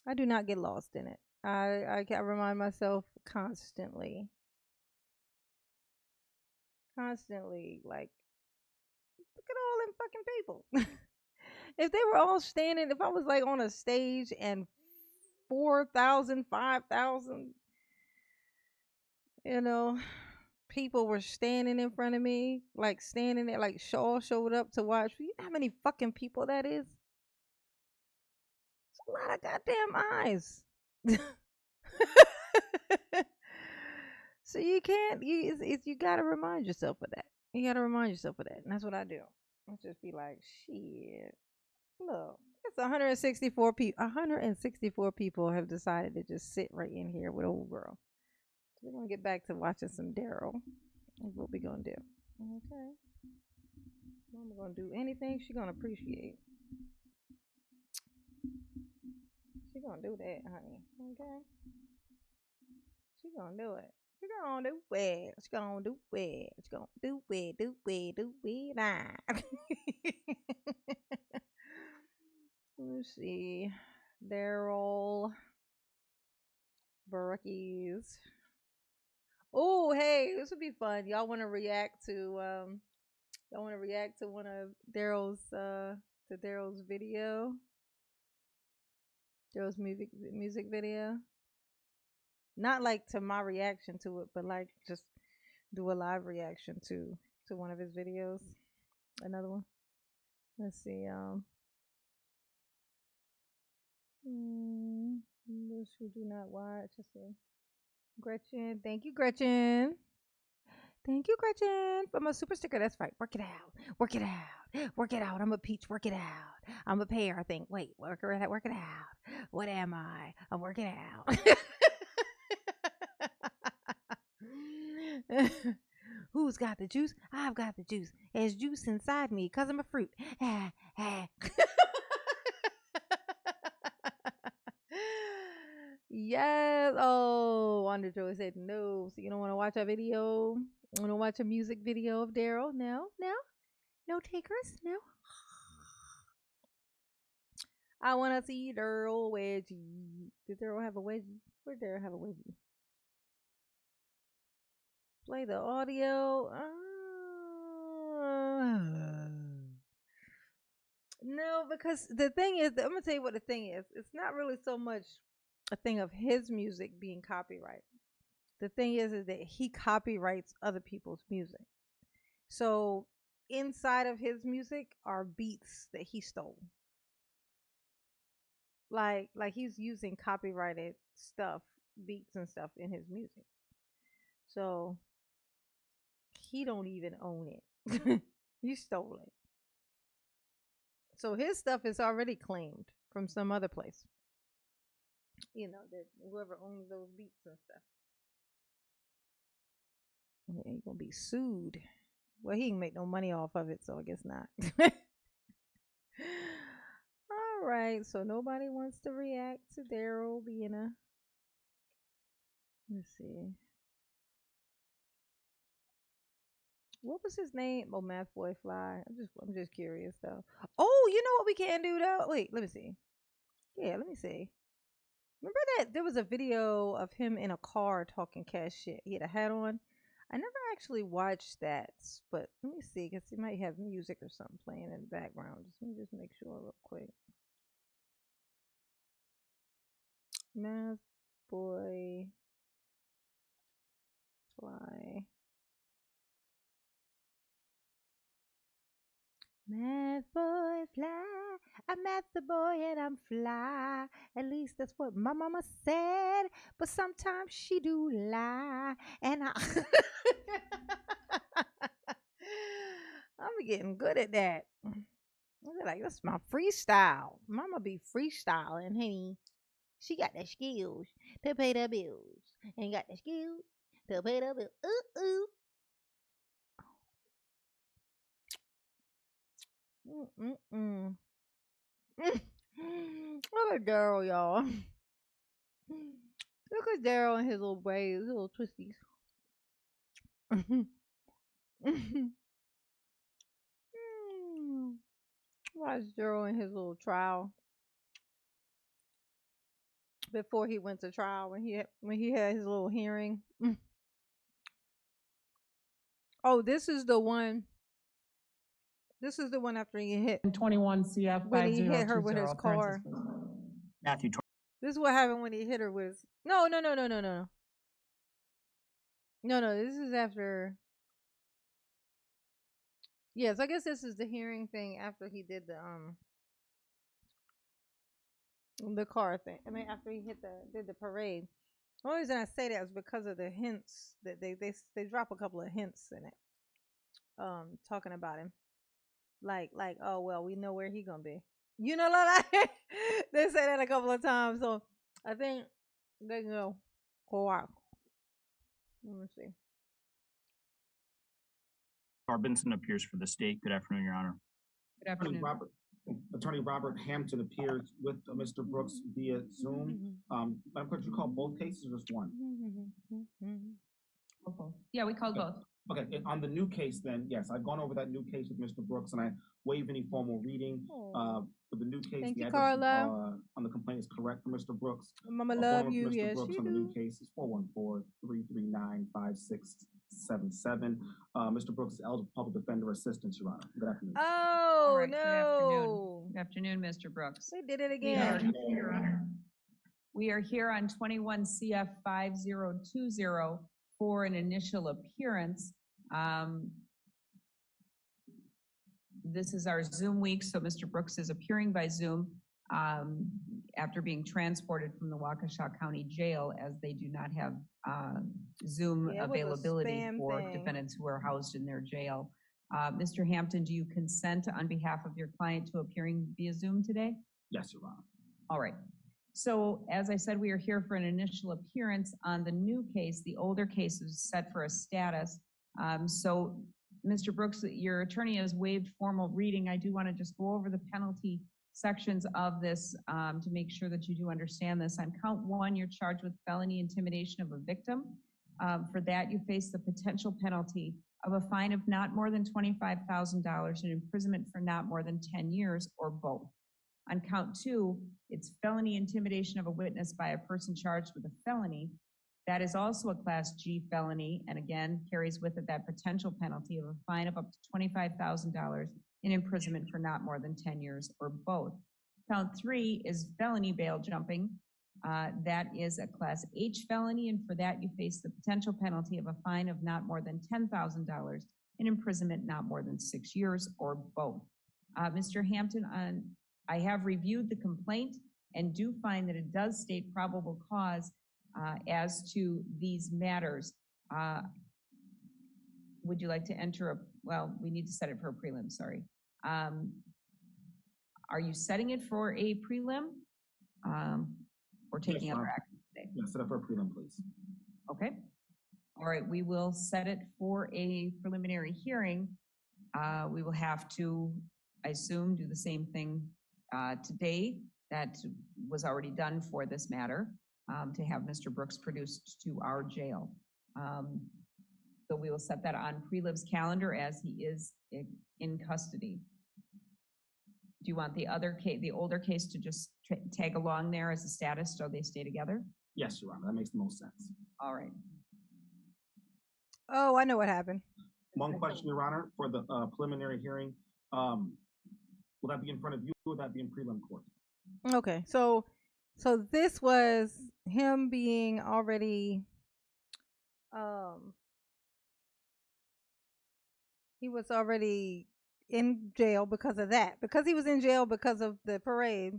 I do not get lost in it. I remind myself constantly, like, look at all them fucking people. If they were all standing, if I was like on a stage and 4,000, 5,000, people were standing in front of me, like standing there, like Shaw showed up to watch. You know how many fucking people that is? It's a lot of goddamn eyes. So you can't, you gotta remind yourself of that. You gotta remind yourself of that, and that's what I do. Let's just be like, shit. Look, it's 164 people. 164 people have decided to just sit right in here with old girl. So we're gonna get back to watching some Daryl. That's what we're gonna do. Okay. Mama gonna do anything she gonna appreciate. She gonna do that, honey. Okay. She gonna do it. She gonna do it. She gonna do it. She gonna do it. Do it. Do it. Nah. Let's see. Daryl Brookies. Oh, hey, this would be fun. Y'all want to react to one of Daryl's to Daryl's video? Daryl's music video? Not like to my reaction to it, but like just do a live reaction to one of his videos. Another one. Let's see. Those who do not watch. Let's see. Gretchen. Thank you, Gretchen. Thank you, Gretchen, for my super sticker. That's right. Work it out. Work it out. Work it out. I'm a peach. Work it out. I'm a pear. I think. Wait. Work it out. Work it out. What am I? I'm working out. Who's got the juice? I've got the juice. There's juice inside me because I'm a fruit. Yes. Oh, Wonder Joy said no. So you don't want to watch a video? You want to watch a music video of Daryl? No, no, no takers, no. I want to see Daryl wedgie. Did Daryl have a wedgie? Where did Daryl have a wedgie? Play the audio. No, because the thing is, I'm gonna tell you what the thing is. It's not really so much a thing of his music being copyright. The thing is that he copyrights other people's music. So inside of his music are beats that he stole. Like he's using copyrighted stuff, beats and stuff in his music. So he don't even own it. He stole it. So his stuff is already claimed from some other place. You know, that whoever owns those beats and stuff. Yeah, he's gonna be sued. Well, he can make no money off of it, so I guess not. All right, so nobody wants to react to Daryl being a. Let's see. What was his name? Oh, Math Boy Fly. I'm just curious though. Oh, you know what we can do though? Wait, let me see. Yeah, let me see. Remember that there was a video of him in a car talking cash shit. He had a hat on. I never actually watched that, but let me see, because he might have music or something playing in the background. Let me just make sure real quick. Math Boy Fly. Math boy fly, I'm math the boy and I'm fly. At least that's what my mama said, but sometimes she do lie. And I'm getting good at that. Like, that's my freestyle. Mama be freestyling, honey. She got the skills to pay the bills. And got the skills to pay the bills. Ooh, ooh. Look at Daryl, y'all. Look at Daryl and his little braids, his little twisties. Watch Daryl in his little trial before he went to trial when he had his little hearing. Oh, this is the one. This is the one after he hit
21 CF
when he hit her with his car.
Matthew.
This is what happened when he hit her with. No. No. This is after. Yes, I guess this is the hearing thing after he did the car thing. I mean, after he did the parade. The only reason I say that is because of the hints that they drop a couple of hints in it. talking about him. Like, oh well, we know where he gonna be. You know, like they say that a couple of times. So I think they can go for a while. Let me see.
Benson appears for the state. Good afternoon, Your Honor.
Good afternoon. Attorney Robert Hampton appears with Mr. Brooks via Zoom. Madam Clerk, you call both cases or just one?
Yeah, we called both.
Okay, and on the new case then, yes, I've gone over that new case with Mr. Brooks and I waive any formal reading. For the new case,
Thank
the
you,
address
Carla.
on the complaint is correct for Mr. Brooks.
Mama
Phone
love
number
you.
for Mr.
Yes,
Brooks
she
on the
do.
new case is 414-339-5677. Mr. Brooks is eligible public defender assistance, Your Honor. Good afternoon.
Oh
All right,
no!
Good afternoon, Mr. Brooks.
They did it again.
We are here on 21 CF 5020 for an initial appearance. This is our Zoom week, so Mr. Brooks is appearing by Zoom after being transported from the Waukesha County Jail, as they do not have Zoom availability for defendants who are housed in their jail. Mr. Hampton, do you consent on behalf of your client to appearing via Zoom today?
Yes, Your Honor.
All right. So as I said, we are here for an initial appearance on the new case. The older case is set for a status. So Mr. Brooks, your attorney has waived formal reading. I do want to just go over the penalty sections of this to make sure that you do understand this. On count 1, you're charged with felony intimidation of a victim. For that, you face the potential penalty of a fine of not more than $25,000 and imprisonment for not more than 10 years or both. On count 2, it's felony intimidation of a witness by a person charged with a felony. That is also a Class G felony, and again, carries with it that potential penalty of a fine of up to $25,000 and imprisonment for not more than 10 years or both. Count 3 is felony bail jumping. That is a Class H felony, and for that, you face the potential penalty of a fine of not more than $10,000 and imprisonment not more than 6 years or both. Mr. Hampton, I have reviewed the complaint and do find that it does state probable cause as to these matters. Would you like to enter well, we need to set it for a prelim, sorry. Are you setting it for a prelim or taking other action today?
Yeah, set up for a prelim, please.
Okay. All right, we will set it for a preliminary hearing. We will have to, I assume, do the same thing today that was already done for this matter, to have Mr. Brooks produced to our jail. So we will set that on prelim's calendar as he is in custody. Do you want the other case, the older case, to just tag along there as a status so they stay together?
Yes, Your Honor, that makes the most sense.
All right.
Oh, I know what happened.
One question, Your Honor, for the preliminary hearing. Will that be in front of you or will that be in prelim court?
Okay, so this was him being already he was already in jail because of that. Because he was in jail because of the parade.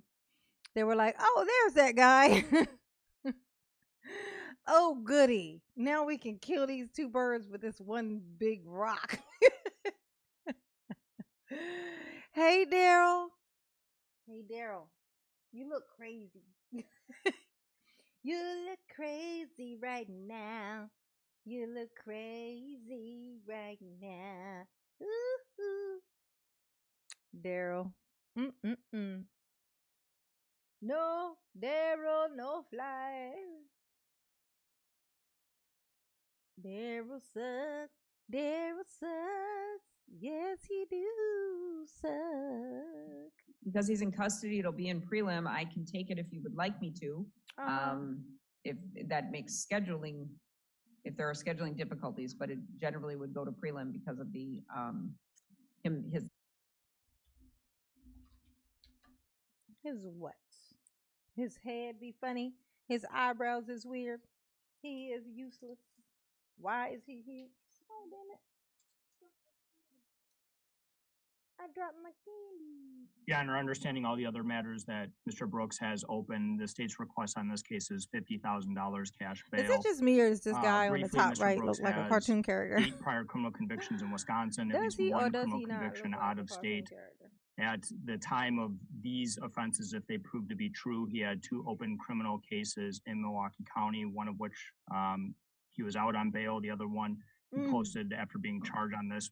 They were like, "Oh, there's that guy." Oh, goody. Now we can kill these two birds with this one big rock. Hey, Daryl. Hey, Daryl. You look crazy. You look crazy right now. You look crazy right now. Ooh. Daryl. No, Daryl, no fly. Daryl sucks. Daryl sucks. Yes, he do suck.
Because he's in custody, it'll be in prelim. I can take it if you would like me to. If that makes scheduling, if there are scheduling difficulties, but it generally would go to prelim because of the
his what? His head be funny. His eyebrows is weird. He is useless. Why is he here? Oh, damn it. I dropped my candy.
Your Honor, understanding all the other matters that Mr. Brooks has opened, the state's request on this case is $50,000 cash bail.
Is it just me or does this guy on the
Briefly,
top
Mr.
right
Brooks
look like a
has
cartoon character?
8 prior criminal convictions in Wisconsin, at
Does
least
he or
one
does
criminal
he not
conviction
look
out
like
of
a cartoon
state.
character?
At the time of these offenses, if they prove to be true, he had 2 open criminal cases in Milwaukee County, one of which he was out on bail, the other one he posted after being charged on this.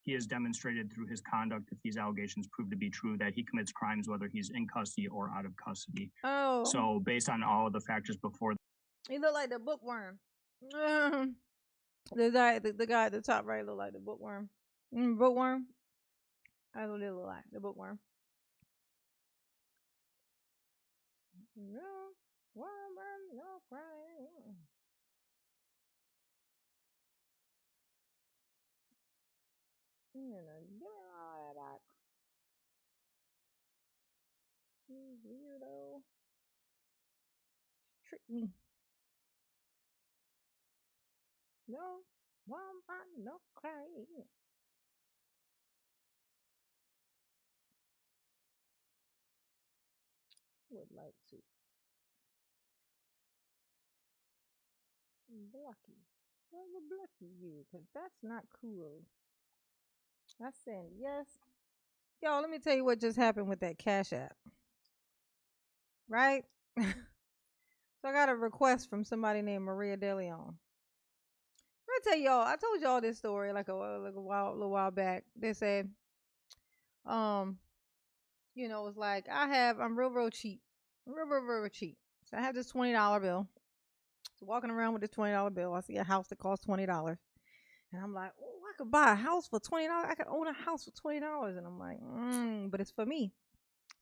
He has demonstrated through his conduct, if these allegations prove to be true, that he commits crimes whether he's in custody or out of custody.
Oh.
So based on all of the factors before.
He looked like the bookworm. The guy at the top right looked like the bookworm. Bookworm? That's what it look like, the bookworm. No, woman, no crying. Give me all that back. You weirdo. Trick me. No, woman, no crying. Would like to. Blocky. I will blocky you, because that's not cool. I said yes. Yo, let me tell you what just happened with that Cash App. Right? So I got a request from somebody named Maria De Leon. Let me tell y'all, I told y'all this story like a little while back. They said, you know, it's like I'm real cheap. Real cheap. So I have this $20 bill. So walking around with this $20 bill, I see a house that costs $20. And I'm like, oh, I could buy a house for $20. I could own a house for $20. And I'm like, but it's for me.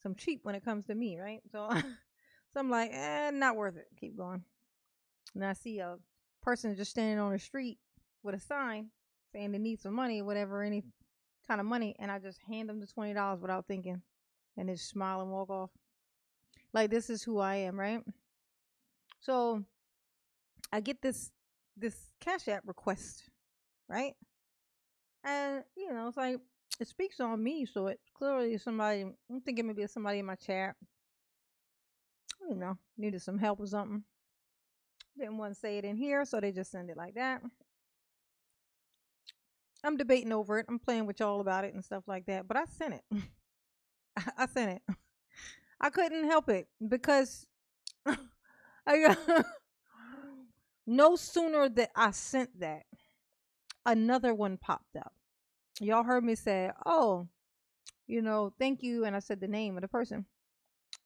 So I'm cheap when it comes to me, right? So, so I'm like, not worth it. Keep going. And I see a person just standing on the street with a sign saying they need some money, whatever, any kind of money. And I just hand them the $20 without thinking and just smile and walk off. Like, this is who I am, right? So I get this Cash App request, right? And, you know, it's like, it speaks on me. So it clearly is somebody, I'm thinking maybe it's somebody in my chat, you know, needed some help or something. Didn't want to say it in here, so they just send it like that. I'm debating over it. I'm playing with y'all about it and stuff like that. But I sent it. I sent it. I couldn't help it because no sooner that I sent that, another one popped up. Y'all heard me say, oh, you know, thank you. And I said the name of the person.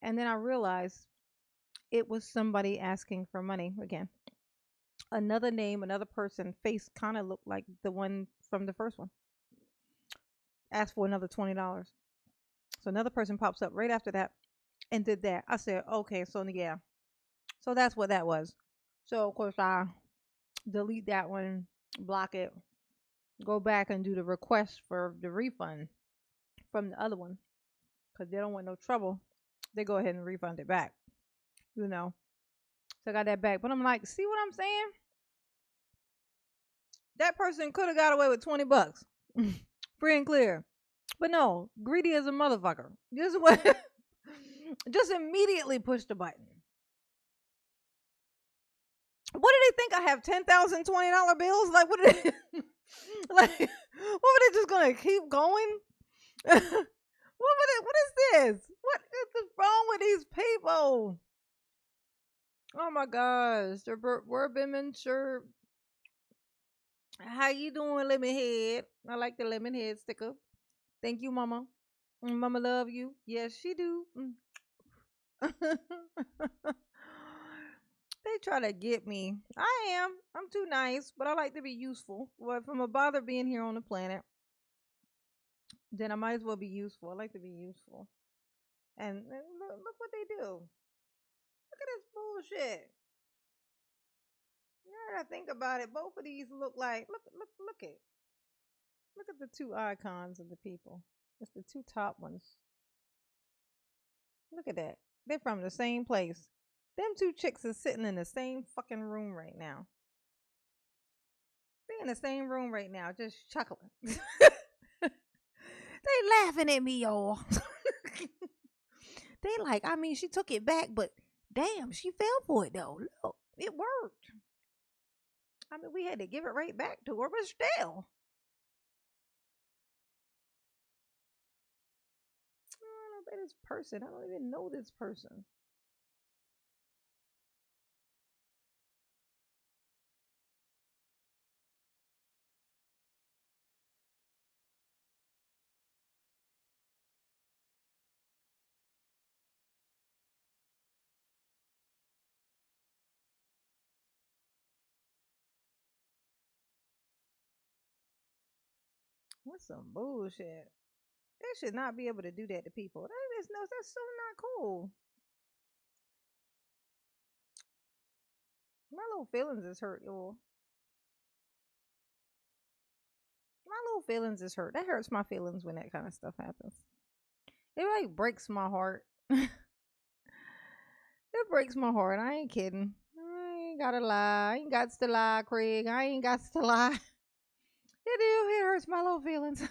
And then I realized it was somebody asking for money again. Another name, another person, face kind of looked like the one from the first one. Asked for another $20. So another person pops up right after that and did that. I said, okay, so yeah. So that's what that was. So, of course, I delete that one, block it, go back and do the request for the refund from the other one. Because they don't want no trouble. They go ahead and refund it back. You know. So I got that back. But I'm like, see what I'm saying? That person could have got away with $20. Free and clear. But no, greedy as a motherfucker. Just immediately push the button. What do they think? I have 10,000 $20 bills? Like, what are they like, what were they just gonna keep going? What is this? What is wrong with these people? Oh my gosh. The Bourbon shirt. How you doing, lemon head? I like the lemon head sticker. Thank you, mama. Mama love you. Yes, she do. They try to get me. I'm too nice, but I like to be useful. Well, if I'm a bother being here on the planet, then I might as well be useful. I like to be useful. And look what they do. Look at this bullshit. Now that I think about it, both of these look like look at the two icons of the people. It's the two top ones. Look at that. They're from the same place. Them two chicks are sitting in the same fucking room right now. They're in the same room right now, just chuckling. They're They laughing at me, y'all. They like, I mean, she took it back, but damn, she fell for it though. Look, it worked. I mean, we had to give it right back to her, but still. I don't know this person. I don't even know this person. What's some bullshit? They should not be able to do that to people. That's so not cool. My little feelings is hurt, y'all. My little feelings is hurt. That hurts my feelings when that kind of stuff happens. It like breaks my heart. It breaks my heart. I ain't kidding. I ain't gotta lie. I ain't got to lie, Craig. I ain't got to lie. It hurts my little feelings.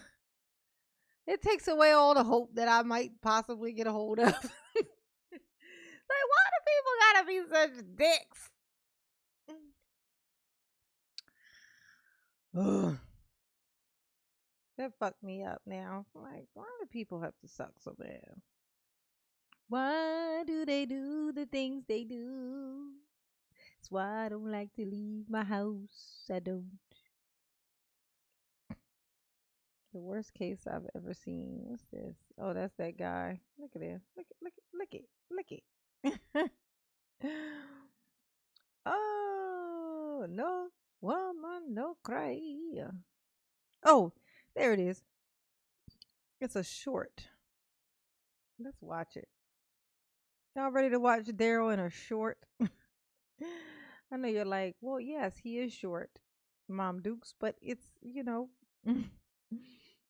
It takes away all the hope that I might possibly get a hold of. Like, why do people gotta be such dicks? Ugh. That fucked me up now. Like, why do people have to suck so bad? Why do they do the things they do? That's why I don't like to leave my house. I don't. The worst case I've ever seen. What's this? Oh, that's that guy. Look at him. Look it. Oh, no woman, no cry. Oh, there it is. It's a short. Let's watch it. Y'all ready to watch Daryl in a short? I know you're like, well, yes, he is short, Mom Dukes, but it's,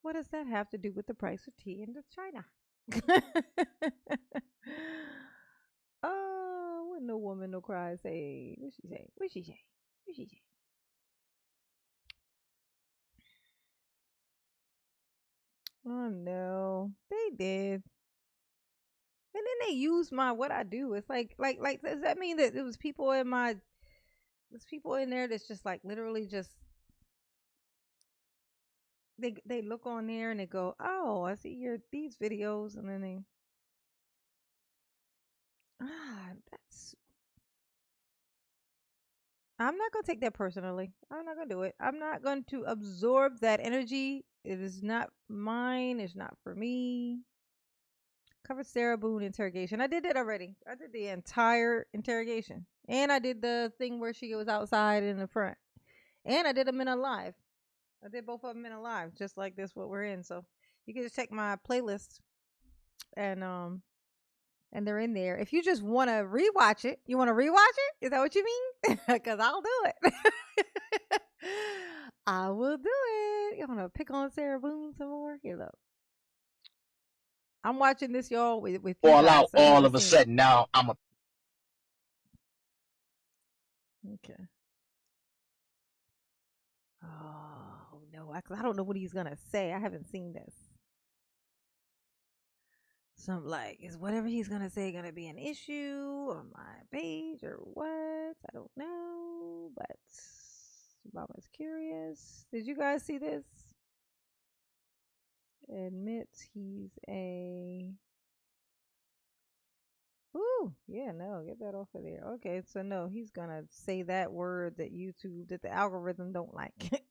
what does that have to do with the price of tea in China? Oh, what no woman, no cry say. What she say? What she say? What she say? Oh no, they did. And then they use what I do. It's like, does that mean that there's people in there that's just like literally just they look on there and they go, oh, I see these videos, and then they I'm not gonna take that personally. I'm not gonna do it. I'm not going to absorb that energy. It is not mine. It's not for me. Covered Sarah Boone interrogation. I did that already. I did the entire interrogation. And I did the thing where she was outside in the front. And I did them in a live. I did both of them in a live, just like this what we're in. So you can just check my playlist and they're in there. If you just want to rewatch it, you want to rewatch it? Is that what you mean? Because I'll do it. I will do it. You want to pick on Sarah Boone some more? Here, look. I'm watching this, y'all, with you
Fall
guys,
out
so you
all
can
of a
see it.
sudden. Now I'm a.
Okay. Oh, no. I don't know what he's going to say. I haven't seen this. Something like, is whatever he's going to say going to be an issue on my page or what? I don't know, but Mama's curious. Did you guys see this? Admits he's a... Ooh, yeah, no, get that off of there. Okay, so no, he's going to say that word that that the algorithm don't like.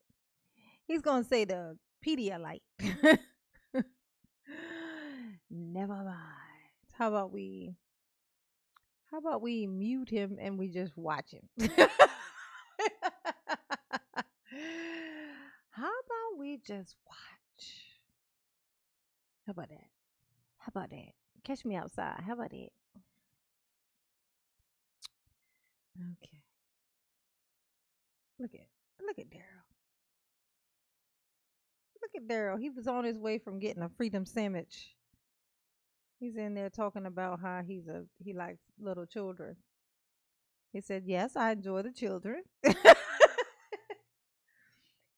He's going to say the Pedialyte. Never mind. How about we mute him and we just watch him? How about we just watch? How about that? How about that? Catch me outside. How about that? Okay. Look at Daryl. Look at Daryl. He was on his way from getting a freedom sandwich. He's in there talking about how he likes little children. He said, "Yes, I enjoy the children."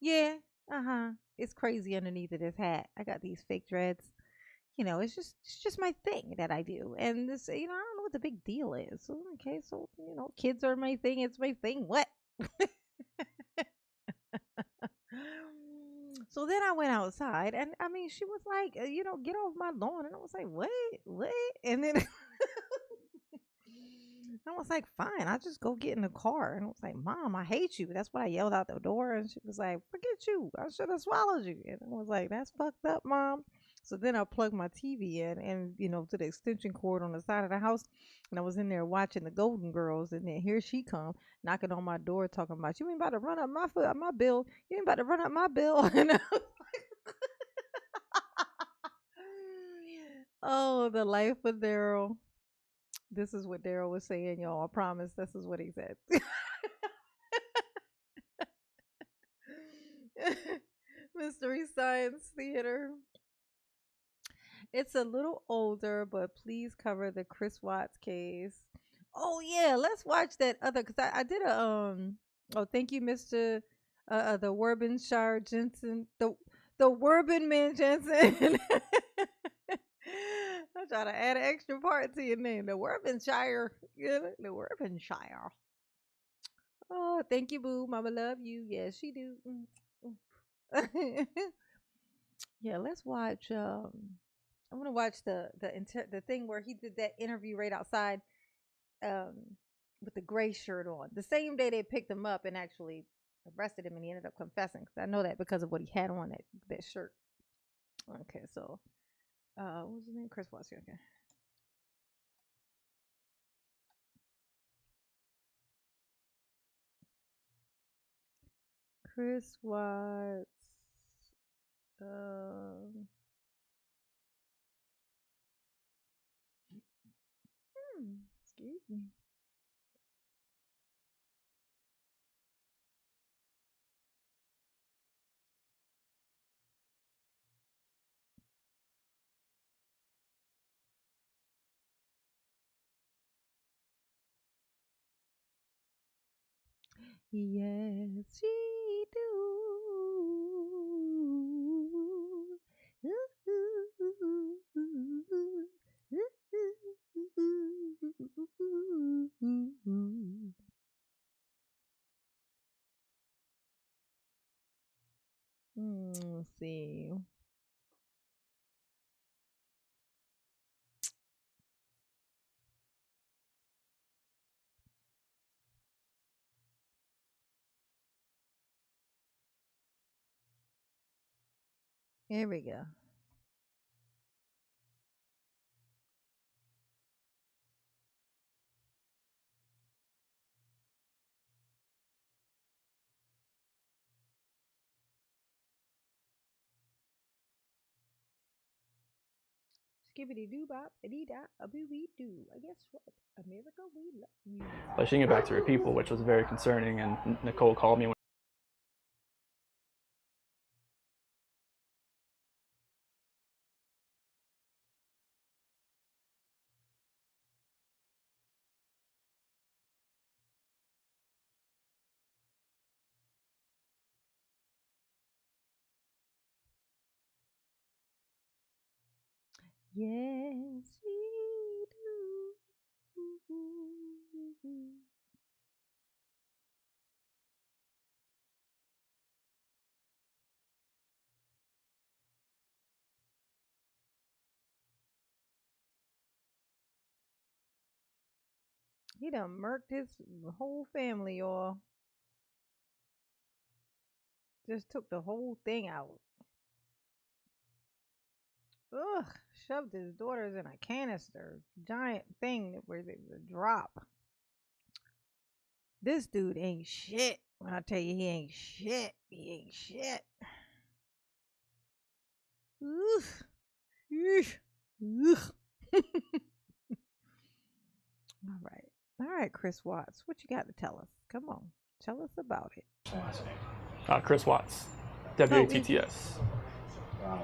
Yeah. it's crazy underneath of this hat. I got these fake dreads. You know, it's just my thing that I do. And this, you know, I don't know what the big deal is. So, okay, so you know, kids are my thing. It's my thing. What? So then I went outside, and I mean, she was like, you know, get off my lawn, and I was like, what? And then I was like, fine, I'll just go get in the car. And I was like, Mom, I hate you. That's what I yelled out the door. And she was like, forget you. I should have swallowed you. And I was like, that's fucked up, Mom. So then I plugged my TV in and, you know, to the extension cord on the side of the house. And I was in there watching the Golden Girls. And then here she come knocking on my door talking about, you ain't about to run up my bill. You ain't about to run up my bill. And I was like, oh, the life of Daryl. This is what Daryl was saying, y'all. I promise this is what he said. Mystery Science Theater. It's a little older, but please cover the Chris Watts case. Oh yeah, let's watch that other, because I did a oh, thank you, Mr. The Werbenshire Jensen, the Werbenman Jensen. I'm trying to add an extra part to your name. The Werbenshire. Yeah, the Werbenshire. Oh, thank you, boo. Mama love you. Yes, she do. Yeah, let's watch. I want to watch the thing where he did that interview right outside, with the gray shirt on. The same day they picked him up and actually arrested him, and he ended up confessing. Cause I know that because of what he had on that shirt. Okay, so. What was his name? Chris Watts. Okay. Chris Watts. Excuse me. Yes, she do. Let's see. Here we go. Skibbity doo bop, a dee da, a boo wee doo. I guess what? America, we love you.
But she didn't get back to her people, which was very concerning. And Nicole called me when.
Yes, she do. He done murked his whole family, y'all. Just took the whole thing out. Ugh, shoved his daughters in a canister. Giant thing where it was a drop. This dude ain't shit. When I tell you he ain't shit, he ain't shit. Oof. Oof. Ugh. All right, Chris Watts, what you got to tell us? Come on, tell us about it.
Chris Watts, WATTS.
Wow.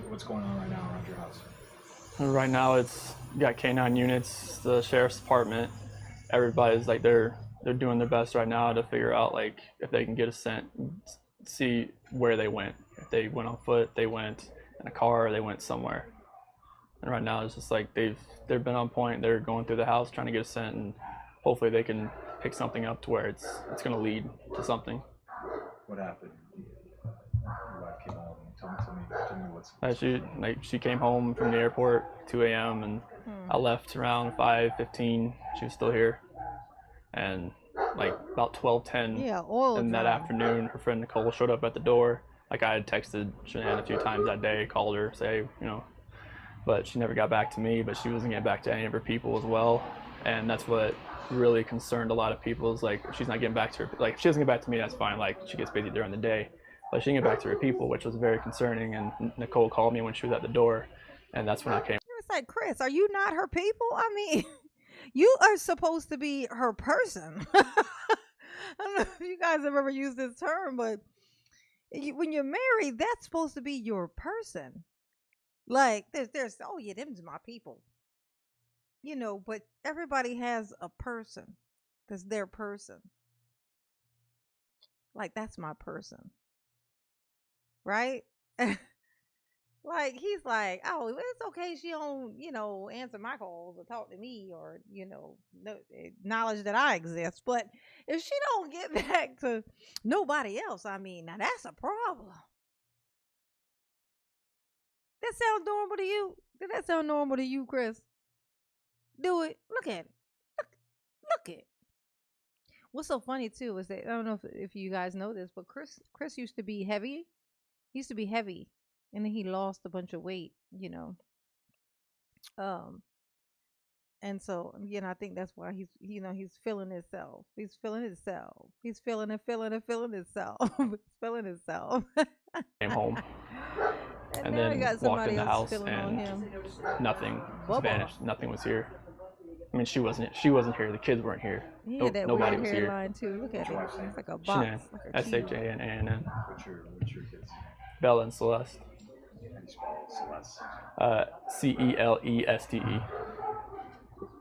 What's going on right now around your house?
Right now, it's you got K9 units, the sheriff's department. Everybody's like they're doing their best right now to figure out like if they can get a scent see where they went. If they went on foot, they went in a car, or they went somewhere. And right now it's just like they've been on point. They're going through the house trying to get a scent, and hopefully they can pick something up to where it's going to lead to something.
What happened? Your wife came home. Tell me what's.
She came home from the airport 2 a.m. and I left around 5:15. She was still here, and like about 12:10 in that afternoon, her friend Nicole showed up at the door. Like I had texted Shanann a few times that day, called her, say, but she never got back to me. But she wasn't getting back to any of her people as well, and that's what really concerned a lot of people. Is like she's not getting back to her. Like if she doesn't get back to me, that's fine. Like she gets busy during the day, but she didn't get back to her people, which was very concerning. And Nicole called me when she was at the door, and that's when I came.
It's like, Chris, are you not her people? I mean, you are supposed to be her person. I don't know if you guys have ever used this term, but when you're married, that's supposed to be your person. Like there's oh yeah, them's my people. But everybody has a person that's their person. Like that's my person. Right? Like he's like, oh, it's okay. She don't, answer my calls or talk to me or, acknowledge that I exist. But if she don't get back to nobody else, I mean, now that's a problem. That sound normal to you? Did that sound normal to you, Chris? Do it. Look at it. Look it. What's so funny too is that I don't know if you guys know this, but Chris used to be heavy. He used to be heavy. And then he lost a bunch of weight, and so I think that's why he's feeling himself. He's feeling himself. He's feeling himself. He's feeling himself.
Came home and
now
then
got
walked in the
else
house
feeling on
and
him.
nothing
Bubba.
vanished. Nothing was here. I mean, she wasn't here. The kids weren't here.
He had that
Nobody
weird
was here.
hairline too. Look at it. It's like a box.
Shanann,
Like a key.
SHANANN.
What's your kids?
Bella and Celeste.
How do you spell Celeste?
CELESTE.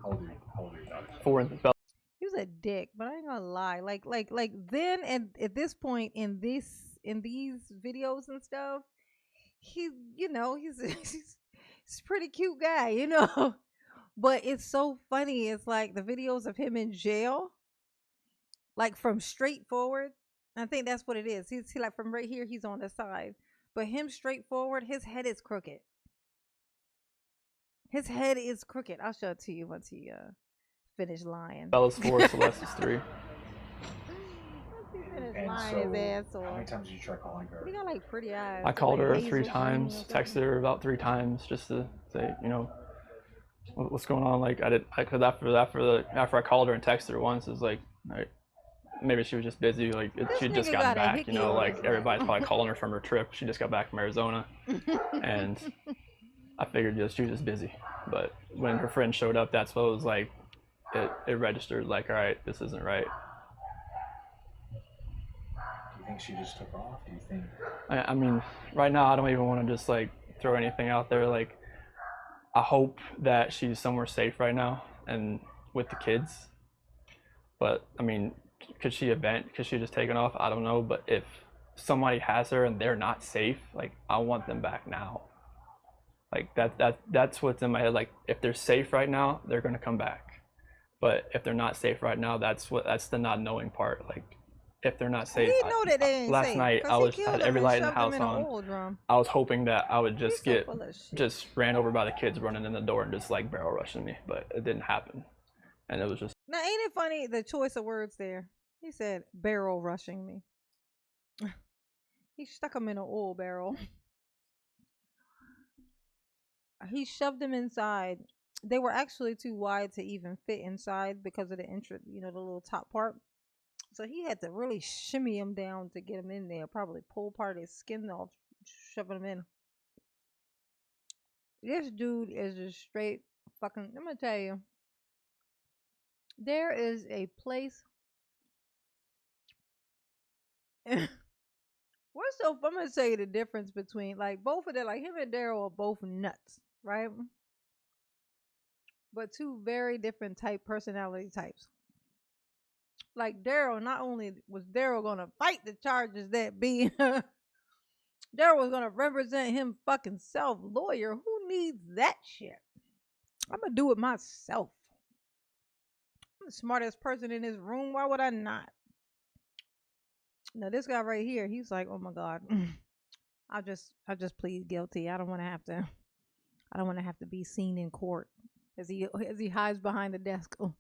How old are your daughters?
4 and Bella.
He was a dick, but I ain't gonna lie. Like then and at this point in these videos and stuff, he's a pretty cute guy, But it's so funny. It's like the videos of him in jail, like from straight forward. I think that's what it is. He's like from right here, he's on the side. But him straight forward, his head is crooked. His head is crooked. I'll show it to you once he finish lying.
Bella's 4, Celeste is 3.
Once he finish lying his ass off.
How many times did you try calling her?
He got like pretty eyes.
I called
like
her
hazel
3
green
times,
or
texted her about 3 times just to say, what's going on. Like because after I called her and texted her once, it's like, maybe she was just busy. Like she had just gotten back, like everybody's probably calling her from her trip. She just got back from Arizona, and I figured she was just busy. But when her friend showed up, that's what it was like. It registered like, all right, this isn't right.
Do you think she just took off? Do you think?
I mean, right now I don't even want to just like throw anything out there. Like, I hope that she's somewhere safe right now and with the kids. But I mean, could she just taken off? I don't know. But if somebody has her and they're not safe, like I want them back now. Like that's what's in my head. Like if they're safe right now, they're gonna come back. But if they're not safe right now, that's the not knowing part. Like if they're not safe.
He know that they ain't
last
safe,
night I had every light in the house on.
Drum.
I was hoping that I would just just ran over by the kids running in the door and just like barrel rushing me, but it didn't happen. And it was just.
Now ain't it funny the choice of words there? He said barrel rushing me. He stuck him in an oil barrel. He shoved them inside. They were actually too wide to even fit inside because of the entrance, the little top part. So he had to really shimmy him down to get him in there. Probably pull part of his skin off, shoving him in. This dude is just straight fucking. I'm gonna tell you. There is a place. What's so? I'm gonna tell you the difference between like both of them. Like him and Daryl are both nuts, right? But two very different personality types. Like Daryl, not only was Daryl gonna fight the charges that be, Daryl was gonna represent him fucking self. Lawyer, who needs that shit? I'm gonna do it myself. I'm the smartest person in this room. Why would I not? Now this guy right here, he's like, oh my God, I'll just plead guilty. I don't want to have to be seen in court as he hides behind the desk. Oh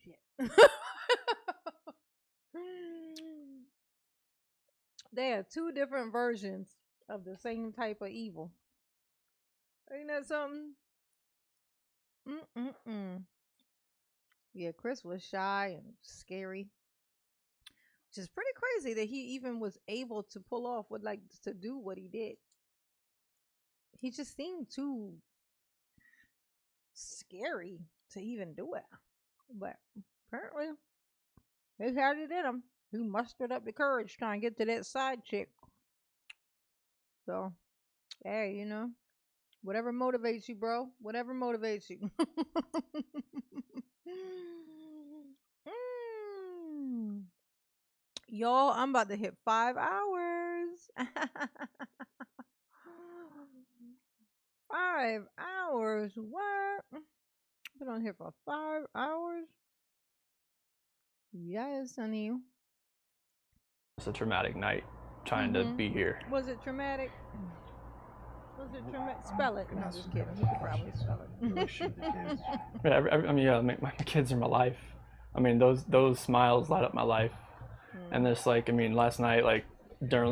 shit. They are two different versions of the same type of evil. Ain't that something? Yeah, Chris was shy and scary. Which is pretty crazy that he even was able to pull off to do what he did. He just seemed too scary to even do it. But apparently, he had it in him. He mustered up the courage trying to get to that side chick. So, hey, whatever motivates you, bro. Whatever motivates you. Y'all, I'm about to hit 5 hours. 5 hours? What? Been on here for 5 hours? Yes, honey.
It's a traumatic night trying to be here.
Was it traumatic? Was it traumatic? Spell it. No, I'm just kidding. You could probably spell it.
Yeah, my kids are my life. I mean, those smiles light up my life. And there's last night, during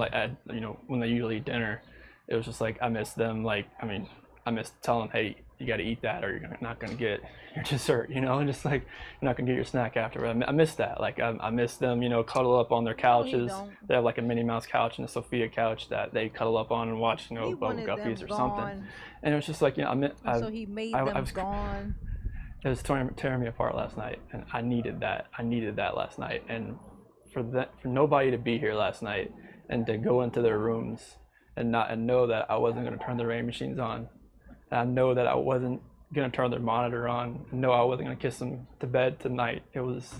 when they usually eat dinner, it was just I miss them. I miss telling them, hey, you got to eat that or you're not going to get your dessert, and just you're not going to get your snack after. I miss that. I miss them, cuddle up on their couches. They have a Minnie Mouse couch and a Sophia couch that they cuddle up on and watch, Bubble Guppies or something. And it was just
so he made them gone.
It was tearing me apart last night, and I needed that. I needed that last night, and for nobody to be here last night and to go into their rooms and know that I wasn't going to turn the rain machines on. And I know that I wasn't going to turn their monitor on. And know I wasn't going to kiss them to bed tonight. It was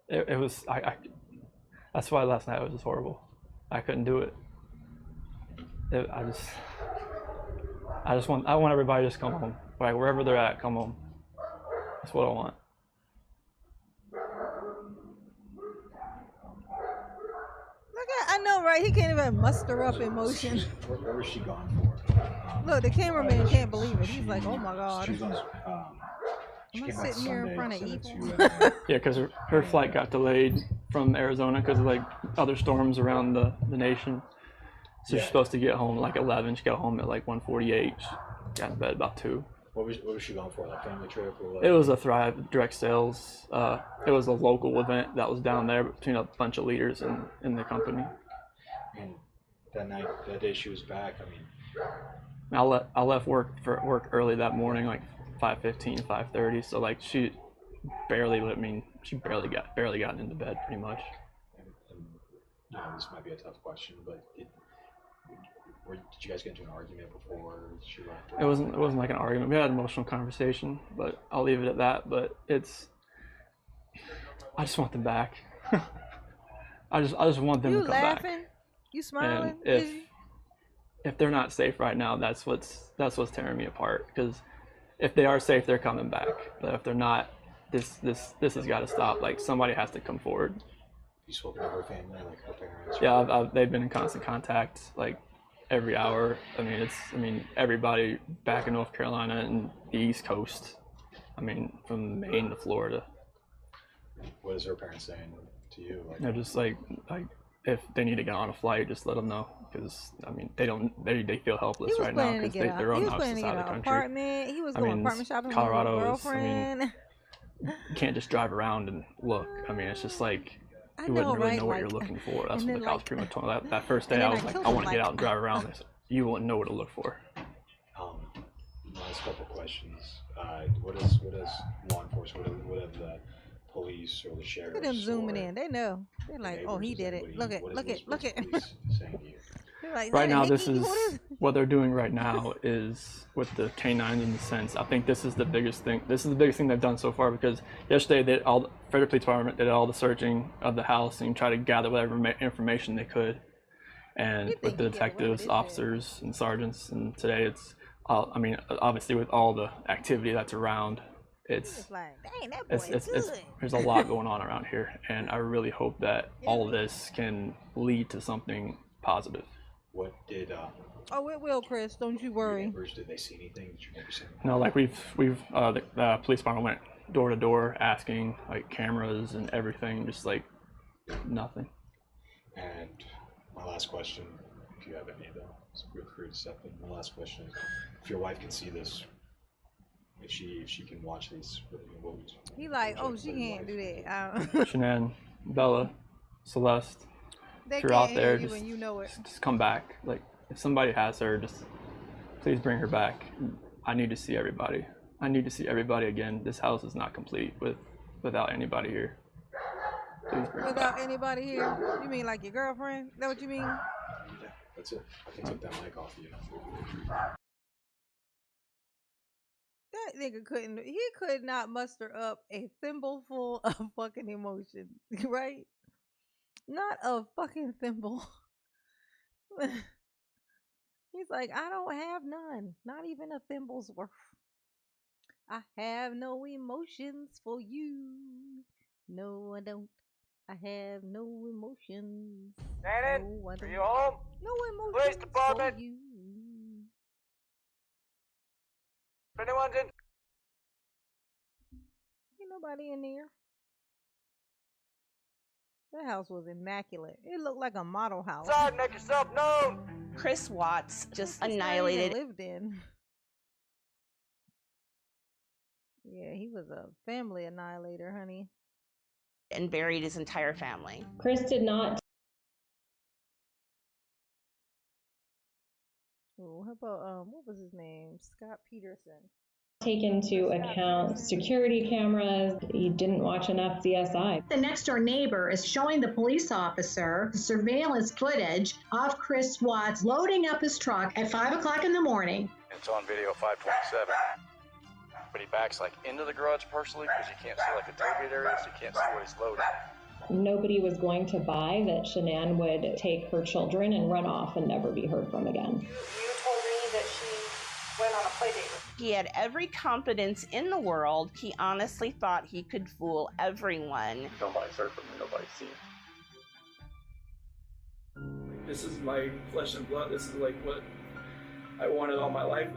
that's why last night was just horrible. I couldn't do it. I want everybody to just come home. Wherever they're at, come home. That's what I want.
I know, right? He can't even muster up emotion.
Where was she gone for?
Look, the cameraman can't believe it. He's like, oh my God.
She
I'm sitting here in front of evil.
Yeah, because her flight got delayed from Arizona because of other storms around the nation. So she's supposed to get home at 11. She got home at 1:48. She got in bed about 2.
What was she going for? Family trip or what?
It was a Thrive direct sales. It was a local event that was down there between a bunch of leaders in the company.
And that day she was back.
I left work early that morning, 5:15, 5:30. So she barely got into bed pretty much.
And this might be a tough question, but did you guys get into an argument before she left?
It wasn't an argument. We had an emotional conversation, but I'll leave it at that. But I just want them back. I just want them to come back.
You laughing? You smiling?
And if they're not safe right now, that's what's tearing me apart. Because if they are safe, they're coming back. But if they're not, this has got to stop. Somebody has to come forward.
You spoken to her family, her parents?
Yeah, they've been in constant contact, every hour. Everybody back in North Carolina and the East Coast. From Maine to Florida.
What is her parents saying to you?
They're just if they need to get on a flight, just let them know. Because they feel helpless right now because they're on the opposite side of the country.
Apartment. He was going apartment shopping
Colorado
with his girlfriend.
You can't just drive around and look. It's just you wouldn't really know what you're looking for. That's what I was pretty much told. That first day, I was I want to get out and drive around. You wouldn't know what to look for.
Last couple questions. What is law enforcement? What have the police or the sheriff?
Look at them zooming in. They know. They're like, oh, he did it. Look at.
Saying to you?
Like,
right now, this
Hickey,
is
what is
what they're doing right now is with the canines in the sense. I think this is the biggest thing. This is the biggest thing they've done so far because yesterday the Frederick Police Department did all the searching of the house and tried to gather whatever information they could. And with the detectives, officers, and sergeants, and today it's, I mean, obviously with all the activity that's around, it's
like, dang, that boy is good.
there's a lot going on around here, and I really hope that all of this can lead to something positive.
What did
Oh, it will, Chris. Don't you worry.
neighbors, did they see anything that you never seen?
No, like the police department went door to door asking, like, cameras and everything, just like nothing.
And my last question, if you have any though, so feel free to step in. My last question is, if your wife can see this, if she can watch these, what would
He like, oh, she can't do that.
Shanann, Bella, Celeste,
They
if you're
can't
out there,
hear you and you know it.
just come back. Like, if somebody has her, just please bring her back. I need to see everybody. I need to see everybody again. This house is not complete without anybody here. Please bring her
Without
back.
anybody here? You mean like your girlfriend? Is that what you mean?
Yeah, that's it. I can take that mic off you.
That nigga could not muster up a thimbleful of fucking emotion, right? Not a fucking thimble. He's like, I don't have none. Not even a thimble's worth. I have no emotions for you. No, I don't. I have no emotions.
Shannon,
No, I
are
don't.
you home?
No emotions
Police department.
for you.
If anyone's in,
Ain't nobody in there. That house was immaculate. It looked like a model house.
inside, make yourself known.
Chris Watts just
It's not even
annihilated.
lived in. Yeah, he was a family annihilator, honey.
And buried his entire family.
Chris did not.
Oh, how about what was his name? Scott Peterson.
Take into account security cameras. He didn't watch enough CSI.
The next door neighbor is showing the police officer the surveillance footage of Chris Watts loading up his truck at 5 o'clock in the morning.
It's on video 527. But he backs like into the garage partially because you can't see like the tailgate area, so you can't see what he's loading.
Nobody was going to buy that Shanann would take her children and run off and never be heard from again.
You told me that she went on a play date.
He had every confidence in the world. He honestly thought he could fool everyone.
Nobody's heard from me, nobody's seen.
This is my flesh and blood. This is like what I wanted all my life.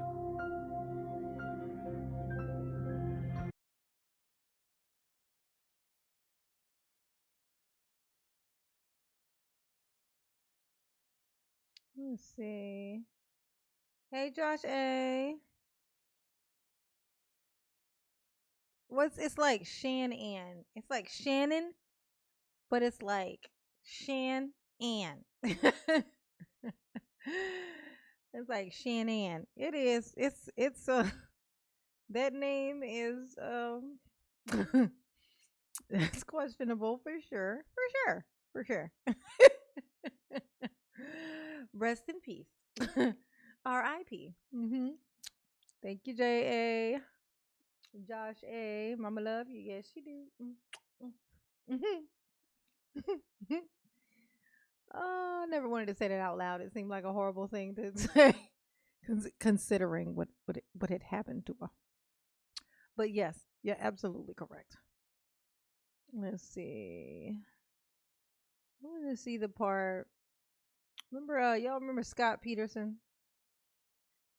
Let's see. Hey, Josh A. It's like Shan-Ann. It's like Shannon, but it's like Shan-Ann. It's like Shan-Ann. It is. It's that name is it's questionable for sure. For sure. Rest in peace. R.I.P. Thank you, J.A. Josh A. Mama love you. Yes, she do. Oh, I never wanted to say that out loud. It seemed like a horrible thing to say, considering what had happened to her. But yes, you're absolutely correct. Let's see. I want to see the part. Remember, y'all remember Scott Peterson?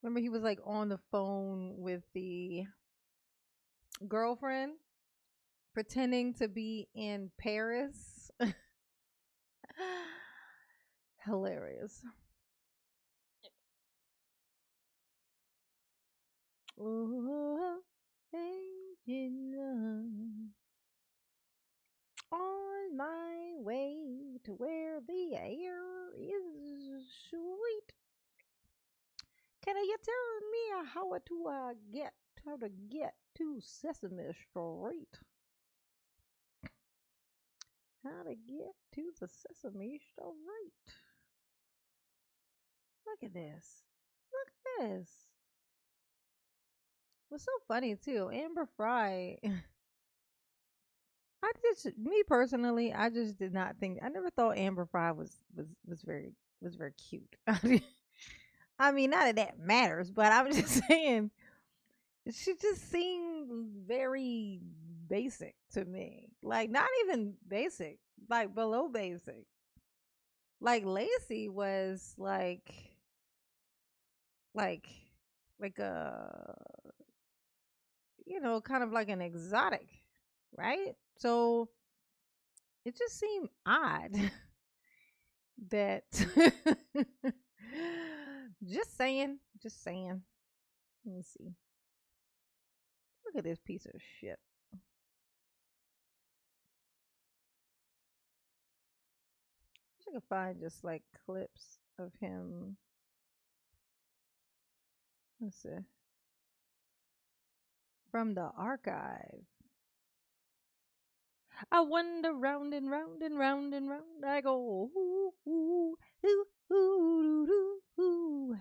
Remember he was like on the phone with the girlfriend, pretending to be in Paris. Hilarious. Oh, on my way to where the air is sweet. Can you tell me how to get to Sesame Street? How to get to the Sesame Street? Look at this. Look at this. What's so funny too, Amber Fry. Me personally, I just did not think. I never thought Amber Fry was very cute. I mean, not that that matters, but I'm just saying, she just seemed very basic to me. Like not even basic, like below basic. Like Lacey was like a kind of like an exotic, right? So it just seemed odd that just saying. Let me see. Look at this piece of shit. I can find just like clips of him. Let's see. From the archive. I wander round and round and round and round. I go ooh, ooh, ooh, ooh, ooh, ooh, ooh.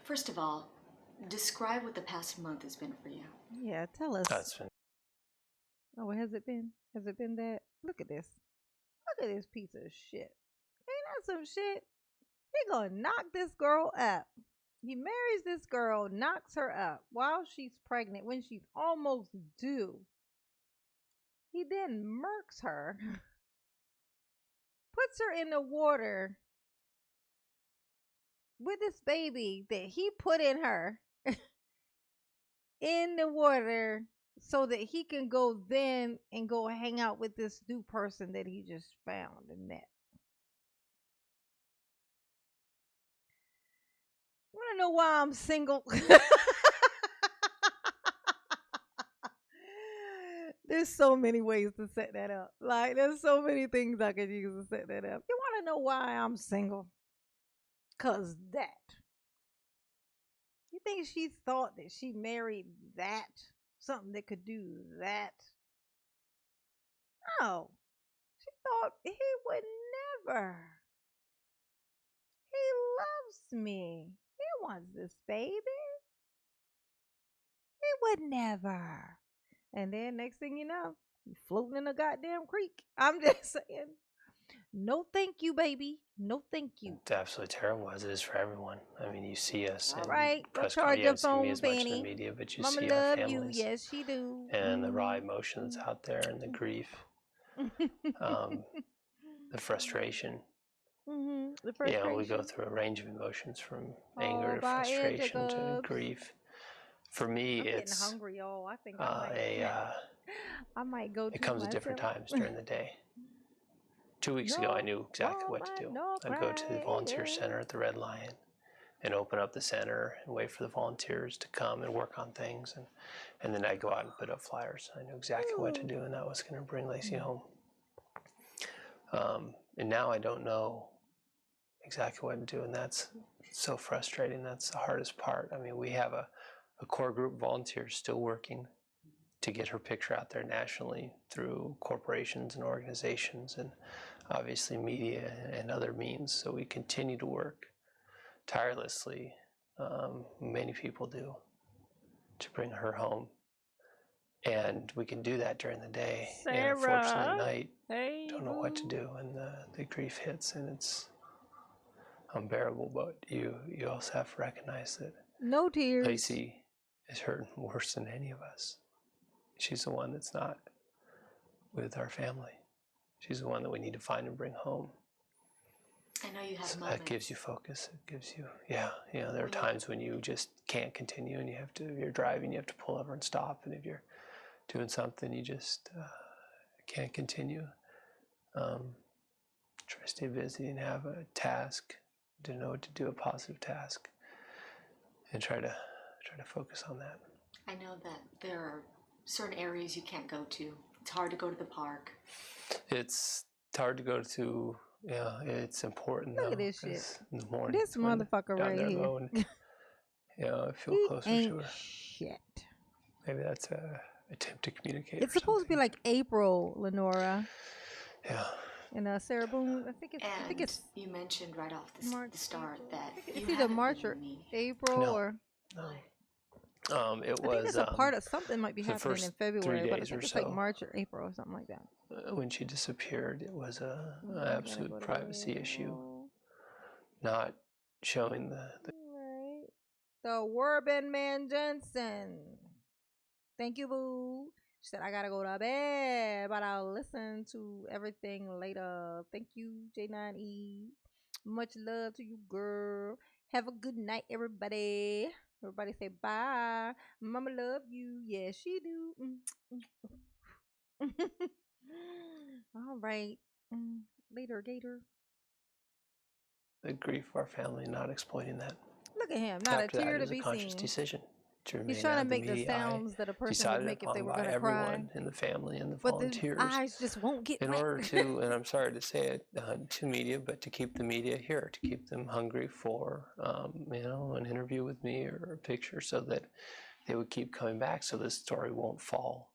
First of all, describe what the past month has been for you.
Yeah, tell us.
That's been.
Oh, what has it been? Has it been that? Look at this. Look at this piece of shit. Ain't that some shit? He gonna knock this girl up. He marries this girl, knocks her up while she's pregnant, when she's almost due. He then murks her, puts her in the water with this baby that he put in her in the water so that he can go then and go hang out with this new person that he just found and met. Want to know why I'm single? There's so many ways to set that up. Like, there's so many things I could use to set that up. You want to know why I'm single? 'Cause that. You think she thought that she married that? Something that could do that? No. She thought he would never. He loves me. He wants this baby. He would never. And then next thing you know, you floating in a goddamn creek. I'm just saying. No thank you, baby. No thank you.
It's absolutely terrible, as it is for everyone. I mean, you see us in
Right, go
press
charge
conference. You
your
haven't seen me
phone,
as much in
Fanny.
the media, but you
Mama
see our
love you.
families
Yes, she do.
and the raw emotions out there, and the grief, the frustration.
The
You know,
frustration.
we go through a range of emotions from anger to
bye,
frustration to
Jacobs.
grief. For me,
I'm
it's
getting hungry, y'all. I think I might go.
it comes at different times during the day. 2 weeks ago, I knew exactly what to do. I'd go to the volunteer center at the Red Lion and open up the center and wait for the volunteers to come and work on things. And then I'd go out and put up flyers. I knew exactly what to do, and that was going to bring Lacey home. And now I don't know exactly what to do, and that's so frustrating. That's the hardest part. I mean, we have a core group of volunteers still working to get her picture out there nationally through corporations and organizations and obviously media and other means. So we continue to work tirelessly, many people do, to bring her home. And we can do that during the day.
Sarah.
And unfortunately at night,
hey,
don't know what to do, and the grief hits, and it's unbearable. But you also have to recognize that
no tears.
Lacey is hurting worse than any of us. She's the one that's not with our family. She's the one that we need to find and bring home.
I know you have
So
moments.
that gives you focus. It gives you, there are times when you just can't continue, and if you're driving, you have to pull over and stop. And if you're doing something, you just can't continue. Try to stay busy and have a task, to know what to do, a positive task, and try to focus on that.
I know that there are certain areas you can't go to. It's hard to go to the park.
It's hard to go to. Yeah, it's important.
Look
though,
at this shit.
'cause in the morning,
This motherfucker
down
right
there
here.
alone, I feel
He
closer
ain't
to her.
shit.
Maybe that's a attempt to communicate.
It's supposed to be like April, Lenora.
Yeah.
And Sarah Boone, I think
And
it's
you mentioned right off the,
March,
the start that
it's
you
either
haven't
March
been
or
in the
April
No.
or
It
I think
was
there's a part of something might be
the
happening
first
in
3
February, but I
days
think
or
it's like
so.
March or April or something like that.
When she disappeared, it was an
I gotta
absolute
go to
privacy issue.
April.
Not showing the
Right. The Werben Man Jensen. Thank you, boo. She said, I gotta go to bed, but I'll listen to everything later. Thank you, J9E. Much love to you, girl. Have a good night, everybody. Everybody say bye. Mama love you. Yeah, she do. All right. Later, Gator.
grief of our family, not exploiting that.
Look at him. Not
After
a tear
that, it
to
was a
be
conscious
seen.
decision to remain
He's trying
out
to
of the
make the
media.
sounds that a person would
decided
make if they
upon
were
by
going to cry.
everyone in the family and the
But the
volunteers.
eyes just won't get
in
wet.
order to, and I'm sorry to say it to media, but to keep the media here, to keep them hungry for, an interview with me or a picture, so that they would keep coming back, so this story won't fall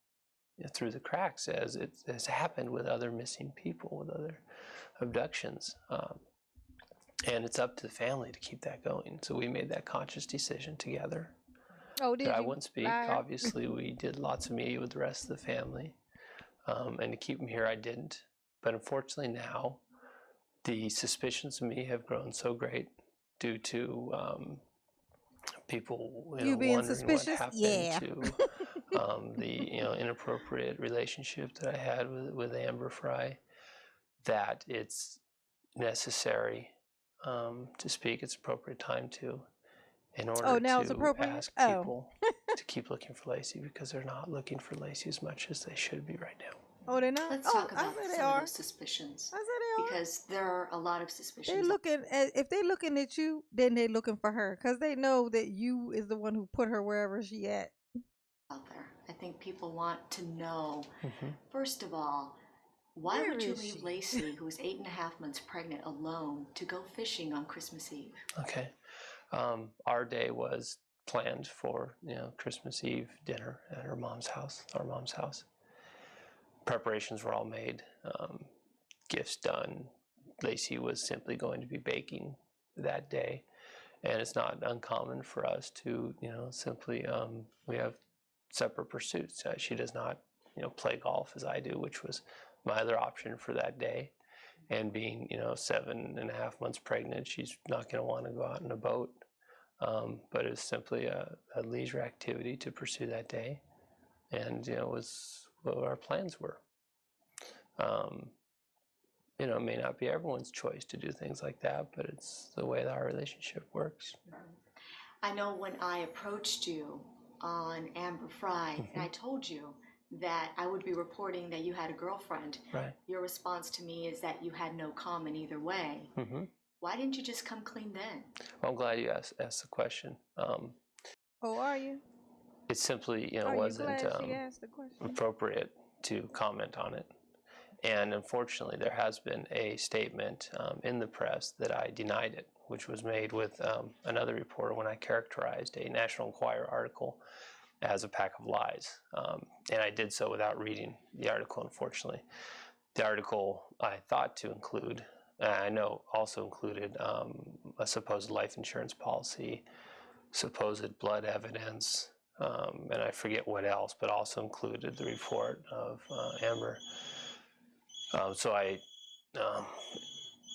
through the cracks as it has happened with other missing people, with other abductions. And it's up to the family to keep that going. So we made that conscious decision together.
Oh, did
that I
you?
wouldn't speak.
Liar.
Obviously, we did lots of media with the rest of the family. And to keep them here, I didn't. But unfortunately now, the suspicions of me have grown so great due to people
You being
wondering
suspicious?
what happened
Yeah.
to the inappropriate relationship that I had with Amber Fry, that it's necessary to speak. It's appropriate time to, in order
now it's
to
appropriate?
ask
Oh.
people to keep looking for Lacey, because they're not looking for Lacey as much as they should be right now.
Oh, they're not?
Let's talk about
I say they
some
are.
of those suspicions.
I say they are.
Because there are a lot of suspicions.
They looking at, if they looking at you, then they looking for her, because they know that you is the one who put her wherever she at.
out there. I think people want to know,
Mm-hmm.
first of all, why
Where
would you
is
leave
she?
Lacey, who was 8.5 months pregnant, alone to go fishing on Christmas Eve?
Okay. Our day was planned for, Christmas Eve dinner at her mom's house, our mom's house. Preparations were all made, gifts done. Lacey was simply going to be baking that day. And it's not uncommon for us to, simply, we have separate pursuits. She does not, play golf as I do, which was my other option for that day. And being, 7.5 months pregnant, she's not going to want to go out in a boat. But it's simply a leisure activity to pursue that day. And, was what our plans were. It may not be everyone's choice to do things like that, but it's the way that our relationship works.
I know when I approached you on Amber Fry, and I told you that I would be reporting that you had a girlfriend,
Right.
your response to me is that you had no comment either way.
Mm-hmm.
Why didn't you just come clean then?
Well, I'm glad you asked the question.
Oh, are you?
It simply,
Are you
wasn't
glad she asked the question?
appropriate to comment on it. And unfortunately, there has been a statement in the press that I denied it, which was made with another reporter when I characterized a National Enquirer article as a pack of lies. And I did so without reading the article, unfortunately. The article I thought to include, I know also included a supposed life insurance policy, supposed blood evidence, and I forget what else, but also included the report of Amber. So I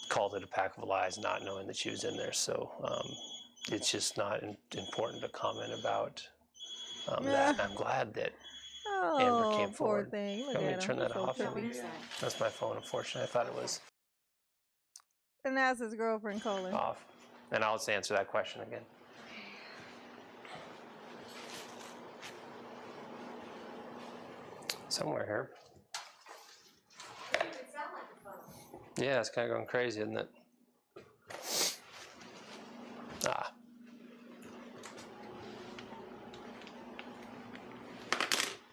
called it a pack of lies, not knowing that she was in there. So it's just not important to comment about that. And I'm glad that Amber came
poor
forward.
thing. Look
You want me
at
to turn
him.
that
He's so
off?
trippy.
That's my phone, unfortunately. I thought it was
And that's his girlfriend calling.
off. And I'll just answer that question again. Somewhere here. Yeah, it's kind of going crazy, isn't it? Ah.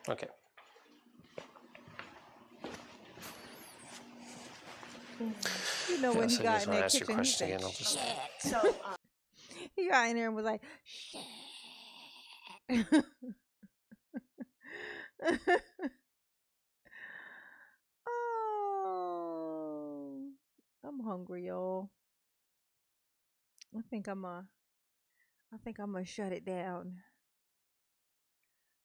Okay.
You know when he
so
got
just
in
want to
that
ask your
kitchen, he
question
said,
again. I'll just...
So,
he got in there and was like, shit. Oh. hungry, y'all. I think I'm gonna shut it down.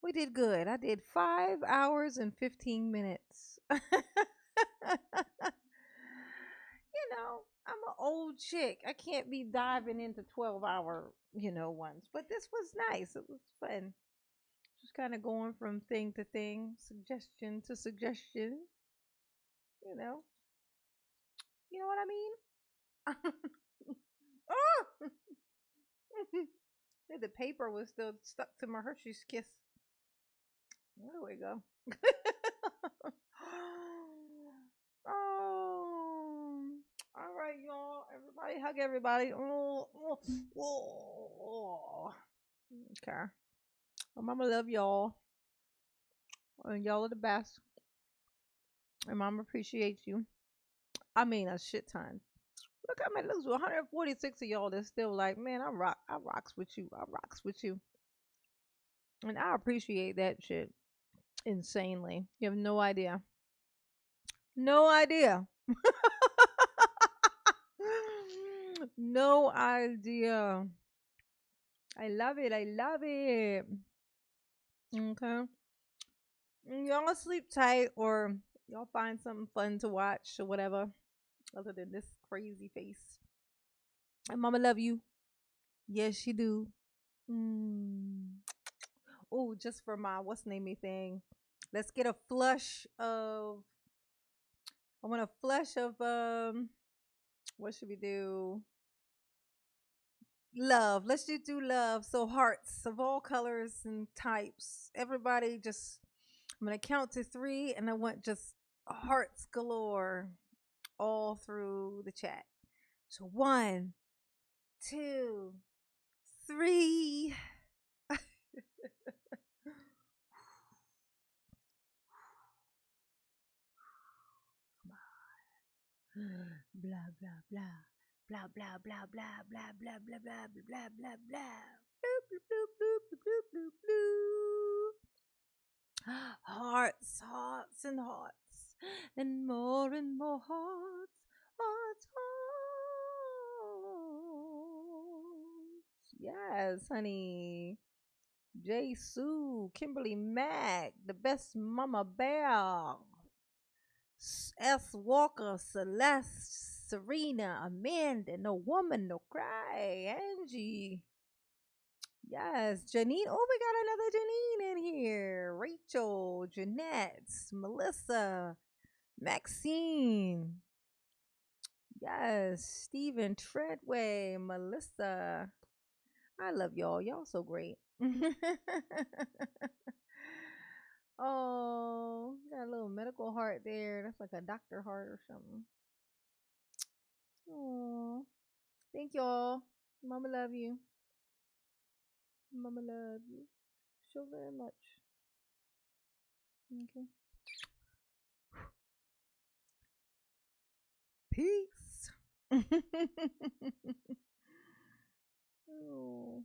We did good. I did 5 hours and 15 minutes. I'm an old chick. I can't be diving into 12-hour, ones. But this was nice. It was fun. Just kind of going from thing to thing, suggestion to suggestion. You know. You know what I mean? Oh! The paper was still stuck to my Hershey's Kiss. There we go. Oh, all right, y'all. Everybody hug everybody. Okay. My mama love y'all. And y'all are the best. And mama appreciates you. I mean a shit ton. Look, I mean, there's 146 of y'all that's still like, man, I rocks with you. I rocks with you. And I appreciate that shit insanely. You have no idea. No idea. No idea. I love it. I love it. Okay. Y'all sleep tight or y'all find something fun to watch or whatever other than this crazy face. And mama love you. Yes, she do. Oh, just for my what's name thing. Let's get a flush of I want a flush of what should we do? Love. Let's just do love. So hearts of all colors and types. Everybody just I'm gonna count to 3 and I want just hearts galore all through the chat. So 1, 2, 3. Blah blah blah. Blah blah blah blah blah blah blah blah blah blah blah. Bloop bloop bloop bloop bloop bloop. Hearts, hearts, and hearts, and more hearts, hearts, hearts. Yes, honey. J. Sue, Kimberly Mack, the best mama bear. S. Walker, Celeste, Serena, Amanda, no woman, no cry, Angie. Yes, Janine. Oh, we got another Janine in here. Rachel, Jeanette, Melissa, Maxine. Yes, Stephen Treadway, Melissa. I love y'all. Y'all so great. Oh, got a little medical heart there. That's like a doctor heart or something. Oh, thank y'all. Mama love you. Mama love you so very much. Okay. Peace. Oh.